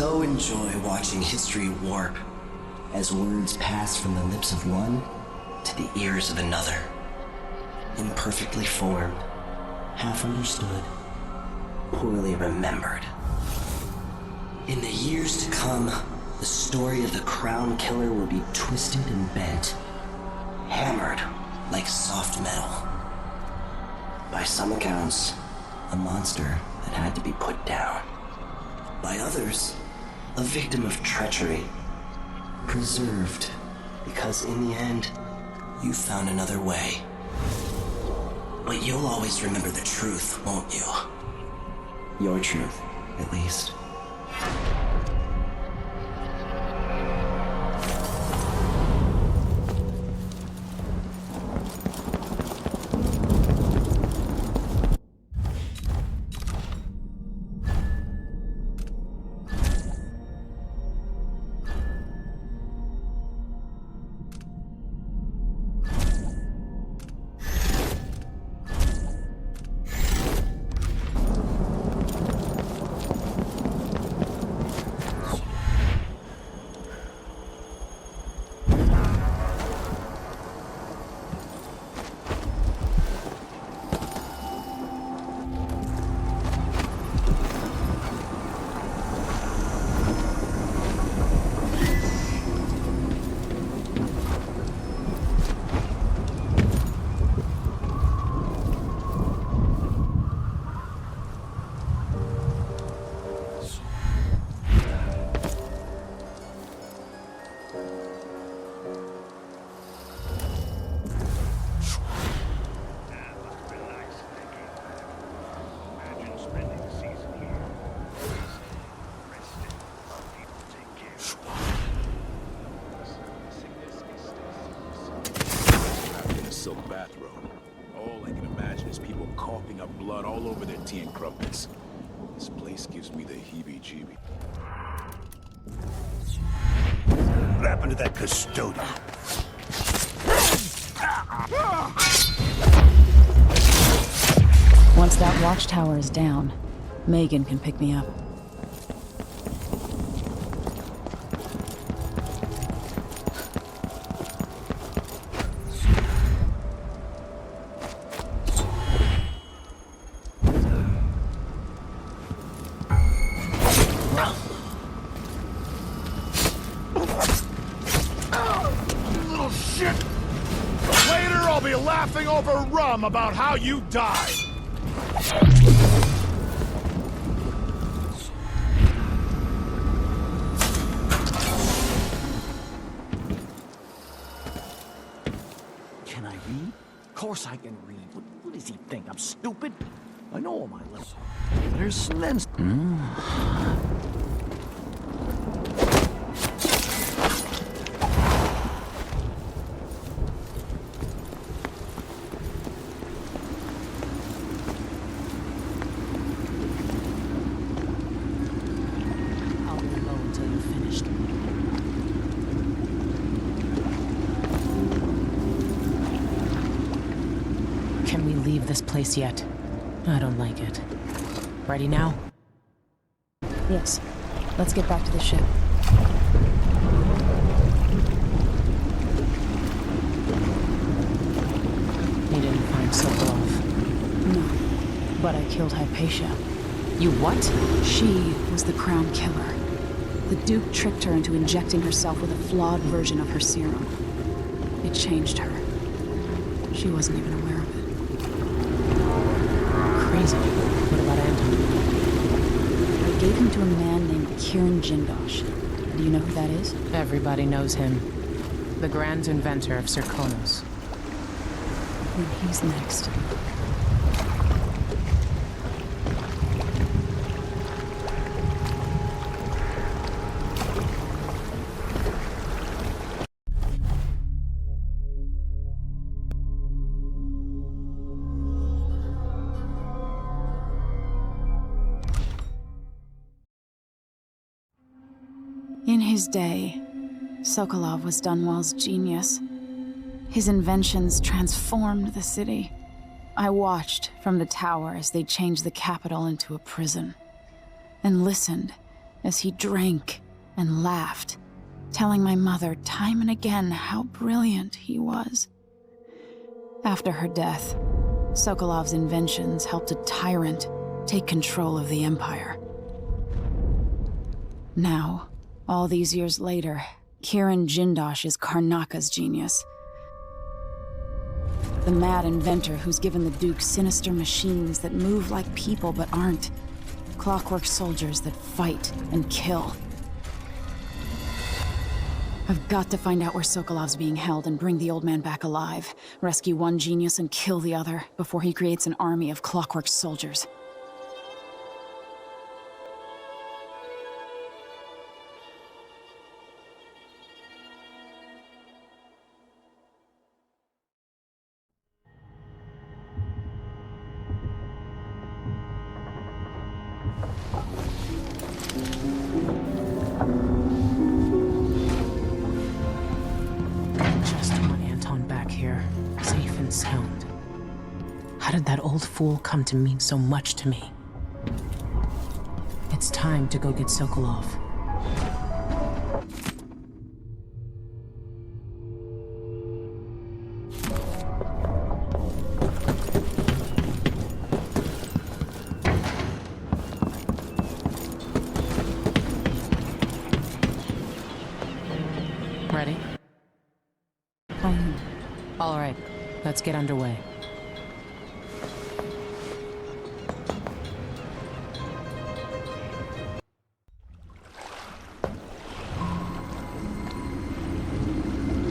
so enjoy watching history warp as words pass from the lips of one to the ears of another. Imperfectly formed, half understood, poorly remembered. In the years to come, the story of the Crown Killer will be twisted and bent, hammered like soft metal. By some accounts, a monster that had to be put down. By others, a victim of treachery, preserved because in the end, you found another way. But you'll always remember the truth, won't you? Your truth, at least. Silk bathrobe. All I can imagine is people coughing up blood all over their tea and crumpets. This place gives me the heebie-jeebie. What happened to that custodian? Once that watchtower is down, Megan can pick me up. About how you died. Can I read? Of course I can read. What does he think? I'm stupid? I know all my letters. There's Slim's. This place yet. I don't like it. Ready now? Yes. Let's get back to the ship. You didn't find Sokolov? No. But I killed Hypatia. You what? She was the Crown Killer. The Duke tricked her into injecting herself with a flawed version of her serum. It changed her. She wasn't even aware of it. Crazy. What about Anton? I gave him to a man named Kieran Jindosh. Do you know who that is? Everybody knows him. The grand inventor of Zirconos. Then he's next. In his day, Sokolov was Dunwall's genius. His inventions transformed the city. I watched from the tower as they changed the capital into a prison, and listened as he drank and laughed, telling my mother time and again how brilliant he was. After her death, Sokolov's inventions helped a tyrant take control of the Empire. Now, all these years later, Kiran Jindosh is Karnaka's genius. The mad inventor who's given the Duke sinister machines that move like people but aren't. Clockwork soldiers that fight and kill. I've got to find out where Sokolov's being held and bring the old man back alive. Rescue one genius and kill the other before he creates an army of clockwork soldiers. Sound. How did that old fool come to mean so much to me? It's time to go get Sokolov. Ready? All right. Let's get underway.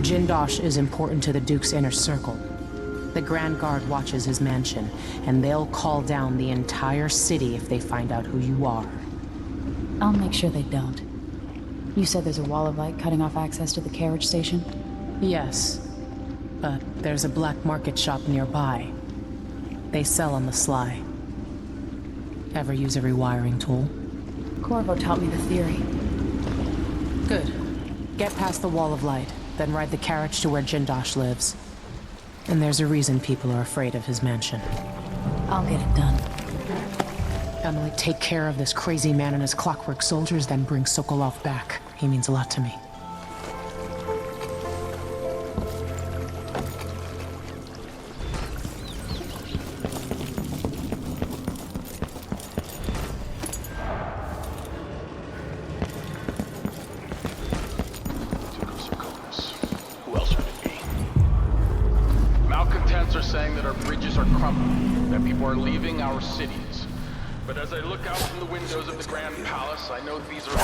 Jindosh is important to the Duke's inner circle. The Grand Guard watches his mansion, and they'll call down the entire city if they find out who you are. I'll make sure they don't. You said there's a wall of light cutting off access to the carriage station? Yes. But there's a black market shop nearby. They sell on the sly. Ever use a rewiring tool? Corvo taught me the theory. Good. Get past the wall of light, then ride the carriage to where Jindosh lives. And there's a reason people are afraid of his mansion. I'll get it done. Emily, take care of this crazy man and his clockwork soldiers, then bring Sokolov back. He means a lot to me. Our cities. But as I look out from the windows of the Grand Palace, I know these are...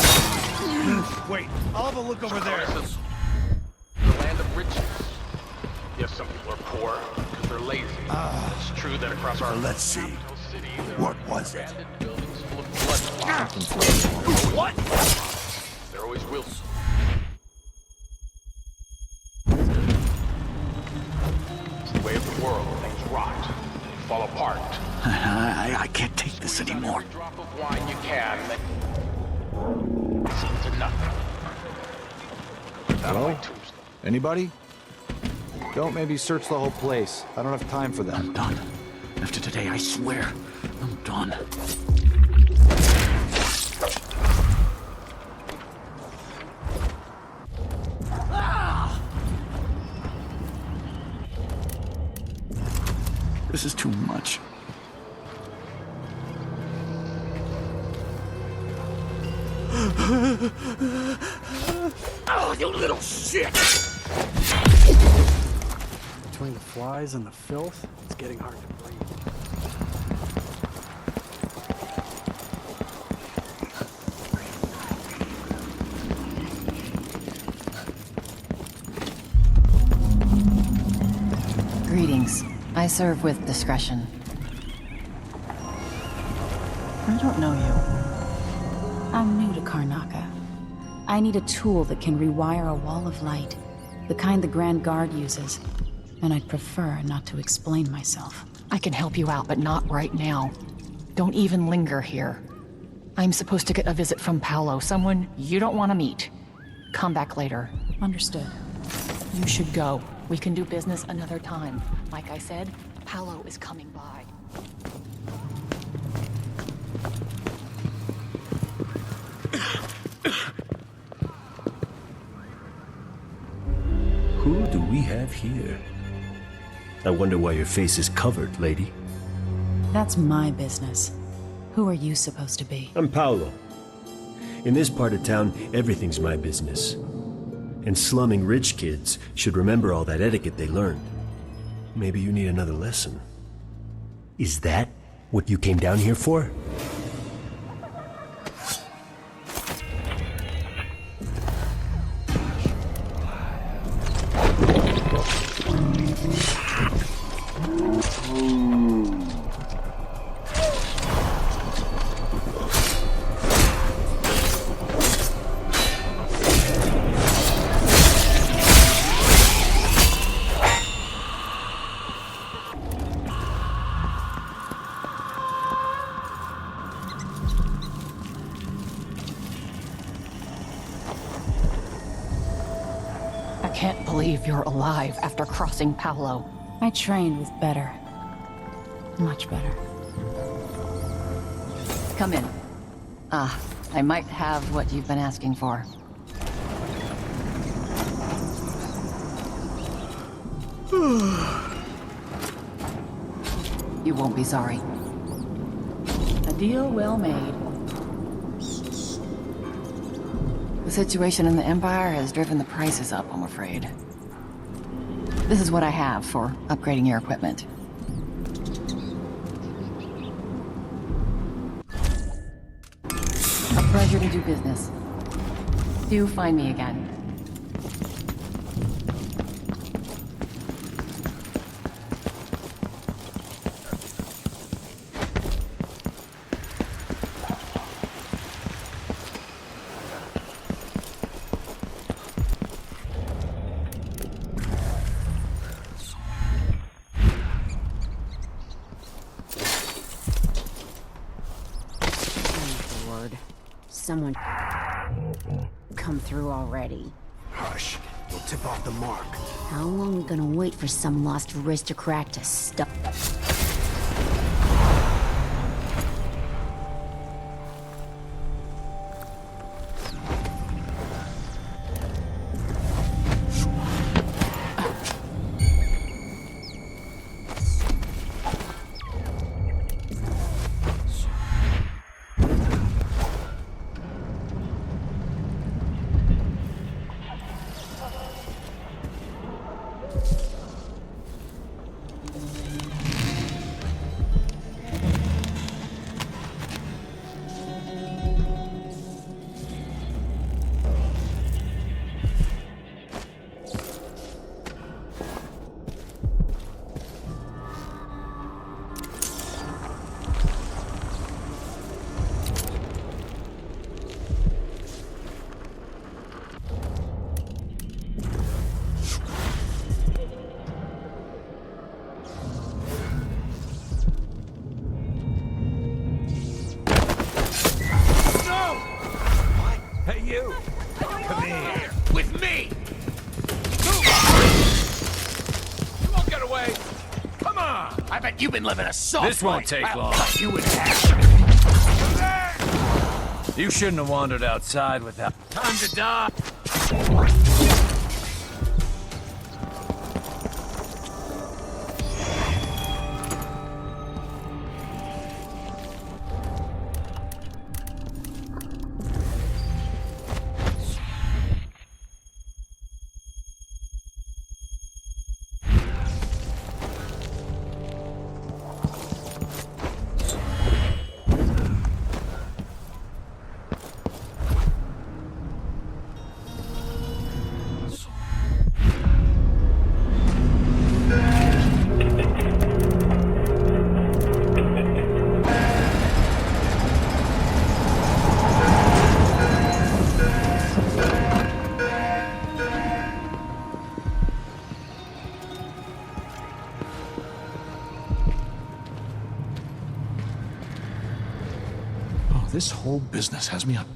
Wait, I'll have a look over there. The land of riches. Yes, some people are poor because they're lazy. It's true that across our... Let's see. City, What was it? Buildings full of blood. What? There always will. It's the way of the world. Things rot. Fall apart. I can't take this anymore. Every drop of wine you can. Seems to nothing. Hello? Anybody? Don't maybe search the whole place. I don't have time for that. I'm done. After today, I swear, I'm done. This is too much. Oh, you little shit! Between the flies and the filth, it's getting hard to breathe. Greetings. I serve with discretion. I don't know you. I'm new to Karnaka. I need a tool that can rewire a wall of light, the kind the Grand Guard uses, and I'd prefer not to explain myself. I can help you out, but not right now. Don't even linger here. I'm supposed to get a visit from Paolo, someone you don't want to meet. Come back later. Understood. You should go. We can do business another time. Like I said, Paolo is coming by. have here? I wonder why your face is covered, lady. That's my business. Who are you supposed to be? I'm Paolo. In this part of town, everything's my business. And slumming rich kids should remember all that etiquette they learned. Maybe you need another lesson. Is that what you came down here for? I can't believe you're alive after crossing Paolo. I trained with better. Much better. Come in. I might have what you've been asking for. You won't be sorry. A deal well made. The situation in the Empire has driven the prices up, I'm afraid. This is what I have for upgrading your equipment. A pleasure to do business. Do find me again. Someone come through already. Hush. We'll tip off the mark. How long are we gonna wait for some lost aristocrat to stop? You've been living a soft This won't life. take I'll long. cut you in half. You shouldn't have wandered outside without time to die. This whole business has me up.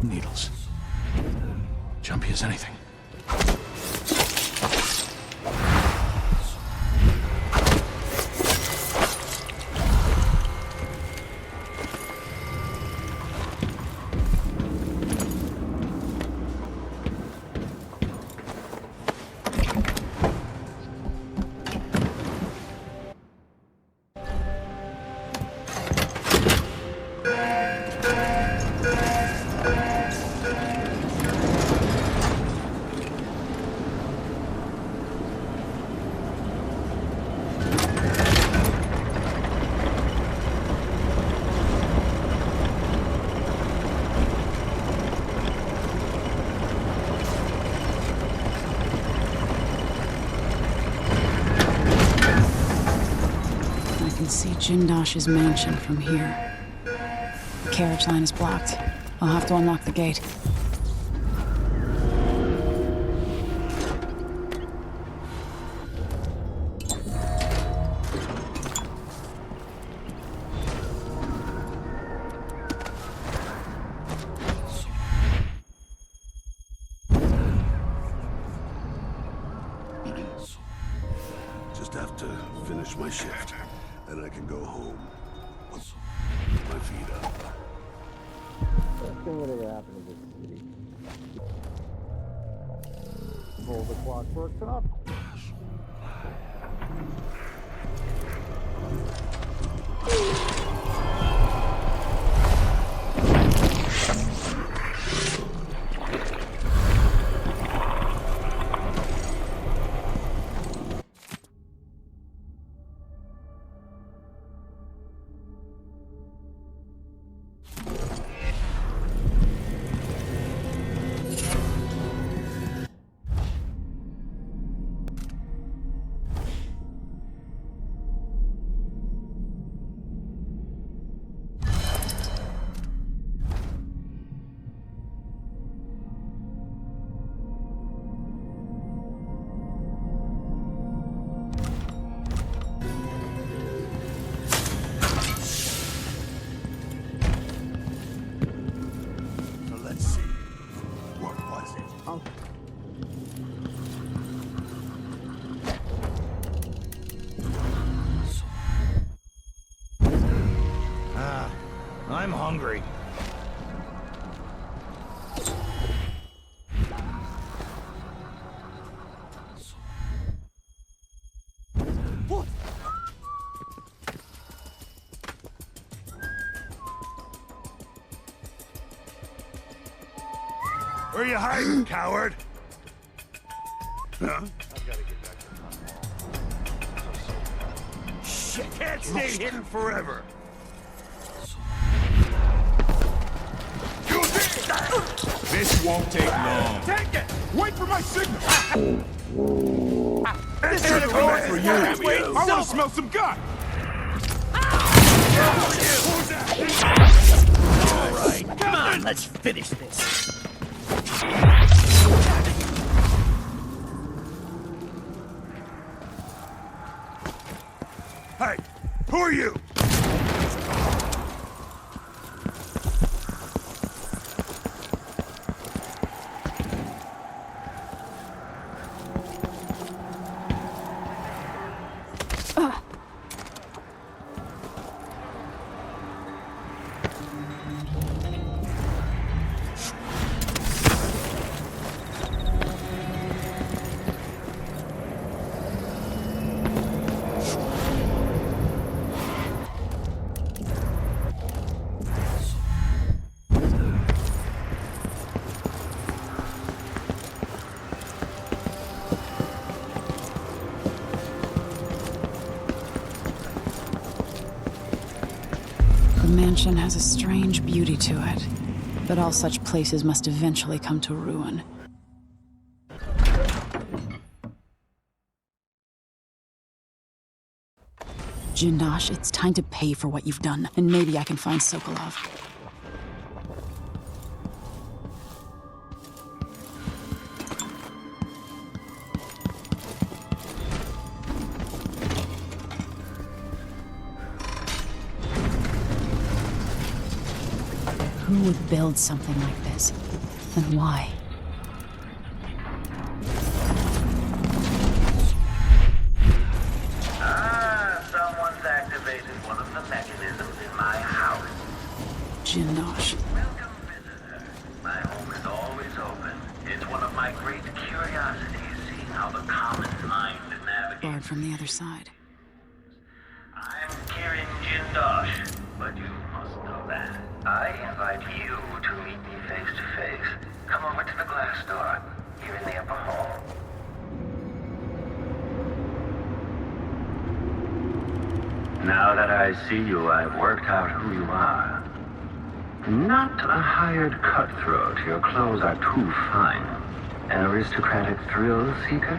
Needles. Jumpy as anything. see Jindosh's mansion from here. The carriage line is blocked. I'll have to unlock the gate. Just have to finish my shift, then I can go home. Put my feet up. Best thing that ever happened to this city. Pull the clock works up. I'm hungry. What? Where you hiding, coward? Huh? Shit, can't stay hidden forever. This won't take long. Take it! Wait for my signal! This is a call for you! I want to smell some gun! Alright, come on, let's finish this. Hey, who are you? The mansion has a strange beauty to it, but all such places must eventually come to ruin. Jindosh, it's time to pay for what you've done, and maybe I can find Sokolov. Who would build something like this? And why? Someone's activated one of the mechanisms in my house. Jindosh. Welcome, visitor. My home is always open. It's one of my great curiosities, seeing how the common mind navigates. Barred from the other side. I'm Kirin Jindosh, but you must know that. I invite you to meet me face to face. Come over to the glass door, here in the upper hall. Now that I see you, I've worked out who you are. Not a hired cutthroat. Your clothes are too fine. An aristocratic thrill seeker?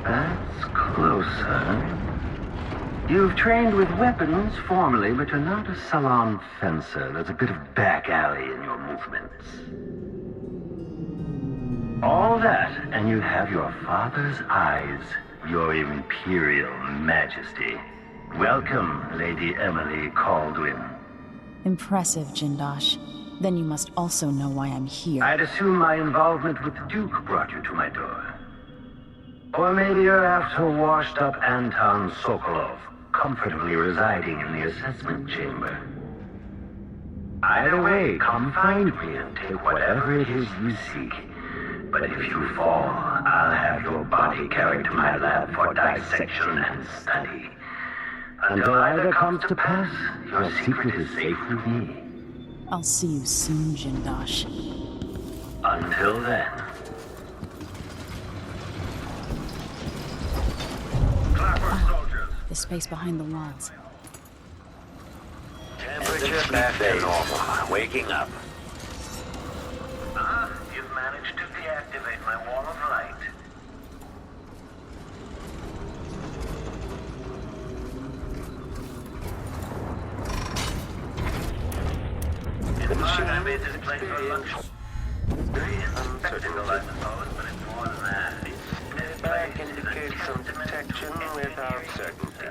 That's closer. You've trained with weapons formerly, but you're not a salon fencer. There's a bit of back alley in your movements. All that, and you have your father's eyes, your imperial majesty. Welcome, Lady Emily Kaldwin. Impressive, Jindosh. Then you must also know why I'm here. I'd assume my involvement with the Duke brought you to my door. Or maybe you're after washed-up Anton Sokolov, comfortably residing in the assessment chamber. Either way, come find me and take whatever it is you seek. But if you fall, I'll have your body carried to my lab for dissection and study. Until either comes to pass, your secret is safe with me. I'll see you soon, Jindosh. Until then. The space behind the walls. Temperature back to normal. Waking up. You've managed to deactivate my wall of light. I made this place for lunch. Very unspectacle, I suppose, but it's more than that. This back indicates some detection without certainty.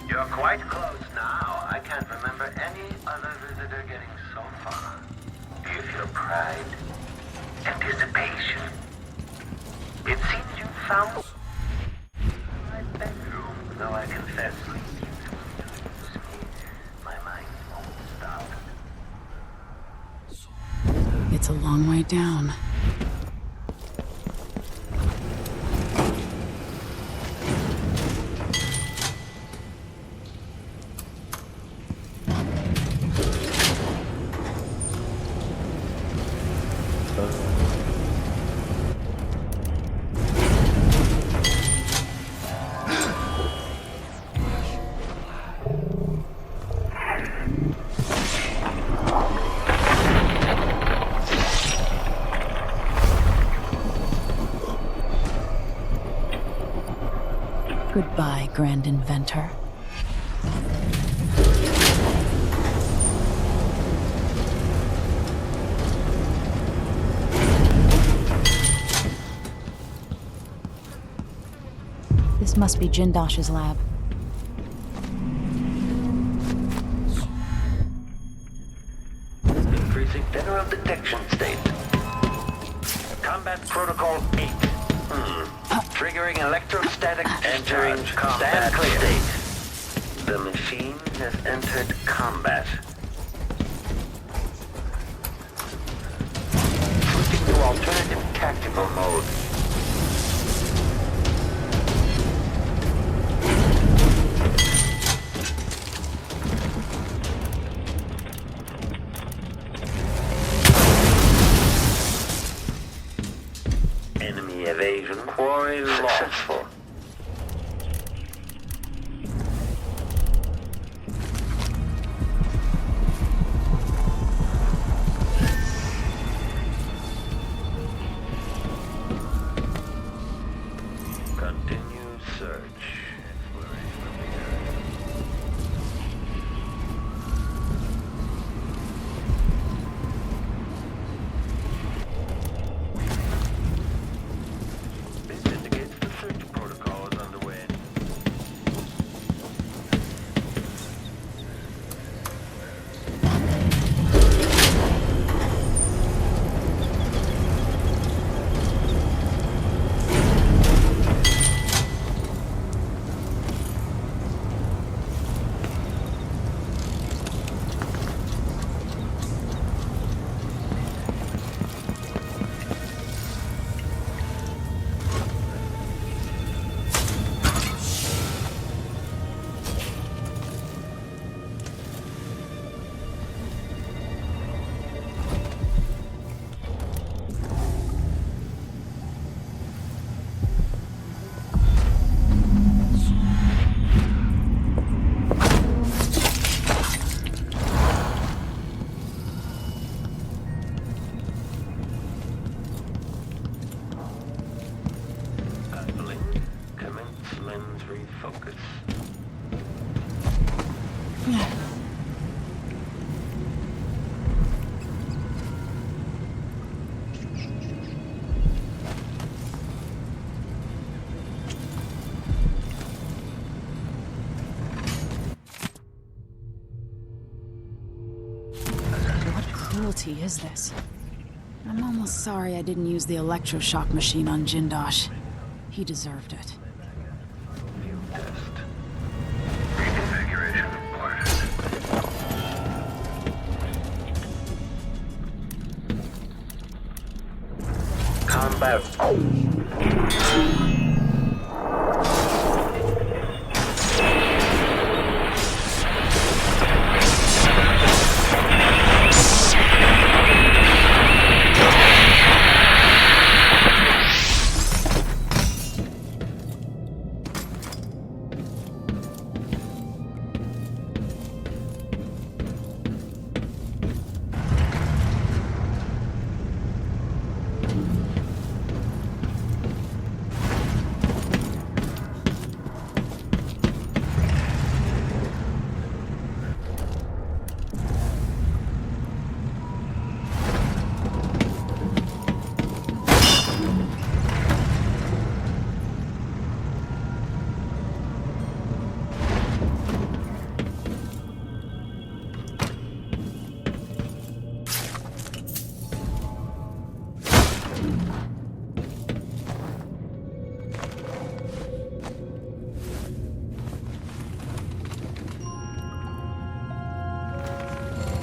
You're quite close now. I can't remember any other visitor getting so far. Do you feel pride? Anticipation? It seems you found my bedroom, though I confess my mind won't stop. It's a long way down. Goodbye, Grand Inventor. This must be Jindosh's lab. Increasing general detection state. Combat Protocol 8. Triggering electrostatic entering combat state. The machine has entered combat. Switching to alternative tactical mode. Enemy evasion. Quarry successful. Continue search. This indicates the search What cruelty is this? I'm almost sorry I didn't use the electroshock machine on Jindosh. He deserved it. Reconfiguration reported. Combat.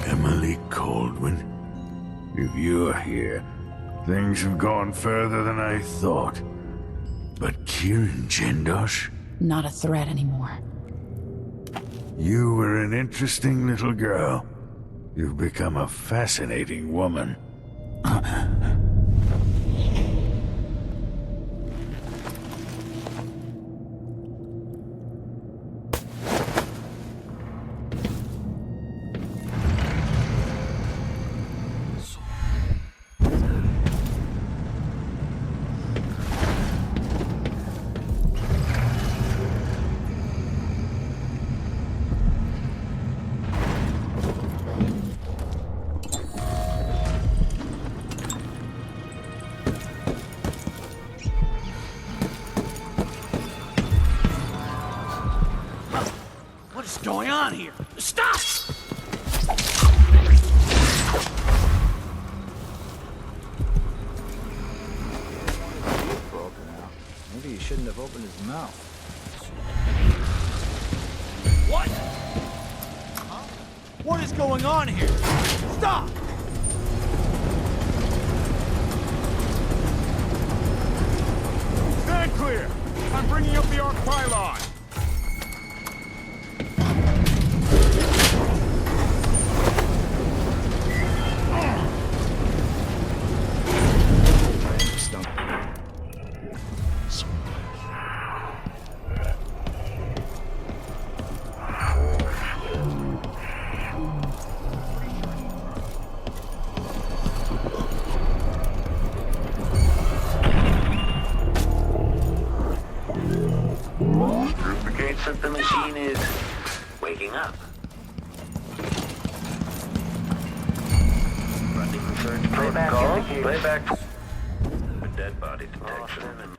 Emily Kaldwin? If you're here, things have gone further than I thought. But killing Jindosh? Not a threat anymore. You were an interesting little girl. You've become a fascinating woman. What's going on here? Stop! Broken out. Maybe he shouldn't have opened his mouth. What? Huh? What is going on here? Stop! Stand clear! I'm bringing up the arc pylon! Indicates that the machine is waking up. Running search protocol. Playback. Dead body detection and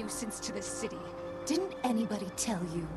nuisance to the city. Didn't anybody tell you?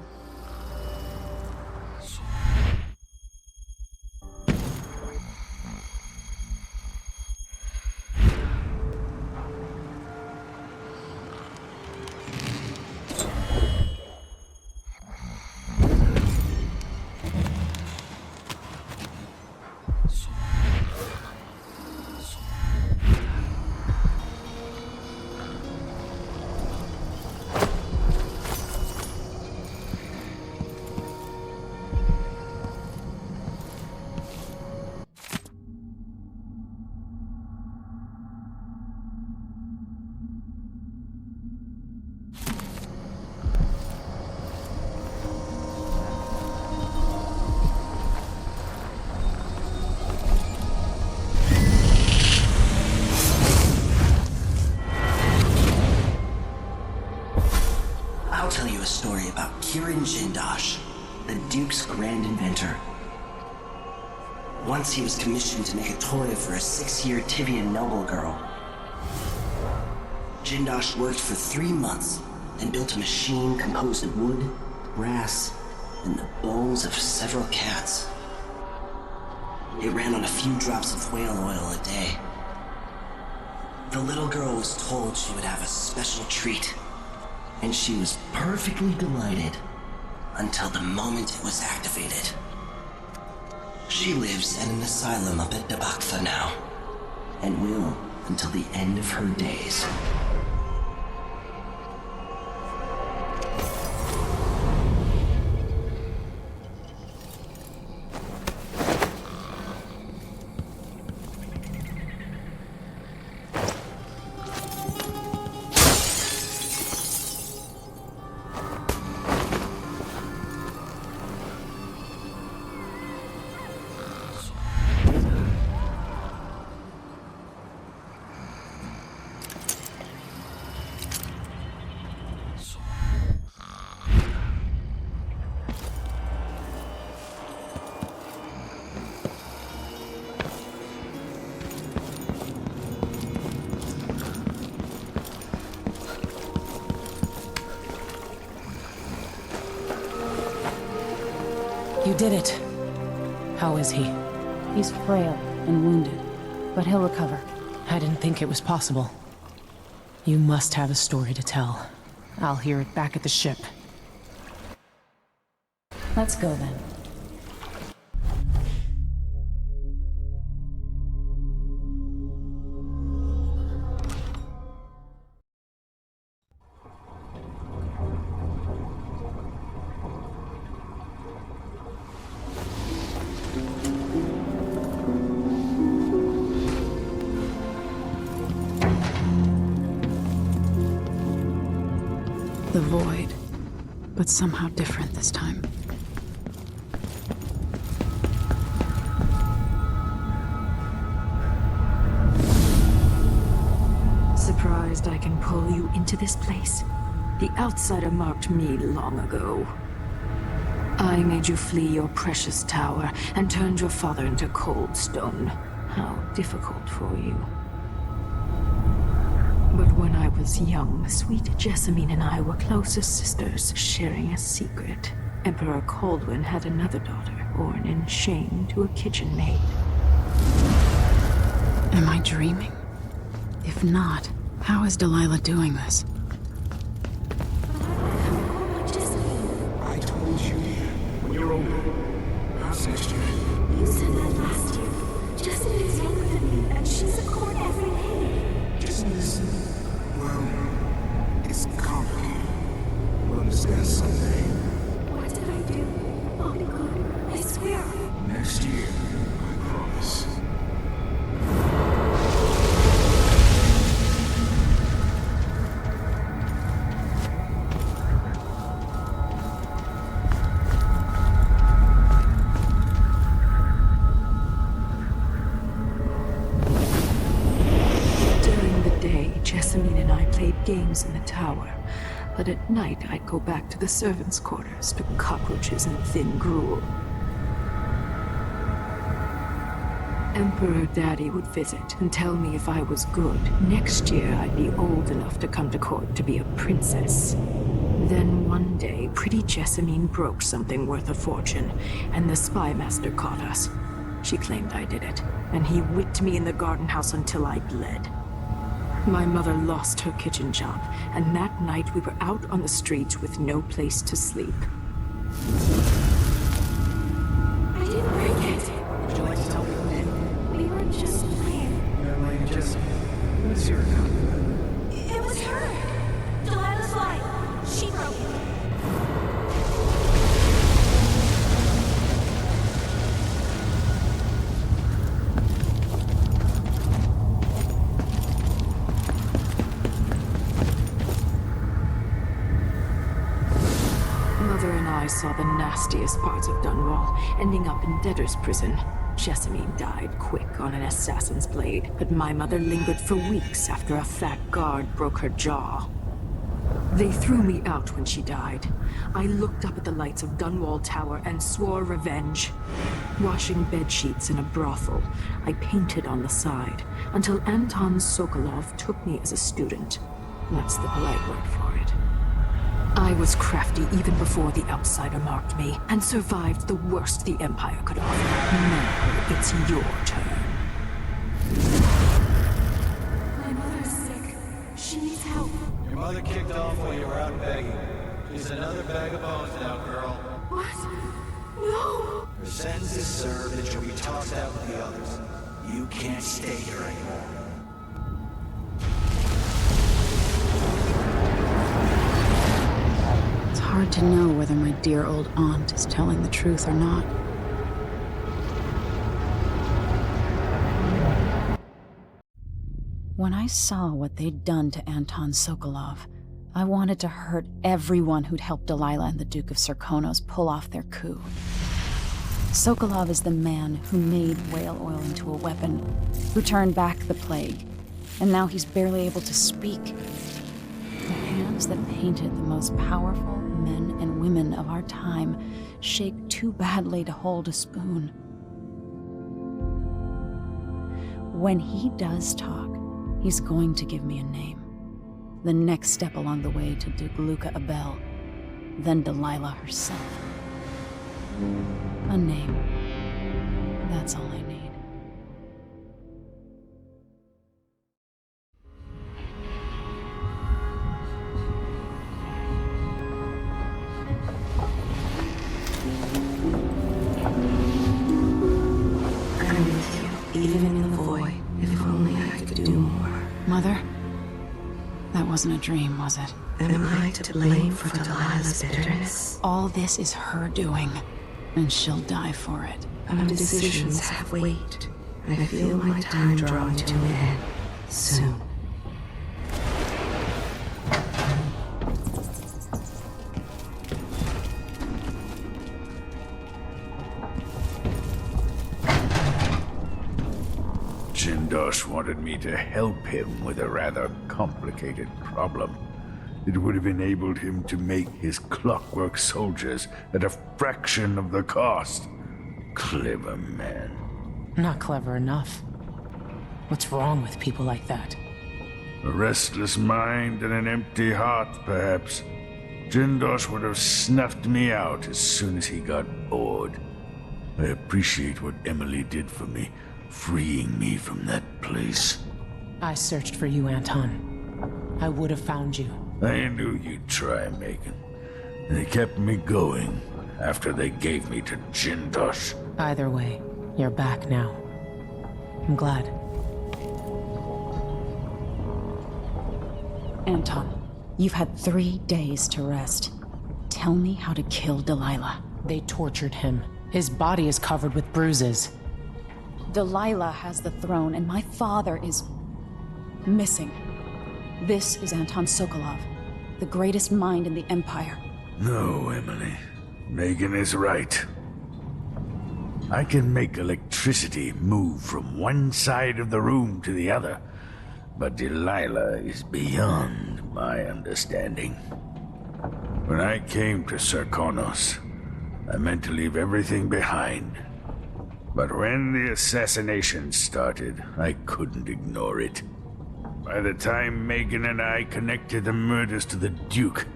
I'll tell you a story about Kirin Jindosh, the Duke's grand inventor. Once he was commissioned to make a toy for a 6-year Tivian noble girl. Jindosh worked for 3 months and built a machine composed of wood, brass, and the bones of several cats. It ran on a few drops of whale oil a day. The little girl was told she would have a special treat, and she was perfectly delighted until the moment it was activated. She lives at an asylum up at Dabaktha now, and will until the end of her days. You did it. How is he? He's frail and wounded, but he'll recover. I didn't think it was possible. You must have a story to tell. I'll hear it back at the ship. Let's go then. The void, but somehow different this time. Surprised I can pull you into this place? The outsider marked me long ago. I made you flee your precious tower and turned your father into cold stone. How difficult for you. But when I was young, sweet Jessamine and I were close as sisters, sharing a secret. Emperor Kaldwin had another daughter, born in shame to a kitchen maid. Am I dreaming? If not, how is Delilah doing this? I told you when you're older. Our sister. You said that last year. Jessamine is younger than me, and she's a court every day. Just listen. Well, it's complicated. We'll understand someday. What did I do? I'll be good. I swear. Next year, I promise. Jessamine and I played games in the tower, but at night I'd go back to the servants' quarters to cockroaches and thin gruel. Emperor Daddy would visit and tell me if I was good. Next year, I'd be old enough to come to court to be a princess. Then one day, pretty Jessamine broke something worth a fortune, and the spy master caught us. She claimed I did it, and he whipped me in the garden house until I bled. My mother lost her kitchen job, and that night we were out on the streets with no place to sleep. I didn't break it. Would you like to tell me who did? We were just playing. Emily, just... Who's your account? It was her. Delilah's light. She broke it. Mother and I saw the nastiest parts of Dunwall, ending up in debtor's prison. Jessamine died quick on an assassin's blade, but my mother lingered for weeks after a fat guard broke her jaw. They threw me out when she died. I looked up at the lights of Dunwall Tower and swore revenge. Washing bedsheets in a brothel, I painted on the side, until Anton Sokolov took me as a student. That's the polite word for it. I was crafty even before the outsider marked me, and survived the worst the Empire could offer. Now it's your turn. My mother's sick. She needs help. Your mother kicked off while you were out begging. She's another bag of bones now, girl. What? No! Her sentence is served and she'll be tossed out with the others. You can't stay here anymore. It's hard to know whether my dear old aunt is telling the truth or not. When I saw what they'd done to Anton Sokolov, I wanted to hurt everyone who'd helped Delilah and the Duke of Serkonos pull off their coup. Sokolov is the man who made whale oil into a weapon, who turned back the plague, and now he's barely able to speak. The hands that painted the most powerful men and women of our time shake too badly to hold a spoon. When he does talk, he's going to give me a name. The next step along the way to Duke Luca Abel, then Delilah herself. A name. That's all I need. I'm with you, even in the void. If only I could do more. Mother? That wasn't a dream, was it? Am I to blame for Delilah's bitterness? All this is her doing, and she'll die for it. Our decisions have weight. I feel my time drawing to an end. Soon. Jindosh wanted me to help him with a rather complicated problem. It would have enabled him to make his clockwork soldiers at a fraction of the cost. Clever man. Not clever enough. What's wrong with people like that? A restless mind and an empty heart, perhaps. Jindosh would have snuffed me out as soon as he got bored. I appreciate what Emily did for me, freeing me from that place. I searched for you, Anton. I would have found you. I knew you'd try, Megan. They kept me going after they gave me to Jindosh. Either way, you're back now. I'm glad. Anton, you've had 3 days to rest. Tell me how to kill Delilah. They tortured him. His body is covered with bruises. Delilah has the throne, and my father is missing. This is Anton Sokolov, the greatest mind in the Empire. No, Emily. Megan is right. I can make electricity move from one side of the room to the other, but Delilah is beyond my understanding. When I came to Serkonos, I meant to leave everything behind. But when the assassination started, I couldn't ignore it. By the time Megan and I connected the murders to the Duke,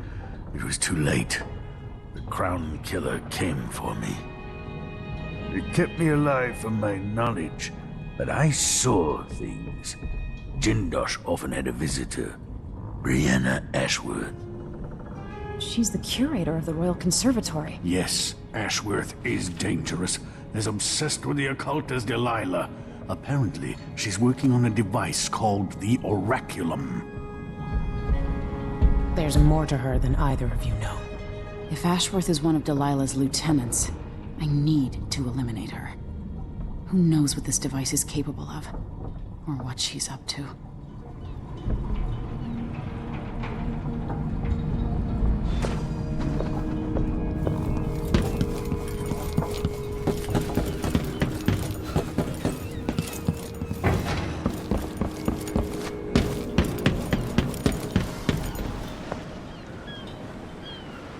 it was too late. The Crown Killer came for me. It kept me alive from my knowledge, but I saw things. Jindosh often had a visitor, Brianna Ashworth. She's the curator of the Royal Conservatory. Yes, Ashworth is dangerous, as obsessed with the occult as Delilah. Apparently, she's working on a device called the Oraculum. There's more to her than either of you know. If Ashworth is one of Delilah's lieutenants, I need to eliminate her. Who knows what this device is capable of, or what she's up to.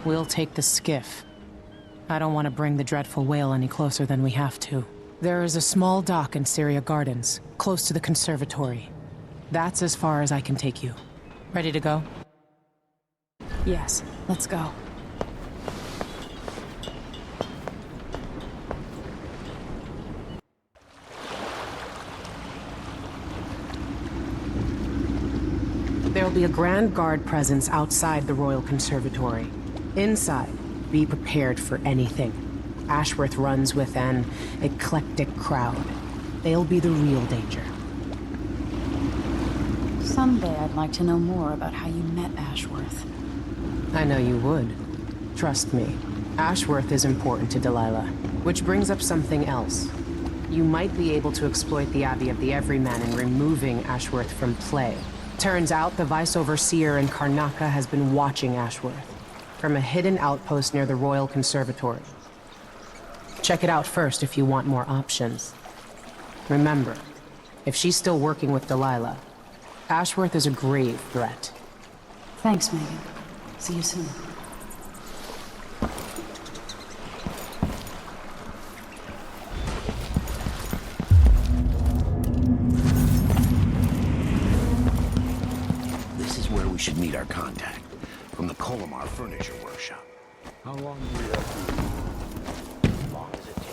We'll take the skiff. I don't want to bring the dreadful whale any closer than we have to. There is a small dock in Syria Gardens, close to the conservatory. That's as far as I can take you. Ready to go? Yes, let's go. There'll be a Grand Guard presence outside the Royal Conservatory. Inside, be prepared for anything. Ashworth runs with an eclectic crowd. They'll be the real danger. Someday I'd like to know more about how you met Ashworth. I know you would. Trust me. Ashworth is important to Delilah. Which brings up something else. You might be able to exploit the Abbey of the Everyman in removing Ashworth from play. Turns out the Vice Overseer in Karnaca has been watching Ashworth from a hidden outpost near the Royal Conservatory. Check it out first if you want more options. Remember, if she's still working with Delilah, Ashworth is a grave threat. Thanks, Megan. See you soon. This is where we should meet our contact, from the Colomar Furniture Workshop. How long do we have to... As long as it takes.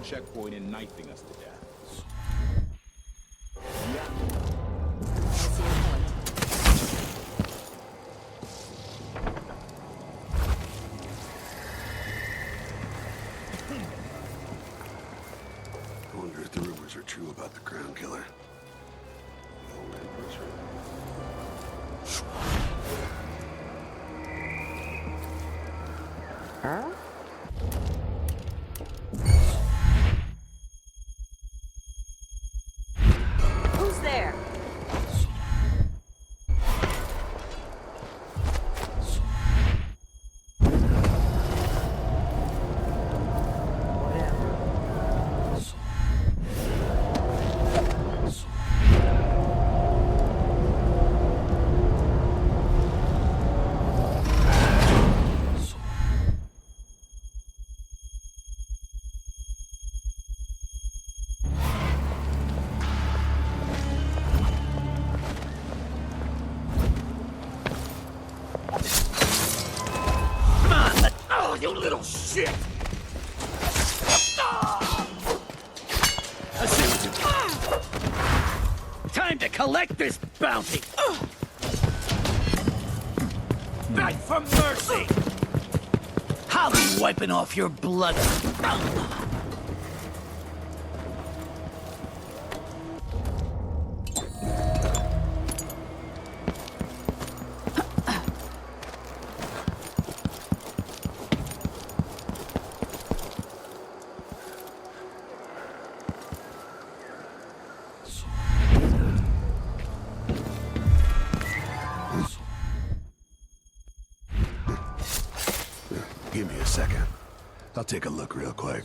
Checkpoint and knifing us to death. I wonder if the rumors are true about the Crown Killer. Huh? Who's there? You little shit! I see what you... Time to collect this bounty! Beg for mercy! I'll be wiping off your blood. Give me a second. I'll take a look real quick.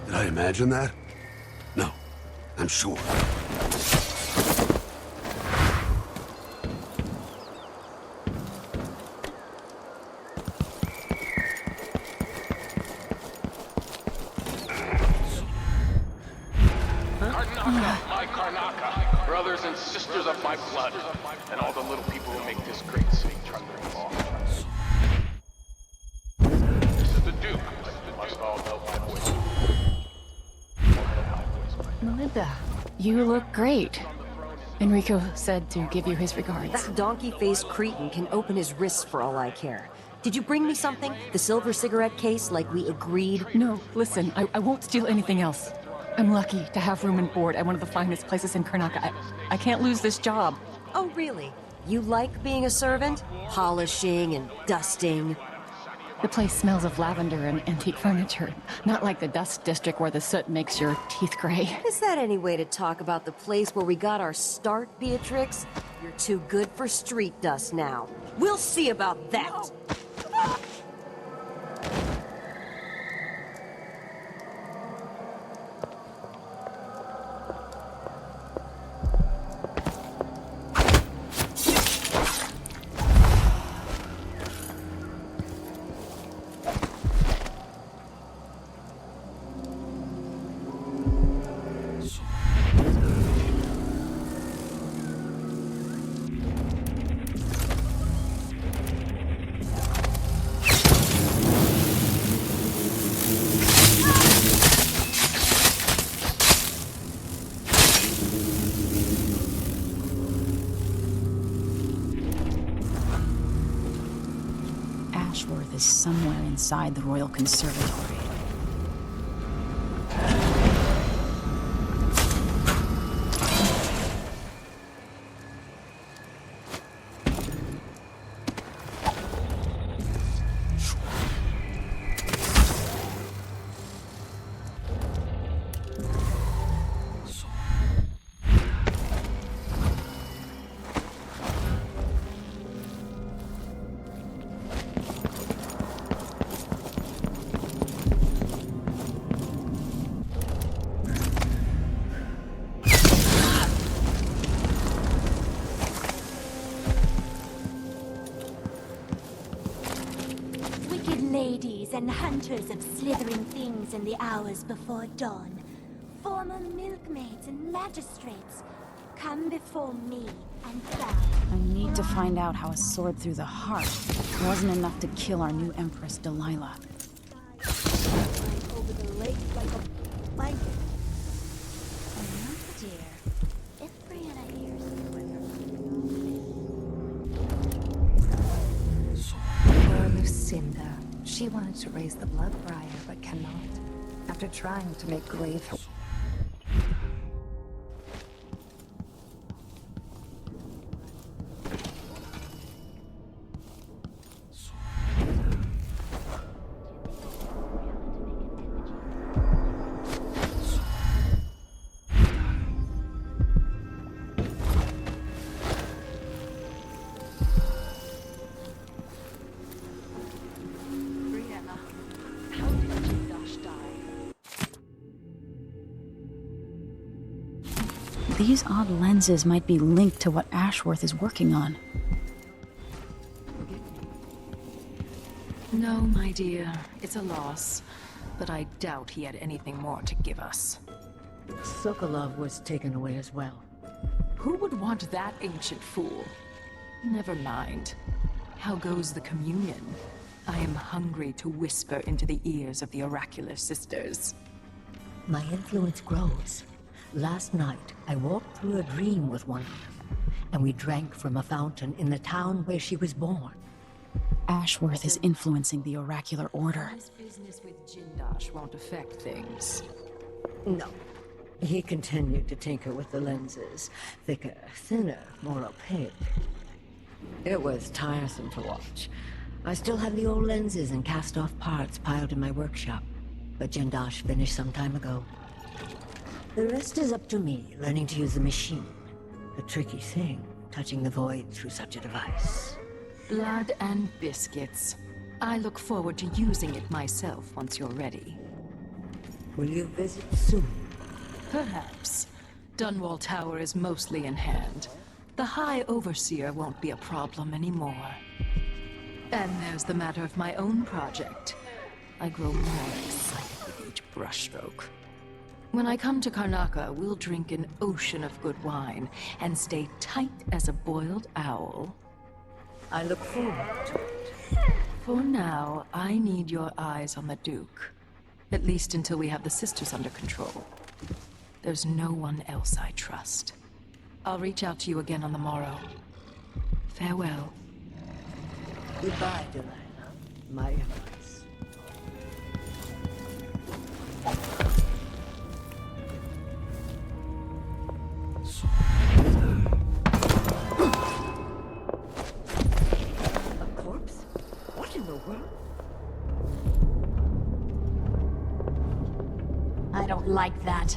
Did I imagine that? No, I'm sure. My Karnaka, brothers and sisters of my blood, and all the little people who make this great city trundling along. This is the Duke. You must all know my voice. Melinda, you look great. Enrico said to give you his regards. That donkey-faced cretin can open his wrists for all I care. Did you bring me something? The silver cigarette case, like we agreed? No, listen, I won't steal anything else. I'm lucky to have room and board at one of the finest places in Karnaka. I can't lose this job. Oh, really? You like being a servant? Polishing and dusting? The place smells of lavender and antique furniture. Not like the dust district where the soot makes your teeth gray. Is that any way to talk about the place where we got our start, Beatrix? You're too good for street dust now. We'll see about that! Ashworth is somewhere inside the Royal Conservatory. Ladies and hunters of slithering things in the hours before dawn, former milkmaids and magistrates, come before me and bow. I need to find out how a sword through the heart wasn't enough to kill our new Empress, Delilah. Over the lake like a blanket. Oh, dear. If Brianna hears Poor Lucinda. She wanted to raise the blood briar, but cannot, after trying to make grave her. These odd lenses might be linked to what Ashworth is working on. No, my dear, it's a loss. But I doubt he had anything more to give us. Sokolov was taken away as well. Who would want that ancient fool? Never mind. How goes the communion? I am hungry to whisper into the ears of the oracular sisters. My influence grows. Last night, I walked through a dream with one of them, and we drank from a fountain in the town where she was born. Ashworth is influencing the oracular order. His business with Jindosh won't affect things. No. He continued to tinker with the lenses. Thicker, thinner, more opaque. It was tiresome to watch. I still have the old lenses and cast-off parts piled in my workshop, but Jindosh finished some time ago. The rest is up to me, learning to use the machine. A tricky thing, touching the void through such a device. Blood and biscuits. I look forward to using it myself once you're ready. Will you visit soon? Perhaps. Dunwall Tower is mostly in hand. The High Overseer won't be a problem anymore. And there's the matter of my own project. I grow more excited with each brushstroke. When I come to Karnaca, we'll drink an ocean of good wine and stay tight as a boiled owl. I look forward to it. For now, I need your eyes on the Duke. At least until we have the sisters under control. There's no one else I trust. I'll reach out to you again on the morrow. Farewell. Goodbye, Delilah. My empress. A corpse? What in the world? I don't like that.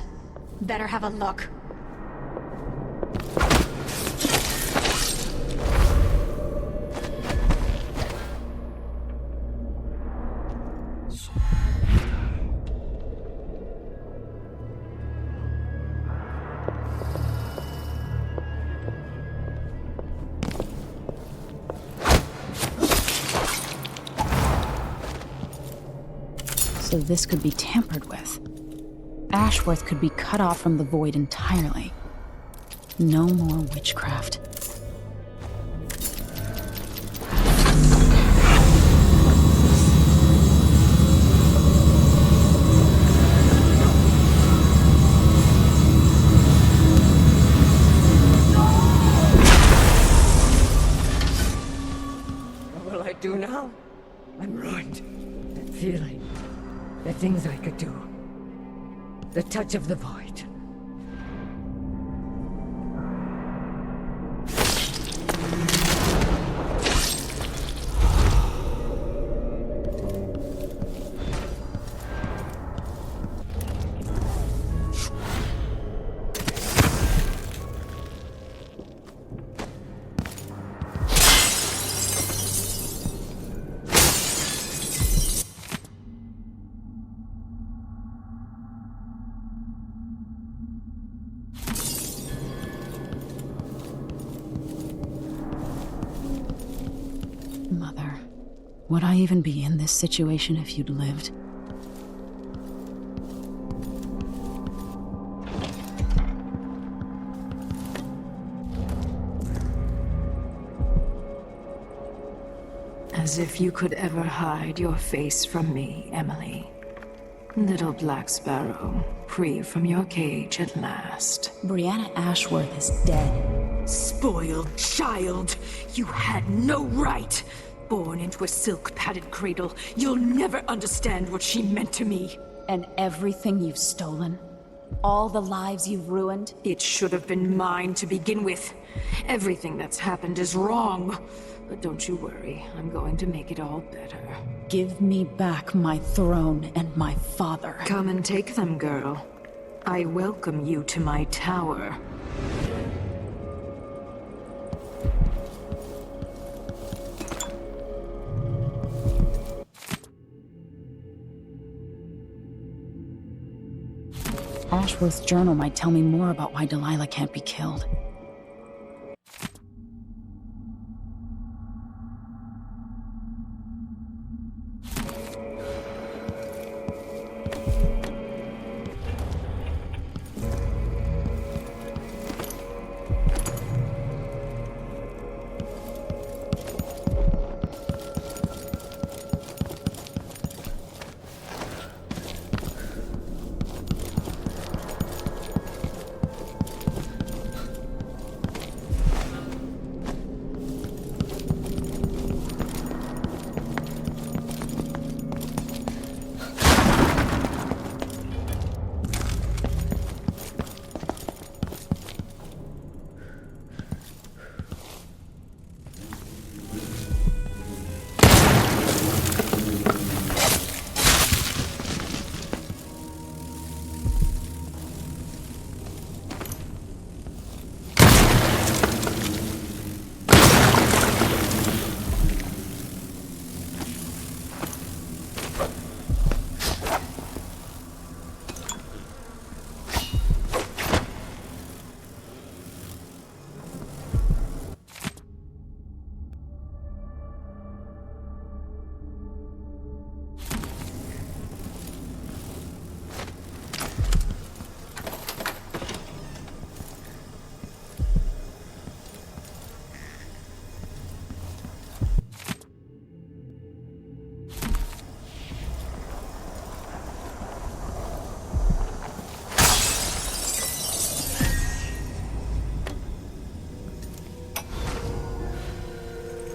Better have a look. So this could be tampered with. Ashworth could be cut off from the void entirely. No more witchcraft. What will I do now? I'm ruined. That feeling. The things I could do. The touch of the void. Mother, would I even be in this situation if you'd lived? As if you could ever hide your face from me, Emily. Little Black Sparrow, free from your cage at last. Brianna Ashworth is dead. Spoiled child! You had no right! Born into a silk-padded cradle, you'll never understand what she meant to me. And everything you've stolen? All the lives you've ruined? It should have been mine to begin with. Everything that's happened is wrong. But don't you worry, I'm going to make it all better. Give me back my throne and my father. Come and take them, girl. I welcome you to my tower. Ashworth's journal might tell me more about why Delilah can't be killed.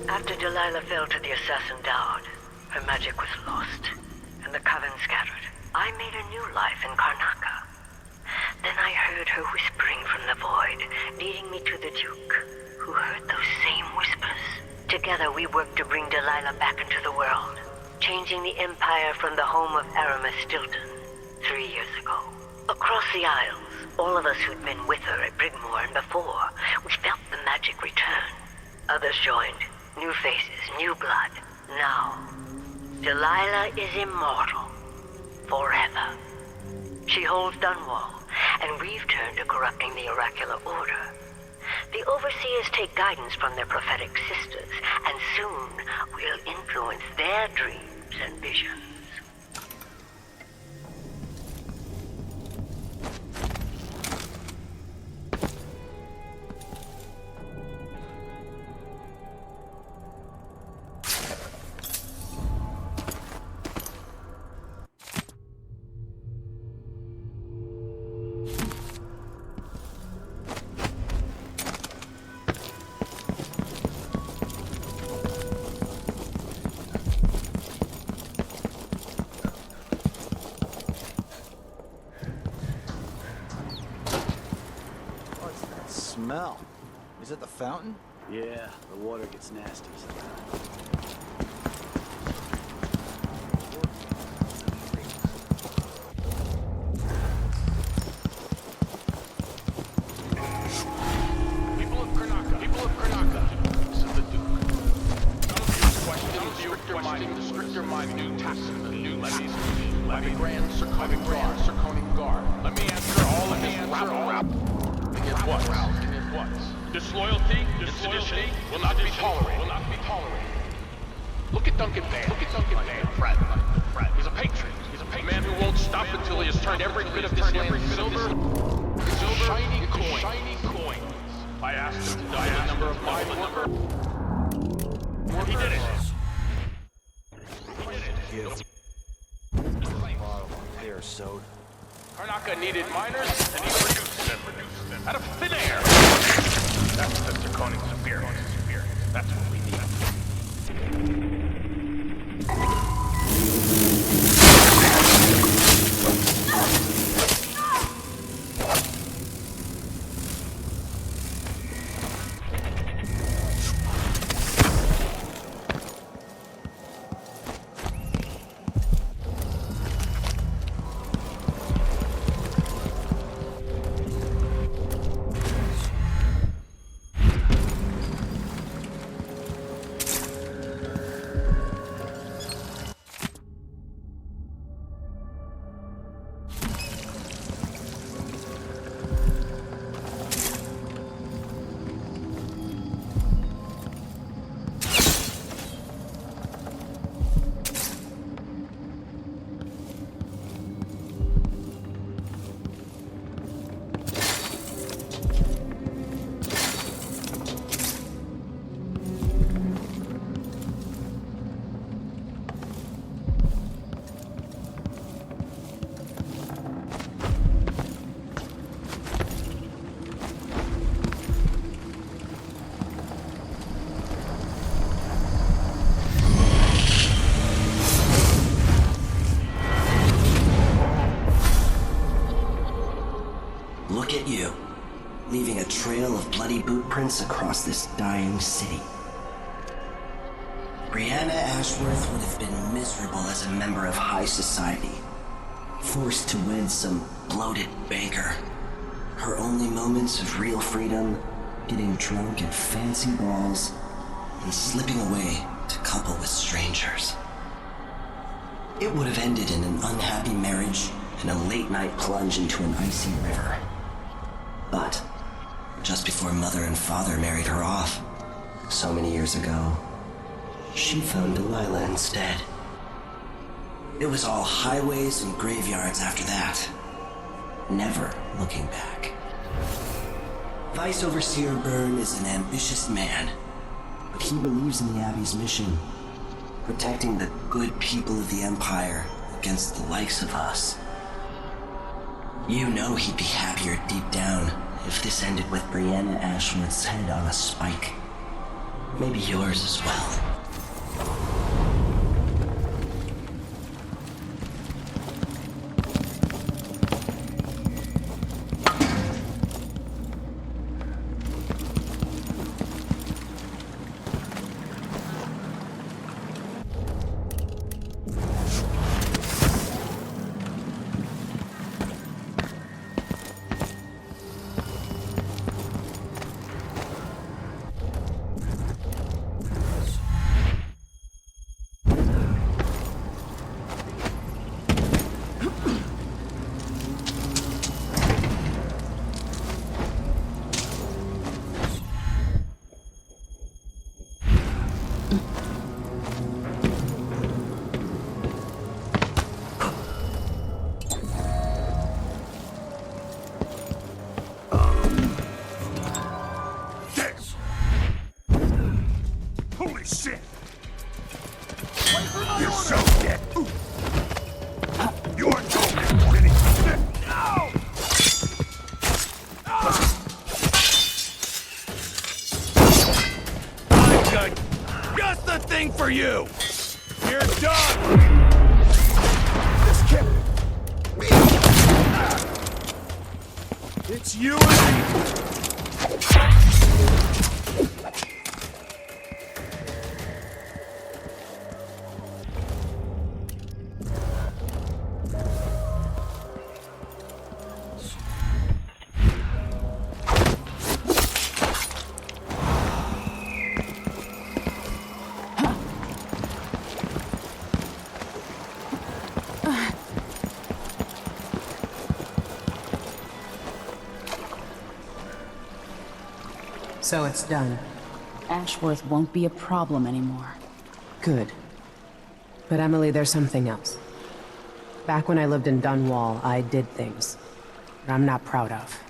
After Delilah fell to the assassin Daud, her magic was lost, and the coven scattered. I made a new life in Karnaca. Then I heard her whispering from the void, leading me to the Duke, who heard those same whispers. Together we worked to bring Delilah back into the world, changing the Empire from the home of Aramis Stilton 3 years ago. Across the Isles, all of us who'd been with her at Brigmore and before, we felt the magic return. Others joined. New faces, new blood. Now, Delilah is immortal. Forever. She holds Dunwall, and we've turned to corrupting the oracular order. The Overseers take guidance from their prophetic sisters, and soon we'll influence their dreams and visions. Smell. Is it the fountain? Yeah, the water gets nasty sometimes. People of Karnaca, this is the Duke. The stricter mining, new taxes, the new levies, levy grand circoning guard. Let me answer all of this rabble. What? Disloyalty and sedition will not be tolerated. Look at Duncan Van. Fred. He's a patriot. A man who won't stop until he has turned every bit of this land silver, shiny coins. I asked him to double the number of my workers. He did it. There, sewed. Karnaca needed miners, and he produced them. Out of thin air! That's the draconic spirit. That's what we need. Look at you, leaving a trail of bloody boot prints across this dying city. Brianna Ashworth would have been miserable as a member of high society, forced to wed some bloated banker. Her only moments of real freedom, getting drunk at fancy balls, and slipping away to couple with strangers. It would have ended in an unhappy marriage and a late-night plunge into an icy river. But just before Mother and Father married her off, so many years ago, she found Delilah instead. It was all highways and graveyards after that, never looking back. Vice Overseer Byrne is an ambitious man, but he believes in the Abbey's mission, protecting the good people of the Empire against the likes of us. You know he'd be happier deep down if this ended with Brianna Ashworth's head on a spike. Maybe yours as well. Holy shit! You're so dead! You're joking! No! I've got just the thing for you! You're done! This can't... It's you and me! So it's done. Ashworth won't be a problem anymore. Good. But Emily, there's something else. Back when I lived in Dunwall, I did things that I'm not proud of.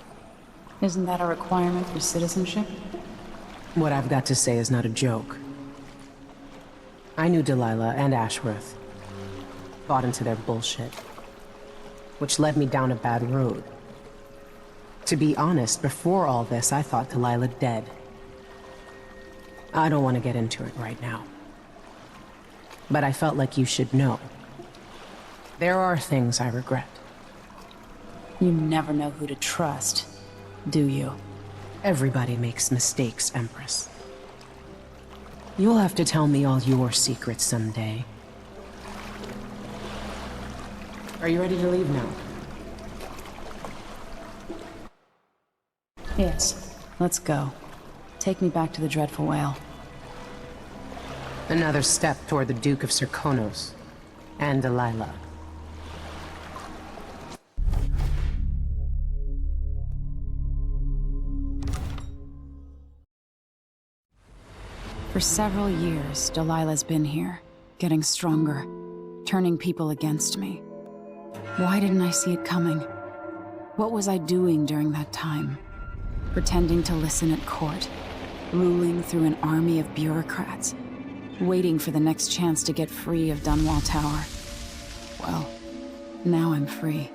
Isn't that a requirement for citizenship? What I've got to say is not a joke. I knew Delilah and Ashworth. Bought into their bullshit. Which led me down a bad road. To be honest, before all this, I thought Delilah dead. I don't want to get into it right now. But I felt like you should know. There are things I regret. You never know who to trust, do you? Everybody makes mistakes, Empress. You'll have to tell me all your secrets someday. Are you ready to leave now? Yes, let's go. Take me back to the Dreadful Whale. Another step toward the Duke of Serkonos and Delilah. For several years, Delilah's been here, getting stronger, turning people against me. Why didn't I see it coming? What was I doing during that time? Pretending to listen at court, ruling through an army of bureaucrats, waiting for the next chance to get free of Dunwall Tower. Well, now I'm free.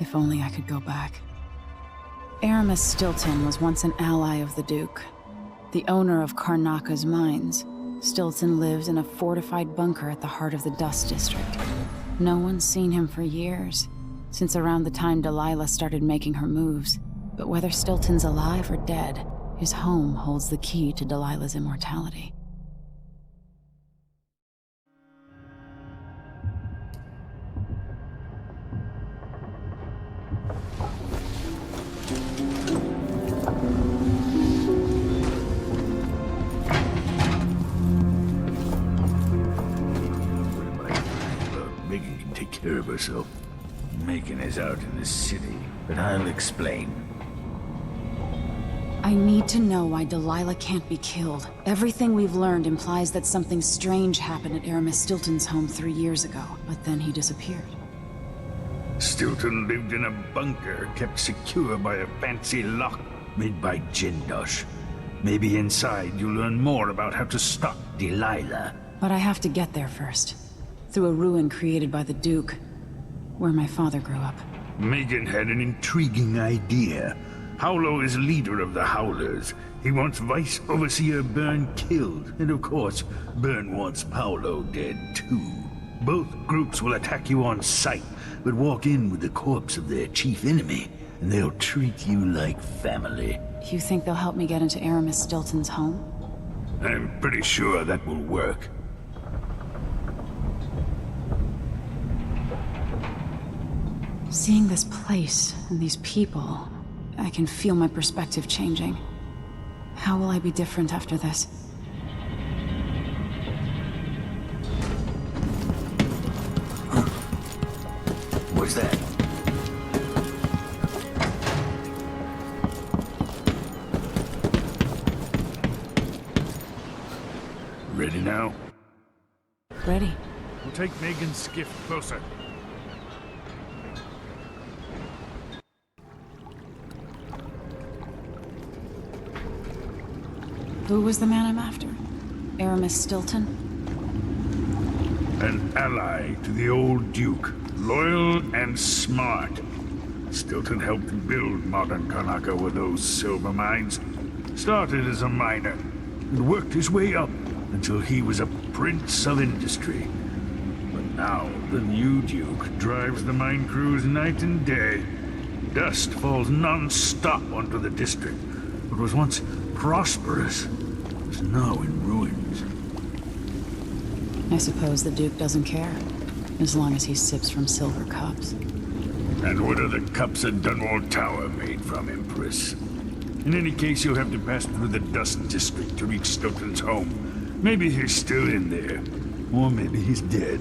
If only I could go back. Aramis Stilton was once an ally of the Duke, the owner of Karnaka's mines. Stilton lived in a fortified bunker at the heart of the Dust District. No one's seen him for years, since around the time Delilah started making her moves. But whether Stilton's alive or dead, his home holds the key to Delilah's immortality. Megan can take care of herself. Megan is out in the city, but I'll explain. I need to know why Delilah can't be killed. Everything we've learned implies that something strange happened at Aramis Stilton's home 3 years ago, but then he disappeared. Stilton lived in a bunker kept secure by a fancy lock made by Jindosh. Maybe inside you'll learn more about how to stop Delilah. But I have to get there first. Through a ruin created by the Duke, where my father grew up. Megan had an intriguing idea. Howlo is leader of the Howlers. He wants Vice Overseer Byrne killed, and of course, Byrne wants Paolo dead too. Both groups will attack you on sight, but walk in with the corpse of their chief enemy, and they'll treat you like family. You think they'll help me get into Aramis Stilton's home? I'm pretty sure that will work. Seeing this place and these people, I can feel my perspective changing. How will I be different after this? What's that? Ready now? Ready. We'll take Megan's skiff closer. Who was the man I'm after? Aramis Stilton? An ally to the old Duke, loyal and smart. Stilton helped build modern Karnaca with those silver mines. Started as a miner, and worked his way up until he was a prince of industry. But now, the new Duke drives the mine crews night and day. Dust falls non-stop onto the district. What was once prosperous is now in ruins. I suppose the Duke doesn't care, as long as he sips from silver cups. And what are the cups that Dunwall Tower made from, Empress? In any case, you'll have to pass through the Dust District to reach Stilton's home. Maybe he's still in there, or maybe he's dead.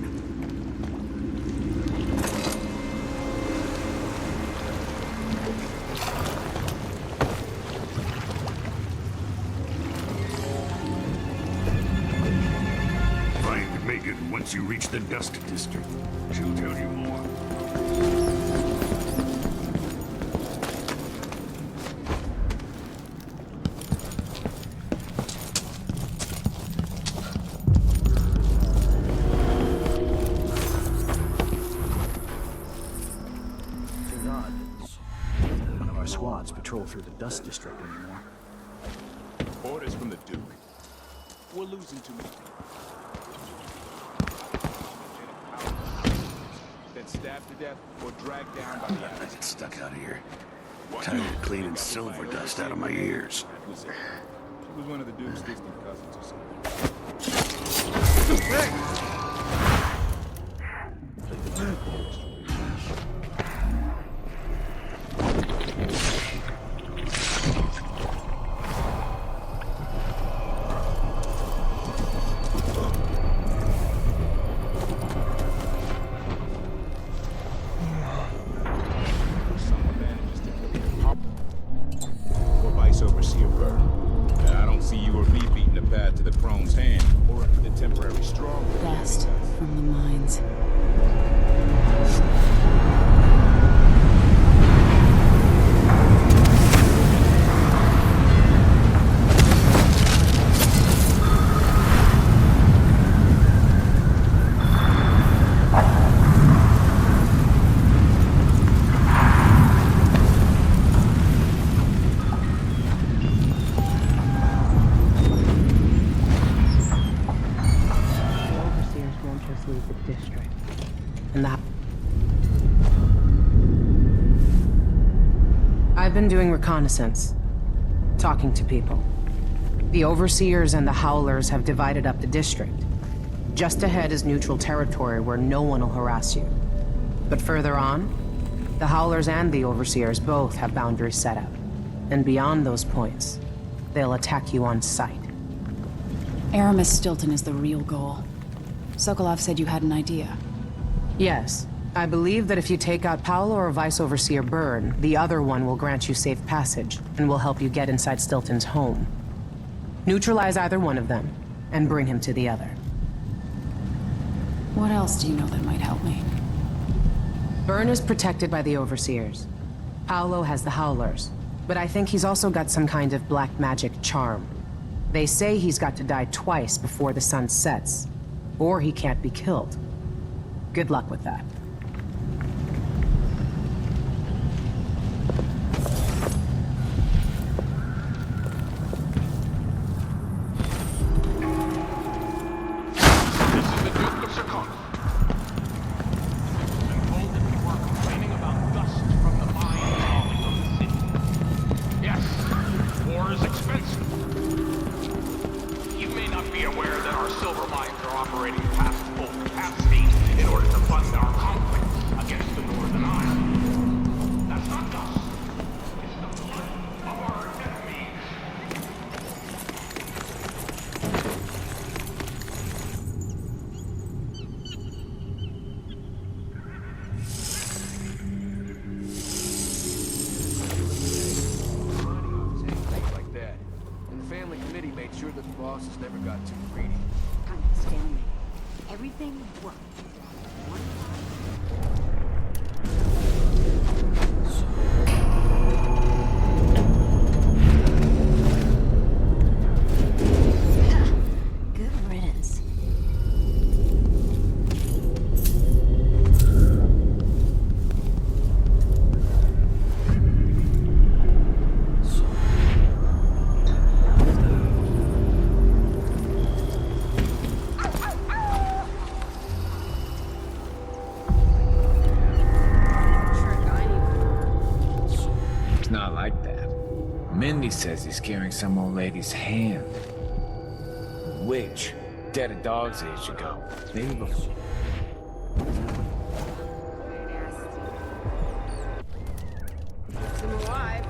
Find Megan once you reach the Dust District. She'll tell you more. Patrol through the Dust District anymore. Orders from the Duke. We're losing too many. Then stabbed to death or dragged down by the I get stuck out here. Tired of cleaning silver dust out of my ears. That was it. She was one of the Duke's distant cousins or something. Hey! Overseer Byrne. I don't see you or me beating the path to the Crone's hand, or the temporary stronghold. Dust from the mines. I've been doing reconnaissance, talking to people. The Overseers and the Howlers have divided up the district. Just ahead is neutral territory where no one will harass you. But further on, the Howlers and the Overseers both have boundaries set up. And beyond those points, they'll attack you on sight. Aramis Stilton is the real goal. Sokolov said you had an idea. Yes. I believe that if you take out Paolo or Vice Overseer Byrne, the other one will grant you safe passage, and will help you get inside Stilton's home. Neutralize either one of them, and bring him to the other. What else do you know that might help me? Byrne is protected by the Overseers. Paolo has the Howlers, but I think he's also got some kind of black magic charm. They say he's got to die twice before the sun sets, or he can't be killed. Good luck with that. bosses never got too greedy. Kind of stalemate. Everything worked. Good riddance. It's not like that. Mindy says he's carrying some old lady's hand. Which? Dead a dog's age ago. Maybe before. I'm alive.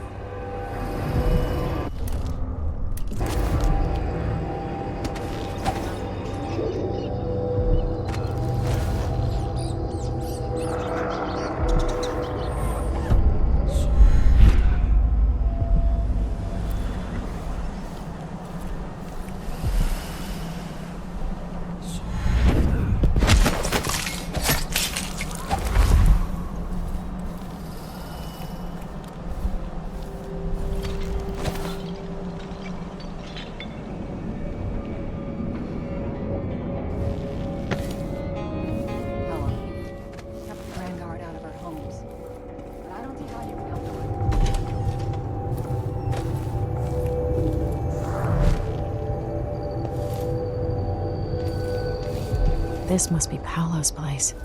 This must be Paolo's place.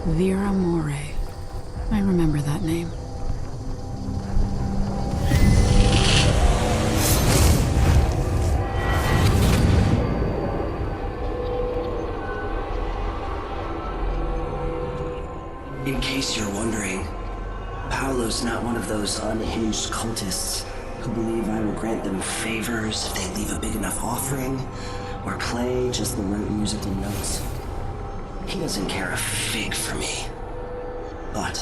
Vera More. I remember that name. In case you're wondering, Paolo's not one of those unhinged cultists who believe I will grant them favors if they leave a big enough offering or play just the right musical notes. He doesn't care a fig for me. But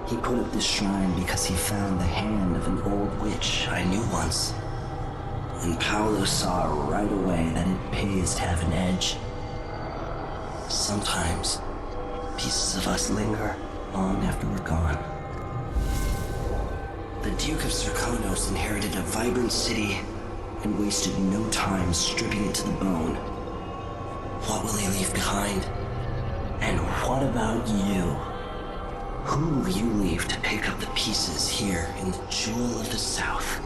he put up this shrine because he found the hand of an old witch I knew once. And Paolo saw right away that it pays to have an edge. Sometimes, pieces of us linger long after we're gone. The Duke of Serkonos inherited a vibrant city and wasted no time stripping it to the bone. What will he leave behind? And what about you? Who will you leave to pick up the pieces here in the Jewel of the South?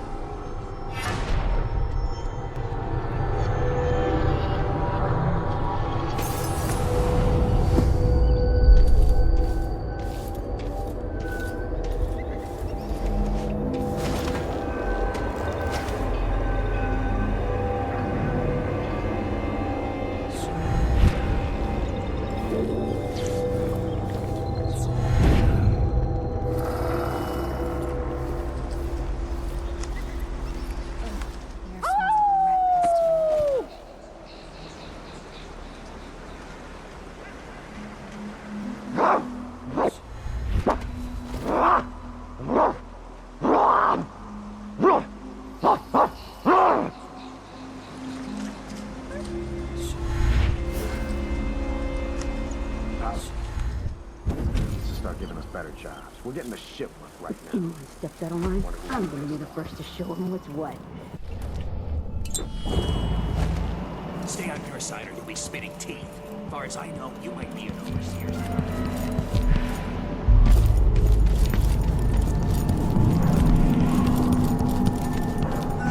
We're getting the shit work right now. Stepped out of line. I'm gonna be the first to show him what's what. Stay on your side or you'll be spitting teeth. As far as I know, you might be an overseer.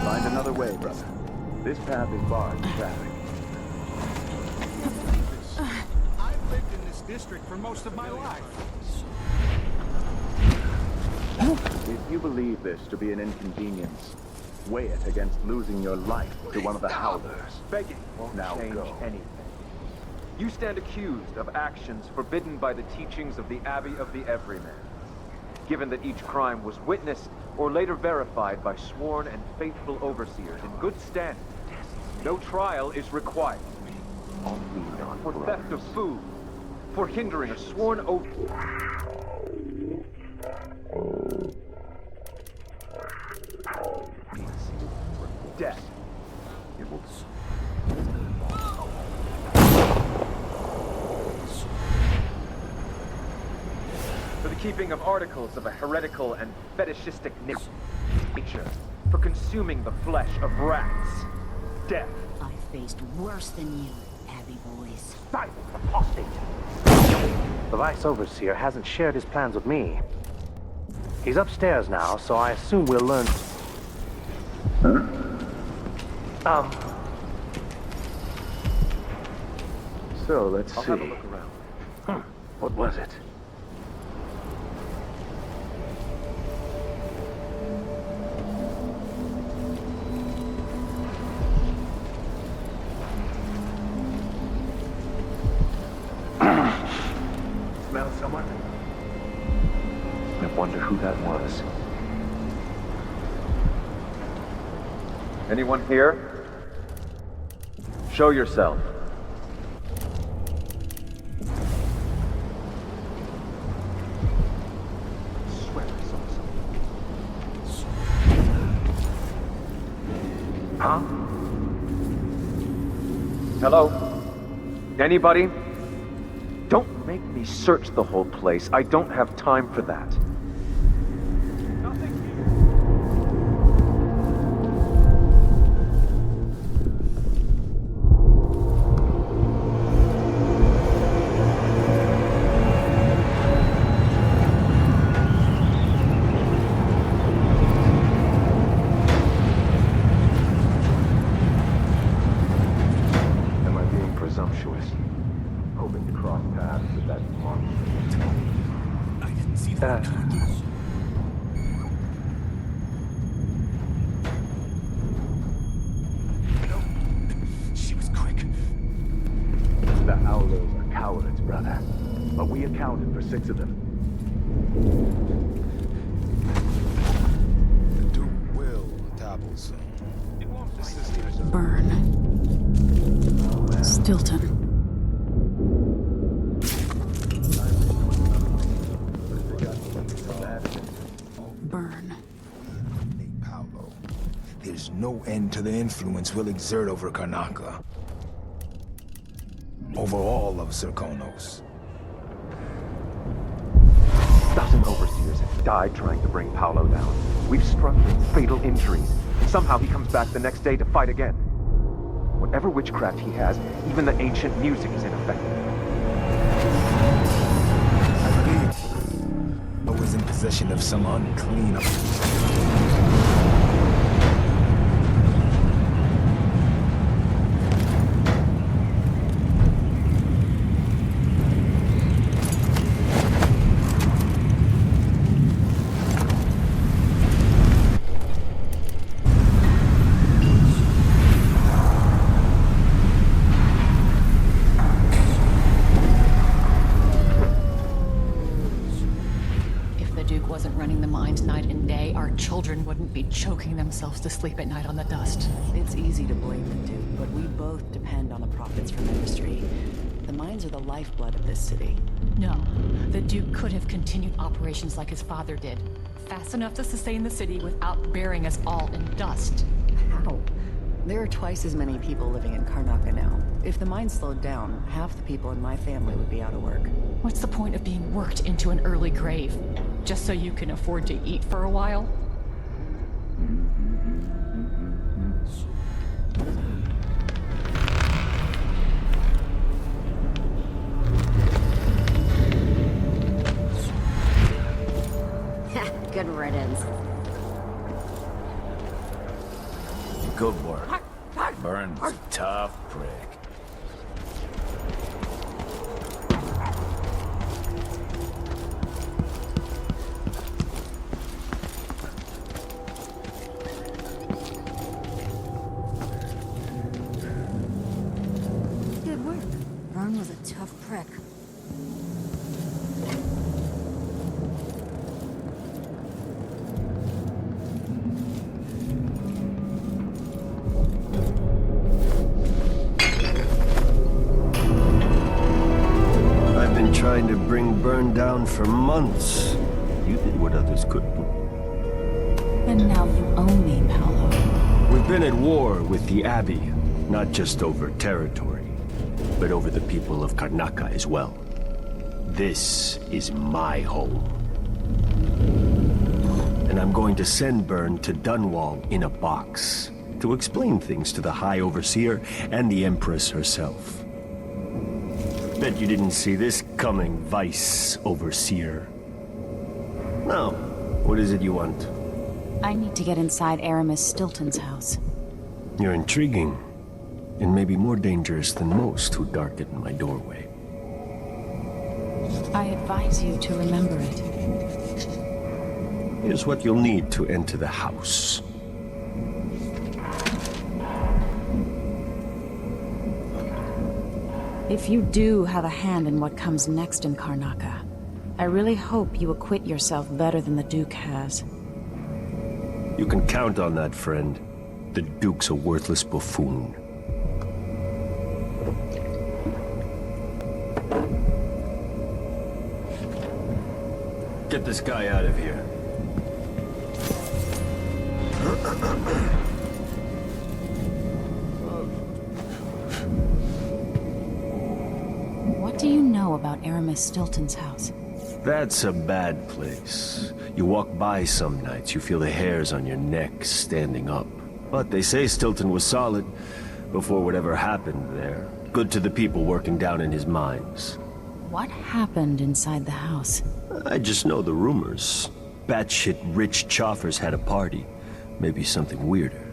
Find another way, brother. This path is barred to traffic. I've lived in this district for most of my life. If you believe this to be an inconvenience, Weigh it against losing your life to one of the Howlers. Begging Won't now change go. anything. You stand accused of actions forbidden by the teachings of the Abbey of the Everyman. Given that each crime was witnessed or later verified by sworn and faithful overseers in good standing, no trial is required. For theft of food, for hindering a sworn oath. Death. It will. For the keeping of articles of a heretical and fetishistic nature. For consuming the flesh of rats. Death. I faced worse than you, Abbey boys. Silence, apostate! The Vice Overseer hasn't shared his plans with me. He's upstairs now, so I assume we'll learn... So, let's see. I'll have a look around. What was it? Smell someone? I wonder who that was. Anyone here? Show yourself. I swear I saw someone. Huh? Hello? Anybody? Don't make me search the whole place. I don't have time for that. Am I being presumptuous? Hoping to cross paths with that monster. I didn't see that. She was quick. The Howlers are cowards, brother. But we accounted for 6 of them. The Duke will topple soon. Burn. Stilton. Burn. Paolo. There's no end to the influence we'll exert over Karnaca. Over all of Zirconos. A dozen overseers have died trying to bring Paolo down. We've struck with fatal injuries. Somehow he comes back the next day to fight again. Whatever witchcraft he has, even the ancient music is ineffective. I believe I was in possession of some unclean... Children wouldn't be choking themselves to sleep at night on the dust. It's easy to blame the Duke, but we both depend on the profits from industry. The mines are the lifeblood of this city. No, the Duke could have continued operations like his father did, fast enough to sustain the city without burying us all in dust. How? There are twice as many people living in Karnaca now. If the mine slowed down, half the people in my family would be out of work. What's the point of being worked into an early grave? Just so you can afford to eat for a while? Good riddance. Good work. Burns a tough prick. Don was a tough prick. I've been trying to bring Byrne down for months. You did what others couldn't. And now you owe me, Paolo. We've been at war with the Abbey, not just over territory, but over the people of Karnaca as well. This is my home. And I'm going to send Byrne to Dunwall in a box to explain things to the High Overseer and the Empress herself. Bet you didn't see this coming, Vice Overseer. Now, what is it you want? I need to get inside Aramis Stilton's house. You're intriguing, and maybe more dangerous than most who darken my doorway. I advise you to remember it. Here's what you'll need to enter the house. If you do have a hand in what comes next in Karnaca, I really hope you acquit yourself better than the Duke has. You can count on that, friend. The Duke's a worthless buffoon. Get this guy out of here. What do you know about Aramis Stilton's house? That's a bad place. You walk by some nights, you feel the hairs on your neck standing up. But they say Stilton was solid before whatever happened there. Good to the people working down in his mines. What happened inside the house? I just know the rumors. Batshit rich choffers had a party. Maybe something weirder.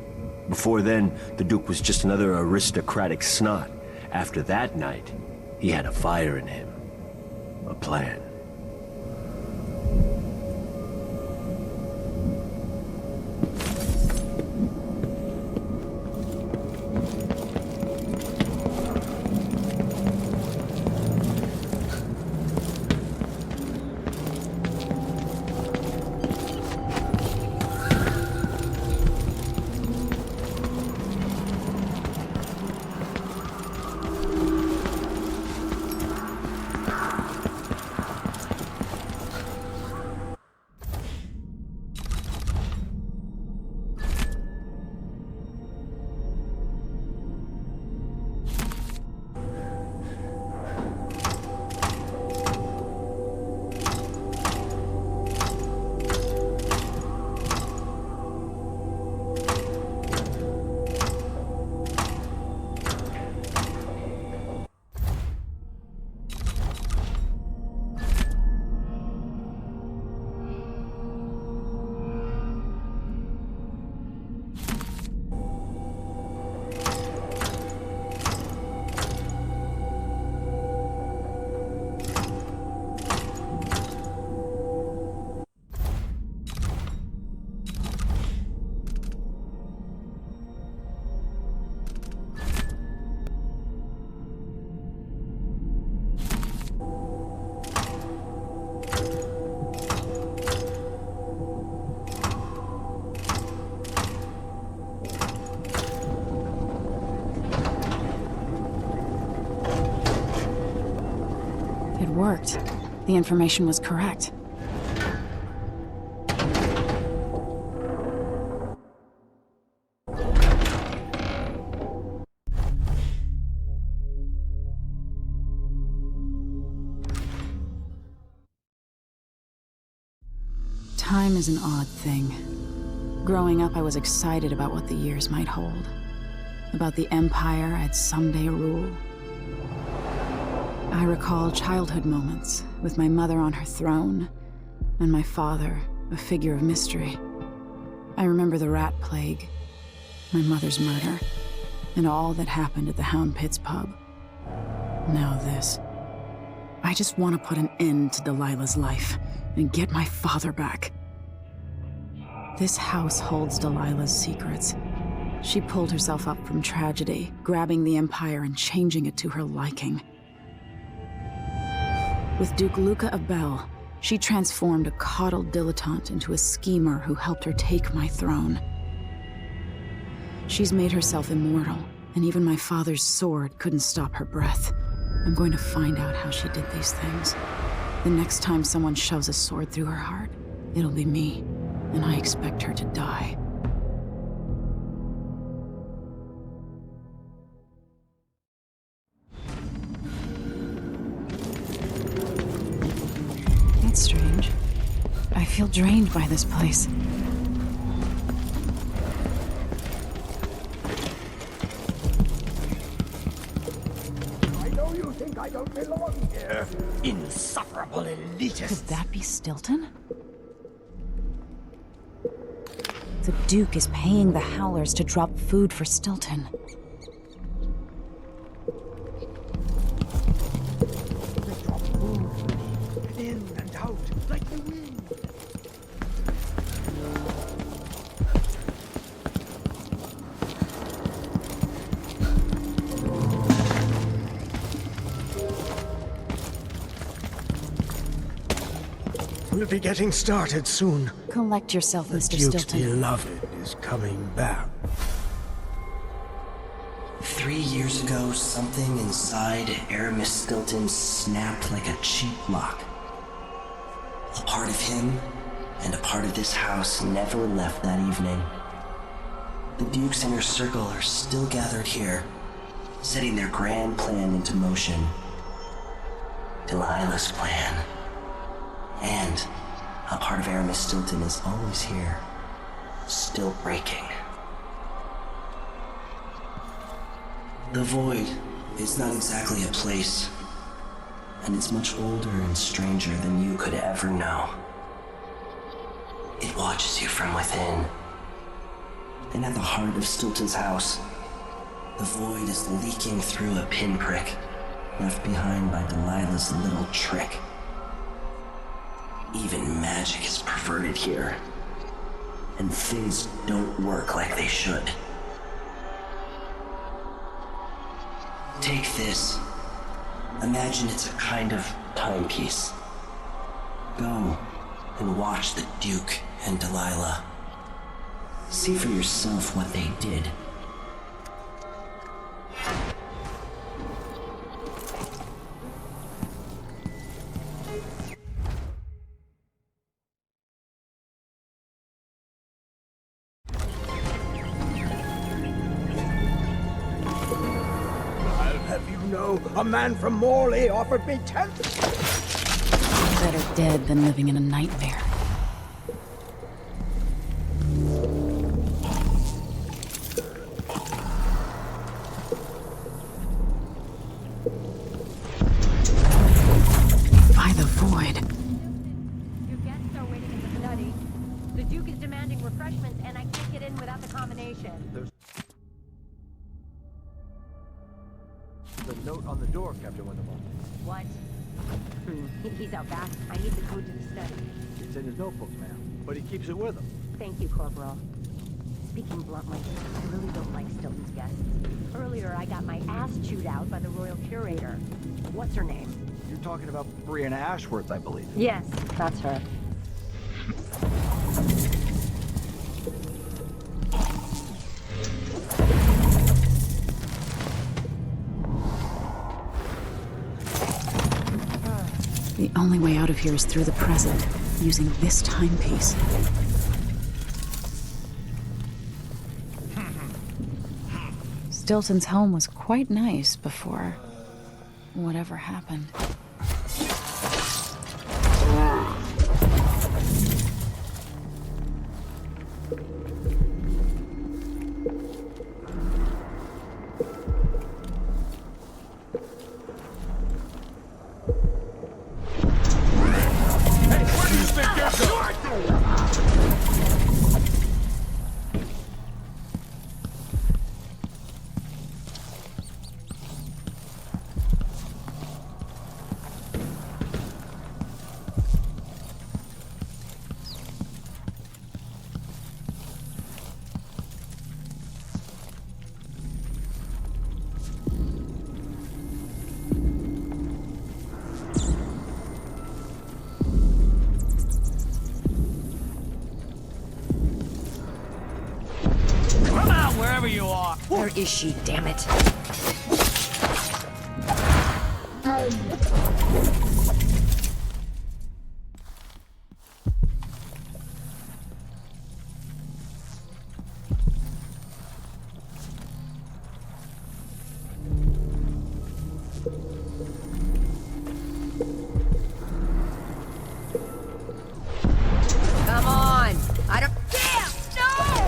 Before then, the Duke was just another aristocratic snot. After that night, he had a fire in him. A plan. Worked. The information was correct. Time is an odd thing. Growing up, I was excited about what the years might hold. About the empire I'd someday rule. I recall childhood moments with my mother on her throne, and my father, a figure of mystery. I remember the rat plague, my mother's murder, and all that happened at the Hound Pits pub. Now this. I just want to put an end to Delilah's life and get my father back. This house holds Delilah's secrets. She pulled herself up from tragedy, grabbing the Empire and changing it to her liking. With Duke Luca Abel, she transformed a coddled dilettante into a schemer who helped her take my throne. She's made herself immortal, and even my father's sword couldn't stop her breath. I'm going to find out how she did these things. The next time someone shoves a sword through her heart, it'll be me, and I expect her to die. That's strange. I feel drained by this place. I know you think I don't belong here. Insufferable elitist. Could that be Stilton? The Duke is paying the Howlers to drop food for Stilton. In and out, like the wind. We'll be getting started soon. Collect yourself, The Mr. Duke's Stilton. beloved is coming back. 3 years ago, something inside Aramis Stilton snapped like a cheap lock. A part of him and a part of this house never left that evening. The Duke's inner circle are still gathered here, setting their grand plan into motion. Delilah's plan. And a part of Aramis Stilton is always here, still breaking. The Void is not exactly a place, and it's much older and stranger than you could ever know. It watches you from within. And at the heart of Stilton's house, the Void is leaking through a pinprick left behind by Delilah's little trick. Even magic is perverted here, and things don't work like they should. Take this. Imagine it's a kind of timepiece. Go and watch the Duke and Delilah. See for yourself what they did. A man from Morley offered me 10. Better dead than living in a nightmare. By the Void. Your guests are waiting in the study. The Duke is demanding refreshments, and I can't get in without the combination. The note on the door, Captain Wintermore. What? He's out back. I need the code to the study. It's in his notebook, ma'am. But he keeps it with him. Thank you, Corporal. Speaking bluntly, I really don't like Stilton's guests. Earlier, I got my ass chewed out by the Royal Curator. What's her name? You're talking about Brianna Ashworth, I believe. Yes, that's her. The only way out of here is through the present, using this timepiece. Stilton's home was quite nice before whatever happened. is she, damn it? Come on! I don't... Damn! No!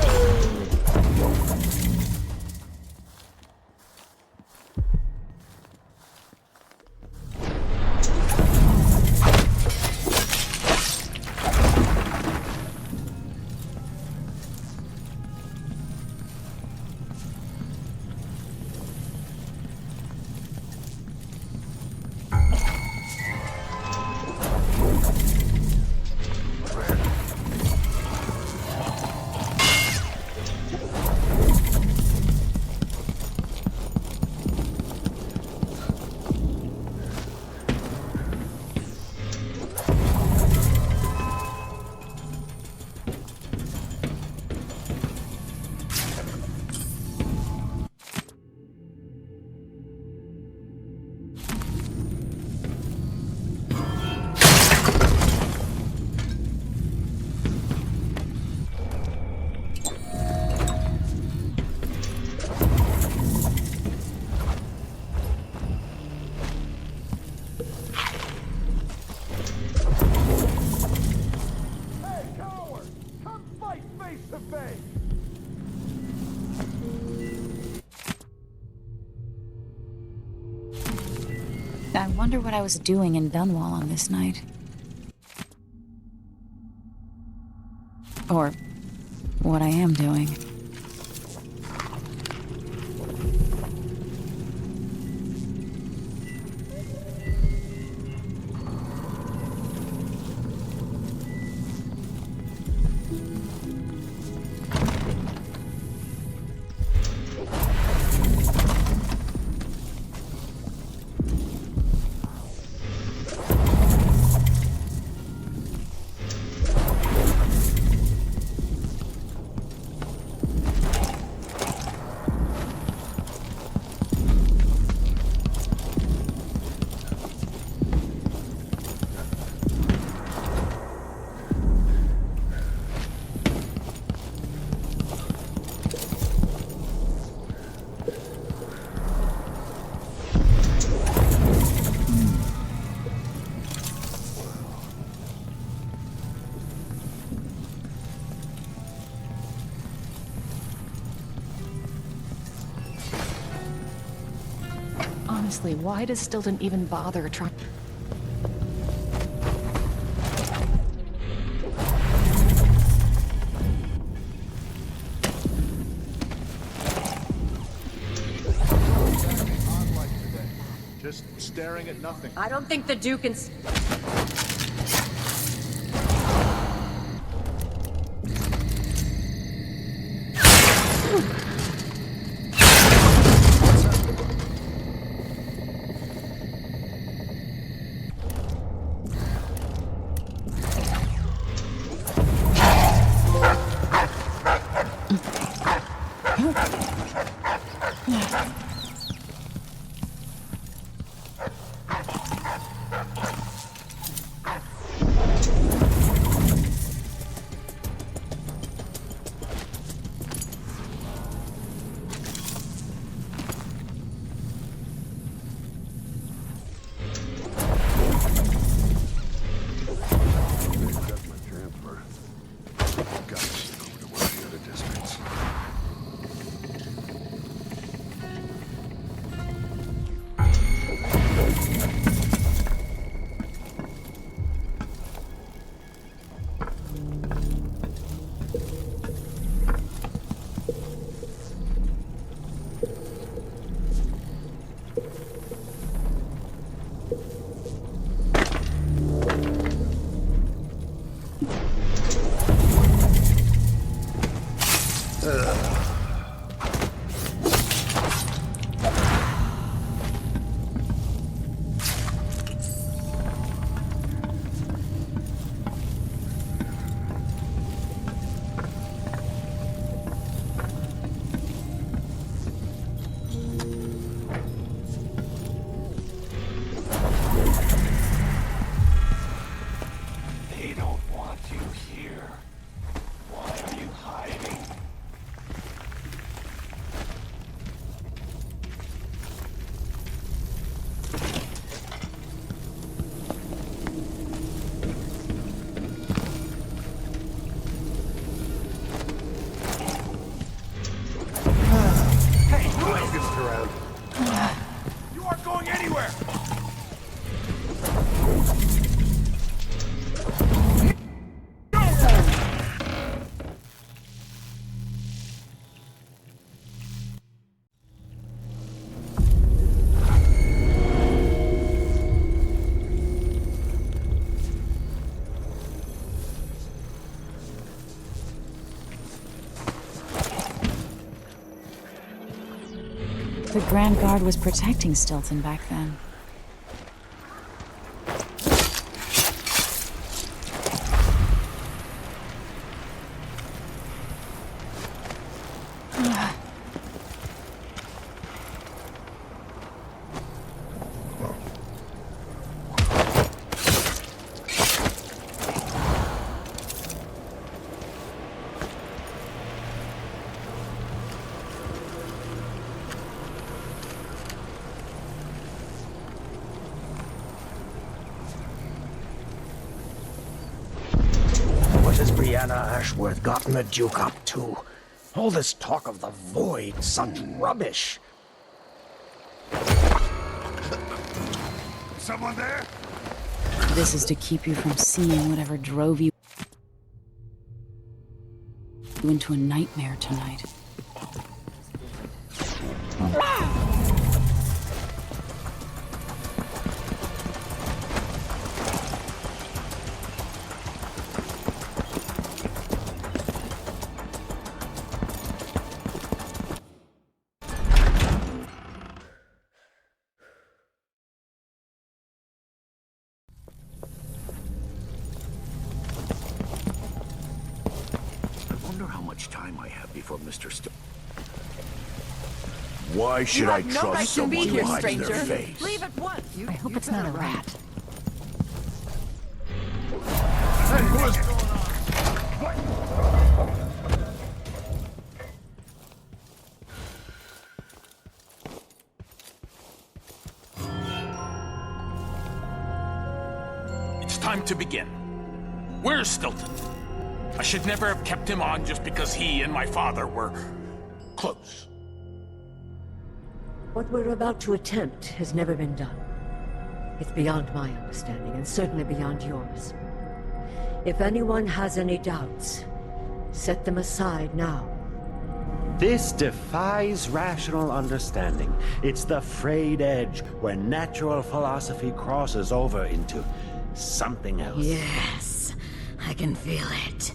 I wonder what I was doing in Dunwall on this night. Or what I am doing. Honestly, why does Stilton even bother trying? Just staring at nothing. I don't think the Duke can... The Grand Guard was protecting Stilton back then. What has Brianna Ashworth gotten the Duke up to? All this talk of the Void, such rubbish. Someone there? This is to keep you from seeing whatever drove you into a nightmare tonight. Time I have before Mr. Why should I trust someone who hides their face? Leave at once. I hope it's not a rat. Hey, what's going on? It's time to begin. Where's Stilton? I should never have kept him on just because he and my father were close. What we're about to attempt has never been done. It's beyond my understanding, and certainly beyond yours. If anyone has any doubts, set them aside now. This defies rational understanding. It's the frayed edge where natural philosophy crosses over into something else. Yes, I can feel it.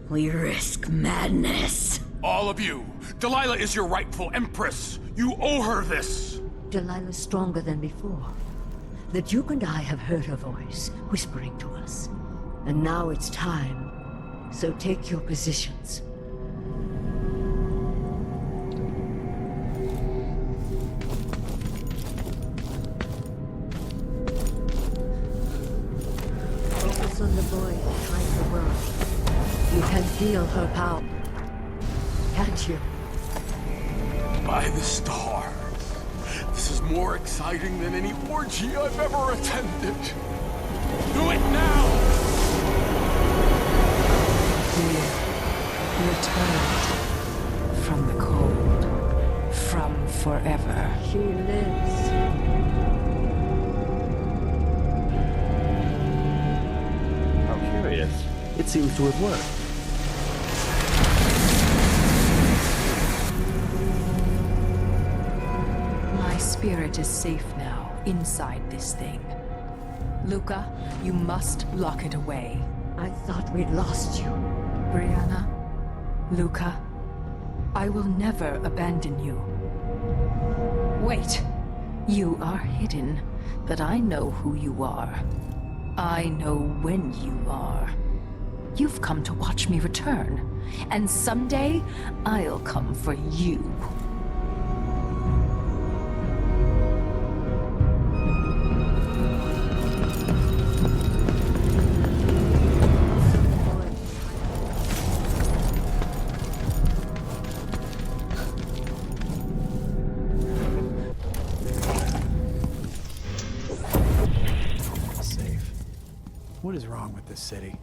We risk madness. All of you! Delilah is your rightful empress! You owe her this! Delilah's stronger than before. The Duke and I have heard her voice, whispering to us. And now it's time. So take your positions. Focus on the void behind the world. You can feel her power. Can't you? By the stars. This is more exciting than any orgy I've ever attended. Do it now! Returned from the cold, from forever. She lives. How curious. It seems to have worked. My spirit is safe now, inside this thing. Luca, you must lock it away. I thought we'd lost you. Brianna, Luca, I will never abandon you. Wait, you are hidden, but I know who you are. I know when you are. You've come to watch me return, and someday I'll come for you. Safe. What is wrong with this city?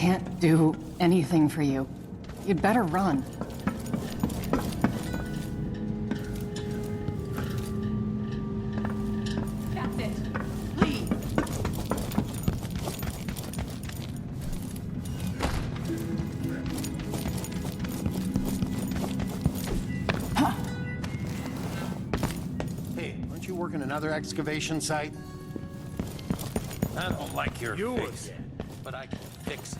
can't do anything for you. You'd better run. That's it. Leave. Hey, aren't you working another excavation site? I don't like your fix, but I can fix it.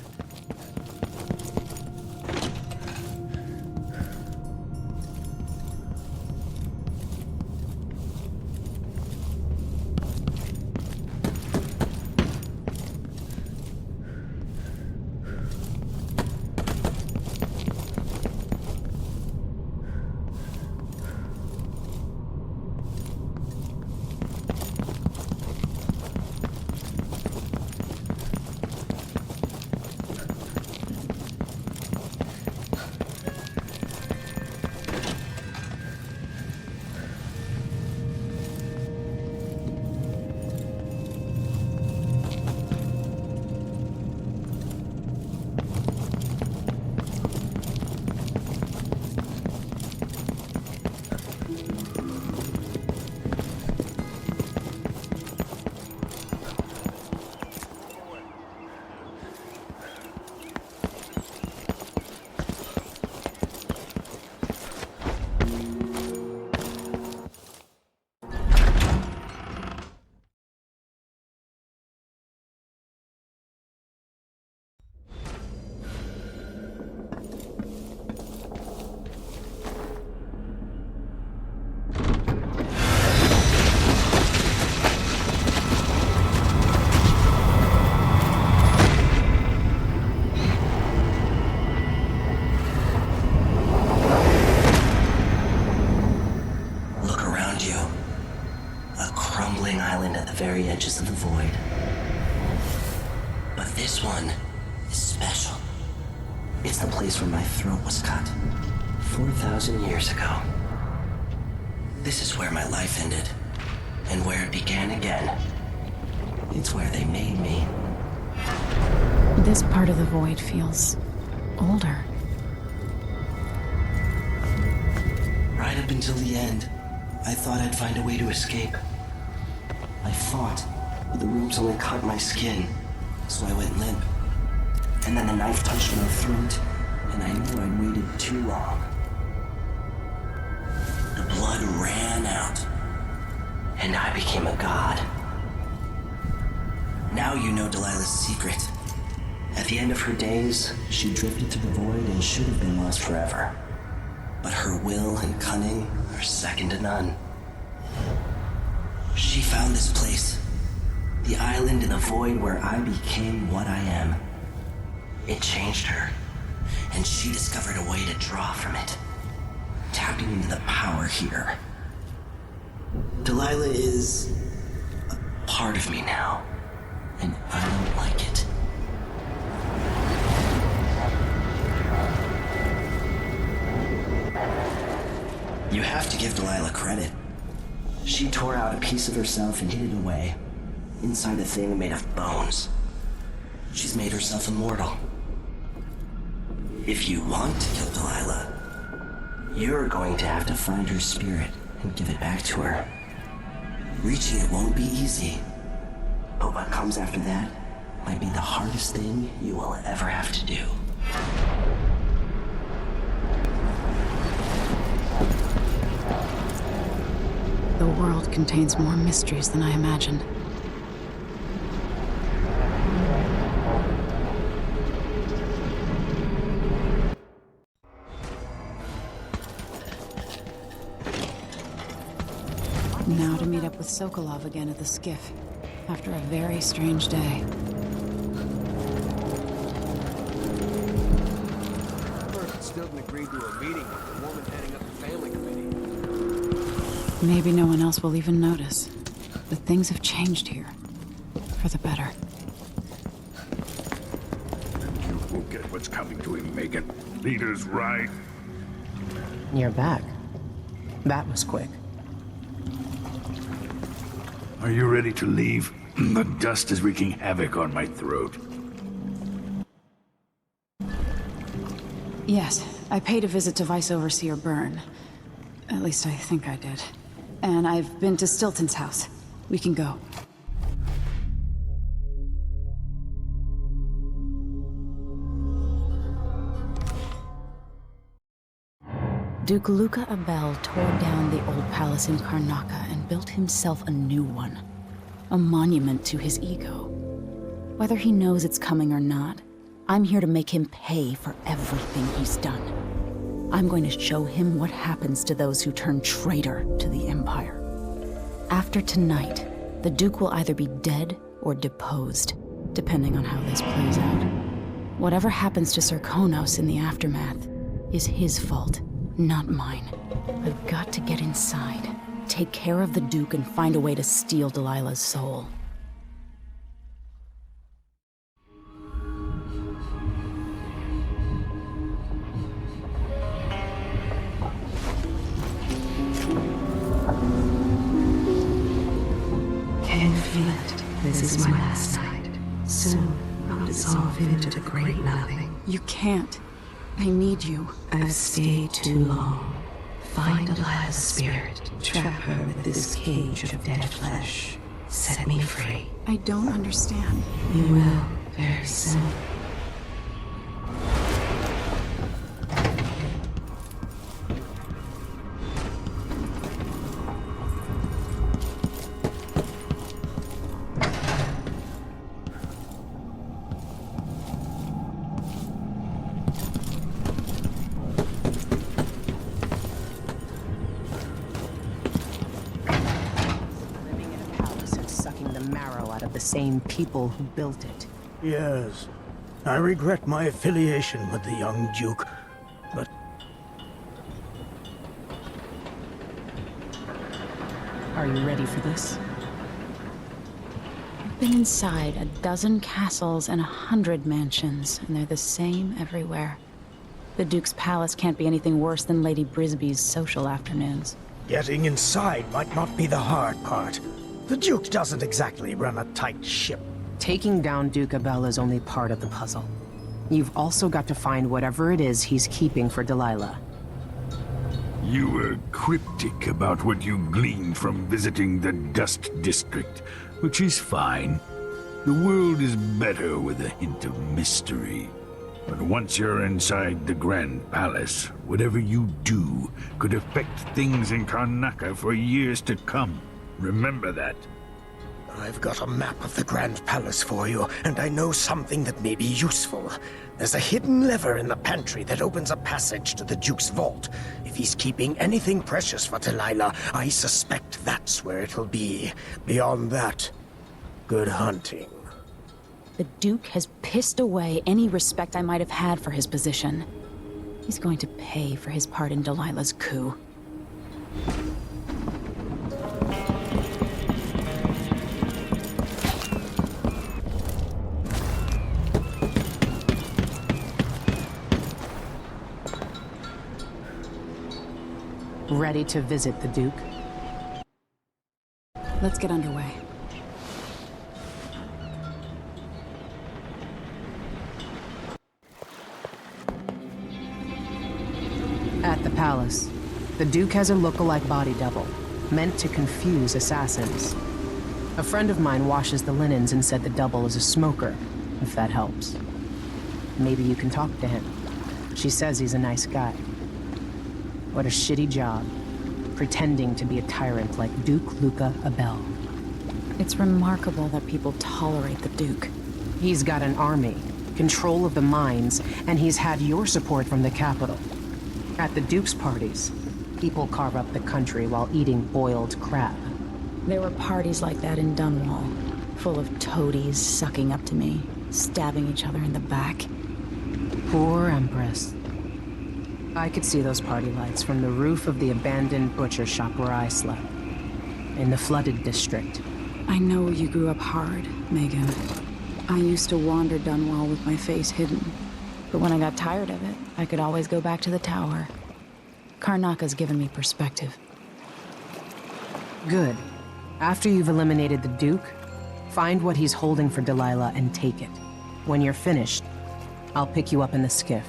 Very edges of the void. But this one is special. It's the place where my throat was cut 4,000 years ago. This is where my life ended, and where it began again. It's where they made me. This part of the void feels older. Right up until the end, I thought I'd find a way to escape. I fought, but the ropes only cut my skin, so I went limp. And then the knife touched my throat, and I knew I'd waited too long. The blood ran out, and I became a god. Now you know Delilah's secret. At the end of her days, she drifted to the void and should have been lost forever. But her will and cunning are second to none. She found this place, the island in the void where I became what I am. It changed her, and she discovered a way to draw from it, tapping into the power here. Delilah is a part of me now, and I don't like it. You have to give Delilah credit. She tore out a piece of herself and hid it away, inside a thing made of bones. She's made herself immortal. If you want to kill Delilah, you're going to have to find her spirit and give it back to her. Reaching it won't be easy, but what comes after that might be the hardest thing you will ever have to do. The world contains more mysteries than I imagined. Now to meet up with Sokolov again at the skiff, after a very strange day. Still agreed to a meeting with the woman heading up the family committee. Maybe no one else will even notice. But things have changed here. For the better. You will get what's coming to him, Megan. Leader's right. You're back. That was quick. Are you ready to leave? The dust is wreaking havoc on my throat. Yes, I paid a visit to Vice Overseer Byrne. At least I think I did. And I've been to Stilton's house. We can go. Duke Luca Abel tore down the old palace in Karnaca and built himself a new one. A monument to his ego. Whether he knows it's coming or not, I'm here to make him pay for everything he's done. I'm going to show him what happens to those who turn traitor to the Empire. After tonight, the Duke will either be dead or deposed, depending on how this plays out. Whatever happens to Sir Konos in the aftermath is his fault, not mine. I've got to get inside, take care of the Duke, and find a way to steal Delilah's soul. Can feel it. This is my last night. Soon, I'll dissolve into the great nothing. You can't. I need you. I've stayed too long. Find Delilah's spirit. Trap her with this cage of dead flesh. Set me free. I don't understand. You will, very soon. The same people who built it. Yes. I regret my affiliation with the young Duke, but... Are you ready for this? I've been inside a dozen castles and 100 mansions, and they're the same everywhere. The Duke's palace can't be anything worse than Lady Brisby's social afternoons. Getting inside might not be the hard part. The Duke doesn't exactly run a tight ship. Taking down Duke Abel is only part of the puzzle. You've also got to find whatever it is he's keeping for Delilah. You were cryptic about what you gleaned from visiting the Dust District, which is fine. The world is better with a hint of mystery. But once you're inside the Grand Palace, whatever you do could affect things in Karnaca for years to come. Remember that. I've got a map of the Grand Palace for you, and I know something that may be useful. There's a hidden lever in the pantry that opens a passage to the Duke's vault. If he's keeping anything precious for Delilah, I suspect that's where it'll be. Beyond that, good hunting. The Duke has pissed away any respect I might have had for his position. He's going to pay for his part in Delilah's coup. Ready to visit the Duke? Let's get underway. At the palace, the Duke has a look-alike body double, meant to confuse assassins. A friend of mine washes the linens and said the double is a smoker, if that helps. Maybe you can talk to him. She says he's a nice guy. What a shitty job, pretending to be a tyrant like Duke Luca Abel. It's remarkable that people tolerate the Duke. He's got an army, control of the mines, and he's had your support from the capital. At the Duke's parties, people carve up the country while eating boiled crab. There were parties like that in Dunwall, full of toadies sucking up to me, stabbing each other in the back. Poor Empress. I could see those party lights from the roof of the abandoned butcher shop where I slept, in the flooded district. I know you grew up hard, Megan. I used to wander Dunwall with my face hidden, but when I got tired of it, I could always go back to the tower. Karnaca's given me perspective. Good. After you've eliminated the Duke, find what he's holding for Delilah and take it. When you're finished, I'll pick you up in the skiff.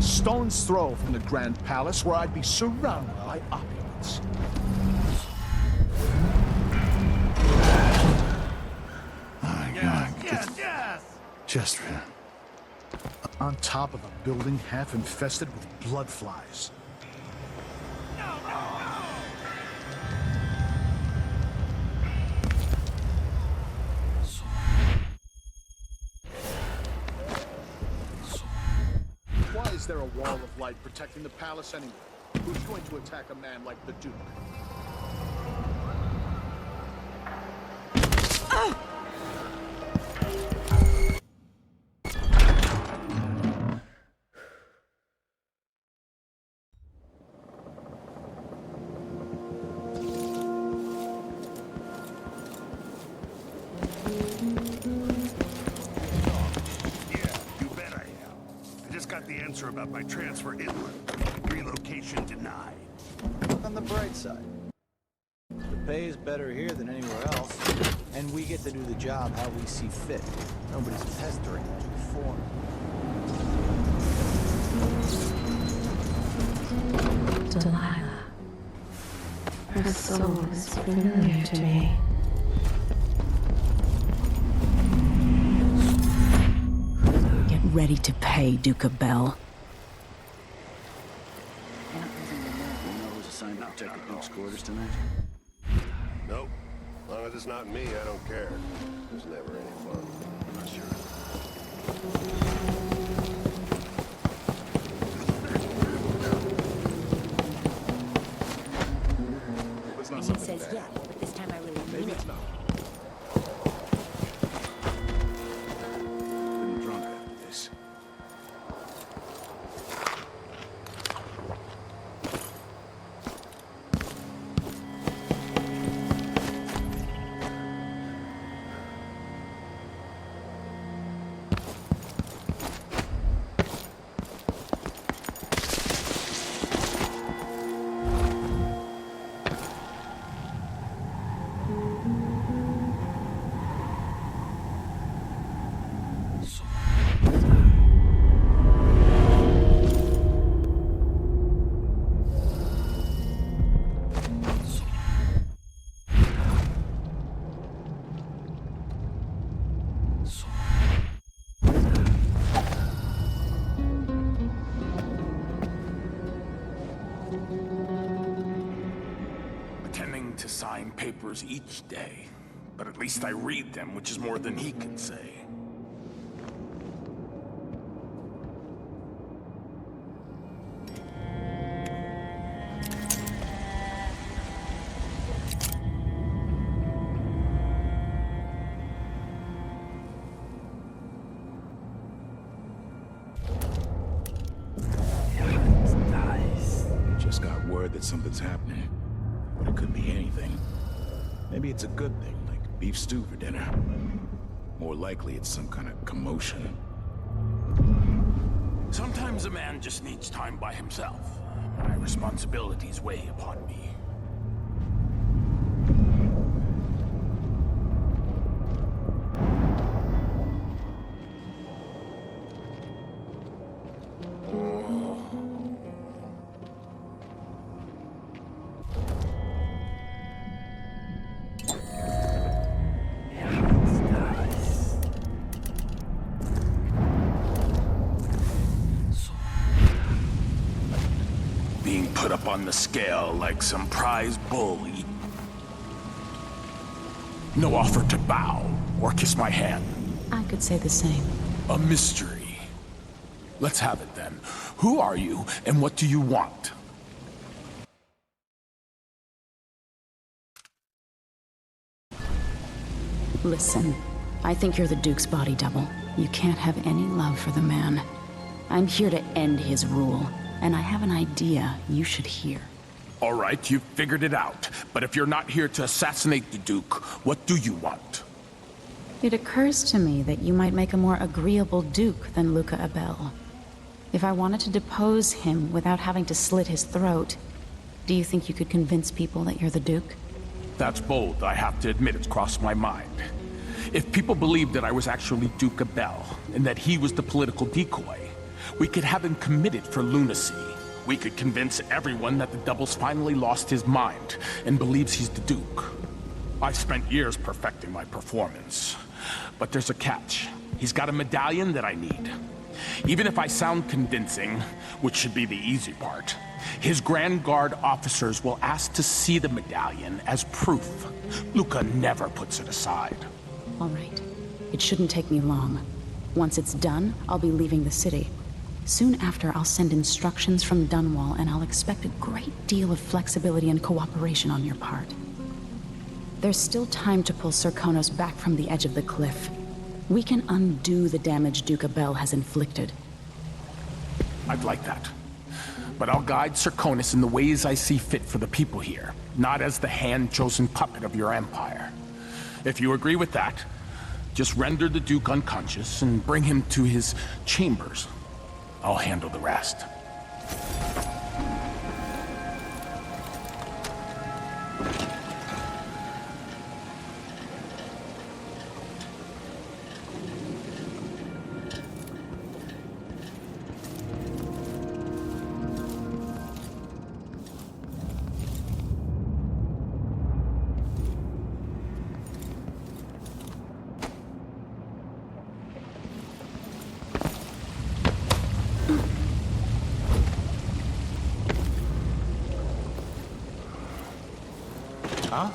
a stone's throw from the Grand Palace where I'd be surrounded by opulence. Just on top of a building half infested with blood flies. Why is there a wall of light protecting the palace anyway? Who's going to attack a man like the Duke? About my transfer inland. Relocation denied. On the bright side, the pay is better here than anywhere else, and we get to do the job how we see fit. Nobody's pestering to perform. Delilah. Her soul is familiar to me. Get ready to pay, Duke of Bell. Check the Duke's quarters tonight? Nope. As long as it's not me, I don't care. There's never any fun. I'm not sure. He says yeah, but this time I really mean Maybe it. it's not. Been drunk after this. To sign papers each day, but at least I read them, which is more than he can say. Nice. Just got word that something's happening. But it could be anything. Maybe it's a good thing, like beef stew for dinner. More likely it's some kind of commotion. Sometimes a man just needs time by himself. My responsibilities weigh upon me. Put up on the scale like some prize bull. No offer to bow or kiss my hand. I could say the same. A mystery. Let's have it then. Who are you and what do you want? Listen, I think you're the Duke's body double. You can't have any love for the man. I'm here to end his rule. And I have an idea you should hear. All right, you've figured it out. But if you're not here to assassinate the Duke, what do you want? It occurs to me that you might make a more agreeable Duke than Luca Abel. If I wanted to depose him without having to slit his throat, do you think you could convince people that you're the Duke? That's bold. I have to admit it's crossed my mind. If people believed that I was actually Duke Abel, and that he was the political decoy, We could have him committed for lunacy. We could convince everyone that the Double's finally lost his mind and believes he's the Duke. I've spent years perfecting my performance. But there's a catch. He's got a medallion that I need. Even if I sound convincing, which should be the easy part, his Grand Guard officers will ask to see the medallion as proof. Luca never puts it aside. All right. It shouldn't take me long. Once it's done, I'll be leaving the city. Soon after, I'll send instructions from Dunwall, and I'll expect a great deal of flexibility and cooperation on your part. There's still time to pull Serkonos back from the edge of the cliff. We can undo the damage Duke Abel has inflicted. I'd like that. But I'll guide Serkonos in the ways I see fit for the people here, not as the hand-chosen puppet of your empire. If you agree with that, just render the Duke unconscious and bring him to his chambers. I'll handle the rest. Huh?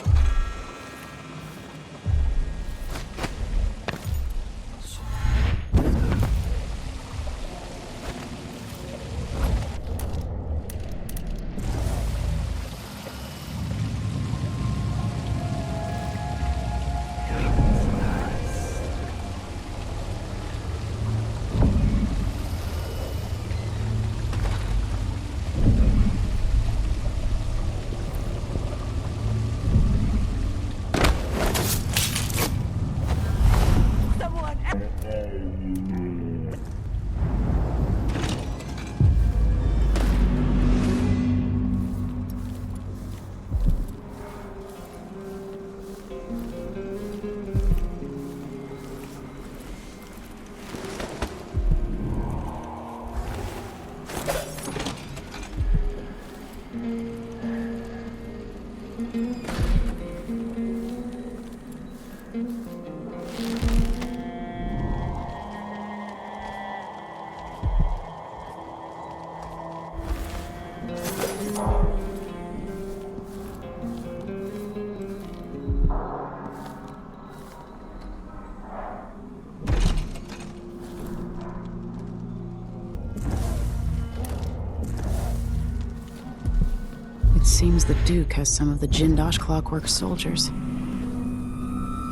Seems the Duke has some of the Jindosh Clockwork soldiers.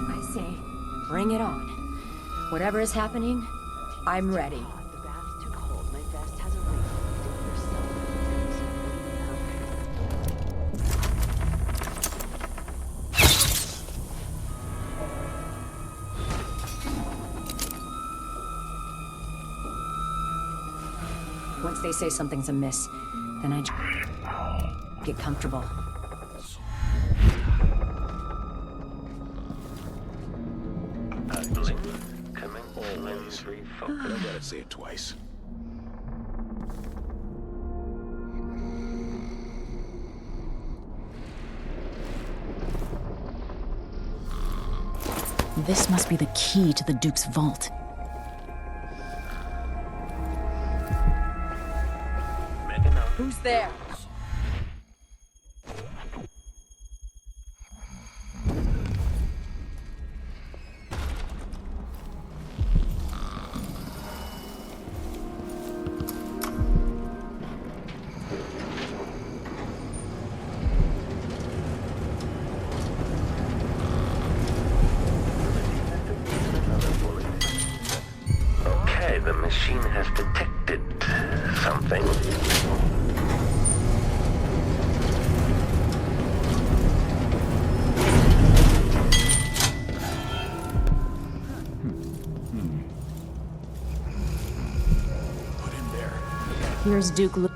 I say, bring it on. Whatever is happening, I'm ready. The bath's too cold. My vest has a ring. Once they say something's amiss, then I get comfortable. Always. I don't gotta say it twice. This must be the key to the Duke's vault. Who's there? Okay, the machine has detected something. Here's Duke Lu-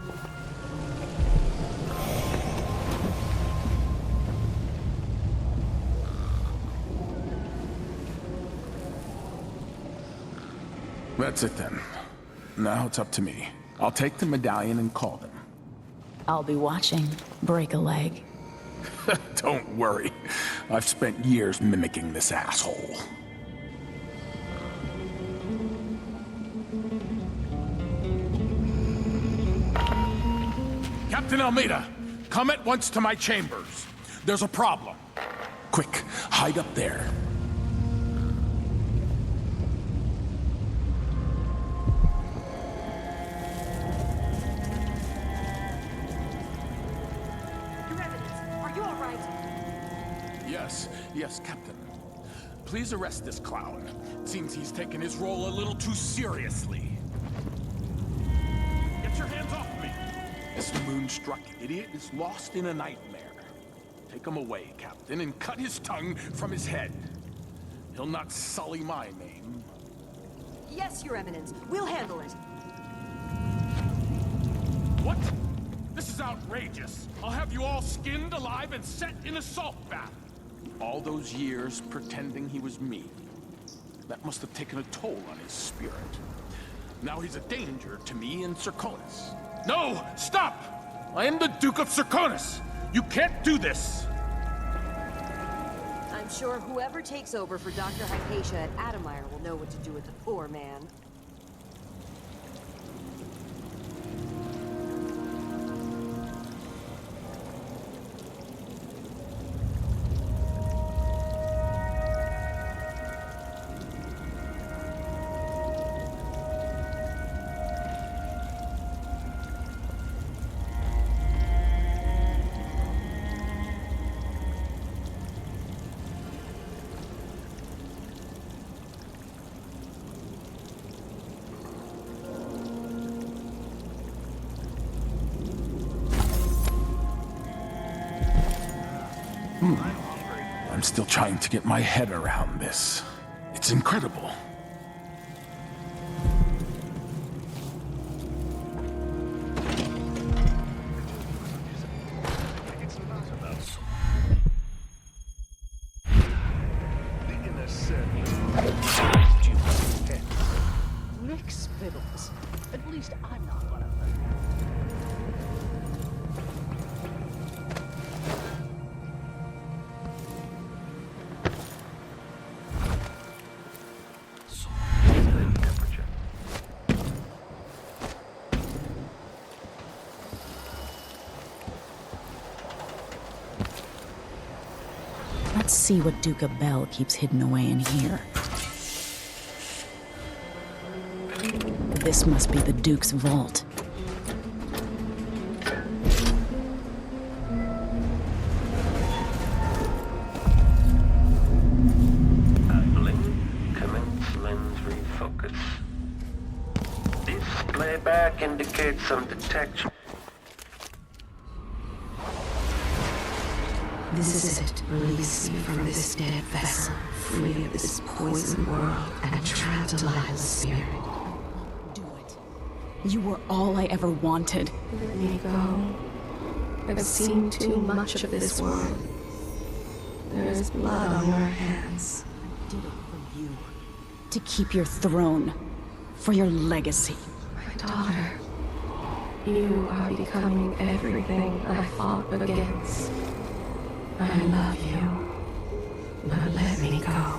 That's it then. Now it's up to me. I'll take the medallion and call them. I'll be watching. Break a leg. Don't worry. I've spent years mimicking this asshole. Captain Almeida, come at once to my chambers. There's a problem. Quick, hide up there. Yes, Captain. Please arrest this clown. It seems he's taken his role a little too seriously. Get your hands off me! This moonstruck idiot is lost in a nightmare. Take him away, Captain, and cut his tongue from his head. He'll not sully my name. Yes, Your Eminence. We'll handle it. What? This is outrageous. I'll have you all skinned alive and set in a salt bath. All those years pretending he was me. That must have taken a toll on his spirit. Now he's a danger to me and Serkonis. No! Stop! I am the Duke of Serkonis! You can't do this! I'm sure whoever takes over for Dr. Hypatia at Adamire will know what to do with the poor man. I'm still trying to get my head around this. It's incredible. Mixed fiddles. At least I'm not one of them. Let's see what Duca Bell keeps hidden away in here. This must be the Duke's vault. Idling. Commence lens refocus. Display back indicates some detection. This is it. Release me from this dead vessel, free of this poison world and trapped Delilah's spirit. You were all I ever wanted. Let me go. I've seen too much of this world. There is blood on your hands. I did it for you. To keep your throne. For your legacy. My daughter, you are becoming everything I fought against. I love you, but let me go.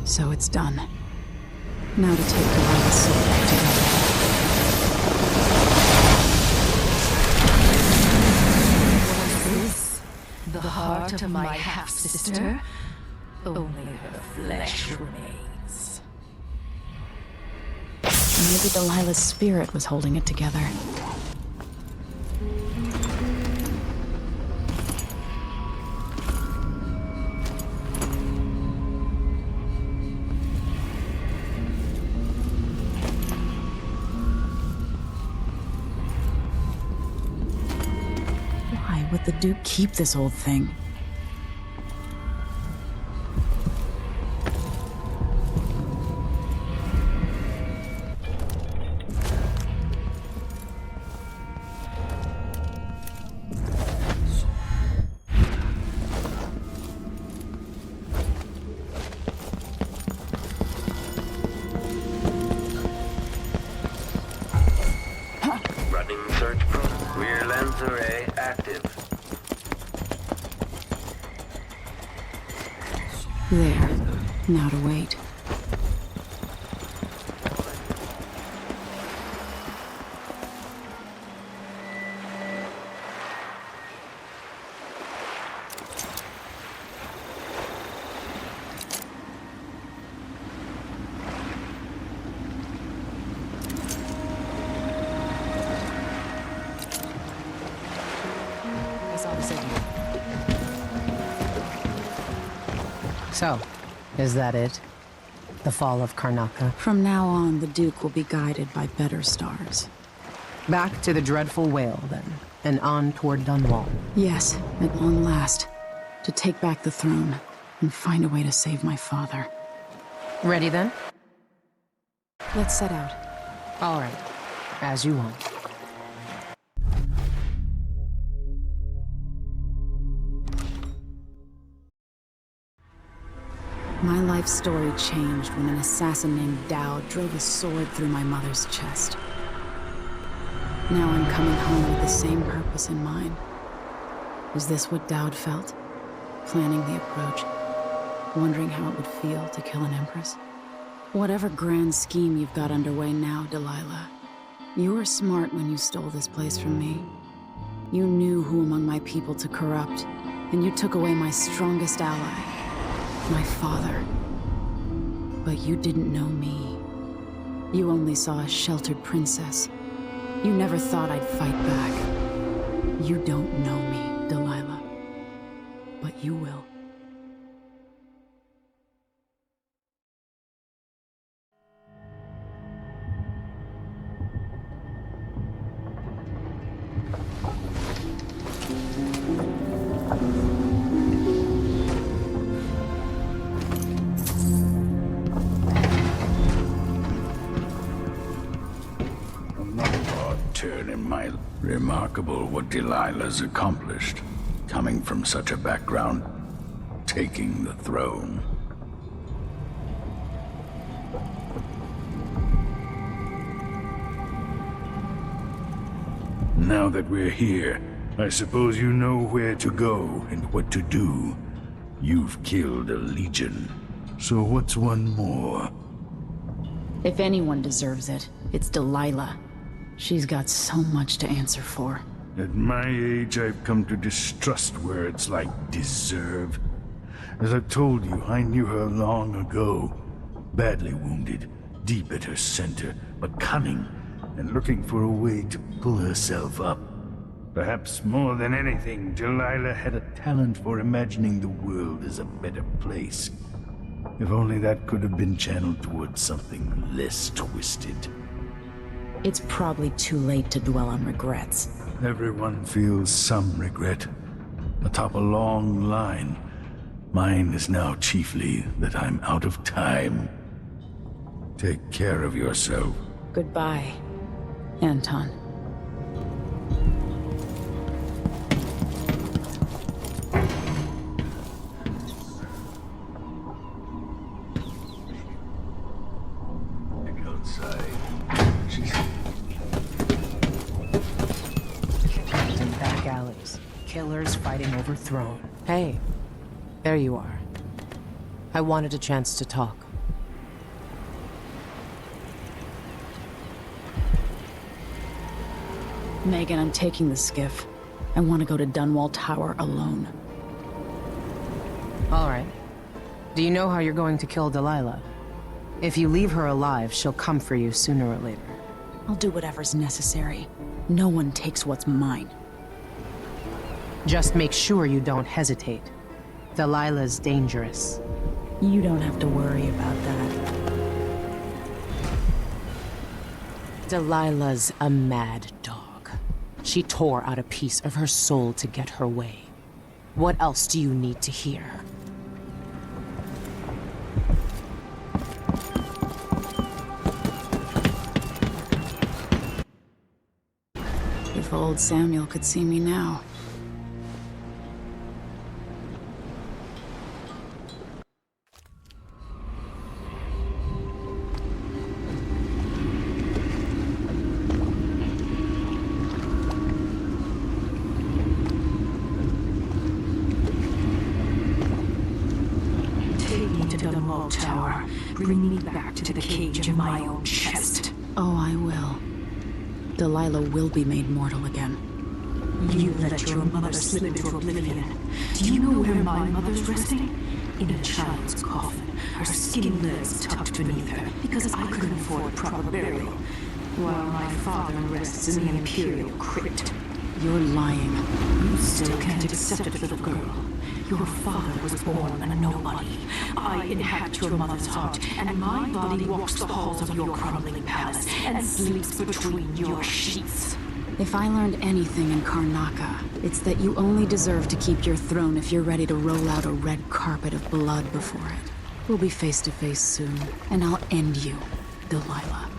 So it's done. Now to take Delilah's soul back together. The heart of my half-sister? Only the flesh remains. Maybe Delilah's spirit was holding it together. Why would the Duke keep this old thing? Rear lens array active. There. Now to wait. So, is that it? The fall of Karnaca? From now on, the Duke will be guided by better stars. Back to the dreadful whale, then, and on toward Dunwall. Yes, at long last. To take back the throne, and find a way to save my father. Ready, then? Let's set out. All right. As you want. My life story changed when an assassin named Dowd drove a sword through my mother's chest. Now I'm coming home with the same purpose in mind. Was this what Dowd felt? Planning the approach, wondering how it would feel to kill an empress? Whatever grand scheme you've got underway now, Delilah, you were smart when you stole this place from me. You knew who among my people to corrupt, and you took away my strongest ally. My father. But you didn't know me. You only saw a sheltered princess. You never thought I'd fight back. You don't know me, Delilah. But you will. Remarkable what Delilah's accomplished, coming from such a background, taking the throne. Now that we're here, I suppose you know where to go and what to do. You've killed a legion, so what's one more? If anyone deserves it, it's Delilah. She's got so much to answer for. At my age, I've come to distrust words like deserve. As I've told you, I knew her long ago. Badly wounded, deep at her center, but cunning, and looking for a way to pull herself up. Perhaps more than anything, Delilah had a talent for imagining the world as a better place. If only that could have been channeled towards something less twisted. It's probably too late to dwell on regrets. Everyone feels some regret, atop a long line. Mine is now chiefly that I'm out of time. Take care of yourself. Goodbye, Anton. Killers fighting over throne. Hey, there you are. I wanted a chance to talk. Megan, I'm taking the skiff. I want to go to Dunwall Tower alone. All right. Do you know how you're going to kill Delilah? If you leave her alive, she'll come for you sooner or later. I'll do whatever's necessary. No one takes what's mine. Just make sure you don't hesitate. Delilah's dangerous. You don't have to worry about that. Delilah's a mad dog. She tore out a piece of her soul to get her way. What else do you need to hear? If old Samuel could see me now. tower. Bring me back to the cage in my own chest. Oh, I will. Delilah will be made mortal again. You let your mother slip into oblivion. Do you know where my mother's resting? In a child's coffin, her skinny legs tucked beneath her, because I couldn't afford proper burial, while my father rests in the Imperial crypt. You're lying. You still can't accept it, little girl. Your father was born a nobody. I inhabit your mother's heart, and my body walks the halls of your crumbling palace and sleeps between your sheets. If I learned anything in Karnaca, it's that you only deserve to keep your throne if you're ready to roll out a red carpet of blood before it. We'll be face to face soon, and I'll end you, Delilah.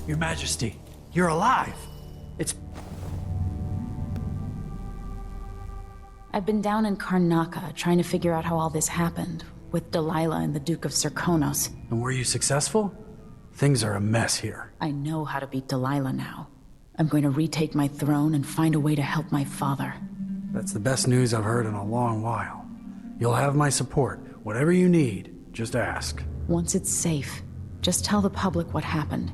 Your Majesty, you're alive. I've been down in Karnaca trying to figure out how all this happened, with Delilah and the Duke of Serkonos. And were you successful? Things are a mess here. I know how to beat Delilah now. I'm going to retake my throne and find a way to help my father. That's the best news I've heard in a long while. You'll have my support. Whatever you need, just ask. Once it's safe, just tell the public what happened.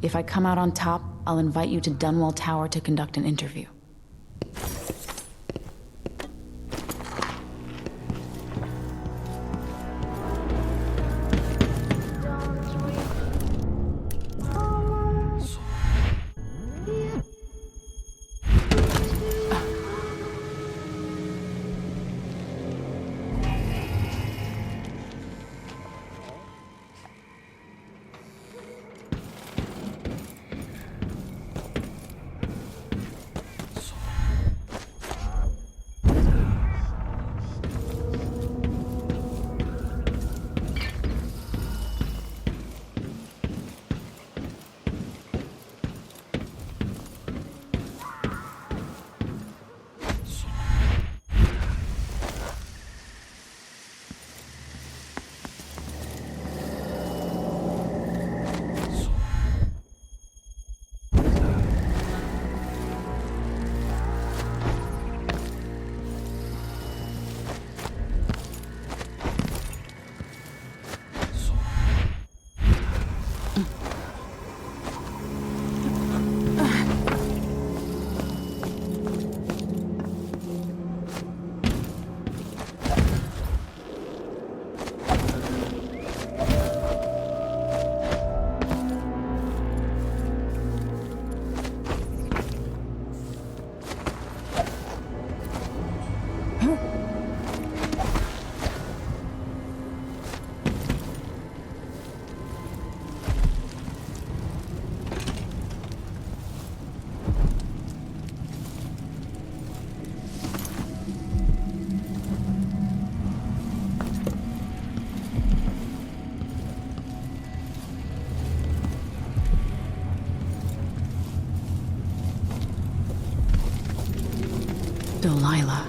If I come out on top, I'll invite you to Dunwall Tower to conduct an interview. Delilah.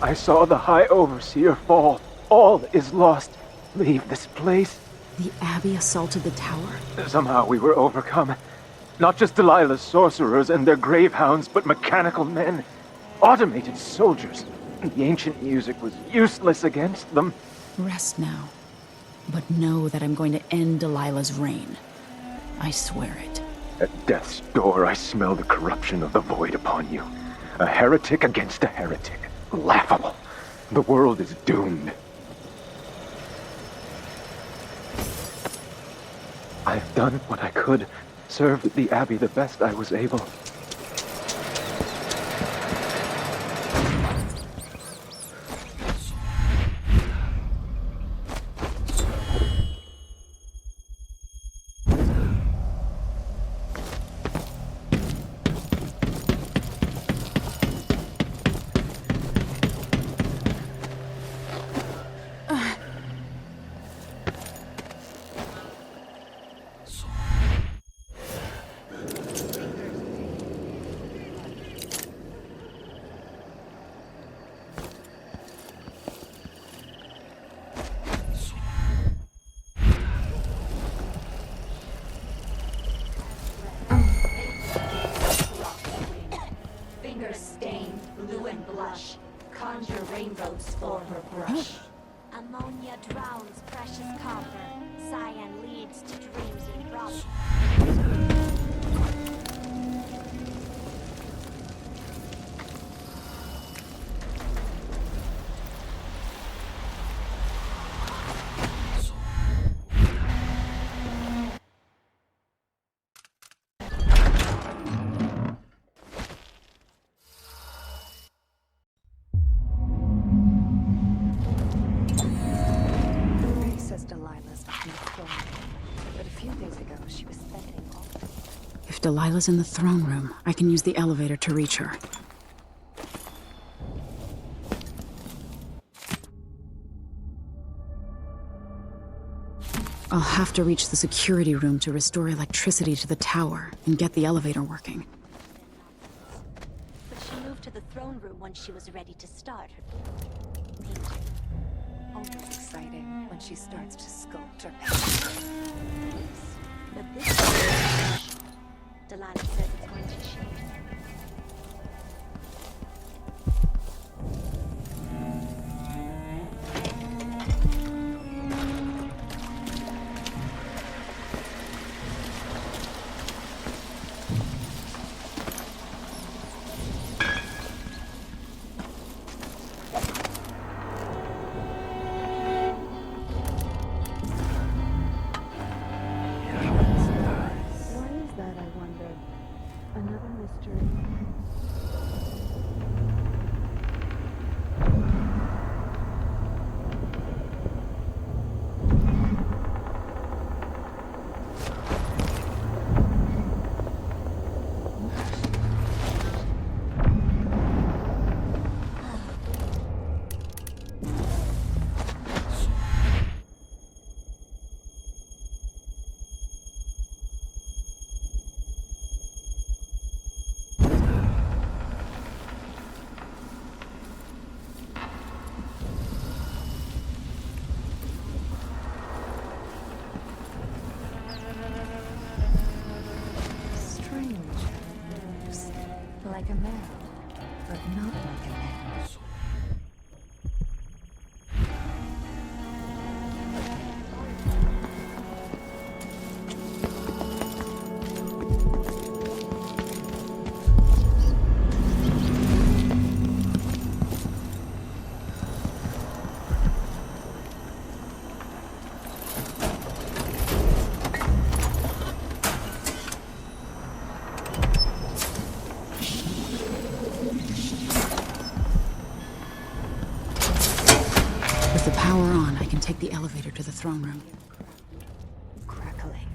I saw the High Overseer fall. All is lost. Leave this place. The Abbey assaulted the tower? Somehow we were overcome. Not just Delilah's sorcerers and their gravehounds, but mechanical men. Automated soldiers. The ancient music was useless against them. Rest now. But know that I'm going to end Delilah's reign. I swear it. At death's door, I smell the corruption of the void upon you. A heretic against a heretic. Laughable. The world is doomed. I've done what I could. Served the Abbey the best I was able. Ammonia drowns precious copper. Cyan leads to dreams and problems. If Delilah's in the throne room, I can use the elevator to reach her. I'll have to reach the security room to restore electricity to the tower and get the elevator working. But she moved to the throne room once she was ready to start her painting. Always exciting when she starts to sculpt her painting. But this Delilah says it's going to change. Like a man, but not like a man. With the power on, I can take the elevator to the throne room. Crackling.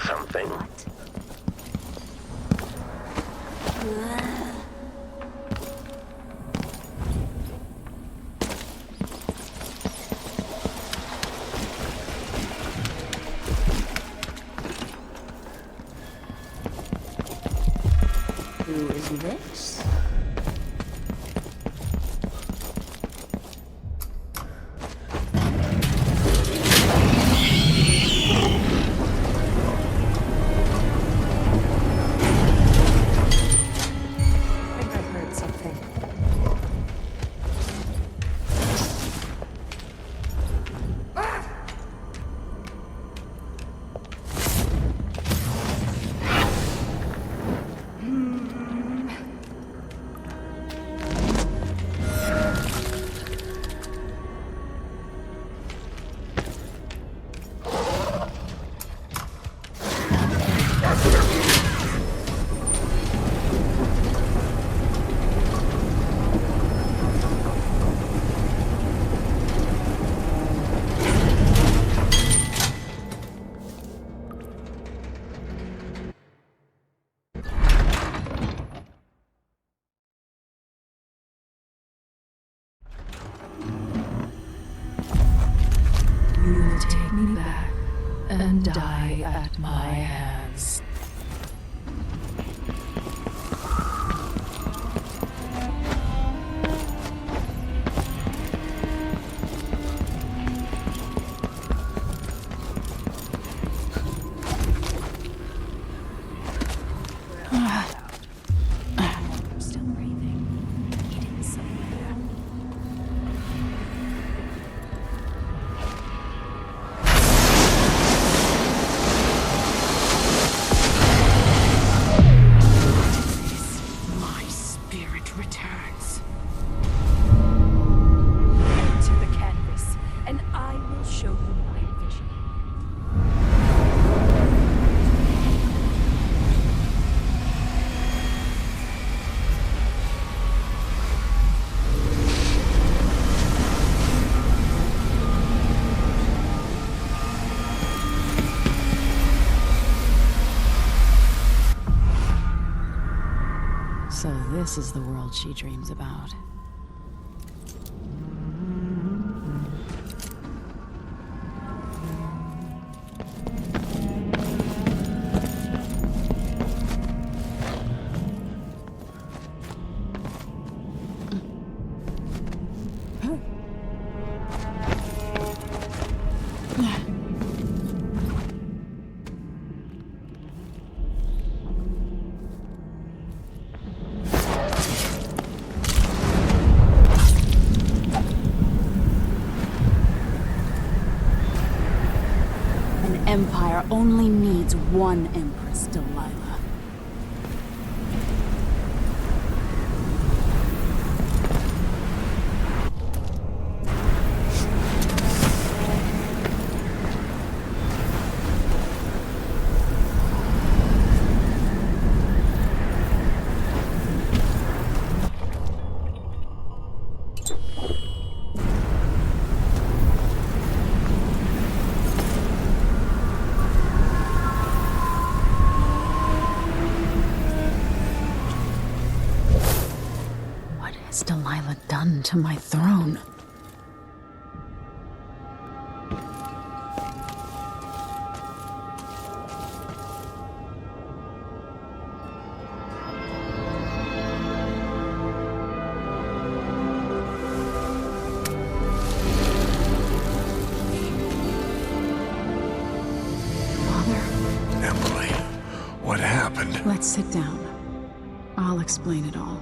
Something. you is this. You will take me back and die at my hands. Still breathing. Hidden somewhere. My spirit returns. To the canvas, and I will show you my vision. So this is the world she dreams about. An empire only needs one Empress, Delilah. What has Delilah done to my throne? Emily, what happened? Let's sit down. I'll explain it all.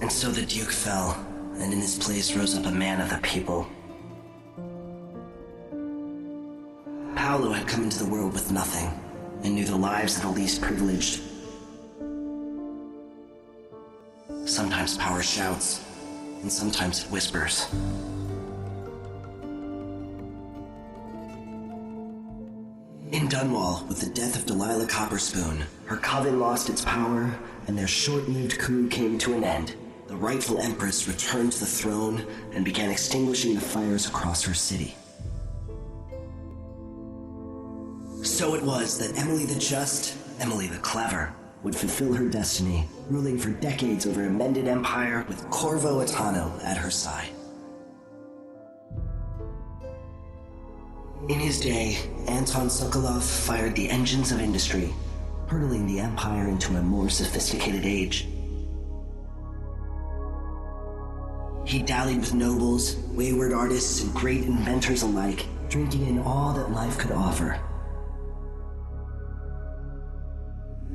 And so the Duke fell, and in his place rose up a man of the people. Paolo had come into the world with nothing, and knew the lives of the least privileged. Sometimes power shouts, and sometimes it whispers. In Dunwall, with the death of Delilah Copperspoon, her coven lost its power, and their short-lived coup came to an end. The rightful Empress returned to the throne and began extinguishing the fires across her city. So it was that Emily the Just, Emily the Clever, would fulfill her destiny, ruling for decades over a mended empire with Corvo Attano at her side. In his day, Anton Sokolov fired the engines of industry, hurtling the empire into a more sophisticated age. He dallied with nobles, wayward artists, and great inventors alike, drinking in all that life could offer.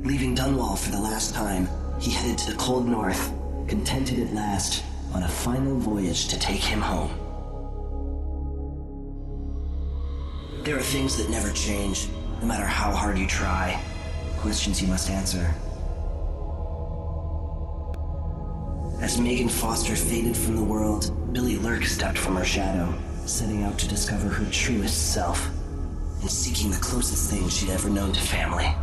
Leaving Dunwall for the last time, he headed to the cold north, contented at last, on a final voyage to take him home. There are things that never change, no matter how hard you try. Questions you must answer. As Megan Foster faded from the world, Billie Lurk stepped from her shadow, setting out to discover her truest self, and seeking the closest thing she'd ever known to family.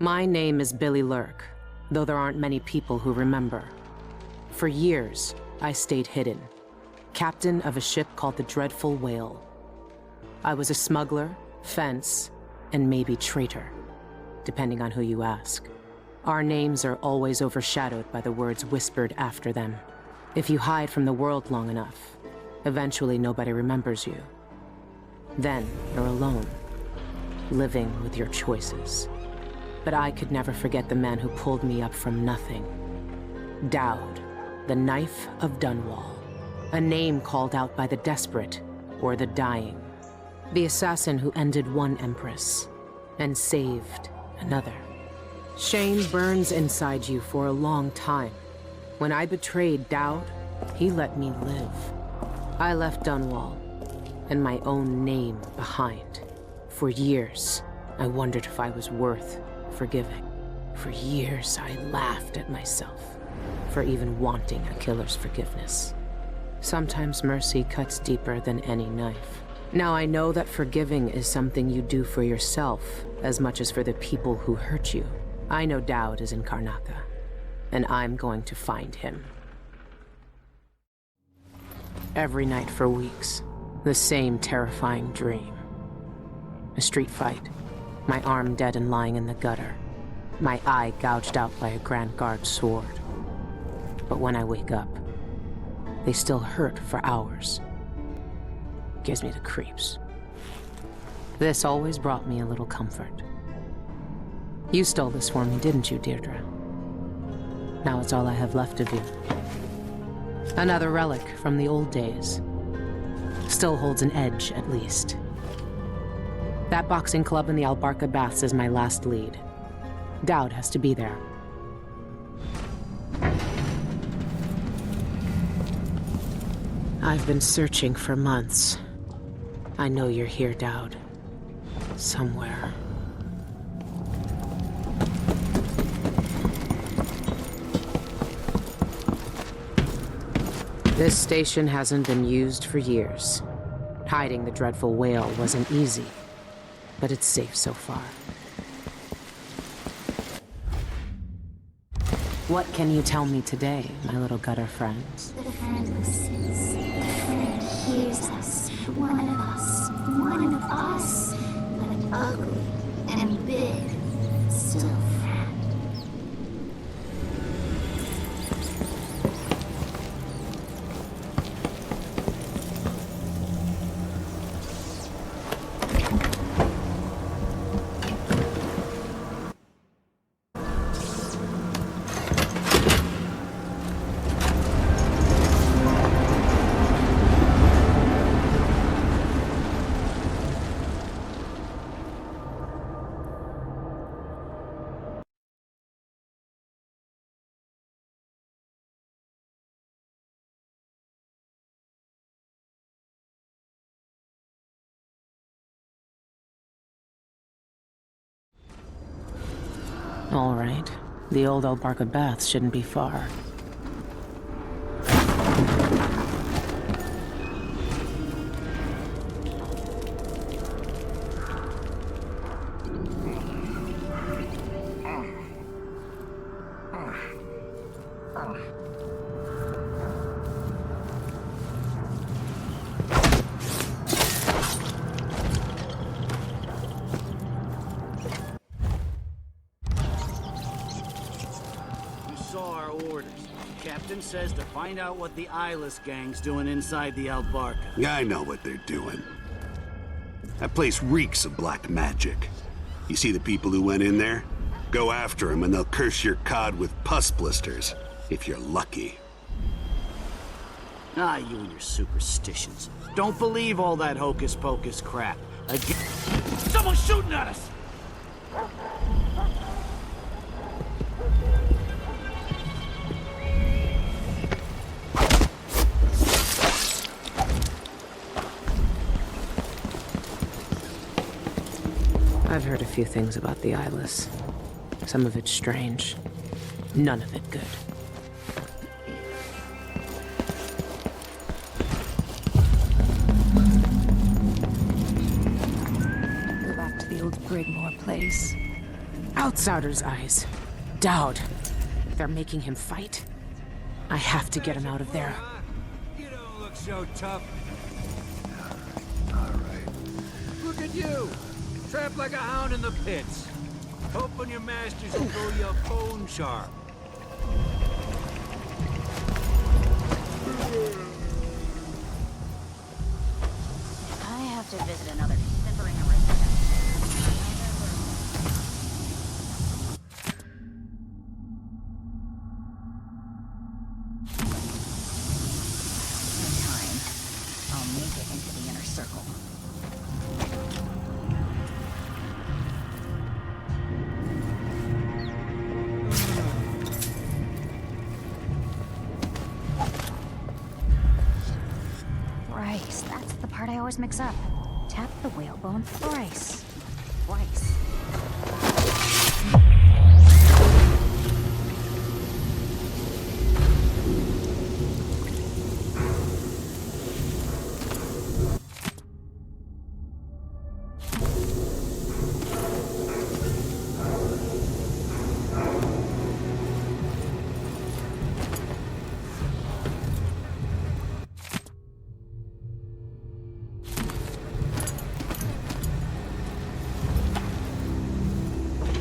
My name is Billie Lurk, though there aren't many people who remember. For years, I stayed hidden, captain of a ship called the Dreadful Whale. I was a smuggler, fence, and maybe traitor, depending on who you ask. Our names are always overshadowed by the words whispered after them. If you hide from the world long enough, eventually nobody remembers you. Then you're alone, living with your choices. But I could never forget the man who pulled me up from nothing. Dowd, the Knife of Dunwall. A name called out by the desperate or the dying. The assassin who ended one empress and saved another. Shame burns inside you for a long time. When I betrayed Dowd, he let me live. I left Dunwall and my own name behind. For years, I wondered if I was worth forgiving. For years, I laughed at myself for even wanting a killer's forgiveness. Sometimes mercy cuts deeper than any knife. Now I know that forgiving is something you do for yourself as much as for the people who hurt you. I know Dowd is in Karnaca, and I'm going to find him. Every night for weeks, the same terrifying dream. A street fight, my arm dead and lying in the gutter, my eye gouged out by a Grand Guard sword. But when I wake up, they still hurt for hours. Gives me the creeps. This always brought me a little comfort. You stole this for me, didn't you, Deirdre? Now it's all I have left of you. Another relic from the old days. Still holds an edge, at least. That boxing club in the Albarca Baths is my last lead. Dowd has to be there. I've been searching for months. I know you're here, Dowd. Somewhere. This station hasn't been used for years. Hiding the Dreadful Whale wasn't easy, but it's safe so far. What can you tell me today, my little gutter friends? The friend listens. The friend hears us. One of us. But ugly and big. Still friend. All right. The old Albarca Baths shouldn't be far. saw our orders. Captain says to find out what the eyeless gang's doing inside the Albarca. I know what they're doing. That place reeks of black magic. You see the people who went in there? Go after them and they'll curse your cod with pus blisters, if you're lucky. Ah, you and your superstitions. Don't believe all that hocus-pocus crap. Again. Someone's shooting at us! I've heard a few things about the Eyeless. Some of it strange. None of it good. Go back to the old Brigmore place. Outsider's eyes. Dowd. They're making him fight. I have to get him out of there. You don't look so tough. All right. Look at you! Trapped like a hound in the pits. Hoping your masters will throw you a bone sharp. I have to visit another simpering arrangement. In time, I'll make it into the inner circle. Thrice. That's the part I always mix up. Tap the whalebone thrice. Twice.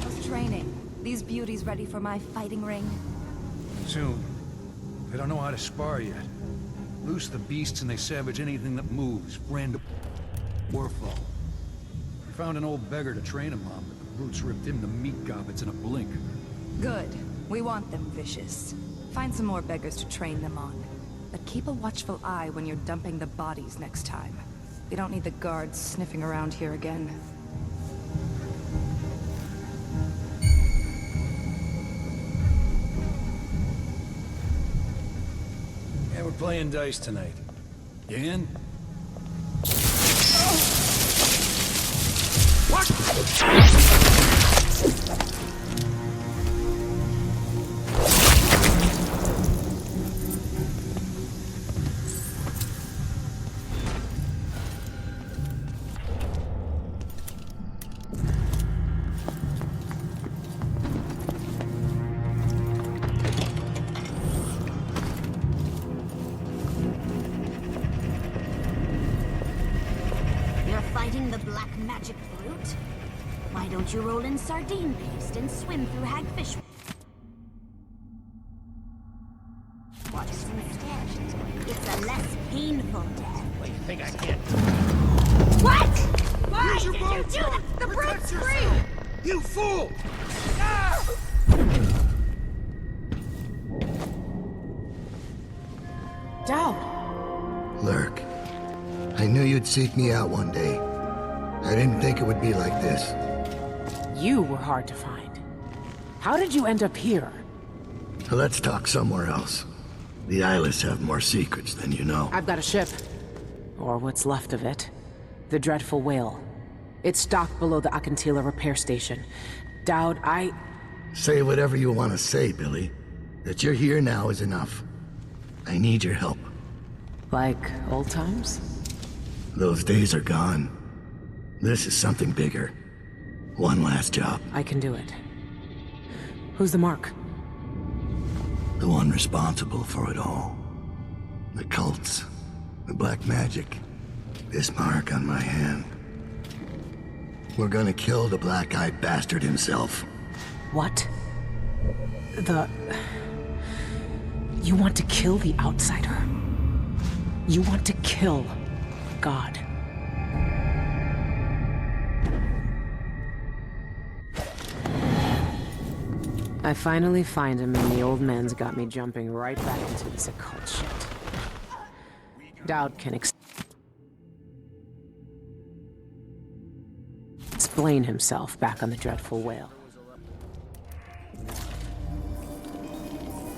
How's training? These beauties ready for my fighting ring? Soon. They don't know how to spar yet. Loose the beasts and they savage anything that moves. Friend or foe. We found an old beggar to train him on, but the brutes ripped him to meat gobbets in a blink. Good. We want them vicious. Find some more beggars to train them on. But keep a watchful eye when you're dumping the bodies next time. We don't need the guards sniffing around here again. Yeah, we're playing dice tonight. You in? You're fighting the black magic brute? Why don't you roll in sardine paste and swim through hagfish? Watch instead. It's a less painful death. What, you think I can't? What? Why did you do that? The brute's free! You fool! Dowd! Lurk, I knew you'd seek me out one day. I didn't think it would be like this. You were hard to find. How did you end up here? Let's talk somewhere else. The Eyeless have more secrets than you know. I've got a ship. Or what's left of it. The Dreadful Whale. It's docked below the Akantila repair station. Dowd, Say whatever you want to say, Billy. That you're here now is enough. I need your help. Like old times? Those days are gone. This is something bigger. One last job. I can do it. Who's the mark? The one responsible for it all. The cults. The black magic. This mark on my hand. We're gonna kill the black-eyed bastard himself. What? The You want to kill the outsider. You want to kill God. I finally find him, and the old man's got me jumping right back into this occult shit. Dowd can explain himself back on the dreadful whale.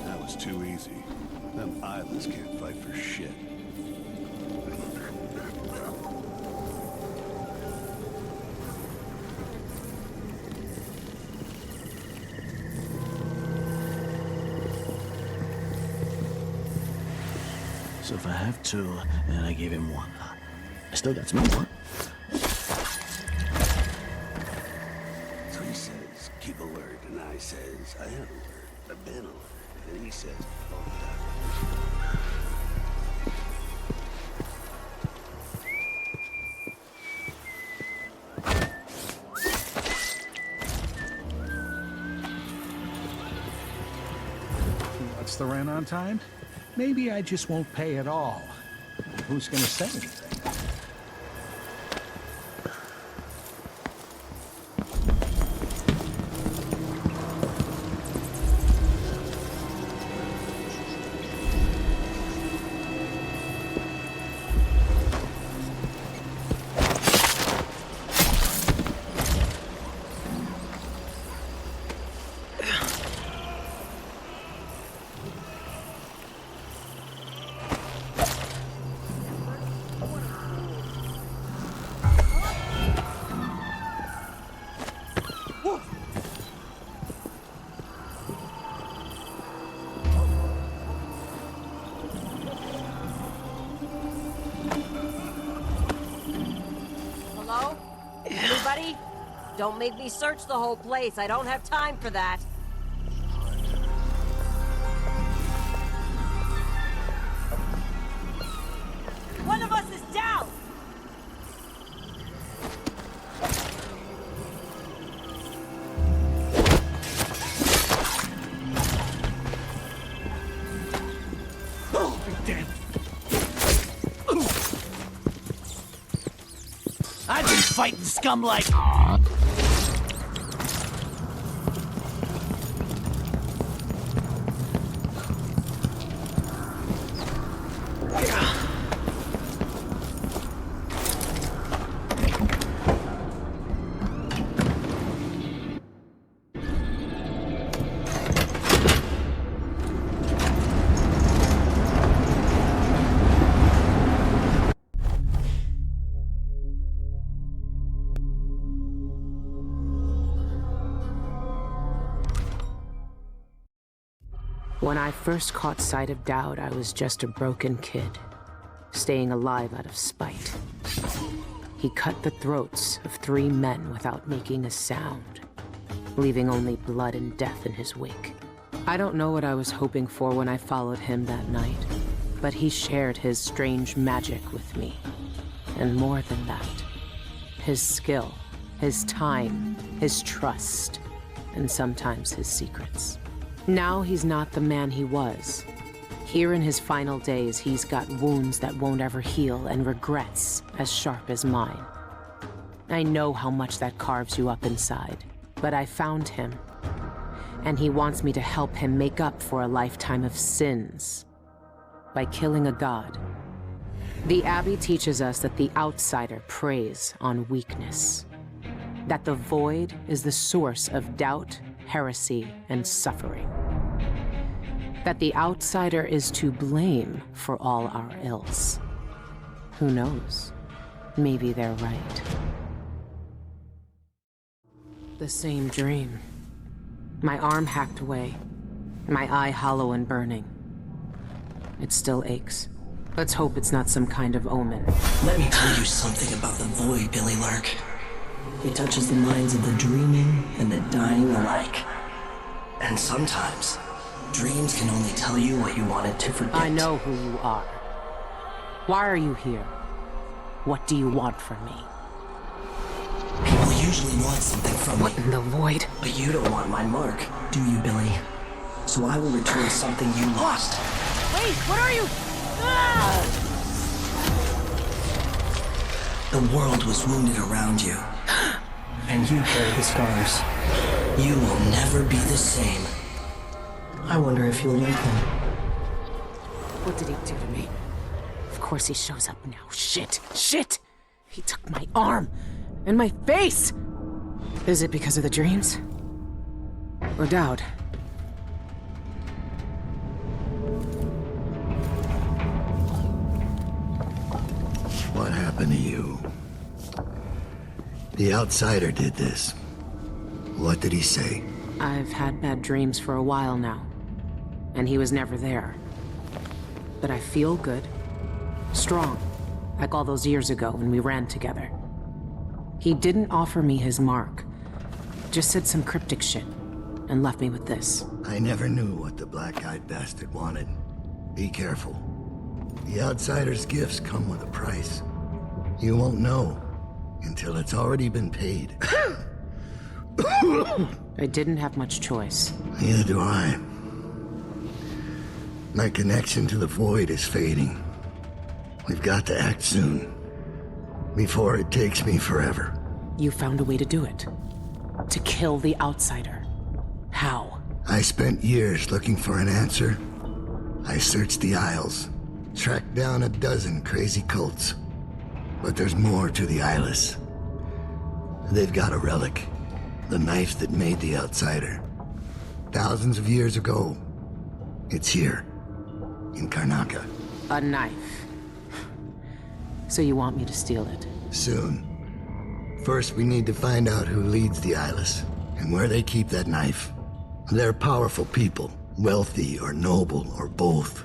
That was too easy. Them islands can't fight for shit. So if I have two, and I gave him one, I still got some more. So he says, keep alert, and I says, I am alert. I've been alert. And he says, oh, What's the rent on time? Maybe I just won't pay at all. Who's gonna say anything? Don't make me search the whole place. I don't have time for that. One of us is down! Oh, damn. I've been fighting scum like... When I first caught sight of Dowd, I was just a broken kid, staying alive out of spite. He cut the throats of 3 men without making a sound, leaving only blood and death in his wake. I don't know what I was hoping for when I followed him that night, but he shared his strange magic with me. And more than that, his skill, his time, his trust, and sometimes his secrets. Now he's not the man he was. Here in his final days, he's got wounds that won't ever heal and regrets as sharp as mine. I know how much that carves you up inside, but I found him, and he wants me to help him make up for a lifetime of sins by killing a god. The Abbey teaches us that the outsider preys on weakness, that the void is the source of doubt, heresy, and suffering. That the outsider is to blame for all our ills. Who knows? Maybe they're right. The same dream. My arm hacked away, my eye hollow and burning. It still aches. Let's hope it's not some kind of omen. Let me tell you something about the void, Billie Lurk. It touches the minds of the dreaming and the dying alike. And sometimes, dreams can only tell you what you wanted to forget. I know who you are. Why are you here? What do you want from me? People usually want something from me. What in the void? But you don't want my mark, do you, Billie? So I will return something you lost. Wait, what are you? Ah! The world was wounded around you. And you carry the scars. You will never be the same. I wonder if you'll like them. What did he do to me? Of course he shows up now. Shit! Shit! He took my arm! And my face! Is it because of the dreams? Or doubt? What happened to you? The outsider did this. What did he say? I've had bad dreams for a while now. And he was never there. But I feel good. Strong. Like all those years ago when we ran together. He didn't offer me his mark. Just said some cryptic shit. And left me with this. I never knew what the black-eyed bastard wanted. Be careful. The outsider's gifts come with a price. You won't know until it's already been paid. I didn't have much choice. Neither do I. My connection to the void is fading. We've got to act soon. Before it takes me forever. You found a way to do it. To kill the outsider. How? I spent years looking for an answer. I searched the Isles. Tracked down a dozen crazy cults. But there's more to the Eyeless. They've got a relic. The knife that made the outsider. Thousands of years ago. It's here. In Karnaca. A knife. So you want me to steal it? Soon. First, we need to find out who leads the Eyeless. And where they keep that knife. They're powerful people. Wealthy or noble or both.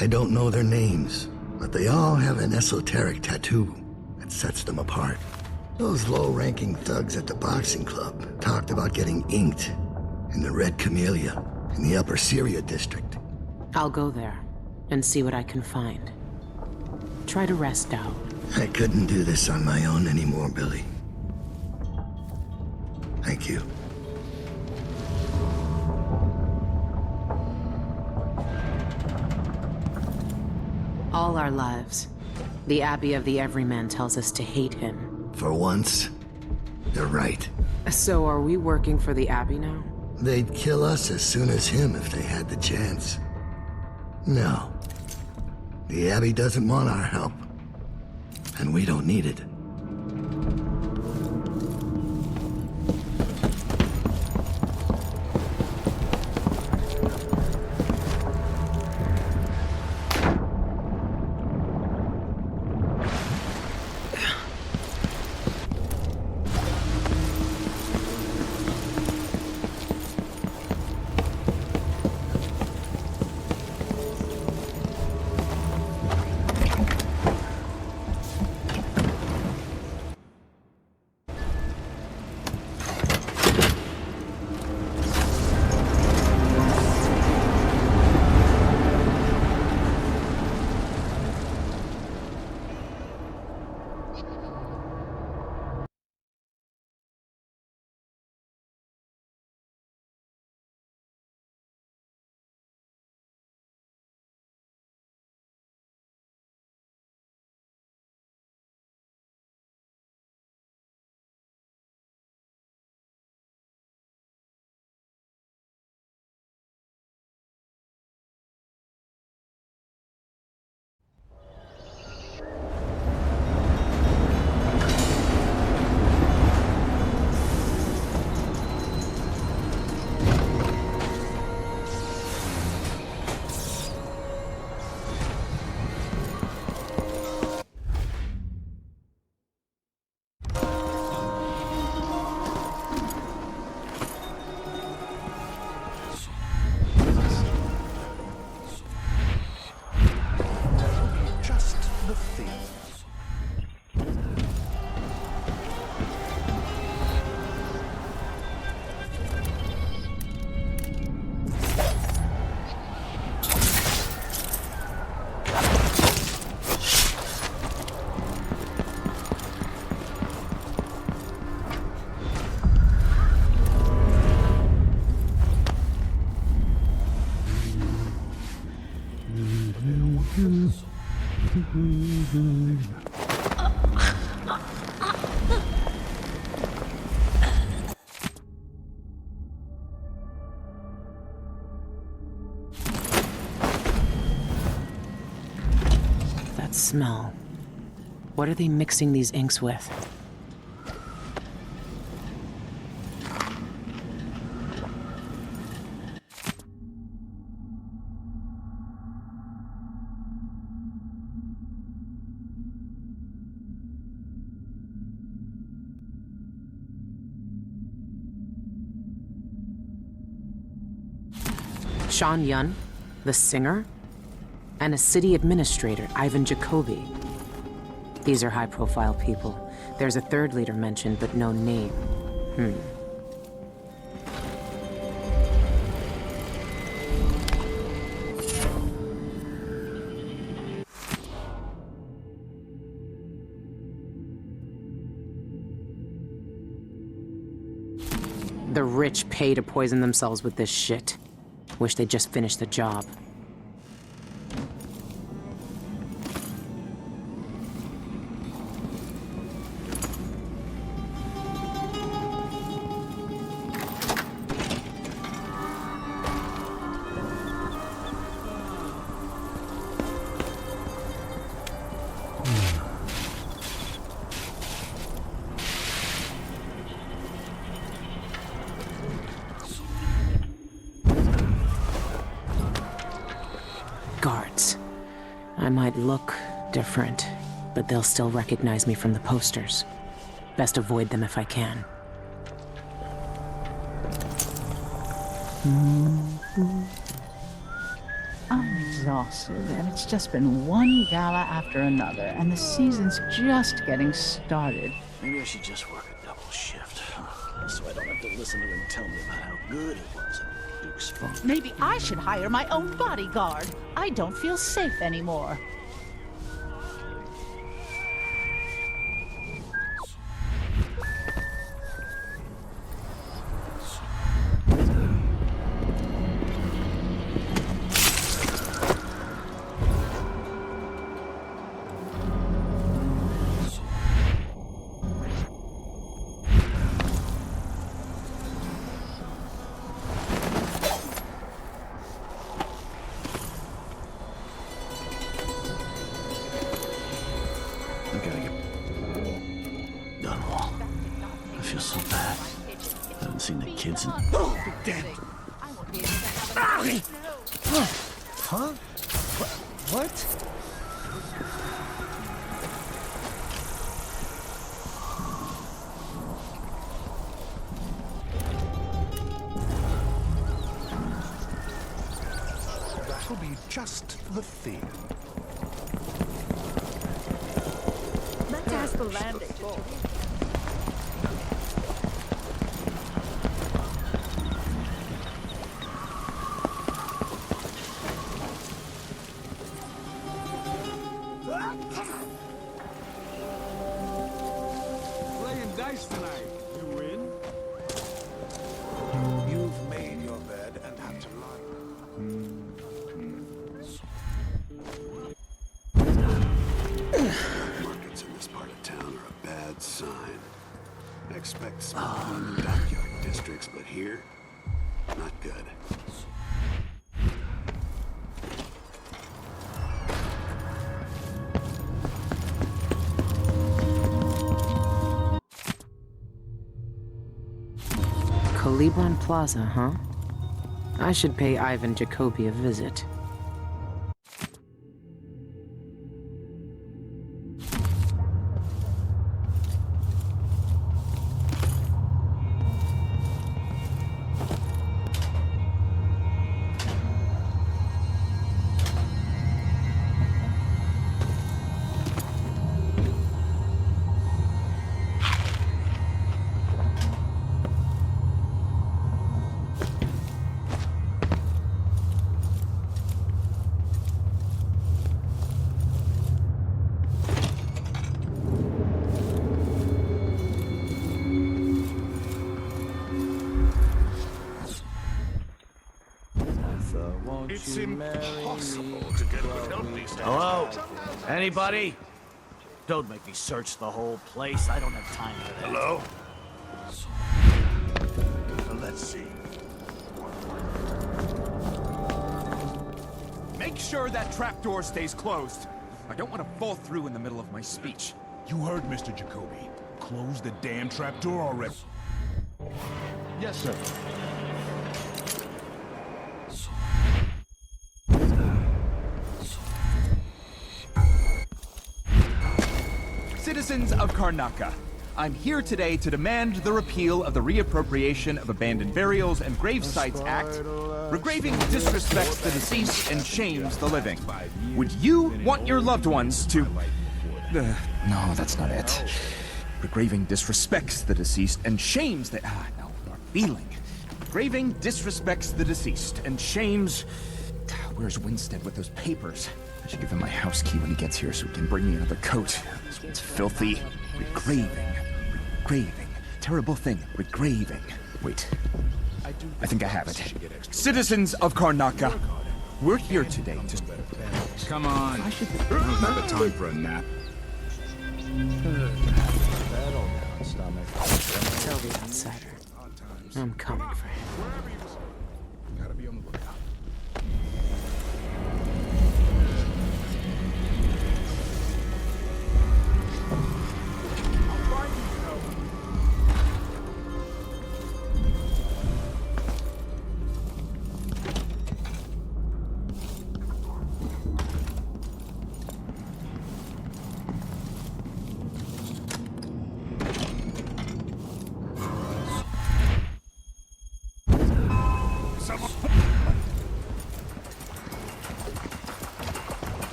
I don't know their names. But they all have an esoteric tattoo that sets them apart. Those low-ranking thugs at the boxing club talked about getting inked in the Red Camellia in the Upper Syria district. I'll go there and see what I can find. Try to rest out. I couldn't do this on my own anymore, Billy. Thank you. All our lives, the Abbey of the Everyman tells us to hate him. For once, they're right. So are we working for the Abbey now? They'd kill us as soon as him if they had the chance. No. The Abbey doesn't want our help. And we don't need it. That smell. What are they mixing these inks with? Sean Yun, the singer, and a city administrator, Ivan Jacoby. These are high-profile people. There's a third leader mentioned, but no name. The rich pay to poison themselves with this shit. Wish they'd just finish the job. Guards. I might look different, but they'll still recognize me from the posters. Best avoid them if I can. I'm exhausted, and it's just been one gala after another, and the season's just getting started. Maybe I should just work a double shift, so I don't have to listen to him tell me about how good it was at Duke's Farm. Maybe I should hire my own bodyguard. I don't feel safe anymore. Kids and... Oh, damn it! Huh? What? That'll be just the thing. Let's ask the land agent. Tonight, you win. You've made your bed and have to lie. Markets in this part of town are a bad sign. I expect small and dockyard districts, but here, not good. Libon Plaza, huh? I should pay Ivan Jacoby a visit. It's impossible to get without these days. Hello? Anybody? Don't make me search the whole place. I don't have time for that. Hello? Let's see. Make sure that trapdoor stays closed. I don't want to fall through in the middle of my speech. You heard Mr. Jacoby. Close the damn trapdoor already. Yes, sir. Citizens of Karnaca, I'm here today to demand the repeal of the Reappropriation of Abandoned Burials and Grave Sites Act. Regraving disrespects the deceased and shames the living. Would you want your loved ones to... No, that's not it. Regraving disrespects the deceased and shames the... no, you're feeling. Regraving disrespects the deceased and shames... Where's Winstead with those papers? I should give him my house key when he gets here so he can bring me another coat. This one's filthy. Regraving. Regraving. Terrible thing. Regraving. Wait. I think I have it. Citizens of Karnaca, we're here today to... Come on. I don't have the time for a nap. Settle down, stomach. Tell the outsider. I'm coming for him. Gotta be on the lookout.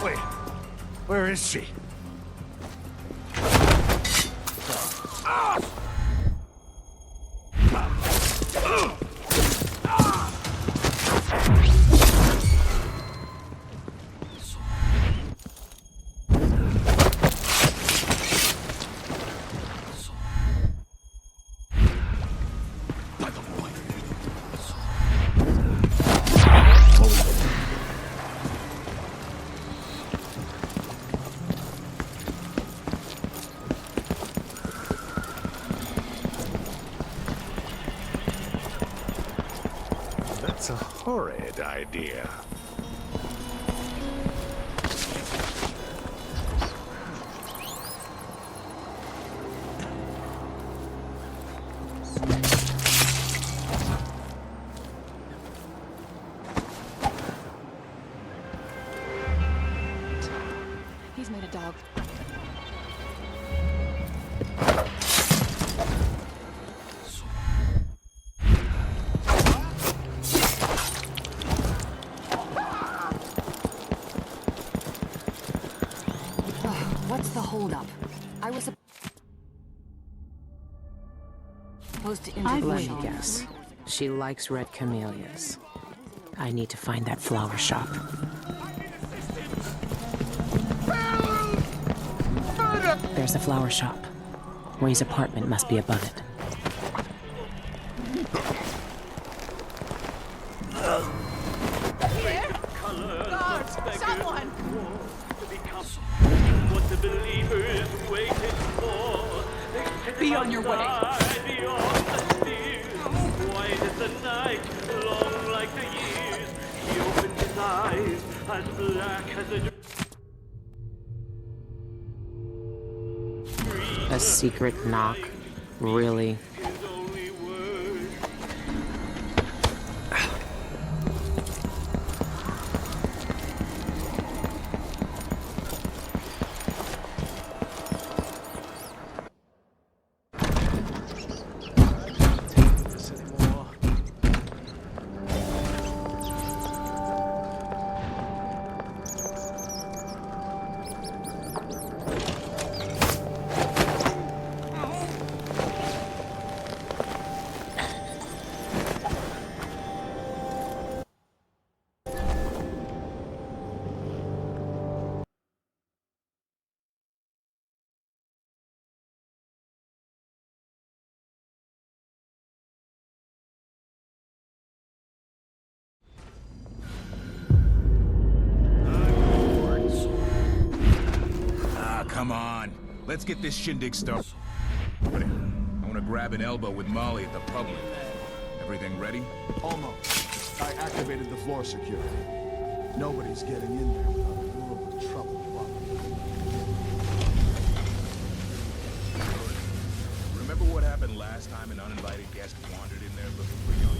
Wait, where is she? That's a horrid idea. He's made a dog. What's the holdup? I was supposed to Let me guess. She likes red camellias. I need to find that flower shop. There's the flower shop. Ray's apartment must be above it. Guards! Someone! What the believers waited for. Be on your way. Beyond the fears. White as the night, long like the years. He opened his eyes, as black as A secret knock? Really? Come on. Let's get this shindig started. Ready? I want to grab an elbow with Molly at the public. Everything ready? Almost. I activated the floor security. Nobody's getting in there without a little bit of trouble. Remember what happened last time an uninvited guest wandered in there looking for young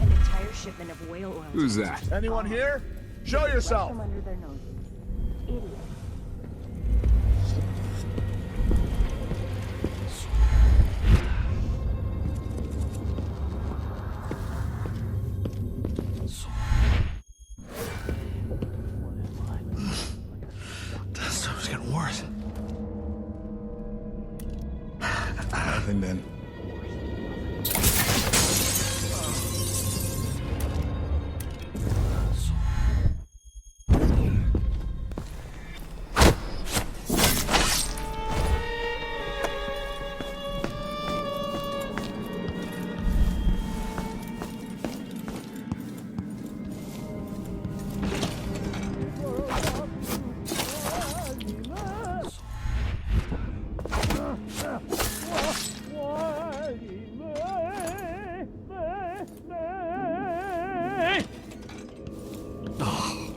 Entire shipment of whale oil. Who's that? Anyone here? Show yourself! From under their noses. Idiot. That stuff's getting worse. Nothing then.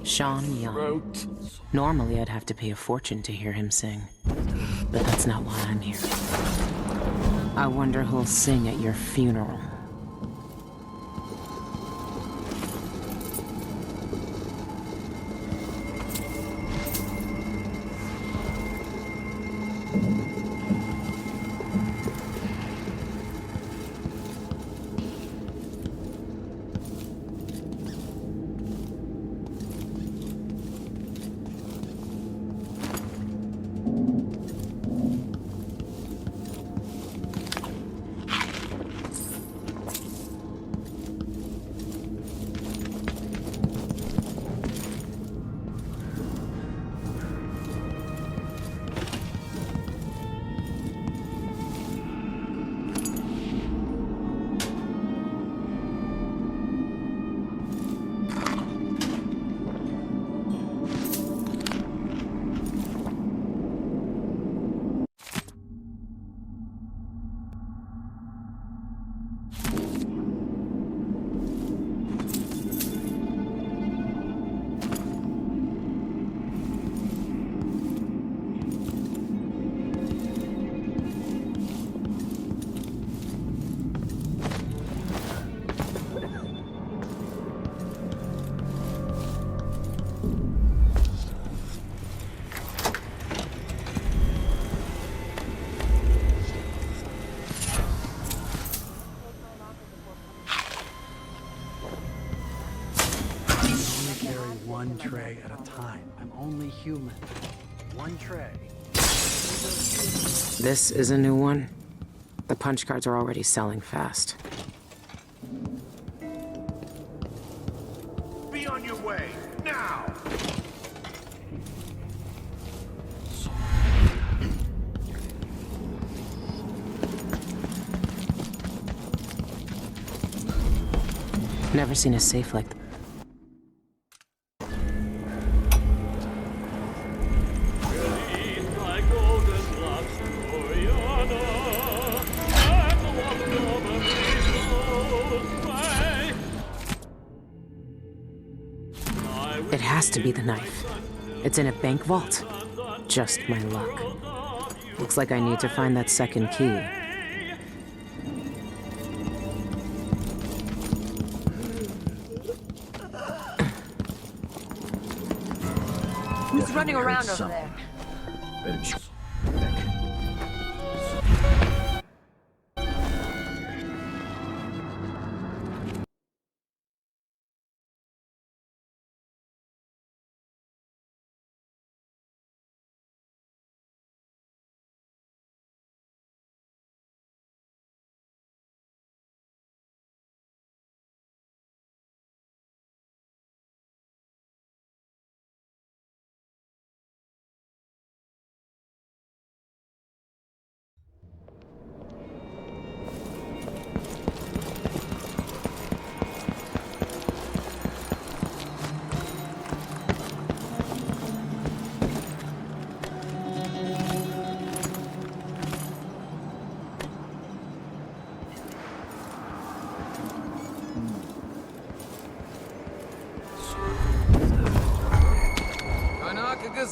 Sean Young. Normally, I'd have to pay a fortune to hear him sing. But that's not why I'm here. I wonder who'll sing at your funeral. One tray at a time. I'm only human. One tray. This is a new one. The punch cards are already selling fast. Be on your way, now! Never seen a safe like that. It has to be the knife. It's in a bank vault. Just my luck. Looks like I need to find that second key. Who's running around over there?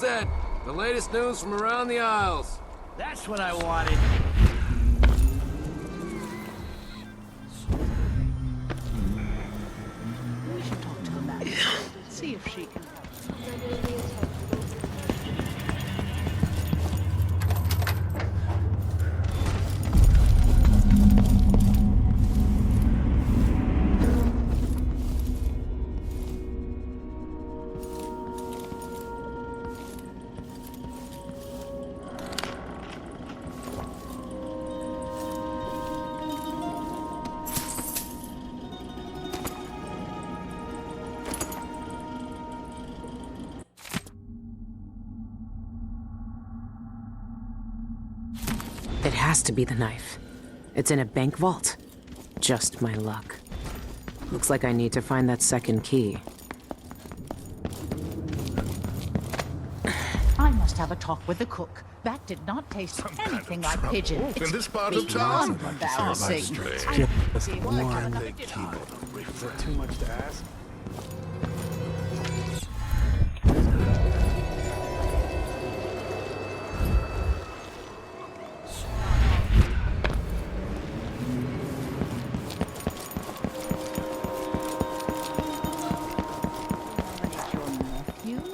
Gazette. The latest news from around the Isles. That's what I wanted. We should talk to Amanda. See if she can. It has to be the knife. It's in a bank vault. Just my luck. Looks like I need to find that second key. I must have a talk with the cook. That did not taste anything like pigeon. in It's this part of town? beyond embarrassing. Just one big keeper. Is that too much to ask?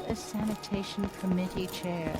A sanitation committee chair.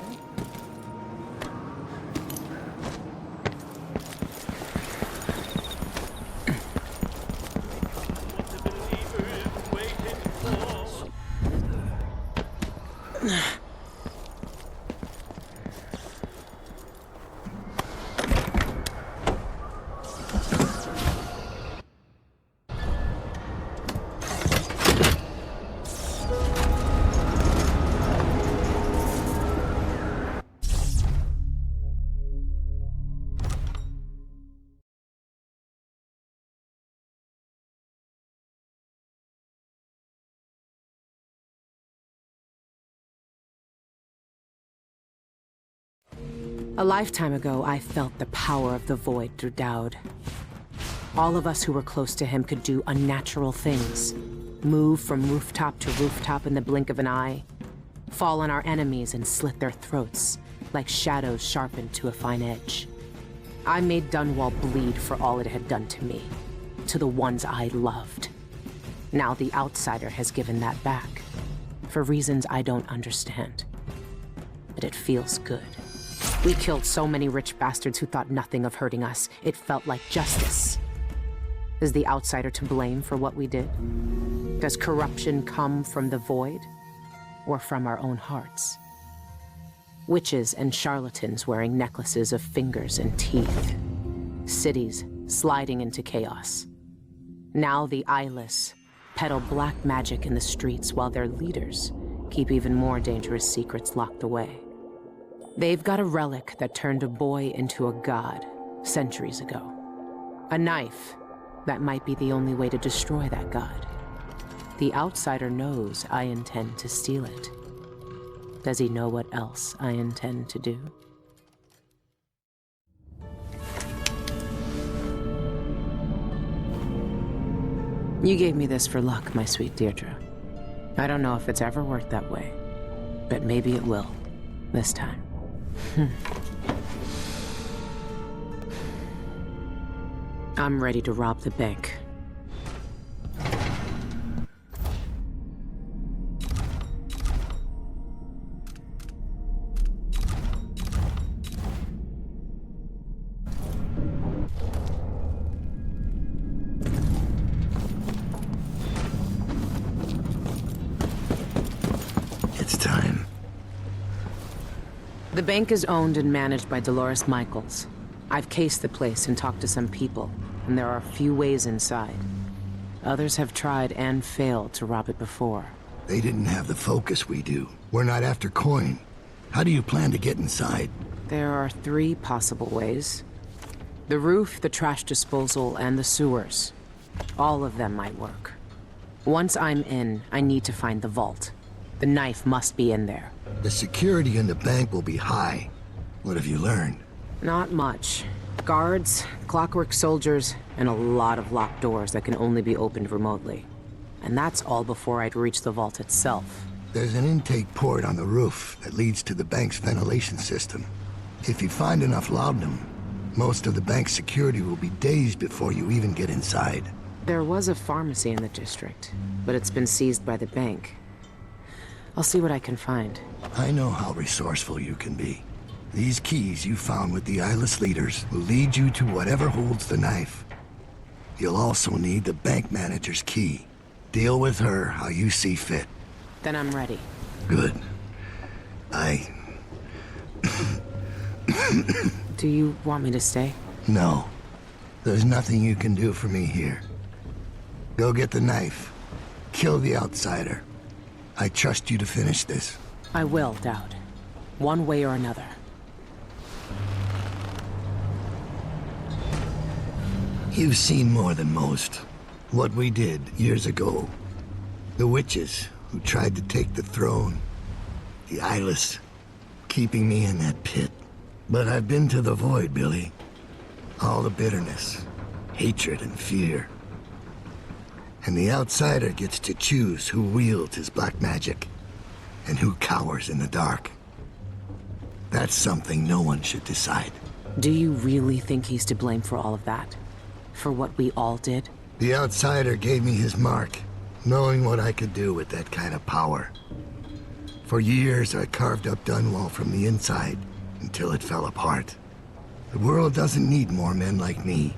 A lifetime ago, I felt the power of the Void through Dowd. All of us who were close to him could do unnatural things. Move from rooftop to rooftop in the blink of an eye. Fall on our enemies and slit their throats, like shadows sharpened to a fine edge. I made Dunwall bleed for all it had done to me, to the ones I loved. Now the Outsider has given that back, for reasons I don't understand. But it feels good. We killed so many rich bastards who thought nothing of hurting us. It felt like justice. Is the Outsider to blame for what we did? Does corruption come from the Void, or from our own hearts? Witches and charlatans wearing necklaces of fingers and teeth. Cities sliding into chaos. Now the eyeless peddle black magic in the streets while their leaders keep even more dangerous secrets locked away. They've got a relic that turned a boy into a god centuries ago. A knife that might be the only way to destroy that god. The Outsider knows I intend to steal it. Does he know what else I intend to do? You gave me this for luck, my sweet Deirdre. I don't know if it's ever worked that way, but maybe it will, this time. I'm ready to rob the bank. It's time. The bank is owned and managed by Dolores Michaels. I've cased the place and talked to some people, and there are a few ways inside. Others have tried and failed to rob it before. They didn't have the focus we do. We're not after coin. How do you plan to get inside? There are 3 possible ways. The roof, the trash disposal, and the sewers. All of them might work. Once I'm in, I need to find the vault. The knife must be in there. The security in the bank will be high. What have you learned? Not much. Guards, clockwork soldiers, and a lot of locked doors that can only be opened remotely. And that's all before I'd reach the vault itself. There's an intake port on the roof that leads to the bank's ventilation system. If you find enough laudanum, most of the bank's security will be dazed before you even get inside. There was a pharmacy in the district, but it's been seized by the bank. I'll see what I can find. I know how resourceful you can be. These keys you found with the eyeless leaders will lead you to whatever holds the knife. You'll also need the bank manager's key. Deal with her how you see fit. Then I'm ready. Good. Do you want me to stay? No. There's nothing you can do for me here. Go get the knife. Kill the outsider. I trust you to finish this. I will, Dowd. One way or another. You've seen more than most. What we did years ago. The witches who tried to take the throne. The eyeless, keeping me in that pit. But I've been to the void, Billy. All the bitterness, hatred, and fear. And the outsider gets to choose who wields his black magic, and who cowers in the dark. That's something no one should decide. Do you really think he's to blame for all of that? For what we all did? The outsider gave me his mark, knowing what I could do with that kind of power. For years, I carved up Dunwall from the inside, until it fell apart. The world doesn't need more men like me.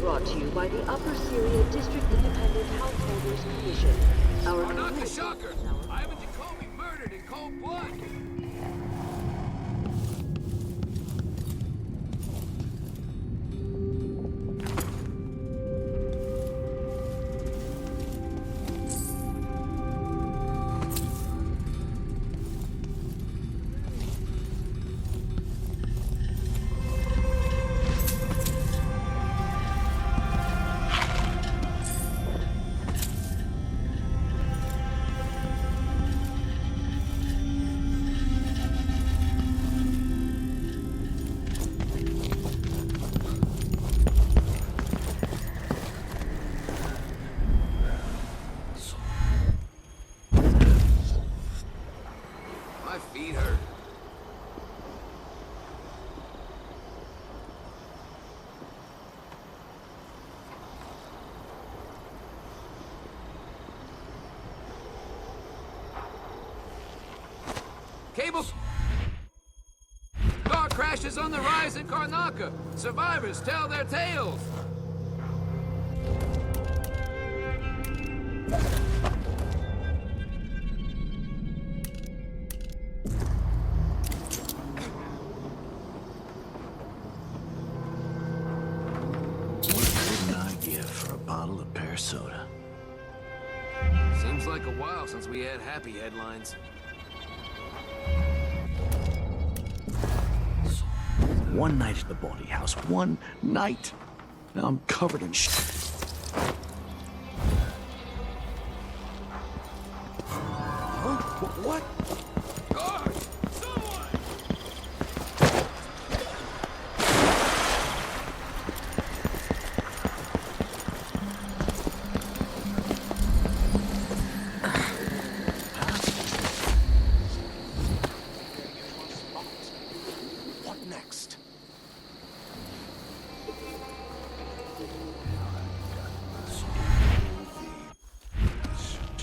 Brought to you by the Upper Syria District Independent Householders Commission. Our not the shocker. Ivan Jacoby murdered in cold blood. Feed her. Cables. Car crashes on the rise in Karnaca. Survivors tell their tales. bottle of pear soda. Seems like a while since we had happy headlines. One night at the body house. One night. Now I'm covered in shit. Huh? What? Guard! Someone! What next?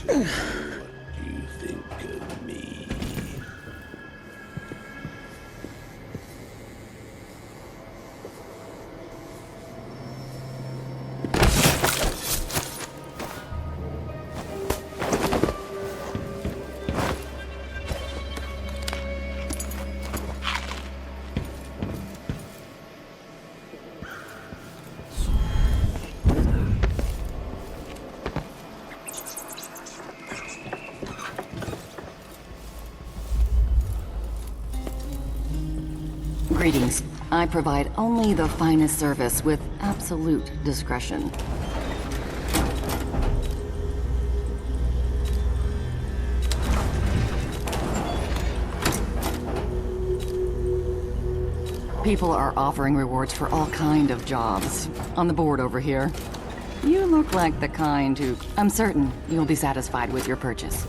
What do you think of me? Greetings. I provide only the finest service with absolute discretion. People are offering rewards for all kind of jobs. On the board over here. You look like the kind who... I'm certain you'll be satisfied with your purchase.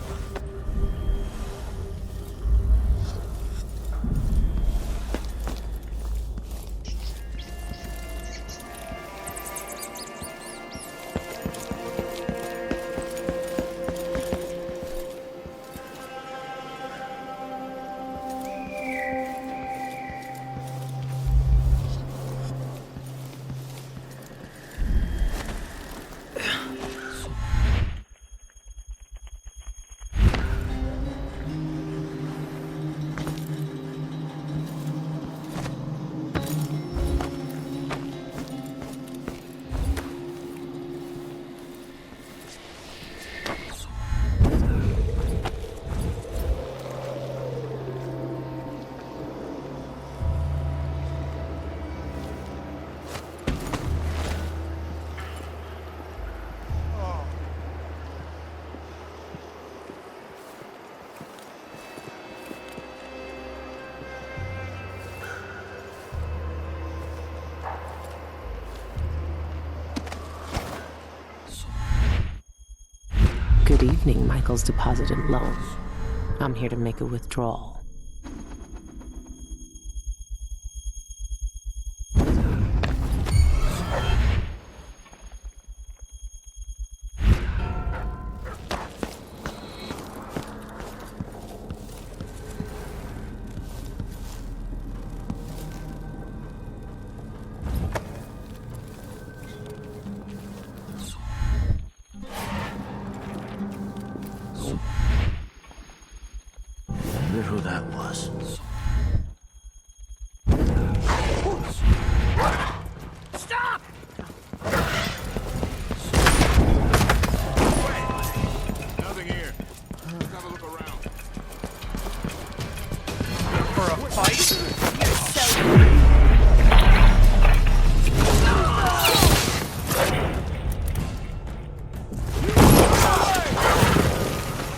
Good evening, Michael's deposited loan. I'm here to make a withdrawal. Who that was. Stop! Nothing here. Let's have a look around. For a fight?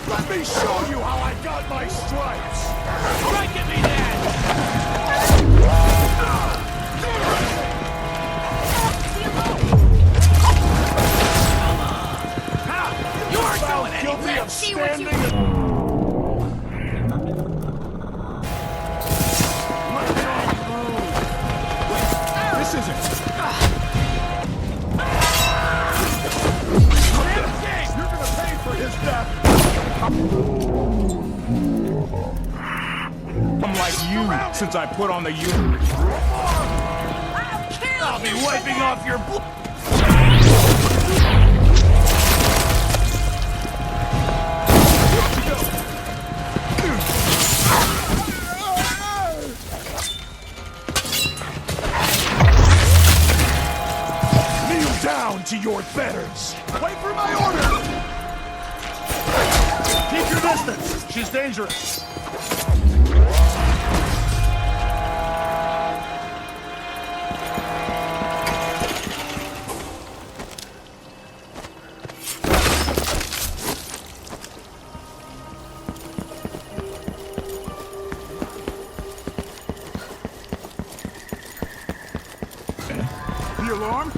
Let me show you how I got my stripes! Strike at me then! You aren't going anywhere! See what you... This isn't... You're gonna pay for his death! I'm like you since I put on the uniform. I'll be wiping off your blood! Kneel down to your betters! Wait for my order! Keep your distance! She's dangerous! The alarm?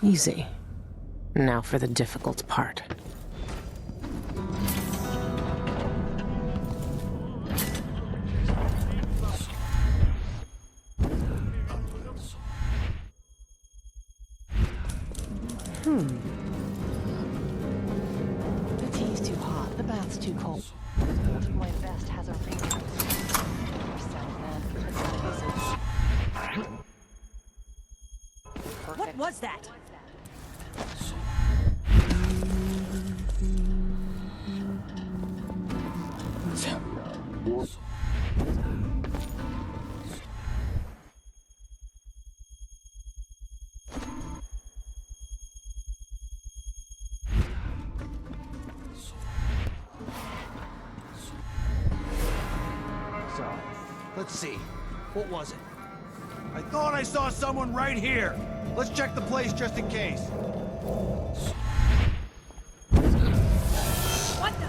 Easy. Now for the difficult part. The tea's too hot, the bath's too cold. My vest has a ring. What was that? So, let's see. What was it? I thought I saw someone right here. Let's check the place just in case. What the?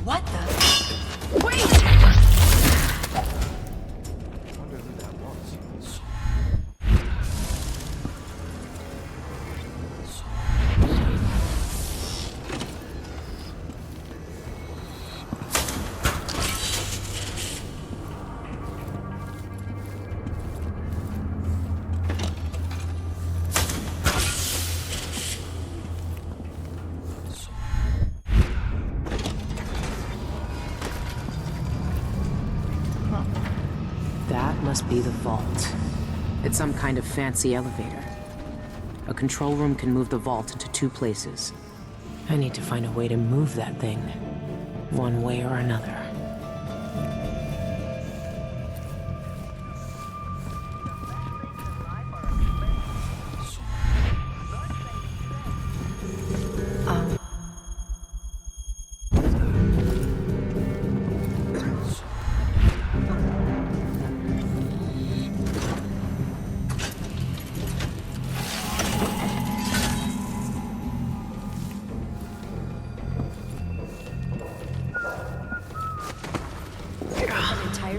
What the? Wait! I wonder who that was. That must be the vault. It's some kind of fancy elevator. A control room can move the vault into two places. I need to find a way to move that thing, one way or another.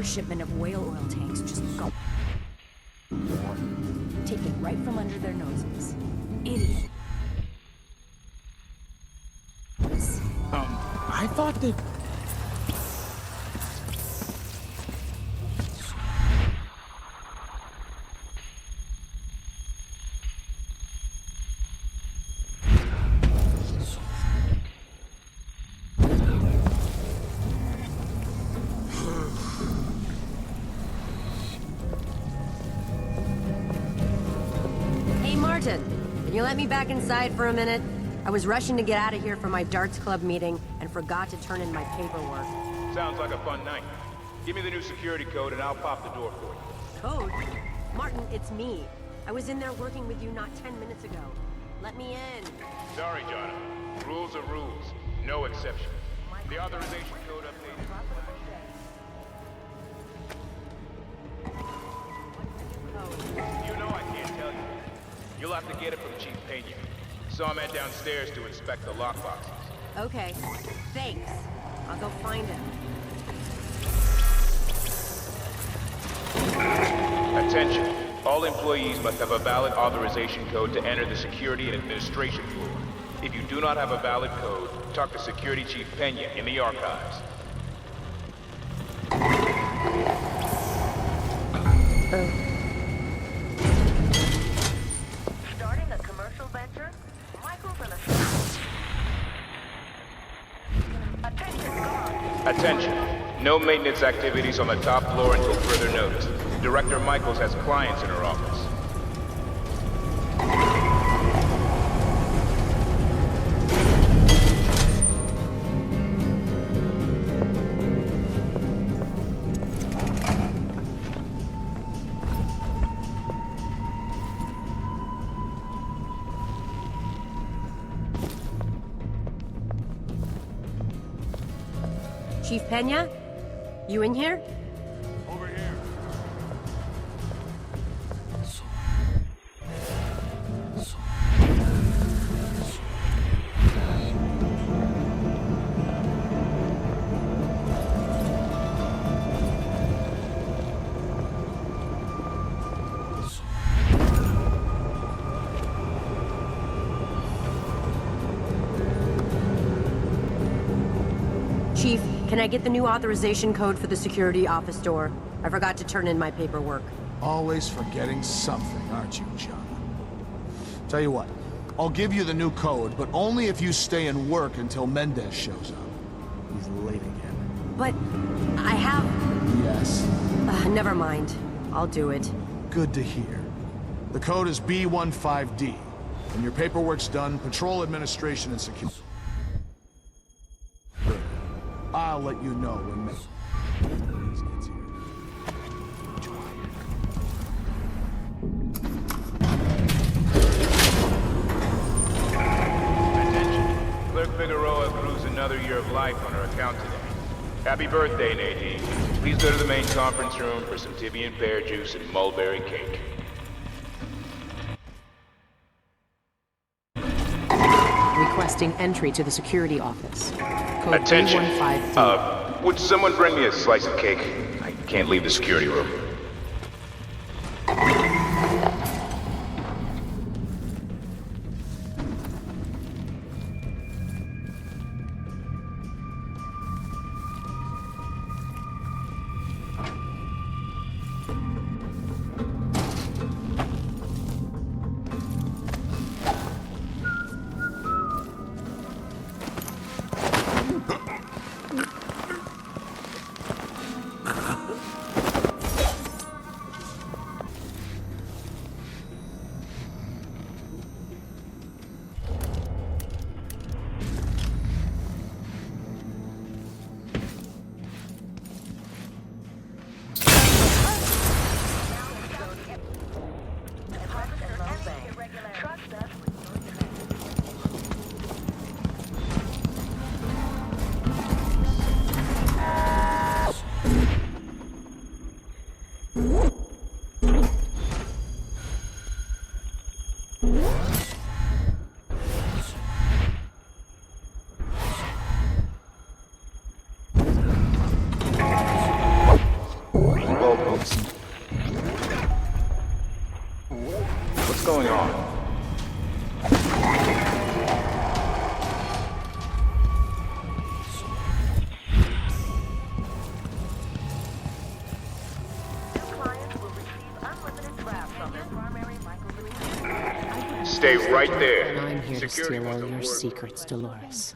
Shipment of whale oil tanks just go. Taken right from under their noses. Idiot. I thought that... Can you let me back inside for a minute? I was rushing to get out of here for my darts club meeting and forgot to turn in my paperwork. Sounds like a fun night. Give me the new security code and I'll pop the door for you. Code? Martin, it's me. I was in there working with you not 10 minutes ago. Let me in. Sorry, Jonathan. Rules are rules. No exceptions. The authorization code updated. You know I can't tell you. You'll have to get it from Chief Pena. Saw him head downstairs to inspect the lockboxes. Okay. Thanks. I'll go find him. Attention. All employees must have a valid authorization code to enter the security and administration floor. If you do not have a valid code, talk to Security Chief Pena in the archives. Starting a commercial venture? Michael's an Attention, guard! Attention. No maintenance activities on the top floor until further notice. Director Michaels has clients in her office. Chief Pena? You in here? Over here. Chief, can I get the new authorization code for the security office door? I forgot to turn in my paperwork. Always forgetting something, aren't you, John? Tell you what, I'll give you the new code, but only if you stay and work until Mendez shows up. He's late again. But I have... Yes. Never mind. I'll do it. Good to hear. The code is B15D. When your paperwork's done, patrol administration and security. I'll let you know when Mendez gets here. Attention. Clerk Figueroa accrues another year of life on her account today. Happy birthday, Nadine. Please go to the main conference room for some Tibian pear juice and mulberry cake. Requesting entry to the security office. Code Attention. 315D. Would someone bring me a slice of cake? I can't leave the security room. What's going on? Stay right there. And I'm here to Security steal all must your work. secrets, Dolores.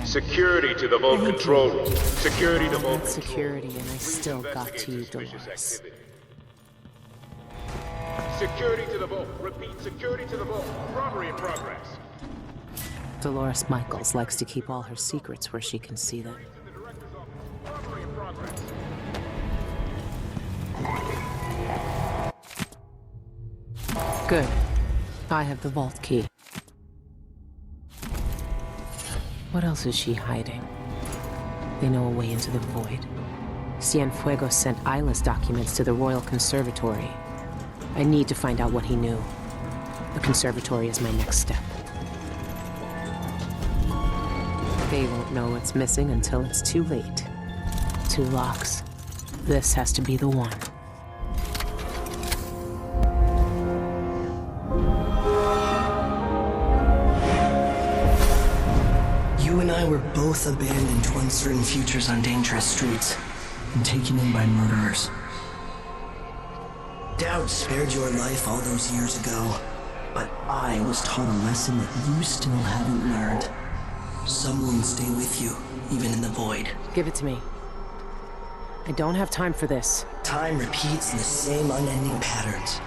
Security to the Vault Control Room. Security to Vault Control. Security, and I still got to you, Dolores. Security to the Vault. Repeat, security to the Vault. Robbery in progress. Dolores Michaels likes to keep all her secrets where she can see them. Good. I have the vault key. What else is she hiding? They know a way into the void. Cienfuegos sent Isla's documents to the Royal Conservatory. I need to find out what he knew. The conservatory is my next step. They won't know what's missing until it's too late. 2 locks. This has to be the one. You and I were both abandoned to uncertain futures on dangerous streets and taken in by murderers. Dowd spared your life all those years ago, but I was taught a lesson that you still haven't learned. Some wounds stay with you, even in the void. Give it to me. I don't have time for this. Time repeats in the same unending patterns.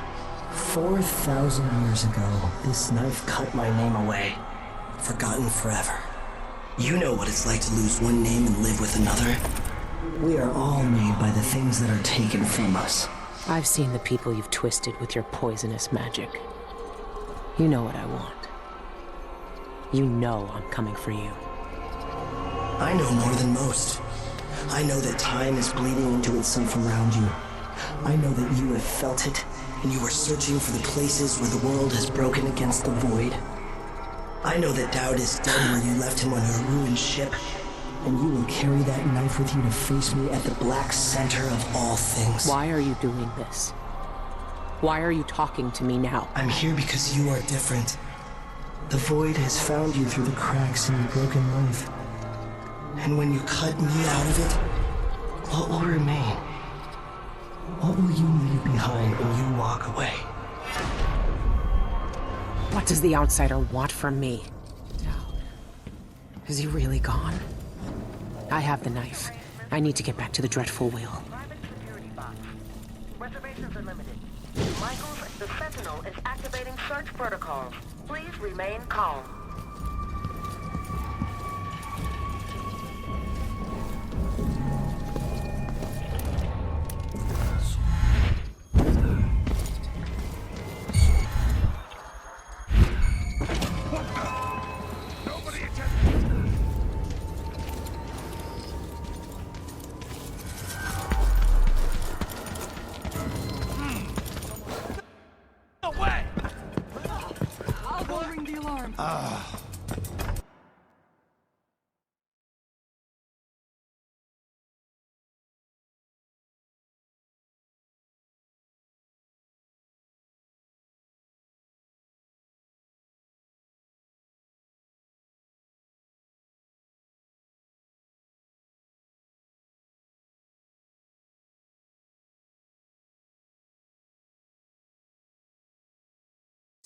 4,000 years ago, this knife cut my name away. Forgotten forever. You know what it's like to lose one name and live with another. We are all made by the things that are taken from us. I've seen the people you've twisted with your poisonous magic. You know what I want. You know I'm coming for you. I know more than most. I know that time is bleeding into itself around you. I know that you have felt it, and you are searching for the places where the world has broken against the void. I know that Dowd is dead where you left him on your ruined ship, and you will carry that knife with you to face me at the black center of all things. Why are you doing this? Why are you talking to me now? I'm here because you are different. The void has found you through the cracks in your broken life. And when you cut me out of it, what will remain? What will you leave behind when you walk away? What does the outsider want from me? Is he really gone? I have the knife. I need to get back to the Dreadful Wheel. Reservations are limited. Michaels, the Sentinel is activating search protocols. Please remain calm.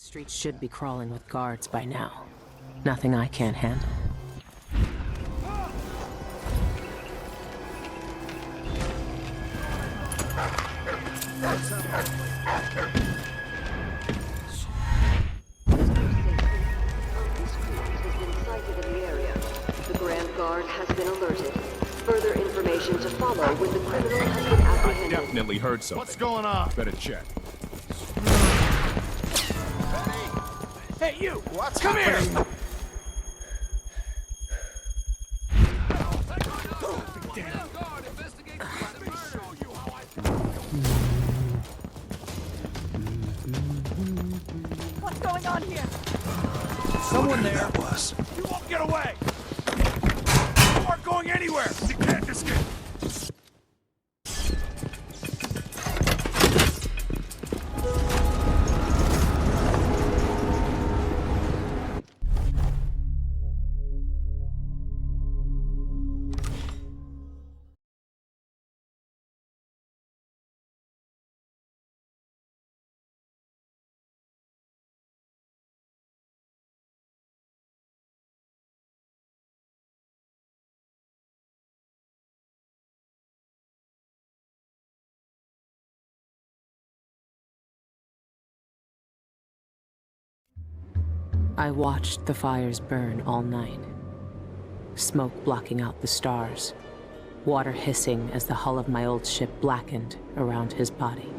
Streets should be crawling with guards by now. Nothing I can't handle. The Grand Guard has been alerted. Further information to follow when the criminal has been apprehended. Definitely heard something. What's going on? Better check. Hey, you! What's Come happening? here! What's going on here? Someone there. That was. You won't get away! You aren't going anywhere! You can't escape! I watched the fires burn all night. Smoke blocking out the stars. Water hissing as the hull of my old ship blackened around his body.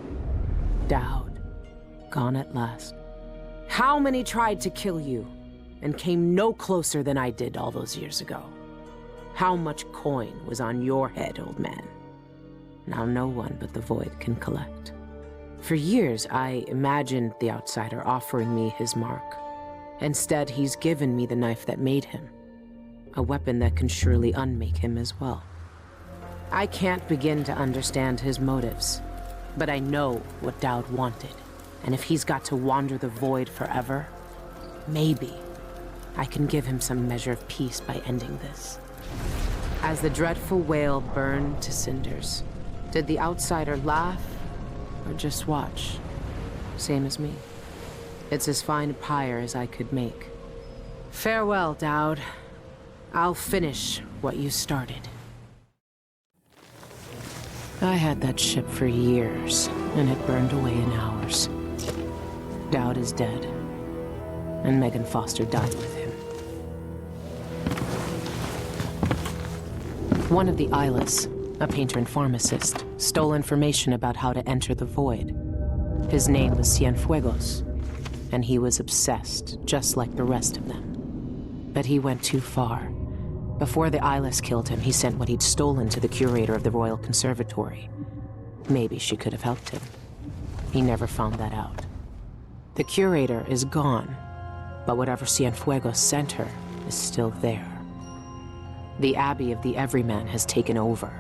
Dowd, gone at last. How many tried to kill you and came no closer than I did all those years ago? How much coin was on your head, old man? Now no one but the Void can collect. For years, I imagined the outsider offering me his mark. Instead, he's given me the knife that made him. A weapon that can surely unmake him as well. I can't begin to understand his motives, but I know what Dowd wanted. And if he's got to wander the Void forever, maybe I can give him some measure of peace by ending this. As the dreadful whale burned to cinders, did the outsider laugh or just watch? Same as me. It's as fine a pyre as I could make. Farewell, Dowd. I'll finish what you started. I had that ship for years, and it burned away in hours. Dowd is dead, and Megan Foster died with him. One of the Eyeless, a painter and pharmacist, stole information about how to enter the Void. His name was Cienfuegos, and he was obsessed, just like the rest of them. But he went too far. Before the Eyeless killed him, he sent what he'd stolen to the curator of the Royal Conservatory. Maybe she could have helped him. He never found that out. The curator is gone, but whatever Cienfuegos sent her is still there. The Abbey of the Everyman has taken over.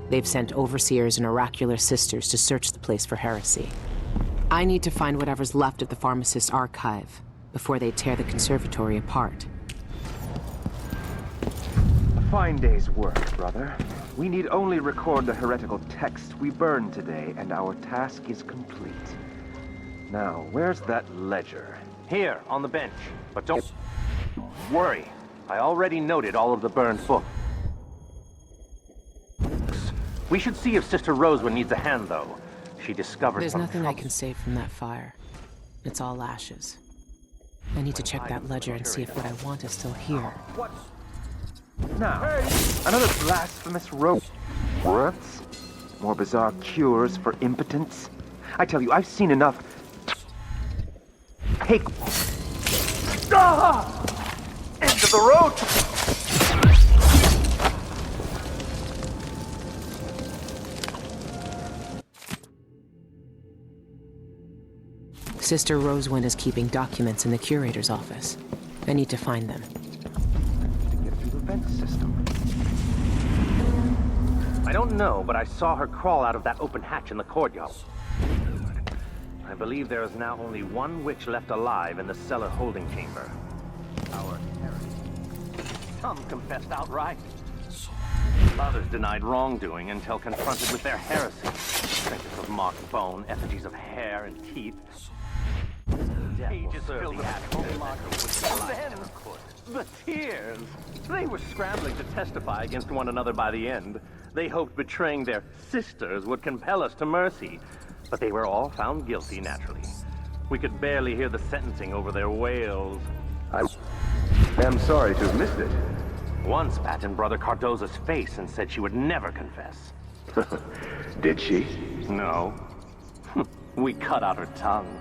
They've sent overseers and oracular sisters to search the place for heresy. I need to find whatever's left of the pharmacist's archive before they tear the conservatory apart. A fine day's work, brother. We need only record the heretical text we burned today, and our task is complete. Now, where's that ledger? Here, on the bench. But don't worry. I already noted all of the burned books. We should see if Sister Rosewood needs a hand, though. She discovered There's nothing I can save from that fire. It's all ashes. I need to check that ledger and see if what I want is still here. What? Now, another blasphemous rope. Worths? More bizarre cures for impotence? I tell you, I've seen enough. Take... Ah! End of the road! Sister Rosewind is keeping documents in the curator's office. I need to find them. To get through the vent system. I don't know, but I saw her crawl out of that open hatch in the courtyard. I believe there is now only one witch left alive in the cellar holding chamber. Our heresy. Some confessed outright. Others denied wrongdoing until confronted with their heresy. Trenches of marked bone, effigies of hair and teeth. Pages filled with the tears. They were scrambling to testify against one another by the end. They hoped betraying their sisters would compel us to mercy. But they were all found guilty, naturally. We could barely hear the sentencing over their wails. I am sorry to have missed it. One spat in Brother Cardoza's face and said she would never confess. Did she? No. We cut out her tongue.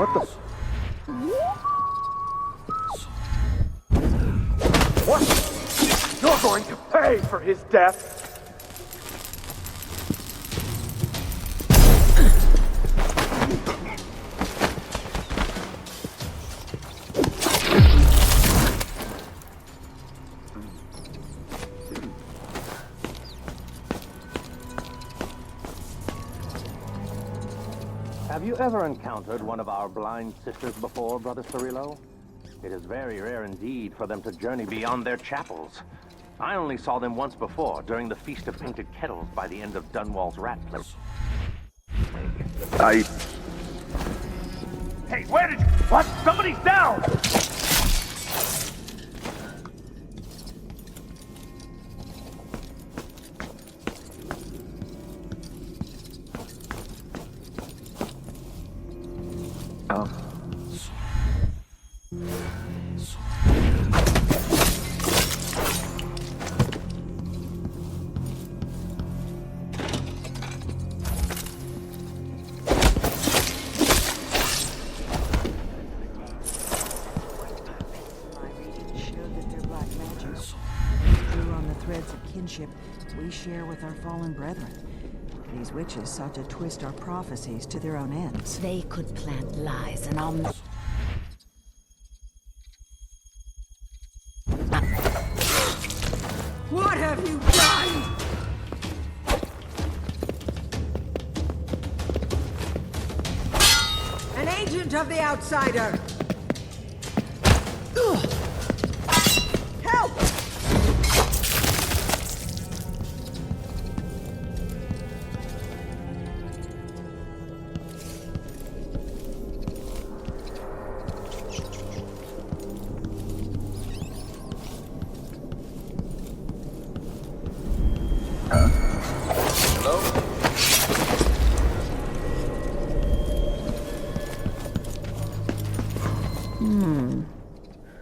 What the... What? You're going to pay for his death! Have you ever encountered one of our blind sisters before, Brother Cirillo? It is very rare indeed for them to journey beyond their chapels. I only saw them once before, during the Feast of Painted Kettles by the end of Dunwall's Rat Place. Hey, where did you... What? Somebody's down! threads of kinship we share with our fallen brethren. These witches sought to twist our prophecies to their own ends. They could plant lies and I'll... What have you done? An agent of the outsider! Help!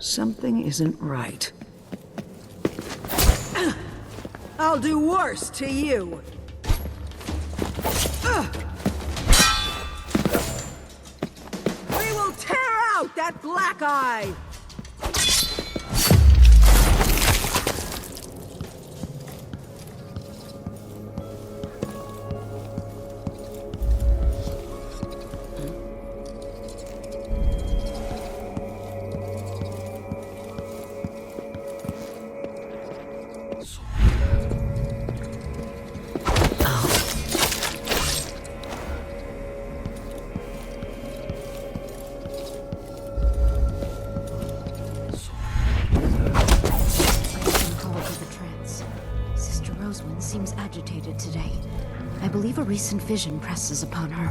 Something isn't right. I'll do worse to you! We will tear out that black eye! Seems agitated today. I believe a recent vision presses upon her.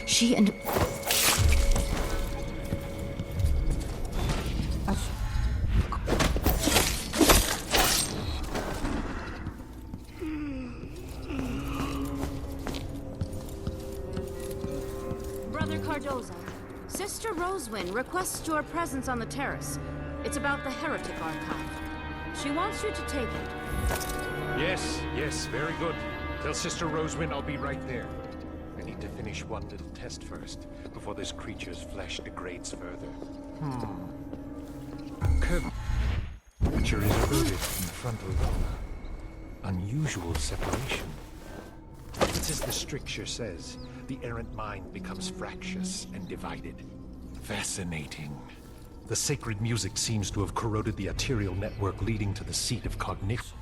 She and... Brother Cardoza, Sister Rosewin requests your presence on the terrace. It's about the Heretic Archive. She wants you to take it. Yes, very good. Tell Sister Rosewin I'll be right there. I need to finish one little test first, before this creature's flesh degrades further. Curvature is rooted in the frontal lobe. Unusual separation. It's as the stricture says, the errant mind becomes fractious and divided. Fascinating. The sacred music seems to have corroded the arterial network leading to the seat of cognition.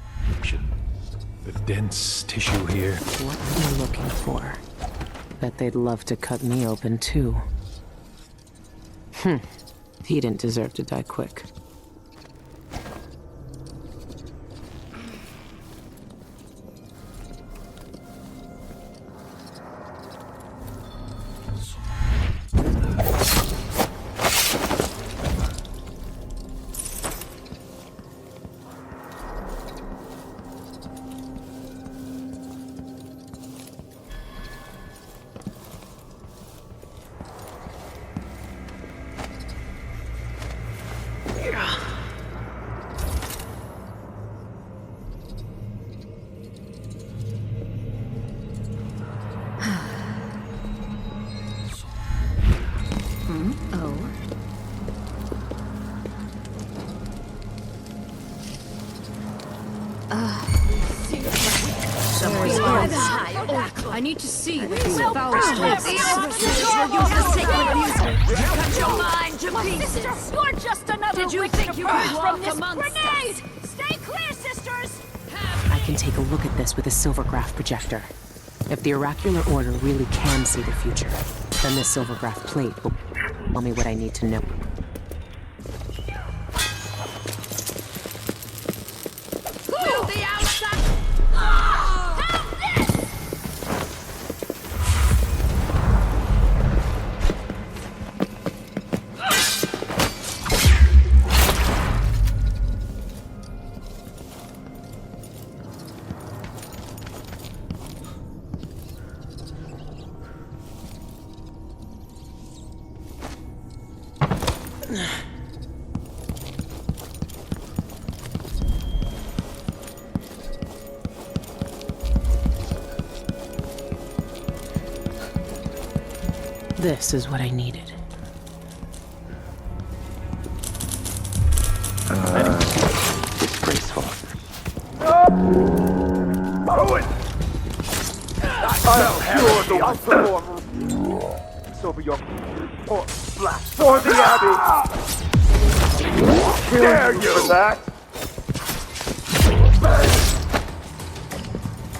The dense tissue here. What are you looking for? Bet they'd love to cut me open, too. He didn't deserve to die quick. I need to see this foul streets. Cut your mind to pieces! You're just another Did you wicked think you could bird walk from this amongst grenade! us? Stay clear, sisters! I can take a look at this with a silvergraph projector. If the oracular order really can see the future, then this silvergraph plate will tell me what I need to know. To the outside! This is what I needed. Disgraceful. No! Owen! I'll cure the performer. It's over your blast for the Abbey. Dare you for that?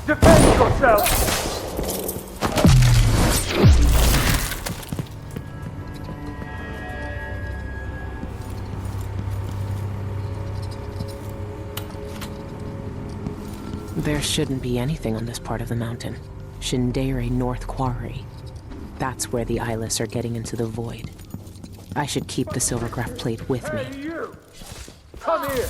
Defend yourself. There shouldn't be anything on this part of the mountain. Shindere North Quarry. That's where the eyeless are getting into the void. I should keep the silvergraph plate with me. Hey, you! Come here!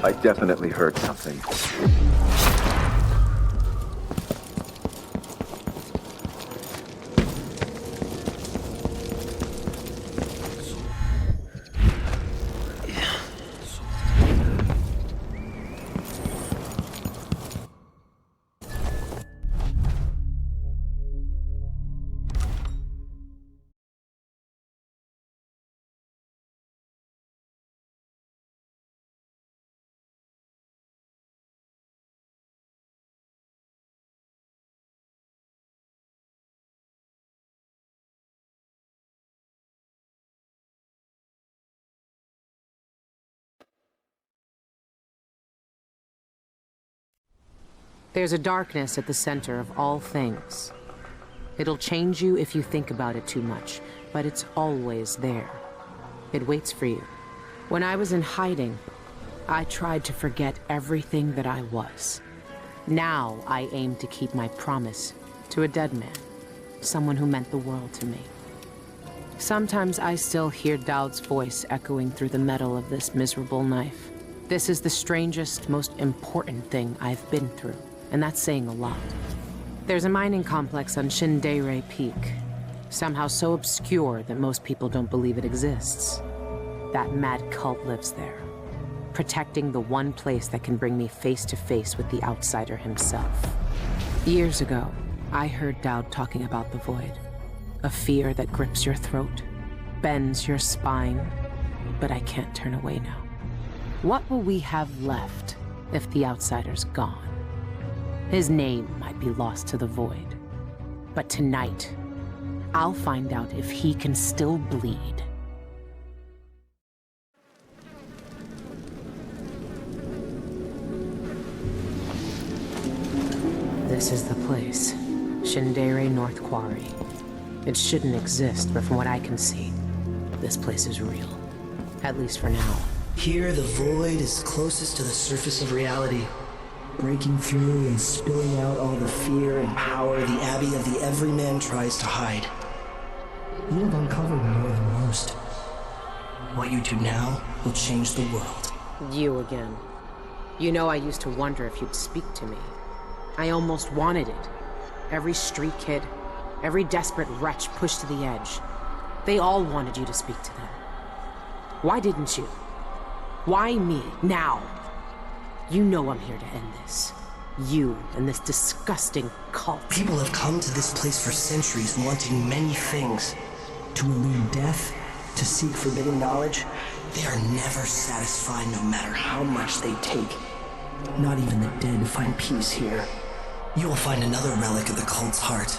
I definitely heard something. There's a darkness at the center of all things. It'll change you if you think about it too much, but it's always there. It waits for you. When I was in hiding, I tried to forget everything that I was. Now I aim to keep my promise to a dead man, someone who meant the world to me. Sometimes I still hear Dowd's voice echoing through the metal of this miserable knife. This is the strangest, most important thing I've been through. And that's saying a lot. There's a mining complex on Shindere Peak, somehow so obscure that most people don't believe it exists. That mad cult lives there, protecting the one place that can bring me face to face with the outsider himself. Years ago, I heard Dowd talking about the void, a fear that grips your throat, bends your spine, but I can't turn away now. What will we have left if the outsider's gone? His name might be lost to the void. But tonight, I'll find out if he can still bleed. This is the place. Shindere North Quarry. It shouldn't exist, but from what I can see, this place is real. At least for now. Here, the void is closest to the surface of reality. Breaking through and spilling out all the fear and power the Abbey of the Everyman tries to hide. You have uncovered more than most. What you do now will change the world. You again. You know I used to wonder if you'd speak to me. I almost wanted it. Every street kid, every desperate wretch pushed to the edge. They all wanted you to speak to them. Why didn't you? Why me, now? You know I'm here to end this. You and this disgusting cult. People have come to this place for centuries wanting many things. To elude death, to seek forbidden knowledge. They are never satisfied no matter how much they take. Not even the dead find peace here. You will find another relic of the cult's heart.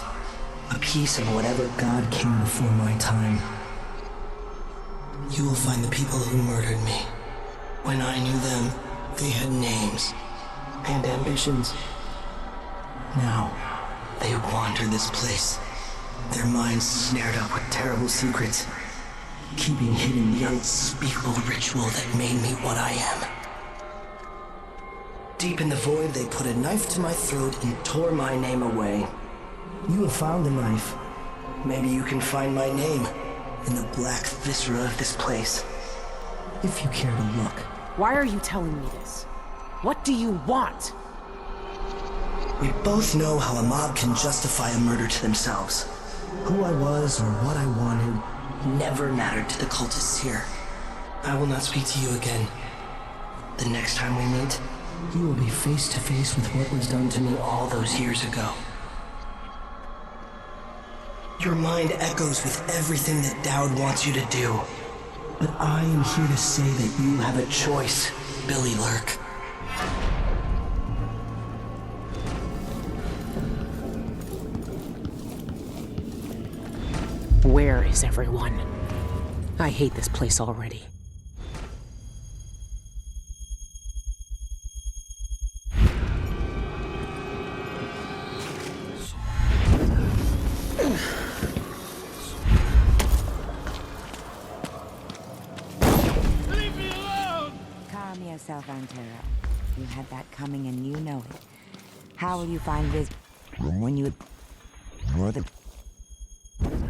A piece of whatever god came before my time. You will find the people who murdered me. When I knew them, they had names and ambitions. Now, they wander this place, their minds snared up with terrible secrets, keeping hidden the unspeakable ritual that made me what I am. Deep in the void, they put a knife to my throat and tore my name away. You have found the knife. Maybe you can find my name in the black viscera of this place. If you care to look. Why are you telling me this? What do you want? We both know how a mob can justify a murder to themselves. Who I was or what I wanted never mattered to the cultists here. I will not speak to you again. The next time we meet, you will be face to face with what was done to me all those years ago. Your mind echoes with everything that Dowd wants you to do. But I am here to say that you have a choice, Billie Lurk. Where is everyone? I hate this place already. Calm yourself, Antero. You had that coming and you know it. How will you find wisdom when you ignore the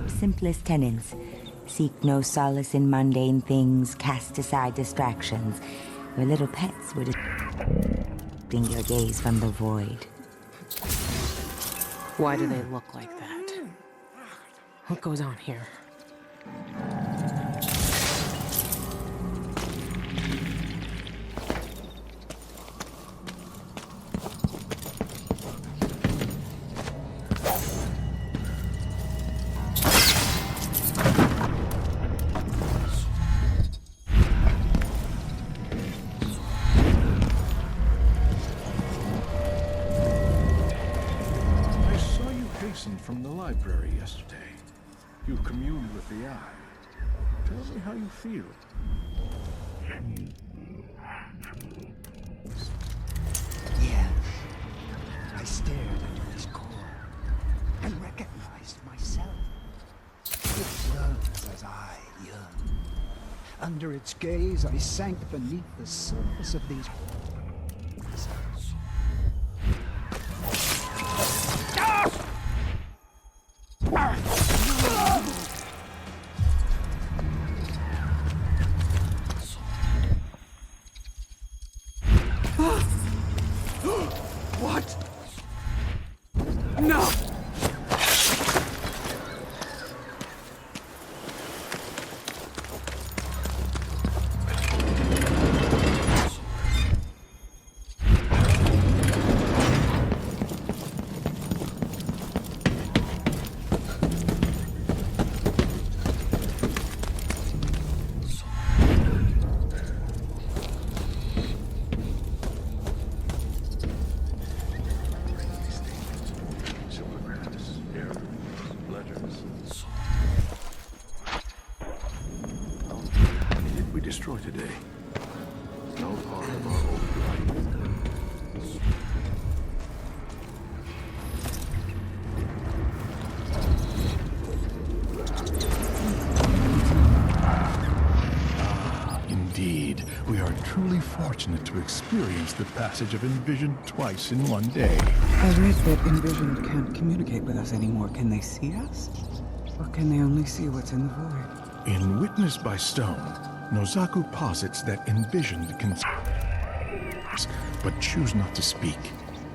simplest tenets? Seek no solace in mundane things, cast aside distractions. Your little pets were distracting your gaze from the void. Why do they look like that? What goes on here? From the library yesterday. You communed with the eye. Tell me how you feel. Yeah. I stared into his core and recognized myself. It yearns as I yearn. Under its gaze, I sank beneath the surface of these What? No! Destroy today. No part of our old life. Indeed, we are truly fortunate to experience the passage of Envision twice in one day. I read that Envisioned can't communicate with us anymore. Can they see us? Or can they only see what's in the void? In Witness by Stone, Nozaku posits that Envisioned can but choose not to speak.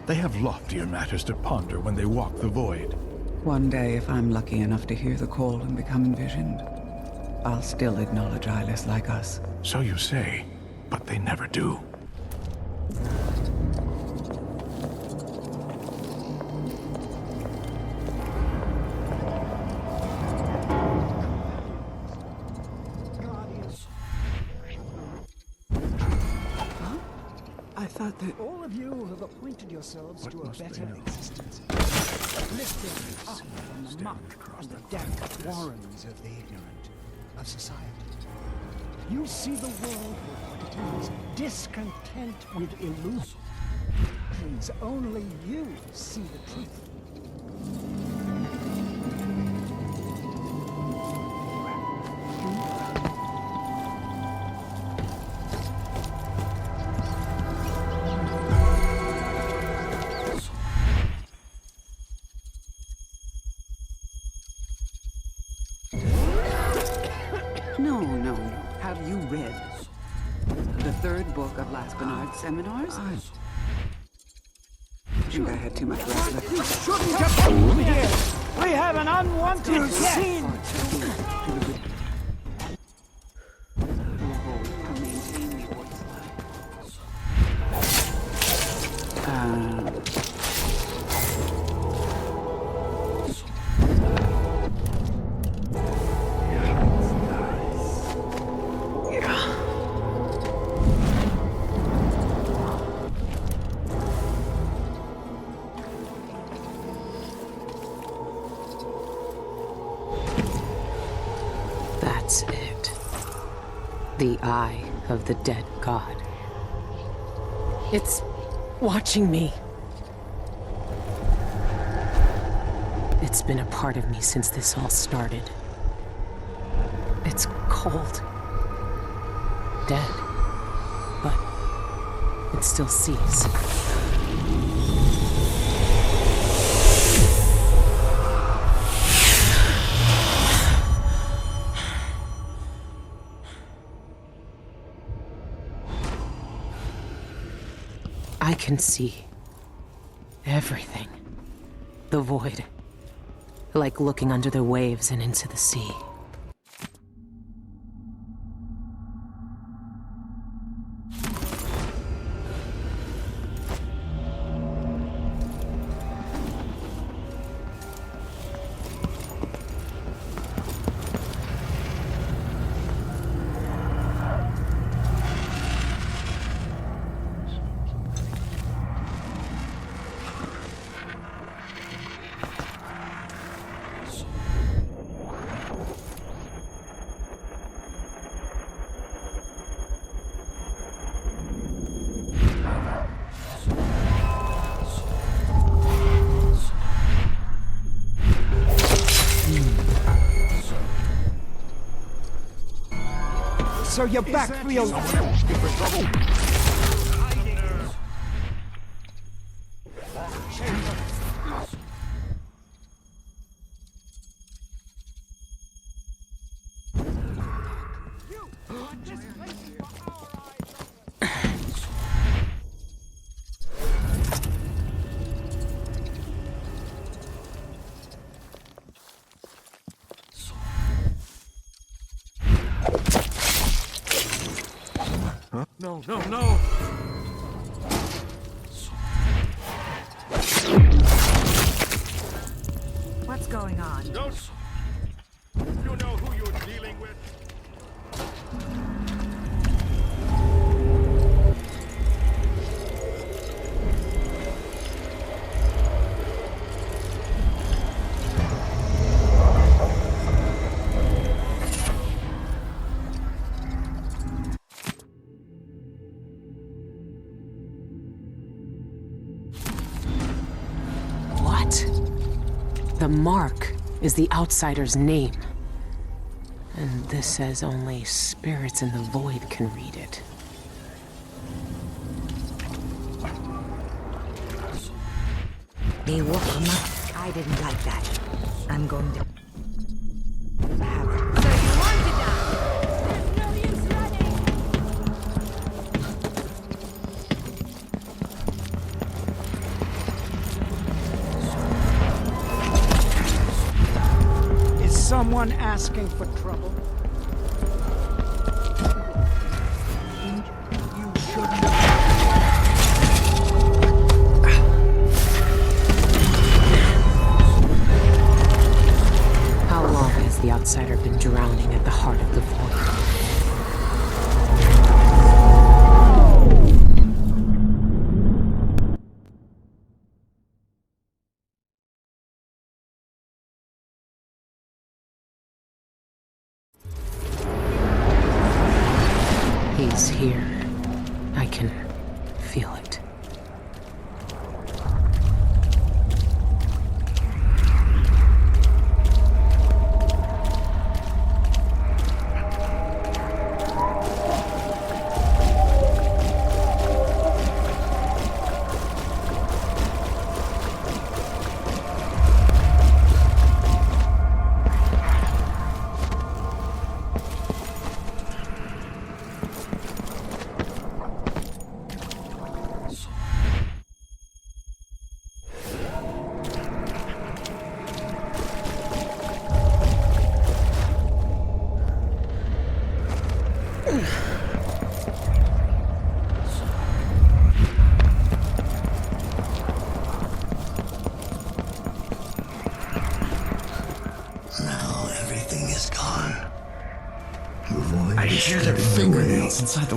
They have loftier matters to ponder when they walk the void. One day, if I'm lucky enough to hear the call and become Envisioned, I'll still acknowledge eyeless like us. So you say, but they never do. I thought that all of you have appointed yourselves to a better existence. Lifted up from the muck and the dank warrens of the ignorant of society. You see the world for what it is, discontent with illusions. Only you see the truth. third book of Last Bernard's seminars? I think I had too much rest. You shouldn't have come here! We have an unwanted scene! That's it. The eye of the dead god. It's watching me. It's been a part of me since this all started. It's cold. Dead. But it still sees. I can see everything. The void. Like looking under the waves and into the sea. So you're back for your... No, no, no! What's going on? Don't... You know who you're dealing with? The mark is the outsider's name. And this says only spirits in the void can read it. They woke him up. I didn't like that. I'm going to... Someone asking for trouble? You shouldn't have... How long has the outsider been drowning at the heart of the void? He's here. I can feel it.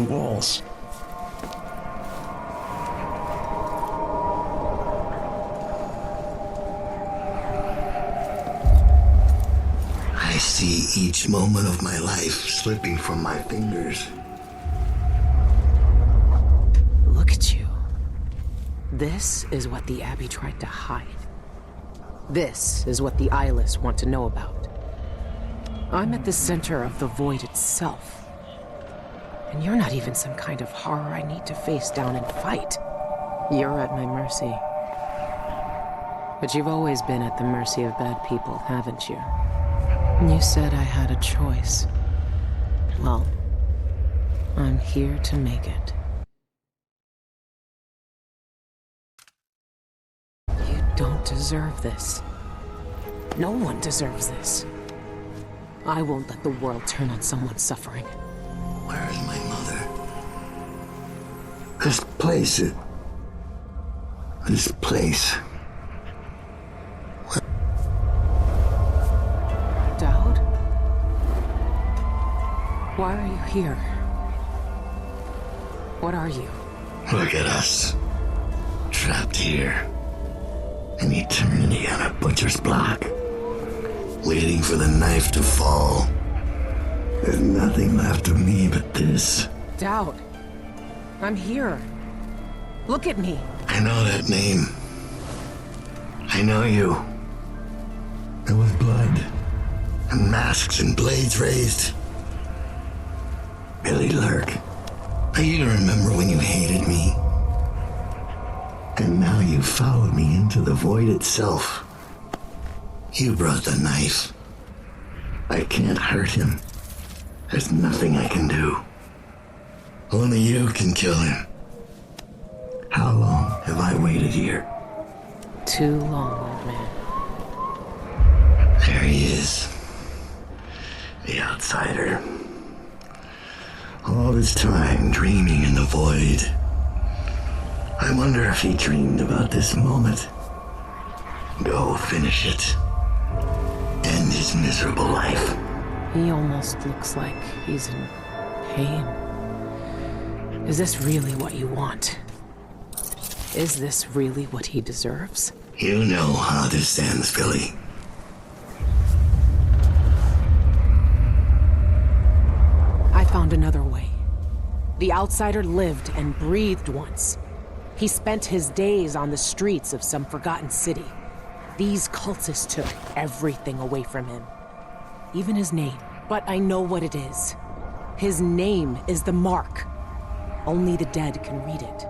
the walls. I see each moment of my life slipping from my fingers. Look at you. This is what the Abbey tried to hide. This is what the eyeless want to know about. I'm at the center of the void itself. And you're not even some kind of horror I need to face down and fight. You're at my mercy. But you've always been at the mercy of bad people, haven't you? You said I had a choice. Well, I'm here to make it. You don't deserve this. No one deserves this. I won't let the world turn on someone suffering. Where is my mother? This place. Dowd? Why are you here? What are you? Look at us. Trapped here. An eternity on a butcher's block. Waiting for the knife to fall. There's nothing left of me but this. Dowd. I'm here. Look at me. I know that name. I know you. There was blood. And masks and blades raised. Billie Lurk. I even remember when you hated me. And now you followed me into the void itself. You brought the knife. I can't hurt him. There's nothing I can do. Only you can kill him. How long have I waited here? Too long, old man. There he is. The outsider. All this time dreaming in the void. I wonder if he dreamed about this moment. Go finish it. End his miserable life. He almost looks like he's in pain. Is this really what you want? Is this really what he deserves? You know how this ends, Billy. I found another way. The outsider lived and breathed once. He spent his days on the streets of some forgotten city. These cultists took everything away from him. Even his name. But I know what it is. His name is the Mark. Only the dead can read it.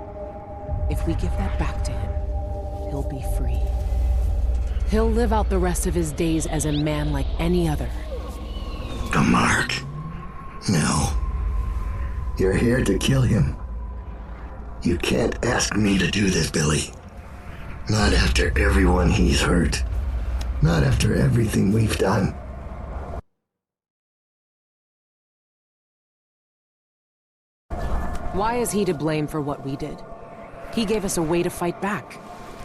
If we give that back to him, he'll be free. He'll live out the rest of his days as a man like any other. The Mark? No. You're here to kill him. You can't ask me to do this, Billy. Not after everyone he's hurt. Not after everything we've done. Why is he to blame for what we did? He gave us a way to fight back.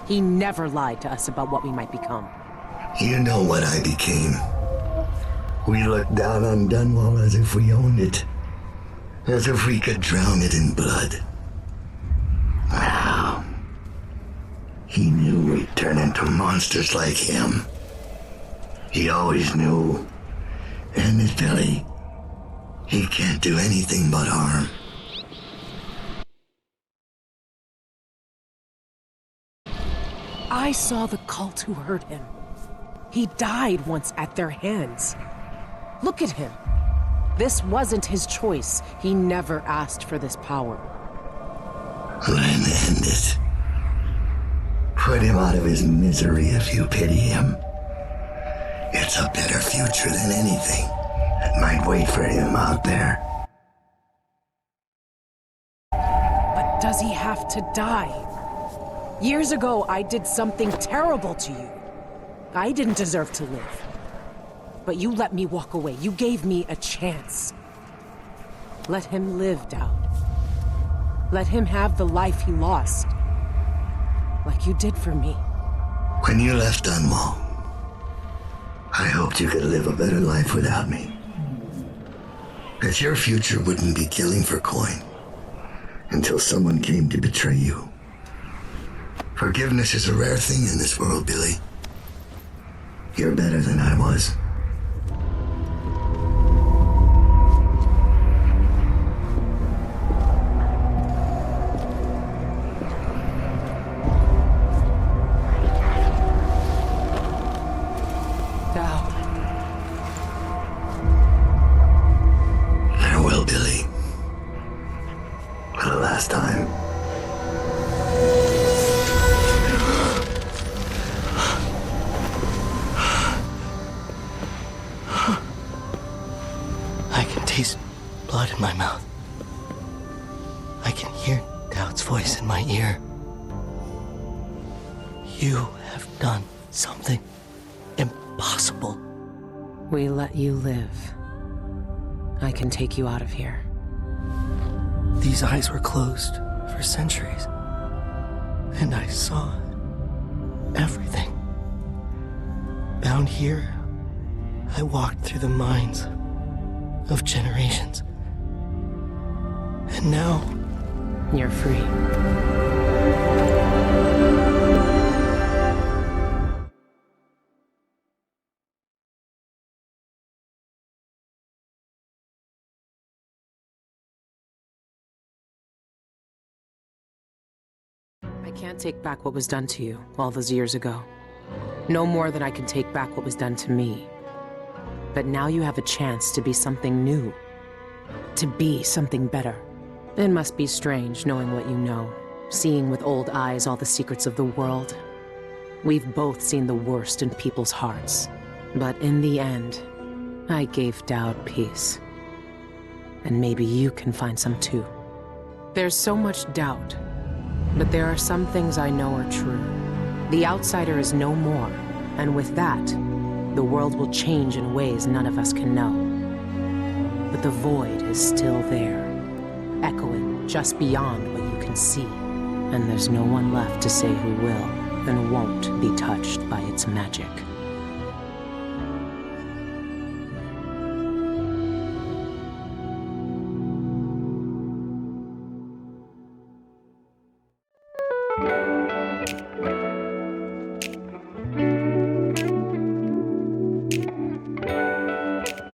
He never lied to us about what we might become. You know what I became. We looked down on Dunwall as if we owned it. As if we could drown it in blood. Wow. He knew we'd turn into monsters like him. He always knew. And this Billy, he can't do anything but harm. I saw the cult who hurt him. He died once at their hands. Look at him. This wasn't his choice. He never asked for this power. Then end it. Put him out of his misery if you pity him. It's a better future than anything that might wait for him out there. But does he have to die? Years ago, I did something terrible to you. I didn't deserve to live. But you let me walk away. You gave me a chance. Let him live, Dowd. Let him have the life he lost. Like you did for me. When you left Dunwall, I hoped you could live a better life without me. That your future wouldn't be killing for coin. until someone came to betray you. Forgiveness is a rare thing in this world, Billy. You're better than I was. Farewell, Billy. For the last time. I can taste blood in my mouth. I can hear Doubt's voice in my ear. You have done something impossible. We let you live. I can take you out of here. These eyes were closed for centuries, and I saw everything. Bound here, I walked through the minds of generations. And now, you're free. I can't take back what was done to you all those years ago. No more than I can take back what was done to me. But now you have a chance to be something new. To be something better. It must be strange knowing what you know, seeing with old eyes all the secrets of the world. We've both seen the worst in people's hearts. But in the end, I gave Dowd peace. And maybe you can find some too. There's so much doubt, but there are some things I know are true. The outsider is no more, and with that, the world will change in ways none of us can know. But the void is still there, echoing just beyond what you can see. And there's no one left to say who will and won't be touched by its magic.